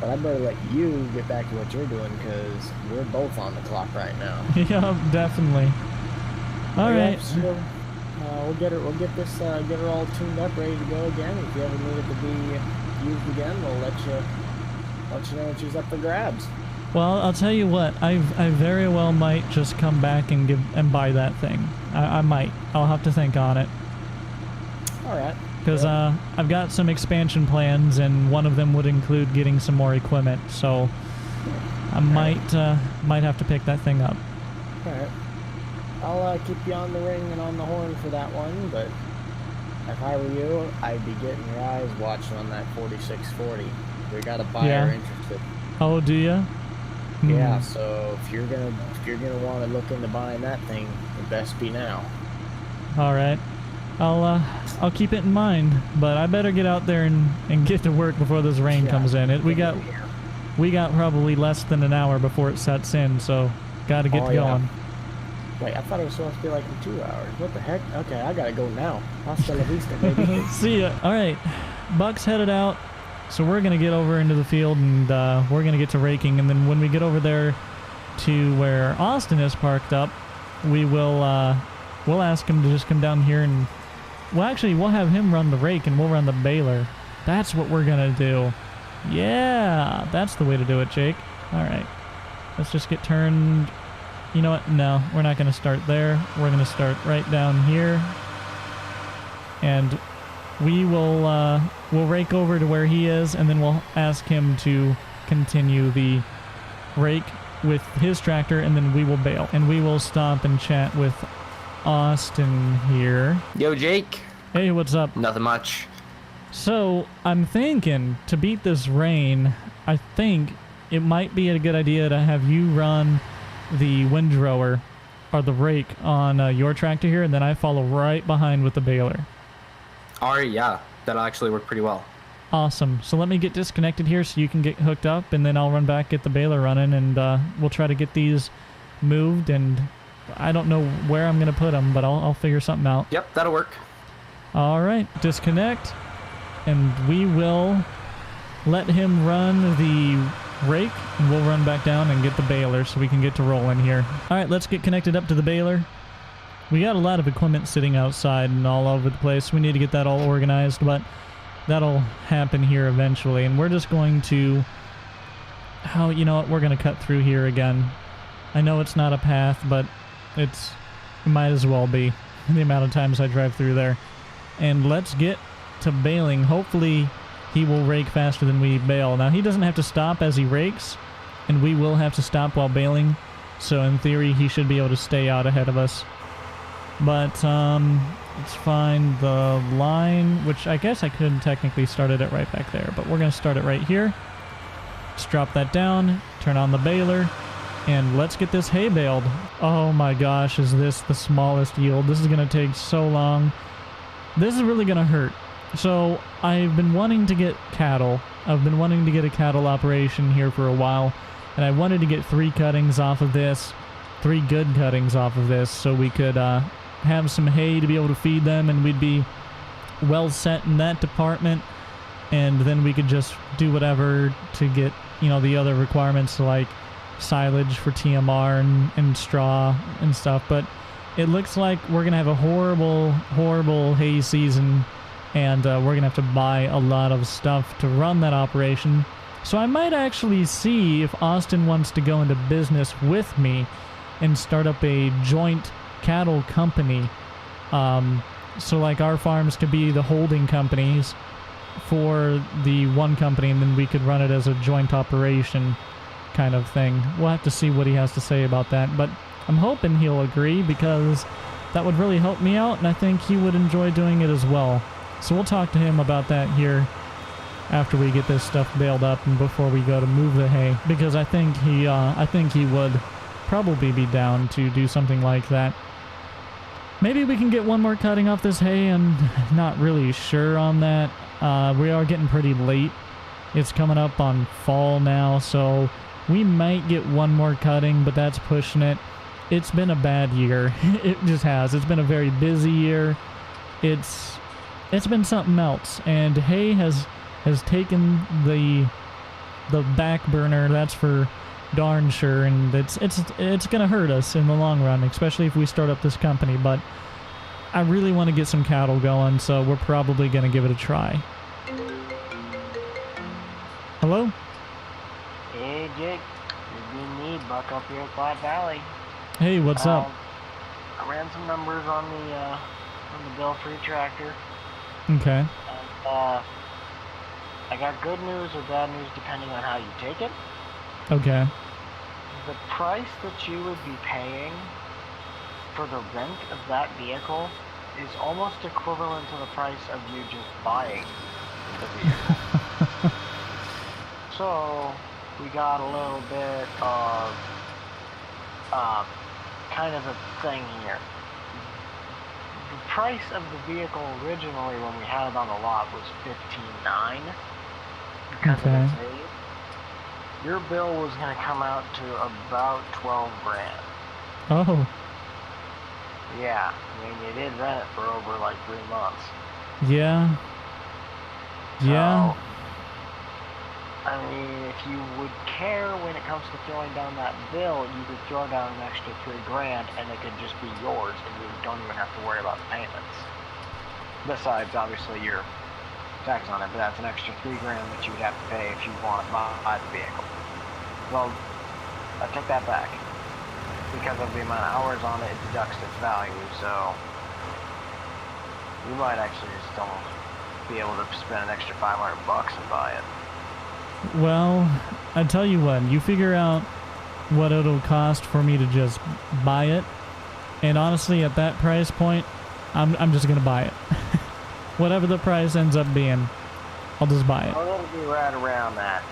But I better let you get back to what you're doing because we're both on the clock right now. Yeah, definitely. All right. So, we'll get her all tuned up, ready to go again. If you ever need it to be used again, we'll let you know when she's up for grabs. Well, I'll tell you what. I very well might just come back and buy that thing. I might. I'll have to think on it. All right. Because I've got some expansion plans, and one of them would include getting some more equipment. So I might have to pick that thing up. All right. I'll keep you on the ring and on the horn for that one, but if I were you, I'd be getting your eyes watching on that 4640. We got a buyer interested. Oh, do you? Yeah. So if you're gonna want to look into buying that thing, it best be now. All right. I'll keep it in mind, but I better get out there and get to work before this rain comes in. We got probably less than an hour before it sets in, so got to get going. Wait, I thought it was supposed to be like in 2 hours. What the heck? Okay, I gotta go now. Hasta la vista, baby. See ya. All right, Buck's headed out, so we're gonna get over into the field and we're gonna get to raking, and then when we get over there to where Austin is parked up, we will we'll ask him to just come down here and. Well, actually, we'll have him run the rake and we'll run the baler. That's what we're going to do. Yeah, that's the way to do it, Jake. All right. Let's just get turned. You know what? No, we're not going to start there. We're going to start right down here. And we will we'll rake over to where he is, and then we'll ask him to continue the rake with his tractor, and then we will bale. And we will stop and chat with Austin here. Yo, Jake. Hey, what's up? Nothing much. So, I'm thinking, to beat this rain, I think it might be a good idea to have you run the windrower or the rake on your tractor here, and then I follow right behind with the baler. Alright, yeah. That'll actually work pretty well. Awesome. So let me get disconnected here so you can get hooked up, and then I'll run back, get the baler running, and we'll try to get these moved, and I don't know where I'm going to put them, but I'll figure something out. Yep, that'll work. All right, disconnect, and we will let him run the rake, and we'll run back down and get the baler so we can get to rolling here. All right, let's get connected up to the baler. We got a lot of equipment sitting outside and all over the place. We need to get that all organized, but that'll happen here eventually, and we're just going to... Oh, you know what? We're going to cut through here again. I know it's not a path, but it might as well be the amount of times I drive through there. And let's get to baling. Hopefully he will rake faster than we bale. Now he doesn't have to stop as he rakes, and we will have to stop while baling, so in theory he should be able to stay out ahead of us. But let's find the line, which I guess I could technically started it right back there, but we're going to start it right here. Just drop that down, turn on the baler, and let's get this hay baled. Oh my gosh, is this the smallest yield? This is going to take so long. This is really going to hurt. So I've been wanting to get cattle. I've been wanting to get a cattle operation here for a while, and I wanted to get 3 cuttings off of this, 3 good cuttings off of this, so we could have some hay to be able to feed them, and we'd be well set in that department, and then we could just do whatever to get, you know, the other requirements like silage for TMR and straw and stuff. But it looks like we're gonna have a horrible hay season, and we're gonna have to buy a lot of stuff to run that operation. So I might actually see if Austin wants to go into business with me and start up a joint cattle company. So like our farms could be the holding companies for the one company, and then we could run it as a joint operation kind of thing. We'll have to see what he has to say about that, but I'm hoping he'll agree, because that would really help me out, and I think he would enjoy doing it as well. So we'll talk to him about that here after we get this stuff baled up and before we go to move the hay, because I think he would probably be down to do something like that. Maybe we can get one more cutting off this hay. I'm not really sure on that. We are getting pretty late. It's coming up on fall now, so we might get one more cutting, but that's pushing it. It's been a bad year. It just has. It's been a very busy year. It's been something else, and hay has taken the the back burner, that's for darn sure, and it's gonna hurt us in the long run, especially if we start up this company. But I really want to get some cattle going, so we're probably gonna give it a try. Hello? Hey, Jake. You're being me, Buck up here at Flat Valley. Hey, what's up? I ran some numbers on the bill for your tractor. Okay. And, I got good news or bad news depending on how you take it. Okay. The price that you would be paying for the rent of that vehicle is almost equivalent to the price of you just buying the vehicle. So, we got a little bit of kind of a thing here. The price of the vehicle originally when we had it on the lot was $15,900 because of its age. Your bill was going to come out to about 12 grand. Oh. Yeah, I mean, you did rent it for over like 3 months. Yeah. Yeah. So, I mean, if you would care when it comes to throwing down that bill, you could throw down an extra 3 grand and it could just be yours and you don't even have to worry about the payments. Besides, obviously, your tax on it, but that's an extra 3 grand that you would have to pay if you want to buy the vehicle. Well, I take that back. Because of the amount of hours on it, it deducts its value, so you might actually just almost be able to spend an extra $500 and buy it. Well, I tell you what, you figure out what it'll cost for me to just buy it, and honestly, at that price point, I'm just gonna buy it. Whatever the price ends up being, I'll just buy it. Well, it'll be right around that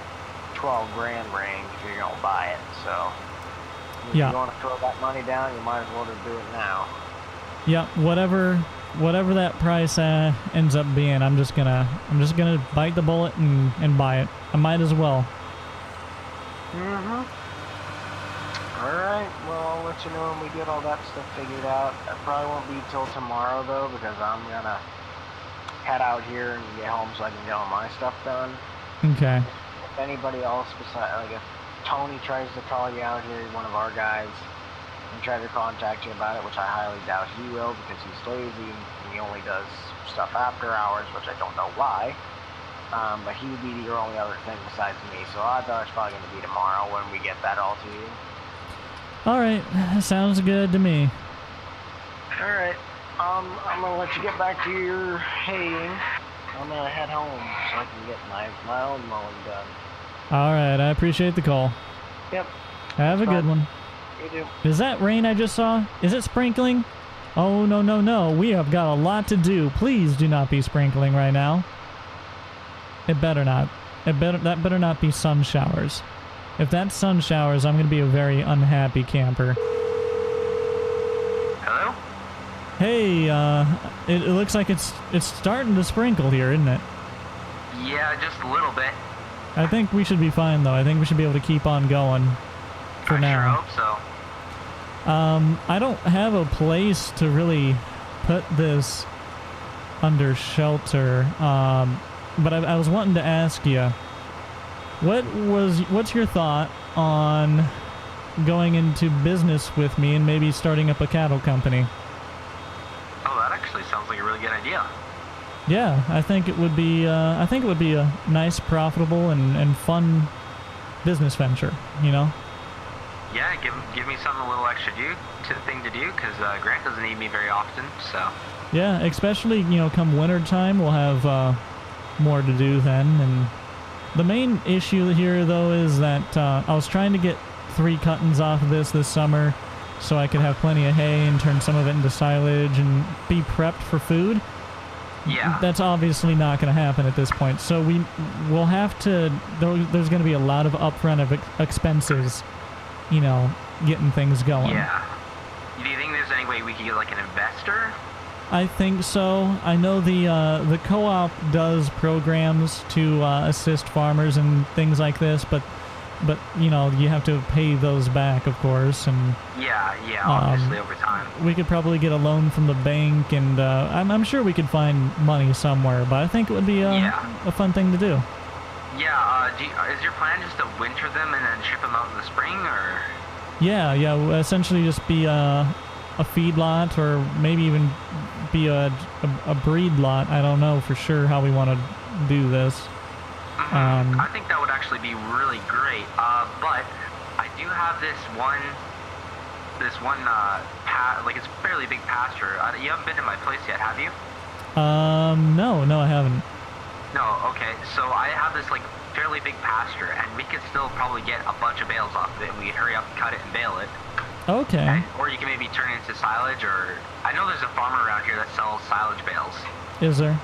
12 grand range if you're gonna buy it, so if you want to throw that money down, you might as well just do it now. Yeah, whatever that price ends up being, I'm just gonna bite the bullet and buy it. I might as well. Alright, well, I'll let you know when we get all that stuff figured out. It probably won't be till tomorrow, though, because I'm gonna head out here and get home so I can get all my stuff done. Okay. If anybody else besides, like if Tony tries to call you out here, one of our guys, and try to contact you about it, which I highly doubt he will because he's lazy and he only does stuff after hours, which I don't know why. But he would be your only other thing besides me, so I thought it's probably going to be tomorrow when we get that all to you. Alright, sounds good to me. Alright, I'm going to let you get back to your haying. I'm going to head home so I can get my own mowing done. Alright, I appreciate the call. Yep. Have a good one. You do. Is that rain I just saw? Is it sprinkling? Oh, no, no, no. We have got a lot to do. Please do not be sprinkling right now. It better not. That better not be sun showers. If that's sun showers, I'm going to be a very unhappy camper. Hello? Hey, it looks like it's starting to sprinkle here, isn't it? Yeah, just a little bit. I think we should be fine, though. I think we should be able to keep on going for now. I sure hope so. I don't have a place to really put this under shelter, but I was wanting to ask you, what's your thought on going into business with me and maybe starting up a cattle company? Oh, that actually sounds like a really good idea. Yeah, I think it would be a nice, profitable, and fun business venture, you know? Yeah, give me something a little extra thing to do, because Grant doesn't need me very often, so. Yeah, especially, you know, come winter time, we'll have more to do then. And the main issue here, though, is that I was trying to get 3 cuttings off of this summer so I could have plenty of hay and turn some of it into silage and be prepped for food. Yeah. That's obviously not going to happen at this point. So we'll have to, there's going to be a lot of upfront expenses, you know, getting things going. Yeah. Do you think there's any way we could get like an investor? I think so. I know the co-op does programs to assist farmers and things like this, but you know, you have to pay those back, of course. And Yeah, obviously over time. we could probably get a loan from the bank, and I'm sure we could find money somewhere. But I think it would be a fun thing to do. Is your plan just to winter them and then ship them out in the spring, or? Yeah, essentially just be a feed lot, or maybe even be a breed lot. I don't know for sure how we want to do this. I think that would actually be really great. But I do have this one like it's a fairly big pasture. You haven't been to my place yet, have you? No, I haven't. No, okay. So I have this like fairly big pasture, and we could still probably get a bunch of bales off of it. We could hurry up and cut it and bale it. Okay. Or you can maybe turn it into silage, or I know there's a farmer around here that sells silage bales. Is there?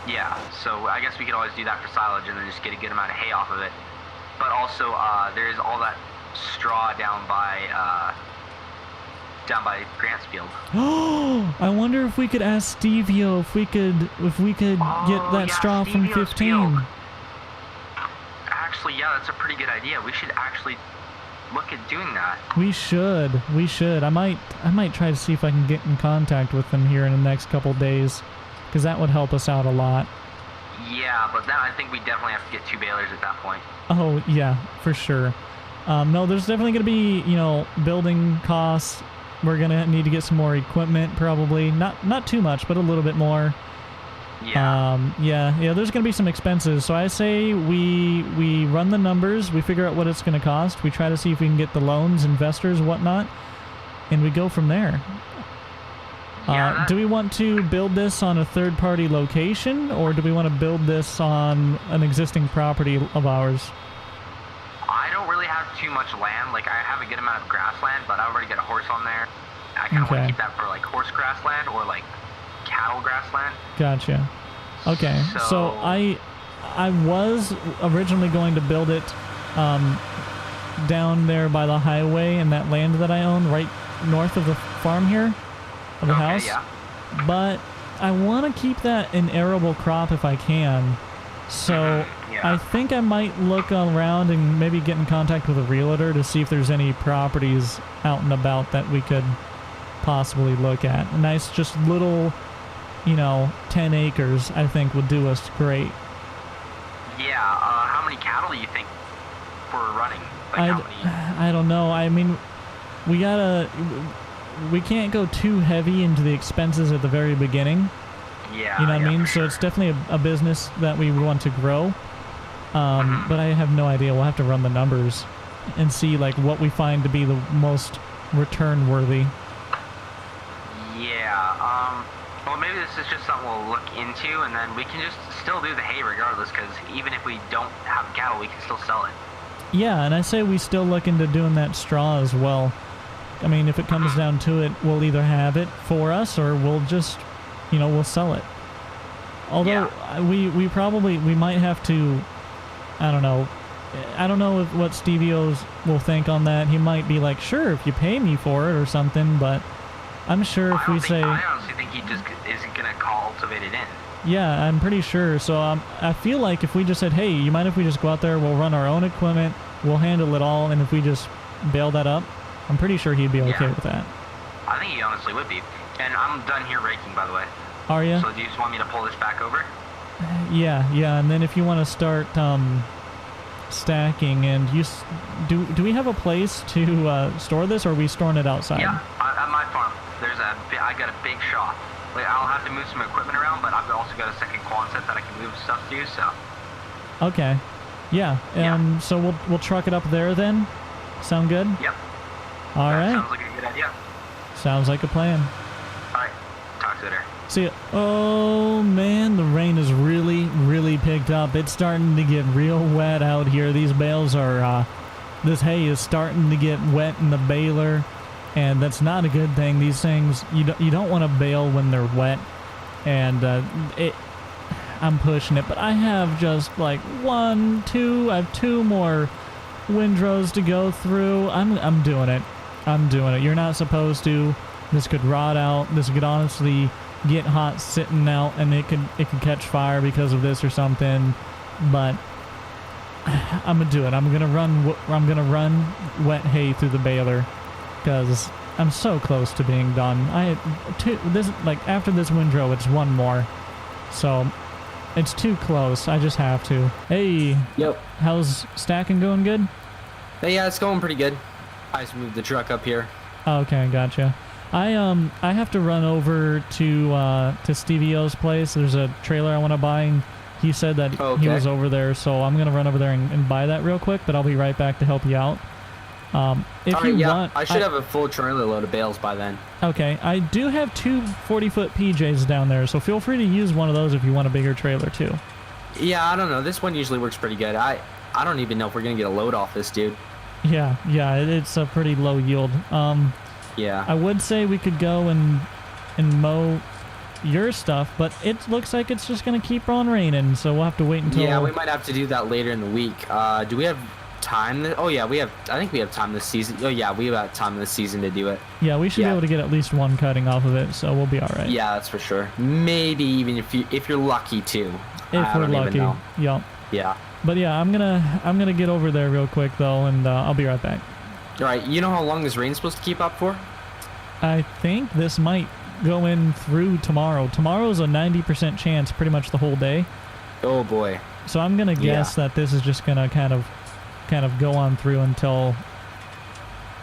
Yeah, so I guess we could always do that for silage and then just get a good amount of hay off of it. But also, there's all that straw down by Grant's field. I wonder if we could ask Stevio if we could get that straw from 15. Field. Actually, yeah, that's a pretty good idea. We should actually look at doing that. We should. I might try to see if I can get in contact with them here in the next couple days, because that would help us out a lot. Yeah, but then I think we definitely have to get 2 balers at that point. Oh yeah, for sure. No, there's definitely going to be, building costs. We're going to need to get some more equipment, probably. Not too much, but a little bit more. Yeah. Yeah, there's going to be some expenses. So I say we run the numbers, we figure out what it's going to cost, we try to see if we can get the loans, investors, whatnot, and we go from there. Yeah, do we want to build this on a third-party location, or do we want to build this on an existing property of ours? I don't really have too much land. Like, I have a good amount of grassland, but I already got a horse on there. I kind of want to keep that for, like, horse grassland or, like, cattle grassland. Gotcha. Okay, so I was originally going to build it down there by the highway in that land that I own, right north of the farm here, of the house. Yeah. But I want to keep that an arable crop if I can. So I think I might look around and maybe get in contact with a realtor to see if there's any properties out and about that we could possibly look at. A nice, just little, 10 acres, I think would do us great. Yeah, how many cattle do you think for running? Like I don't know. I mean, we can't go too heavy into the expenses at the very beginning. Yeah. You know what I mean? So it's definitely a business that we want to grow. But I have no idea. We'll have to run the numbers and see like what we find to be the most return worthy. Yeah. Well, maybe this is just something we'll look into, and then we can just still do the hay regardless, because even if we don't have cattle, we can still sell it. Yeah, and I say we still look into doing that straw as well. I mean, if it comes down to it, we'll either have it for us or we'll just, we'll sell it. Although we might have to, I don't know what Stevio's will think on that. He might be like, sure, if you pay me for it or something, but I'm sure if we say... I honestly think he just isn't going to cultivate it in. Yeah, I'm pretty sure. So I feel like if we just said, hey, you mind if we just go out there, we'll run our own equipment, we'll handle it all, and if we just bail that up, I'm pretty sure he'd be okay with that. I think he honestly would be. And I'm done here raking, by the way. Are you? So do you just want me to pull this back over? Yeah, and then if you want to start stacking, and do we have a place to store this, or are we storing it outside? Yeah, at my farm. I got a big shop. Like, I'll have to move some equipment around, but I've also got a second Quonset that I can move stuff to, so. Okay. Yeah, so we'll truck it up there then? Sound good? Yep. All right. Sounds like a good idea. Sounds like a plan. All right. Talk to you later. See ya. Oh man, the rain has really picked up. It's starting to get real wet out here. These bales are, this hay is starting to get wet in the baler, and that's not a good thing. These things, you don't want to bale when they're wet, and I'm pushing it, but I have just like I have 2 more windrows to go through. I'm doing it. You're not supposed to. This could rot out. This could honestly get hot sitting out, and it could catch fire because of this or something. But I'm gonna do it. I'm gonna run wet hay through the baler, because I'm so close to being done. I had 2. After this windrow, it's 1 more. So It's too close. I just have to. Hey. Yep. How's stacking going? Good? Hey, yeah, it's going pretty good. I just moved the truck up here. Okay, gotcha. I have to run over to Stevie O's place. There's a trailer I want to buy, and he said that he was over there, so I'm gonna run over there and buy that real quick. But I'll be right back to help you out. If you want, I should have a full trailer load of bales by then. Okay, I do have 2 40-foot PJs down there, so feel free to use one of those if you want a bigger trailer too. Yeah, I don't know. This one usually works pretty good. I don't even know if we're gonna get a load off this dude. Yeah, it's a pretty low yield. Yeah. I would say we could go and mow your stuff, but it looks like it's just gonna keep on raining, so we'll have to wait until. Yeah, we might have to do that later in the week. Do we have time? Oh yeah, we have. I think we have time this season. Oh yeah, we have time this season to do it. Yeah, we should be able to get at least 1 cutting off of it, so we'll be all right. Yeah, that's for sure. Maybe even if you're lucky too. If we're lucky. Yup. Yeah. But yeah, I'm gonna get over there real quick though, and I'll be right back. All right. You know how long this rain's supposed to keep up for? I think this might go in through tomorrow. Tomorrow's a 90% chance, pretty much the whole day. Oh boy. So I'm gonna guess that this is just gonna kind of go on through until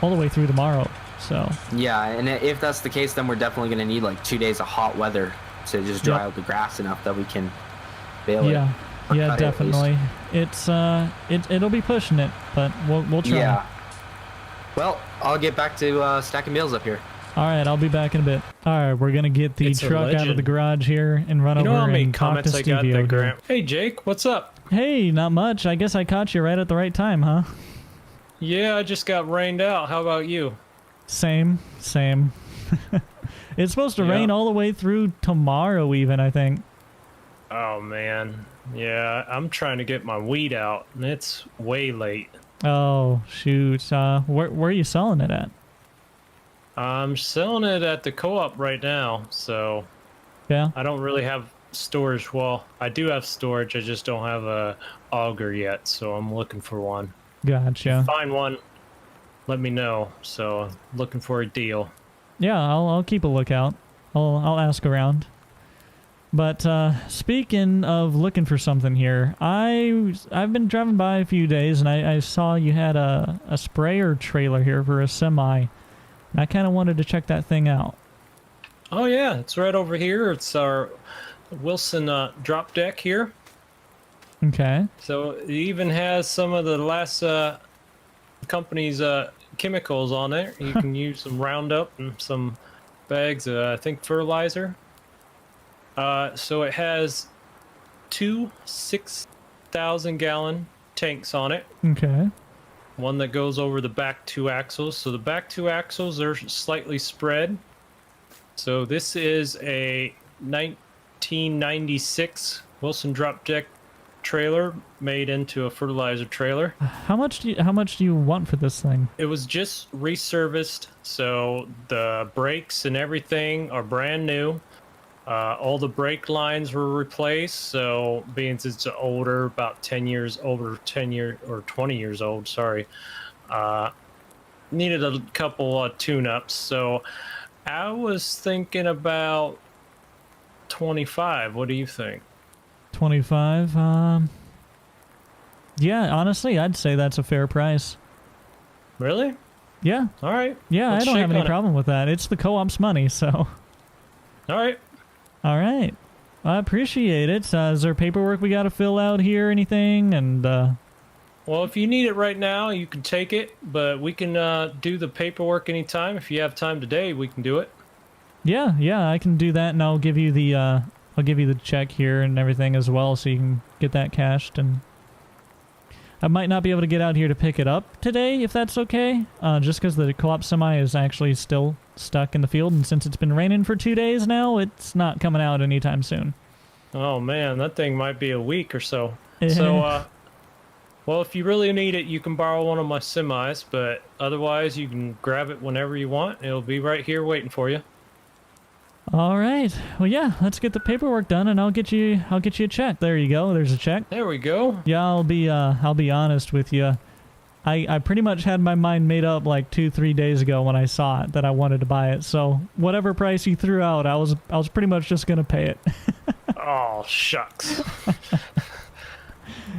all the way through tomorrow. So. Yeah, and if that's the case, then we're definitely gonna need like 2 days of hot weather to just dry out the grass enough that we can bale it. Yeah, definitely. It's it'll be pushing it, but we'll try. Yeah. Well, I'll get back to stacking bales up here. All right, I'll be back in a bit. All right, we're gonna get the truck out of the garage here and run over and talk to Stevie over. Hey, Jake, what's up? Hey, not much. I guess I caught you right at the right time, huh? Yeah, I just got rained out. How about you? Same. It's supposed to rain all the way through tomorrow, even, I think. Oh man, yeah, I'm trying to get my wheat out, and it's way late. Oh shoot! Where are you selling it at? I'm selling it at the co-op right now, so yeah. I don't really have storage. Well, I do have storage. I just don't have a auger yet, so I'm looking for one. Gotcha. If you find one, let me know. So I'm looking for a deal. Yeah, I'll keep a lookout. I'll ask around. But speaking of looking for something here, I've been driving by a few days and I saw you had a sprayer trailer here for a semi. And I kind of wanted to check that thing out. Oh yeah, it's right over here. It's our Wilson drop deck here. Okay. So it even has some of the last company's chemicals on it. You can use some Roundup and some bags of, I think, fertilizer. So it has 2 6,000-gallon tanks on it. Okay. One that goes over the back 2 axles. So the back 2 axles are slightly spread. So this is a 1996 Wilson drop deck trailer made into a fertilizer trailer. How much do you want for this thing? It was just reserviced, so the brakes and everything are brand new. All the brake lines were replaced, so being it's older, about 10 years older, 20 years old, sorry, needed a couple tune-ups. So I was thinking about 25. What do you think? 25? Yeah, honestly, I'd say that's a fair price. Really? Yeah. All right. Yeah, Let's I don't have any shake on it. problem with that. It's the co-op's money, so. All right. All right. I appreciate it. Is there paperwork we got to fill out here, anything? And well, if you need it right now, you can take it, but we can do the paperwork anytime. If you have time today, we can do it. Yeah, I can do that, and I'll give you the check here and everything as well, so you can get that cashed. And I might not be able to get out here to pick it up today, if that's okay, just because the co-op semi is actually still stuck in the field, and since it's been raining for 2 days now, it's not coming out anytime soon. Oh man, that thing might be a week or so. So, well, if you really need it, you can borrow one of my semis, but otherwise you can grab it whenever you want. It'll be right here waiting for you. All right. Well, yeah, let's get the paperwork done, and I'll get you a check. There you go. There's a check. There we go. Yeah, I'll be honest with you. I pretty much had my mind made up like 2-3 days ago when I saw it that I wanted to buy it. So whatever price you threw out, I was pretty much just gonna pay it. Oh, shucks.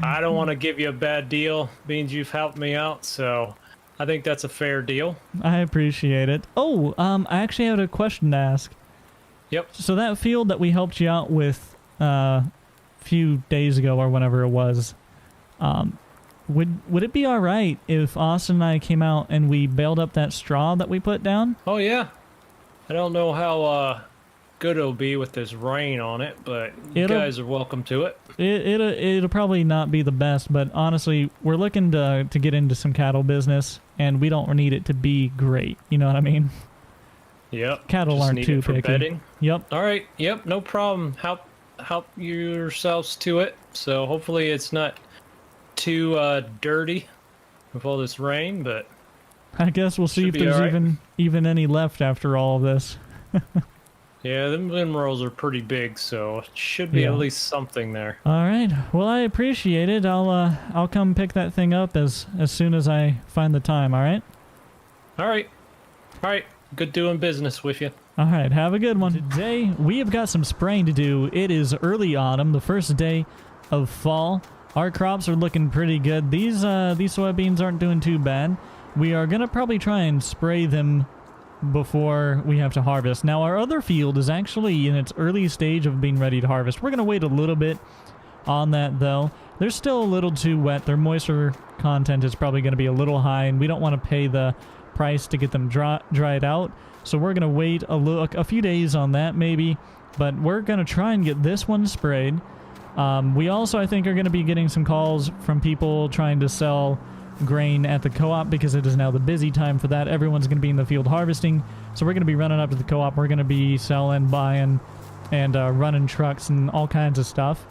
I don't want to give you a bad deal, means you've helped me out, so I think that's a fair deal. I appreciate it. Oh, I actually had a question to ask. Yep. So that field that we helped you out with a few days ago or whenever it was, would it be all right if Austin and I came out and we baled up that straw that we put down? Oh, yeah. I don't know how good it'll be with this rain on it, but you guys are welcome to it. It'll probably not be the best, but honestly, we're looking to get into some cattle business, and we don't need it to be great. You know what I mean? Yep. Cattle Just aren't need too it for picky. bedding. Yep. All right. Yep. No problem. Help yourselves to it. So hopefully it's not too dirty with all this rain, but I guess we'll see if be there's all right. even any left after all of this. Yeah, them minerals are pretty big, so it should be Yeah. at least something there. All right. Well, I appreciate it. I'll come pick that thing up as soon as I find the time. All right. All right. All right. Good doing business with you. All right. Have a good one. Today we have got some spraying to do. It is early autumn, the first day of fall. Our crops are looking pretty good. These soybeans aren't doing too bad. We are gonna probably try and spray them before we have to harvest. Now our other field is actually in its early stage of being ready to harvest. We're gonna wait a little bit on that though. They're still a little too wet. Their moisture content is probably going to be a little high, and we don't want to pay the price to get them dried out. So we're gonna wait a few days on that maybe, but we're gonna try and get this one sprayed. We also, I think, are going to be getting some calls from people trying to sell grain at the co-op because it is now the busy time for that. Everyone's going to be in the field harvesting, so we're going to be running up to the co-op. We're going to be selling, buying, and running trucks and all kinds of stuff.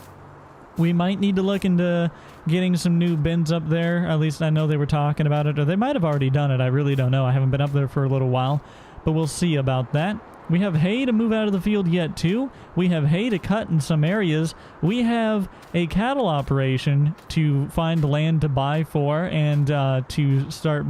We might need to look into getting some new bins up there. At least I know they were talking about it, or they might have already done it. I really don't know. I haven't been up there for a little while, but we'll see about that. We have hay to move out of the field yet, too. We have hay to cut in some areas. We have a cattle operation to find land to buy for and to start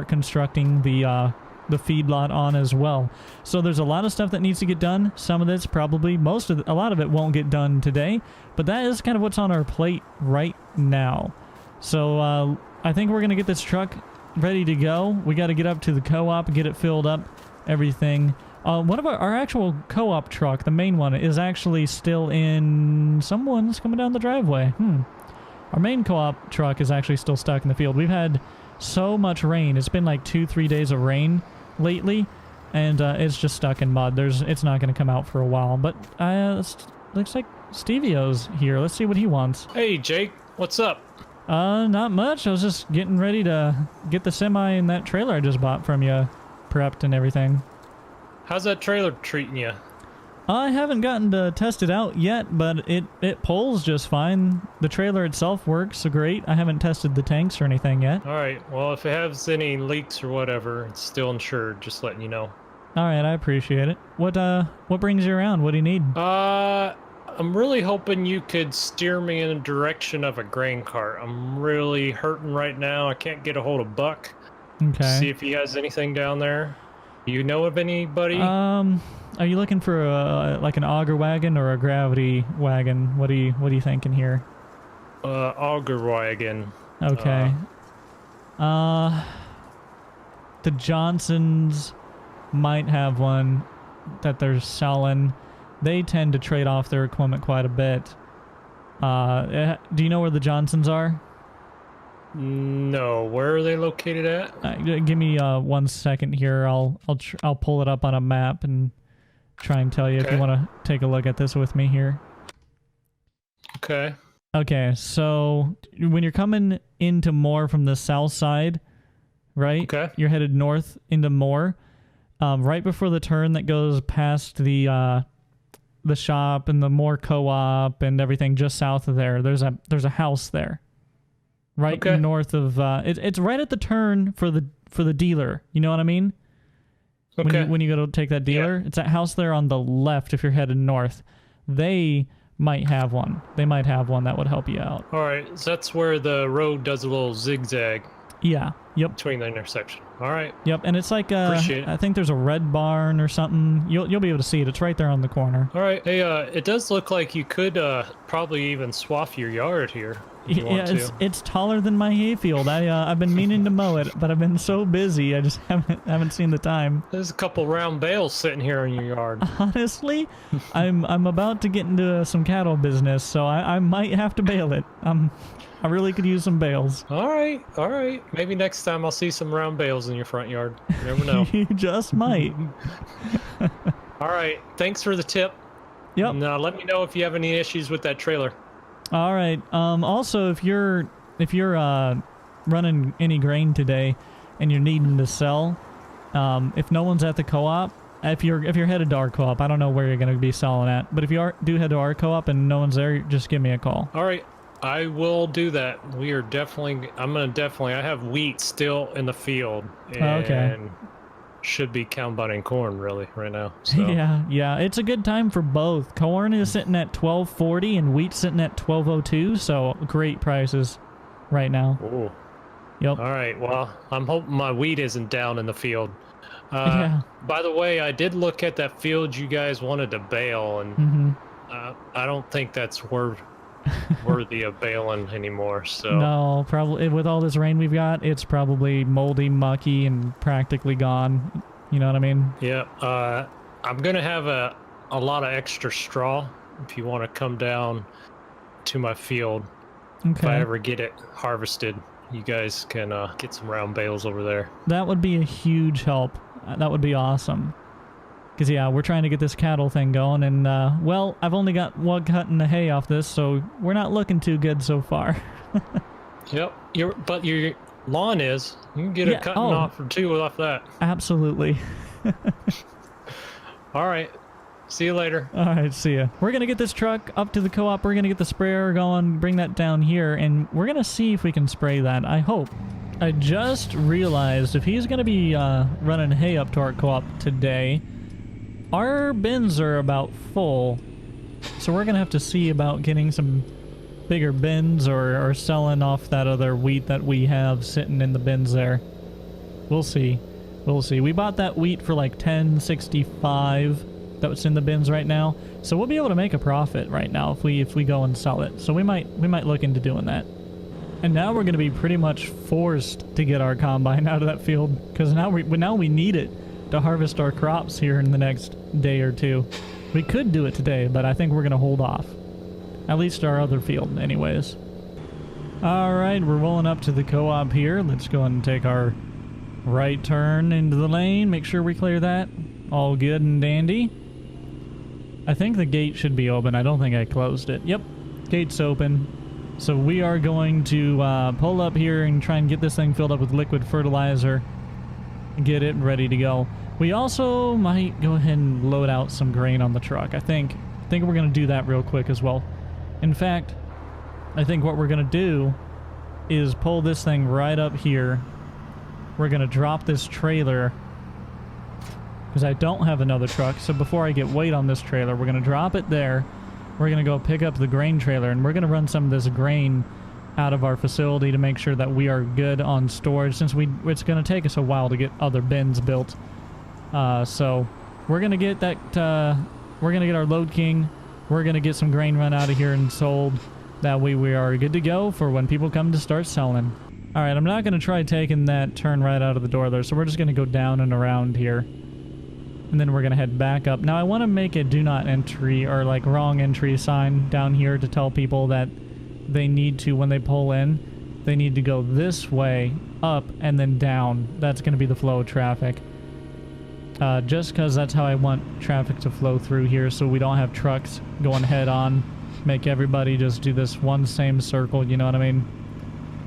constructing the feedlot on as well. So there's a lot of stuff that needs to get done. Some of this probably, a lot of it won't get done today, but that is kind of what's on our plate right now. So I think we're going to get this truck ready to go. We got to get up to the co-op, get it filled up, everything. One of our actual co-op truck, the main one, is actually still in... Someone's coming down the driveway. Our main co-op truck is actually still stuck in the field. We've had so much rain. It's been like 2-3 days of rain lately, and it's just stuck in mud. It's not going to come out for a while, but looks like Stevio's here. Let's see what he wants. Hey, Jake. What's up? Not much. I was just getting ready to get the semi and that trailer I just bought from you prepped and everything. How's that trailer treating you? I haven't gotten to test it out yet, but it pulls just fine. The trailer itself works great. I haven't tested the tanks or anything yet. All right. Well, if it has any leaks or whatever, it's still insured. Just letting you know. All right, I appreciate it. What brings you around? What do you need? I'm really hoping you could steer me in the direction of a grain cart. I'm really hurting right now. I can't get a hold of Buck. Okay. See if he has anything down there. You know of anybody? Are you looking for like an auger wagon or a gravity wagon? What are you thinking here? Auger wagon. Okay. The Johnsons might have one that they're selling. They tend to trade off their equipment quite a bit. Do you know where the Johnsons are? No. Where are they located at? Give me 1 second here. I'll pull it up on a map and try and tell you if you want to take a look at this with me here. Okay. Okay, so when you're coming into Moore from the south side, right? Okay. You're headed north into Moore. Right before the turn that goes past the shop and the Moore co-op and everything, just south of there, there's a house there. Right north of it's right at the turn for the dealer. You know what I mean? Okay. When you go to take that dealer, it's that house there on the left if you're headed north. They might have one. They might have one that would help you out. All right. So that's where the road does a little zigzag. Yeah. Yep. Between the intersection. All right. Yep, and it's like Appreciate it. I think there's a red barn or something. You'll be able to see it. It's right there on the corner. All right. Hey, it does look like you could probably even swath your yard here. If you want to. It's taller than my hayfield. I've been meaning to mow it, but I've been so busy. I just haven't seen the time. There's a couple round bales sitting here in your yard. Honestly, I'm about to get into some cattle business, so I might have to bale it. I really could use some bales. All right. Maybe next time I'll see some round bales in your front yard. You never know. You just might. All right. Thanks for the tip. Yep. And let me know if you have any issues with that trailer. All right. Also, if you're running any grain today and you're needing to sell, if no one's at the co-op, if you're headed to our co-op, I don't know where you're going to be selling at, but if you do head to our co-op and no one's there, just give me a call. All right. I will do that. We are definitely. I have wheat still in the field. And should be combining corn really right now. So. Yeah. It's a good time for both. Corn is sitting at $12.40 and wheat sitting at $12.02. So great prices right now. Ooh. Yep. All right. Well, I'm hoping my wheat isn't down in the field. Yeah. By the way, I did look at that field you guys wanted to bale, and I don't think that's worthy of baling anymore. So no, probably with all this rain we've got, it's probably moldy, mucky, and practically gone. You know what I mean? Yeah. I'm gonna have a lot of extra straw if you want to come down to my field. Okay. If I ever get it harvested, you guys can get some round bales over there. That would be a huge help. That would be awesome. Because, yeah, we're trying to get this cattle thing going, and, well, I've only got one cutting the hay off this, so we're not looking too good so far. Yep, but your lawn is. You can get a cutting off or two off that. Absolutely. All right, see you later. All right, see ya. We're going to get this truck up to the co-op, we're going to get the sprayer going, bring that down here, and we're going to see if we can spray that, I hope. I just realized if he's going to be running hay up to our co-op today, our bins are about full, so we're gonna have to see about getting some bigger bins or selling off that other wheat that we have sitting in the bins there. We'll see. We bought that wheat for like $10.65 that's in the bins right now, so we'll be able to make a profit right now if we go and sell it. So we might look into doing that. And now we're gonna be pretty much forced to get our combine out of that field because now we need it to harvest our crops here in the next day or two. We could do it today, but I think we're going to hold off. At least our other field, anyways. Alright, we're rolling up to the co-op here. Let's go ahead and take our right turn into the lane. Make sure we clear that. All good and dandy. I think the gate should be open. I don't think I closed it. Yep, gate's open. So we are going to pull up here and try and get this thing filled up with liquid fertilizer. Get it ready to go. We also might go ahead and load out some grain on the truck. I think we're going to do that real quick as well. In fact, I think what we're going to do is pull this thing right up here. We're going to drop this trailer because I don't have another truck. So before I get weight on this trailer, we're going to drop it there. We're going to go pick up the grain trailer, and we're going to run some of this grain out of our facility to make sure that we are good on storage, since it's going to take us a while to get other bins built. So we're going to get that, we're going to get our load king, we're going to get some grain run out of here and sold. That way we are good to go for when people come to start selling. Alright, I'm not going to try taking that turn right out of the door there, so we're just going to go down and around here. And then we're going to head back up. Now I want to make a do not entry or like wrong entry sign down here to tell people that they need to, when they pull in, they need to go this way, up, and then down. That's going to be the flow of traffic. Just because that's how I want traffic to flow through here, so we don't have trucks going head on, make everybody just do this one same circle, you know what I mean?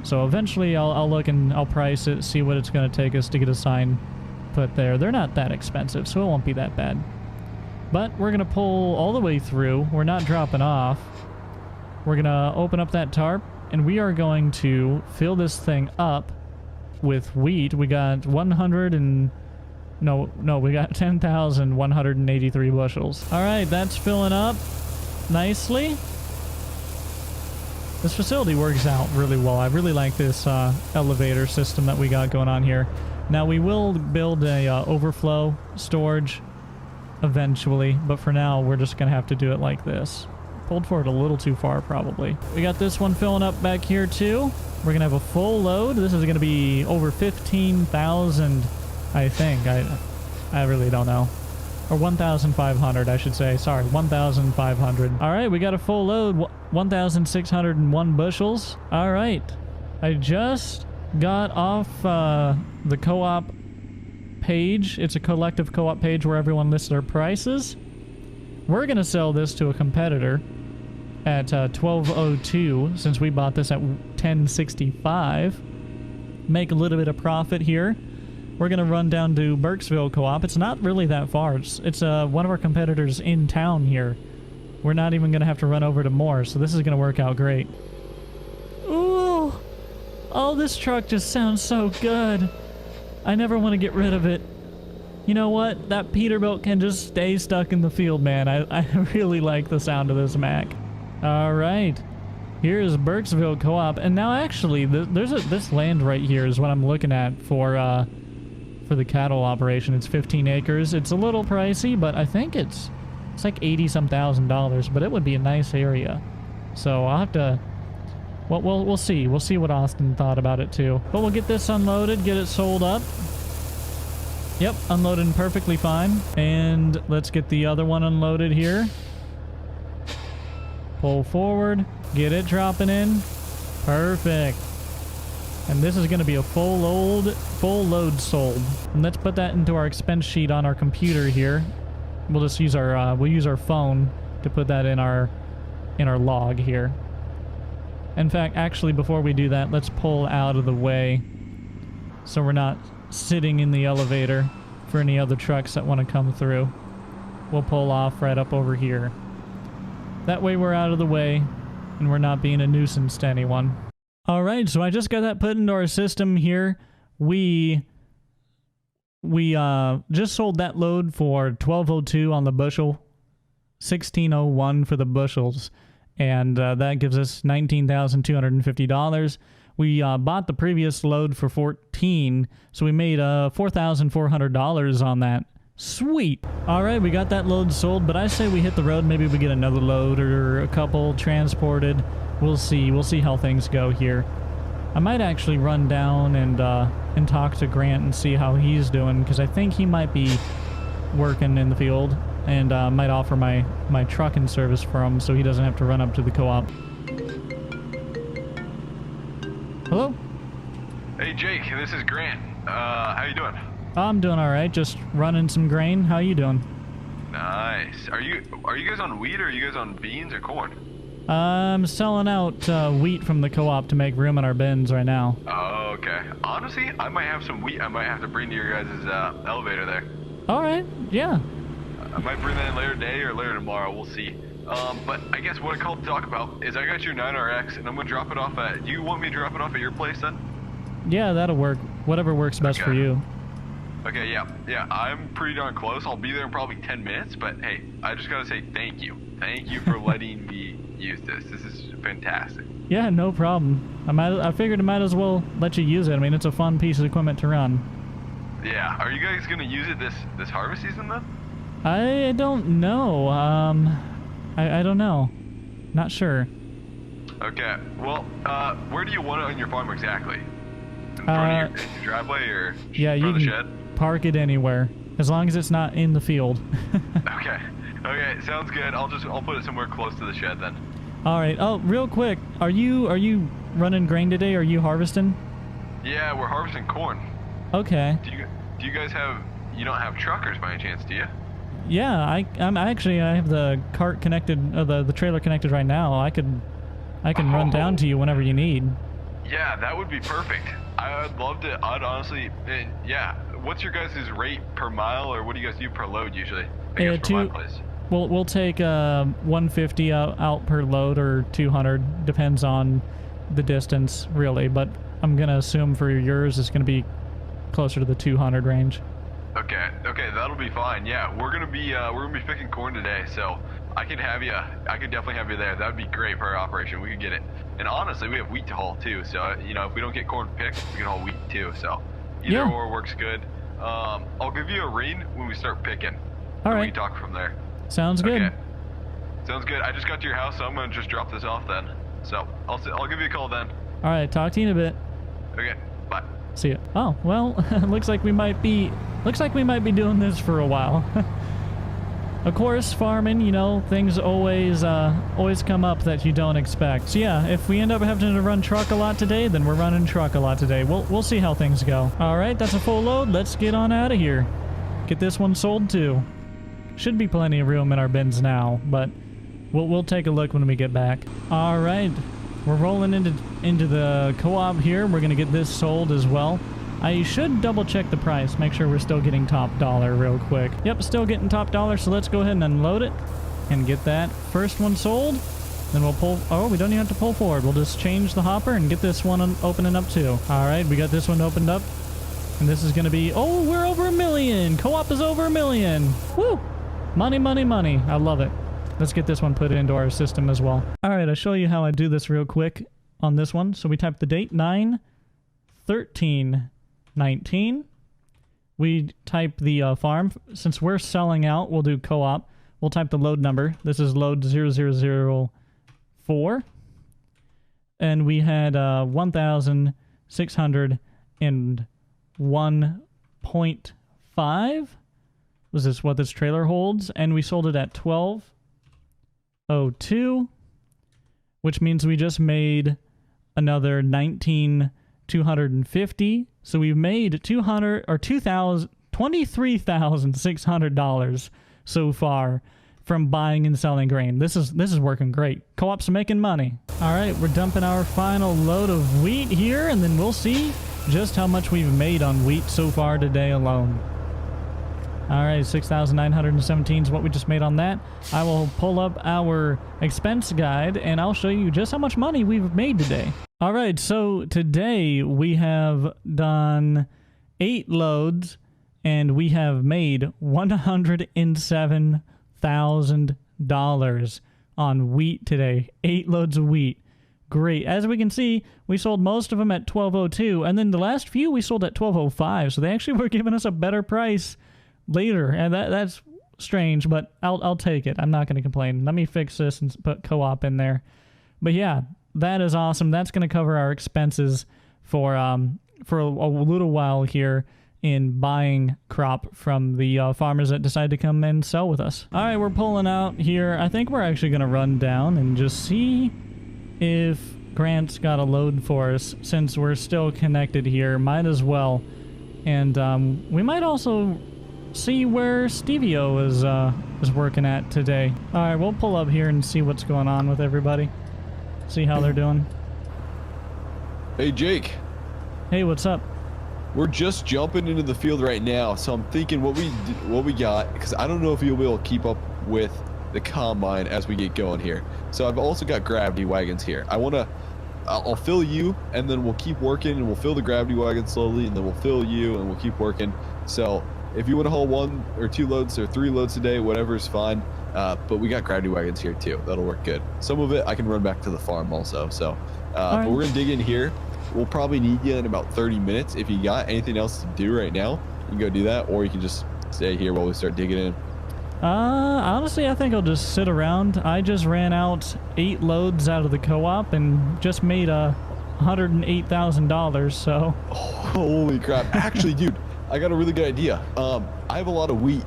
So eventually I'll look and I'll price it, see what it's going to take us to get a sign put there. They're not that expensive, so it won't be that bad. But we're going to pull all the way through. We're not dropping off. We're going to open up that tarp, and we are going to fill this thing up with wheat. We got we got 10,183 bushels. All right, that's filling up nicely. This facility works out really well. I really like this elevator system that we got going on here. Now we will build a overflow storage eventually, but for now we're just gonna have to do it like this. Pulled forward a little too far probably. We got this one filling up back here too. We're gonna have a full load. This is gonna be over 15,000, I think. I really don't know. Or 1,500, I should say. Sorry, 1,500. All right, we got a full load. 1,601 bushels. All right. I just got off the co-op page. It's a collective co-op page where everyone lists their prices. We're going to sell this to a competitor at 12.02 since we bought this at 10.65. Make a little bit of profit here. We're going to run down to Burkesville Co-op. It's not really that far. It's one of our competitors in town here. We're not even going to have to run over to Moore, so this is going to work out great. Ooh! Oh, this truck just sounds so good. I never want to get rid of it. You know what? That Peterbilt can just stay stuck in the field, man. I really like the sound of this Mac. All right. Here's Burkesville Co-op. And now, actually, this land right here is what I'm looking at for the cattle operation. It's 15 acres. It's a little pricey, but I think it's like $80-some thousand, but it would be a nice area. So I'll have to, well, we'll see. We'll see what Austin thought about it too. But we'll get this unloaded, get it sold up. Yep, unloaded perfectly fine. And let's get the other one unloaded here. Pull forward, get it dropping in. Perfect. And this is going to be a full load sold. And let's put that into our expense sheet on our computer here. We'll just use our phone to put that in our log here. In fact, actually, before we do that, let's pull out of the way so we're not sitting in the elevator for any other trucks that want to come through. We'll pull off right up over here. That way we're out of the way and we're not being a nuisance to anyone. All right, so I just got that put into our system here. We just sold that load for $12.02 on the bushel, $16.01 for the bushels, and that gives us $19,250. We bought the previous load for $14, so we made $4,400 on that. Sweet. All right, we got that load sold, but I say we hit the road. Maybe we get another load or a couple transported. We'll see. We'll see how things go here. I might actually run down and talk to Grant and see how he's doing, because I think he might be working in the field, and might offer my trucking service for him so he doesn't have to run up to the co-op. Hello? Hey Jake, this is Grant. How you doing? I'm doing all right. Just running some grain. How you doing? Nice. Are you guys on wheat, or are you guys on beans or corn? I'm selling out wheat from the co-op to make room in our bins right now. Oh, okay. Honestly, I might have some wheat I might have to bring to your guys' elevator there. All right. Yeah. I might bring that in later today or later tomorrow. We'll see. But I guess what I called to talk about is I got your 9RX, and I'm going to drop it off at... Do you want me to drop it off at your place then? Yeah, that'll work. Whatever works best for you. Okay, yeah, I'm pretty darn close. I'll be there in probably 10 minutes, but hey, I just gotta say thank you. Thank you for letting me use this. This is fantastic. Yeah, no problem. I figured I might as well let you use it. I mean, it's a fun piece of equipment to run. Yeah, are you guys gonna use it this harvest season then? I don't know. I don't know. Not sure. Okay, well, where do you want it on your farm exactly? In front of your driveway or yeah, in front of the shed? Park it anywhere, as long as it's not in the field. Okay, sounds good. I'll put it somewhere close to the shed then. All right. Oh, real quick, are you running grain today? Are you harvesting? Yeah, we're harvesting corn. Okay. Do you guys you don't have truckers by any chance, do you? Yeah, I have the cart connected, the trailer connected right now. I can run down to you whenever you need. Yeah, that would be perfect. I'd love to. I'd honestly, yeah. What's your guys' rate per mile, or what do you guys do per load usually? I guess for my place. We'll take 150 out per load, or 200, depends on the distance, really. But I'm gonna assume for yours it's gonna be closer to the 200 range. Okay, that'll be fine. Yeah, we're gonna be picking corn today, so I could definitely have you there. That'd be great for our operation. We could get it. And honestly, we have wheat to haul too. So if we don't get corn picked, we can haul wheat too. So Either Yeah. or works good. I'll give you a ring when we start picking. All and right. we can talk from there. Sounds good. Okay. Sounds good. I just got to your house, so I'm gonna just drop this off then. So I'll give you a call then. All right, talk to you in a bit. Okay. Bye. See ya. Oh, well, looks like we might be doing this for a while. Of course, farming, you know, things always come up that you don't expect. So yeah, if we end up having to run truck a lot today, then we're running truck a lot today. We'll see how things go. All right, that's a full load. Let's get on out of here. Get this one sold too. Should be plenty of room in our bins now, but we'll take a look when we get back. All right, we're rolling into the co-op here. We're gonna get this sold as well. I should double check the price, make sure we're still getting top dollar real quick. Yep, still getting top dollar, so let's go ahead and unload it and get that first one sold. Then we'll pull, oh, we don't even have to pull forward. We'll just change the hopper and get this one opening up too. All right, we got this one opened up. And this is gonna be, oh, we're over 1 million. Co-op is over 1 million. Woo! Money, money, money. I love it. Let's get this one put into our system as well. All right, I'll show you how I do this real quick on this one. So we type the date, 9/13/19. We type the farm. Since we're selling out, we'll do co-op. We'll type the load number. This is load 0004. And we had 1,601.5. Was this what this trailer holds? And we sold it at 12.02, which means we just made another 19,250. So we've made $23,600 so far from buying and selling grain. This is working great. Co-op's making money. All right, we're dumping our final load of wheat here, and then we'll see just how much we've made on wheat so far today alone. All right, 6,917 is what we just made on that. I will pull up our expense guide, and I'll show you just how much money we've made today. All right, so today we have done 8 loads, and we have made $107,000 on wheat today. 8 loads of wheat. Great. As we can see, we sold most of them at 12.02, and then the last few we sold at 12.05, so they actually were giving us a better price later, and that's strange, but I'll take it. I'm not going to complain. Let me fix this and put co-op in there. But yeah, that is awesome. That's going to cover our expenses for a little while here in buying crop from the farmers that decide to come and sell with us. All right, we're pulling out here. I think we're actually going to run down and just see if Grant's got a load for us, since we're still connected here. Might as well. And we might also see where Stevio is working at today. All right, we'll pull up here and see what's going on with everybody. See how they're doing. Hey, Jake. Hey, what's up? We're just jumping into the field right now, so I'm thinking what we got, because I don't know if you'll be able to keep up with the combine as we get going here. So I've also got gravity wagons here. I'll fill you, and then we'll keep working, and we'll fill the gravity wagon slowly, and then we'll fill you, and we'll keep working. So if you want to haul 1 or 2 loads or 3 loads a day, whatever is fine. But we got gravity wagons here too. That'll work good. Some of it I can run back to the farm also. So, but we're gonna dig in here. We'll probably need you in about 30 minutes. If you got anything else to do right now, you can go do that, or you can just stay here while we start digging in. Honestly, I think I'll just sit around. I just ran out 8 loads out of the co-op and just made $108,000. So. Holy crap! Actually, dude, I got a really good idea. I have a lot of wheat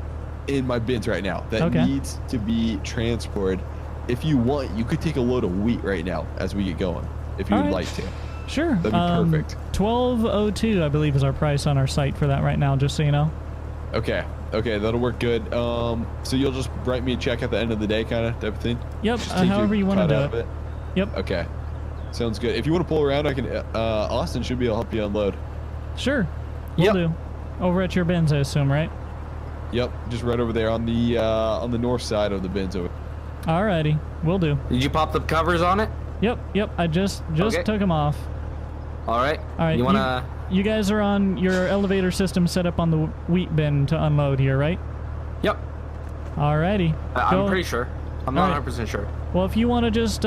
in my bins right now that needs to be transported. If you want, you could take a load of wheat right now as we get going, if you would like to. Sure. That'd be perfect. 12.02, I believe, is our price on our site for that right now, just so you know. Okay, that'll work good. So you'll just write me a check at the end of the day, kind of type of thing? Yep, however you want to do it. Yep. Okay, sounds good. If you want to pull around, I can. Austin should be able to help you unload. Sure, will do. Over at your bins, I assume, right? Yep, just right over there on the north side of the bins over. Alrighty, will do. Did you pop the covers on it? Yep. I just took them off. All right. You wanna? You guys are on your elevator system set up on the wheat bin to unload here, right? Yep. Alrighty. I'm pretty sure. I'm not 100% sure. Well, if you want to just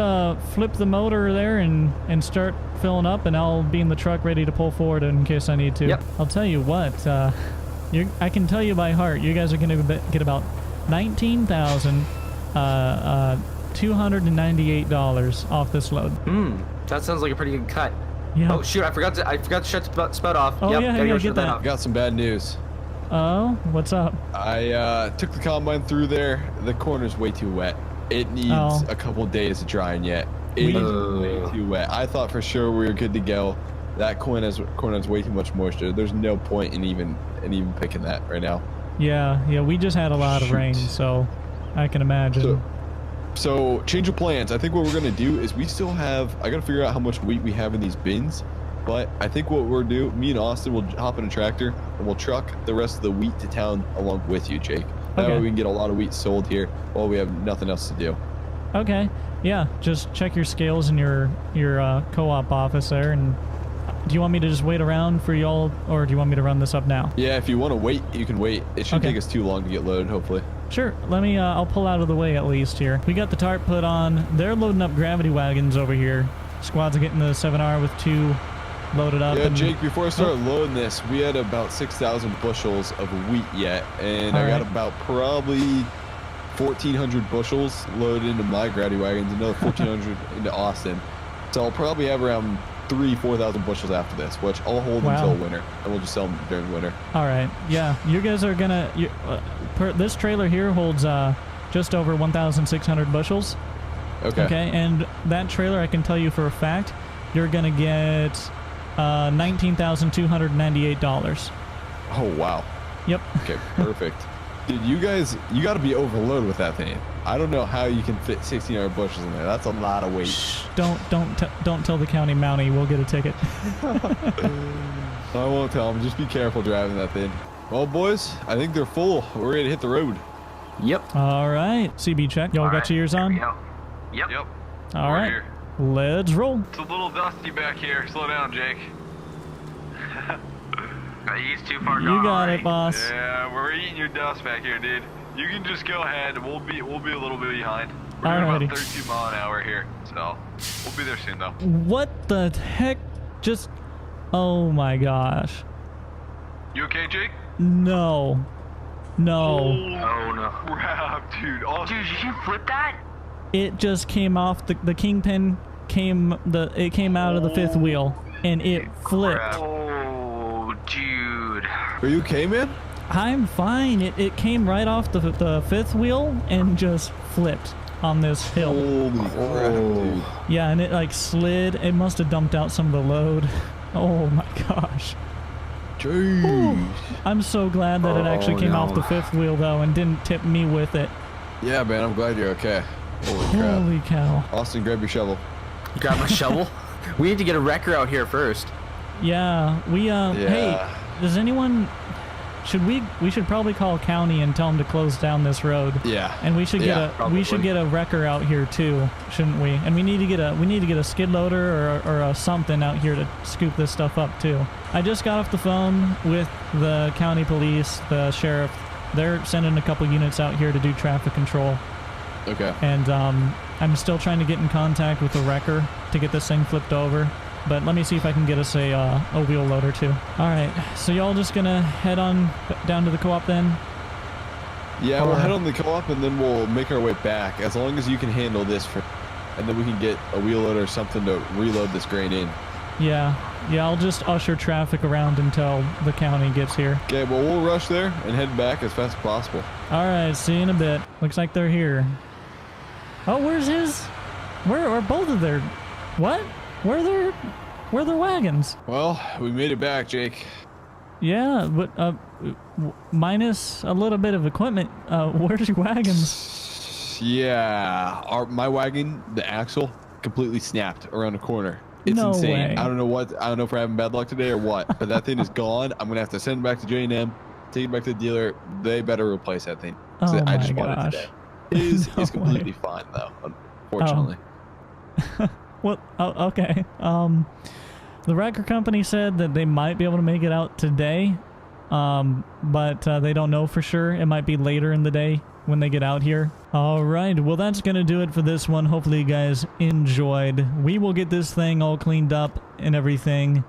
flip the motor there and start filling up, and I'll be in the truck ready to pull forward in case I need to. Yep. I'll tell you what, I can tell you by heart, you guys are going to get about $19,298 off this load. That sounds like a pretty good cut. Yeah. Oh shoot, I forgot to shut the spout off. Oh, yep, yeah, gotta go get shut that. off. Got some bad news. Oh, what's up? I took the combine through there. The corner's way too wet. It needs a couple days of drying yet. It is way too wet. I thought for sure we were good to go. That corn has way too much moisture. There's no point in even picking that right now. Yeah, we just had a lot of rain, so I can imagine. So change of plans. I think what we're gonna do is we still have. I gotta figure out how much wheat we have in these bins. But I think what we'll do, me and Austin will hop in a tractor and we'll truck the rest of the wheat to town along with you, Jake. That way we can get a lot of wheat sold here while we have nothing else to do. Okay. Yeah, just check your scales in your co-op office there. And do you want me to just wait around for y'all, or do you want me to run this up now? Yeah, if you want to wait, you can wait. It shouldn't take us too long to get loaded, hopefully. Sure. Let me, I'll pull out of the way at least here. We got the tarp put on. They're loading up gravity wagons over here. Squads are getting the 7R with 2 loaded up. Yeah, Jake, before I start loading this, we had about 6,000 bushels of wheat yet, and I got about probably 1,400 bushels loaded into my gravity wagons, another 1,400 into Austin. So I'll probably have around 4,000 bushels after this, which I'll hold until winter, and we'll just sell them during winter. All right. Yeah, you guys are gonna. This trailer here holds just over 1,600 bushels. Okay. Okay, and that trailer, I can tell you for a fact, you're gonna get $19,298. Oh wow. Yep. Okay, perfect. Dude, you got to be overloaded with that thing. I don't know how you can fit 1,600 bushels in there. That's a lot of weight. Shh, don't tell the county mountie. We'll get a ticket. I won't tell them. Just be careful driving that thing. Well, boys, I think they're full. We're ready to hit the road. Yep. All right. CB check. Y'all got your ears on? Yep. All right. Here. Let's roll. It's a little dusty back here. Slow down, Jake. He's too far gone. You got it, boss. Yeah, we're eating your dust back here, dude. You can just go ahead. We'll be a little bit behind. We're doing Alrighty. about 32 mile an hour here, so we'll be there soon, though. What the heck? Just, oh my gosh. You okay, Jake? No. Oh no. Crap, dude. Dude, did you flip that? It just came off the kingpin. It came out of the fifth wheel and it flipped. Oh, dude. Are you okay, man? I'm fine. It came right off the fifth wheel and just flipped on this hill. Holy crap, dude. Yeah, and it like slid. It must have dumped out some of the load. Oh my gosh. Jeez. Ooh. I'm so glad that it actually came off the fifth wheel though and didn't tip me with it. Yeah, man, I'm glad you're okay. Holy crap. Holy cow. Austin, grab your shovel. You grab my shovel? We need to get a wrecker out here first. Yeah, hey, does anyone, we should probably call county and tell them to close down this road. Yeah. And we should get a wrecker out here too, shouldn't we? And we need to get a skid loader or a something out here to scoop this stuff up too. I just got off the phone with the county police, the sheriff. They're sending a couple units out here to do traffic control. Okay. And I'm still trying to get in contact with the wrecker to get this thing flipped over. But let me see if I can get us a wheel loader too. All right, so y'all just gonna head on down to the co-op then? Yeah, we'll head on the co-op and then we'll make our way back. As long as you can handle this, and then we can get a wheel loader or something to reload this grain in. Yeah, I'll just usher traffic around until the county gets here. Okay, well, we'll rush there and head back as fast as possible. All right, see you in a bit. Looks like they're here. Oh, where's his? Where are both of their? What? Where are their wagons? Well, we made it back, Jake. Yeah, but minus a little bit of equipment. Where's your wagons? Yeah, my wagon, the axle, completely snapped around the corner. It's no insane. Way. I don't know if we're having bad luck today or what, but that thing is gone. I'm gonna have to send it back to J&M, take it back to the dealer. They better replace that thing. Oh I just my bought gosh. it today. It's completely fine though, unfortunately. Oh. Well, okay. The wrecker company said that they might be able to make it out today, but they don't know for sure. It might be later in the day when they get out here. All right, well, that's going to do it for this one. Hopefully you guys enjoyed. We will get this thing all cleaned up and everything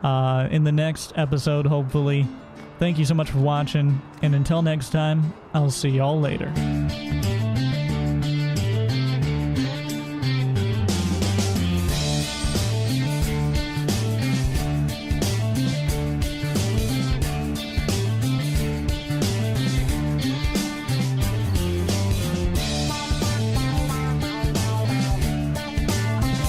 in the next episode, hopefully. Thank you so much for watching, and until next time, I'll see y'all later.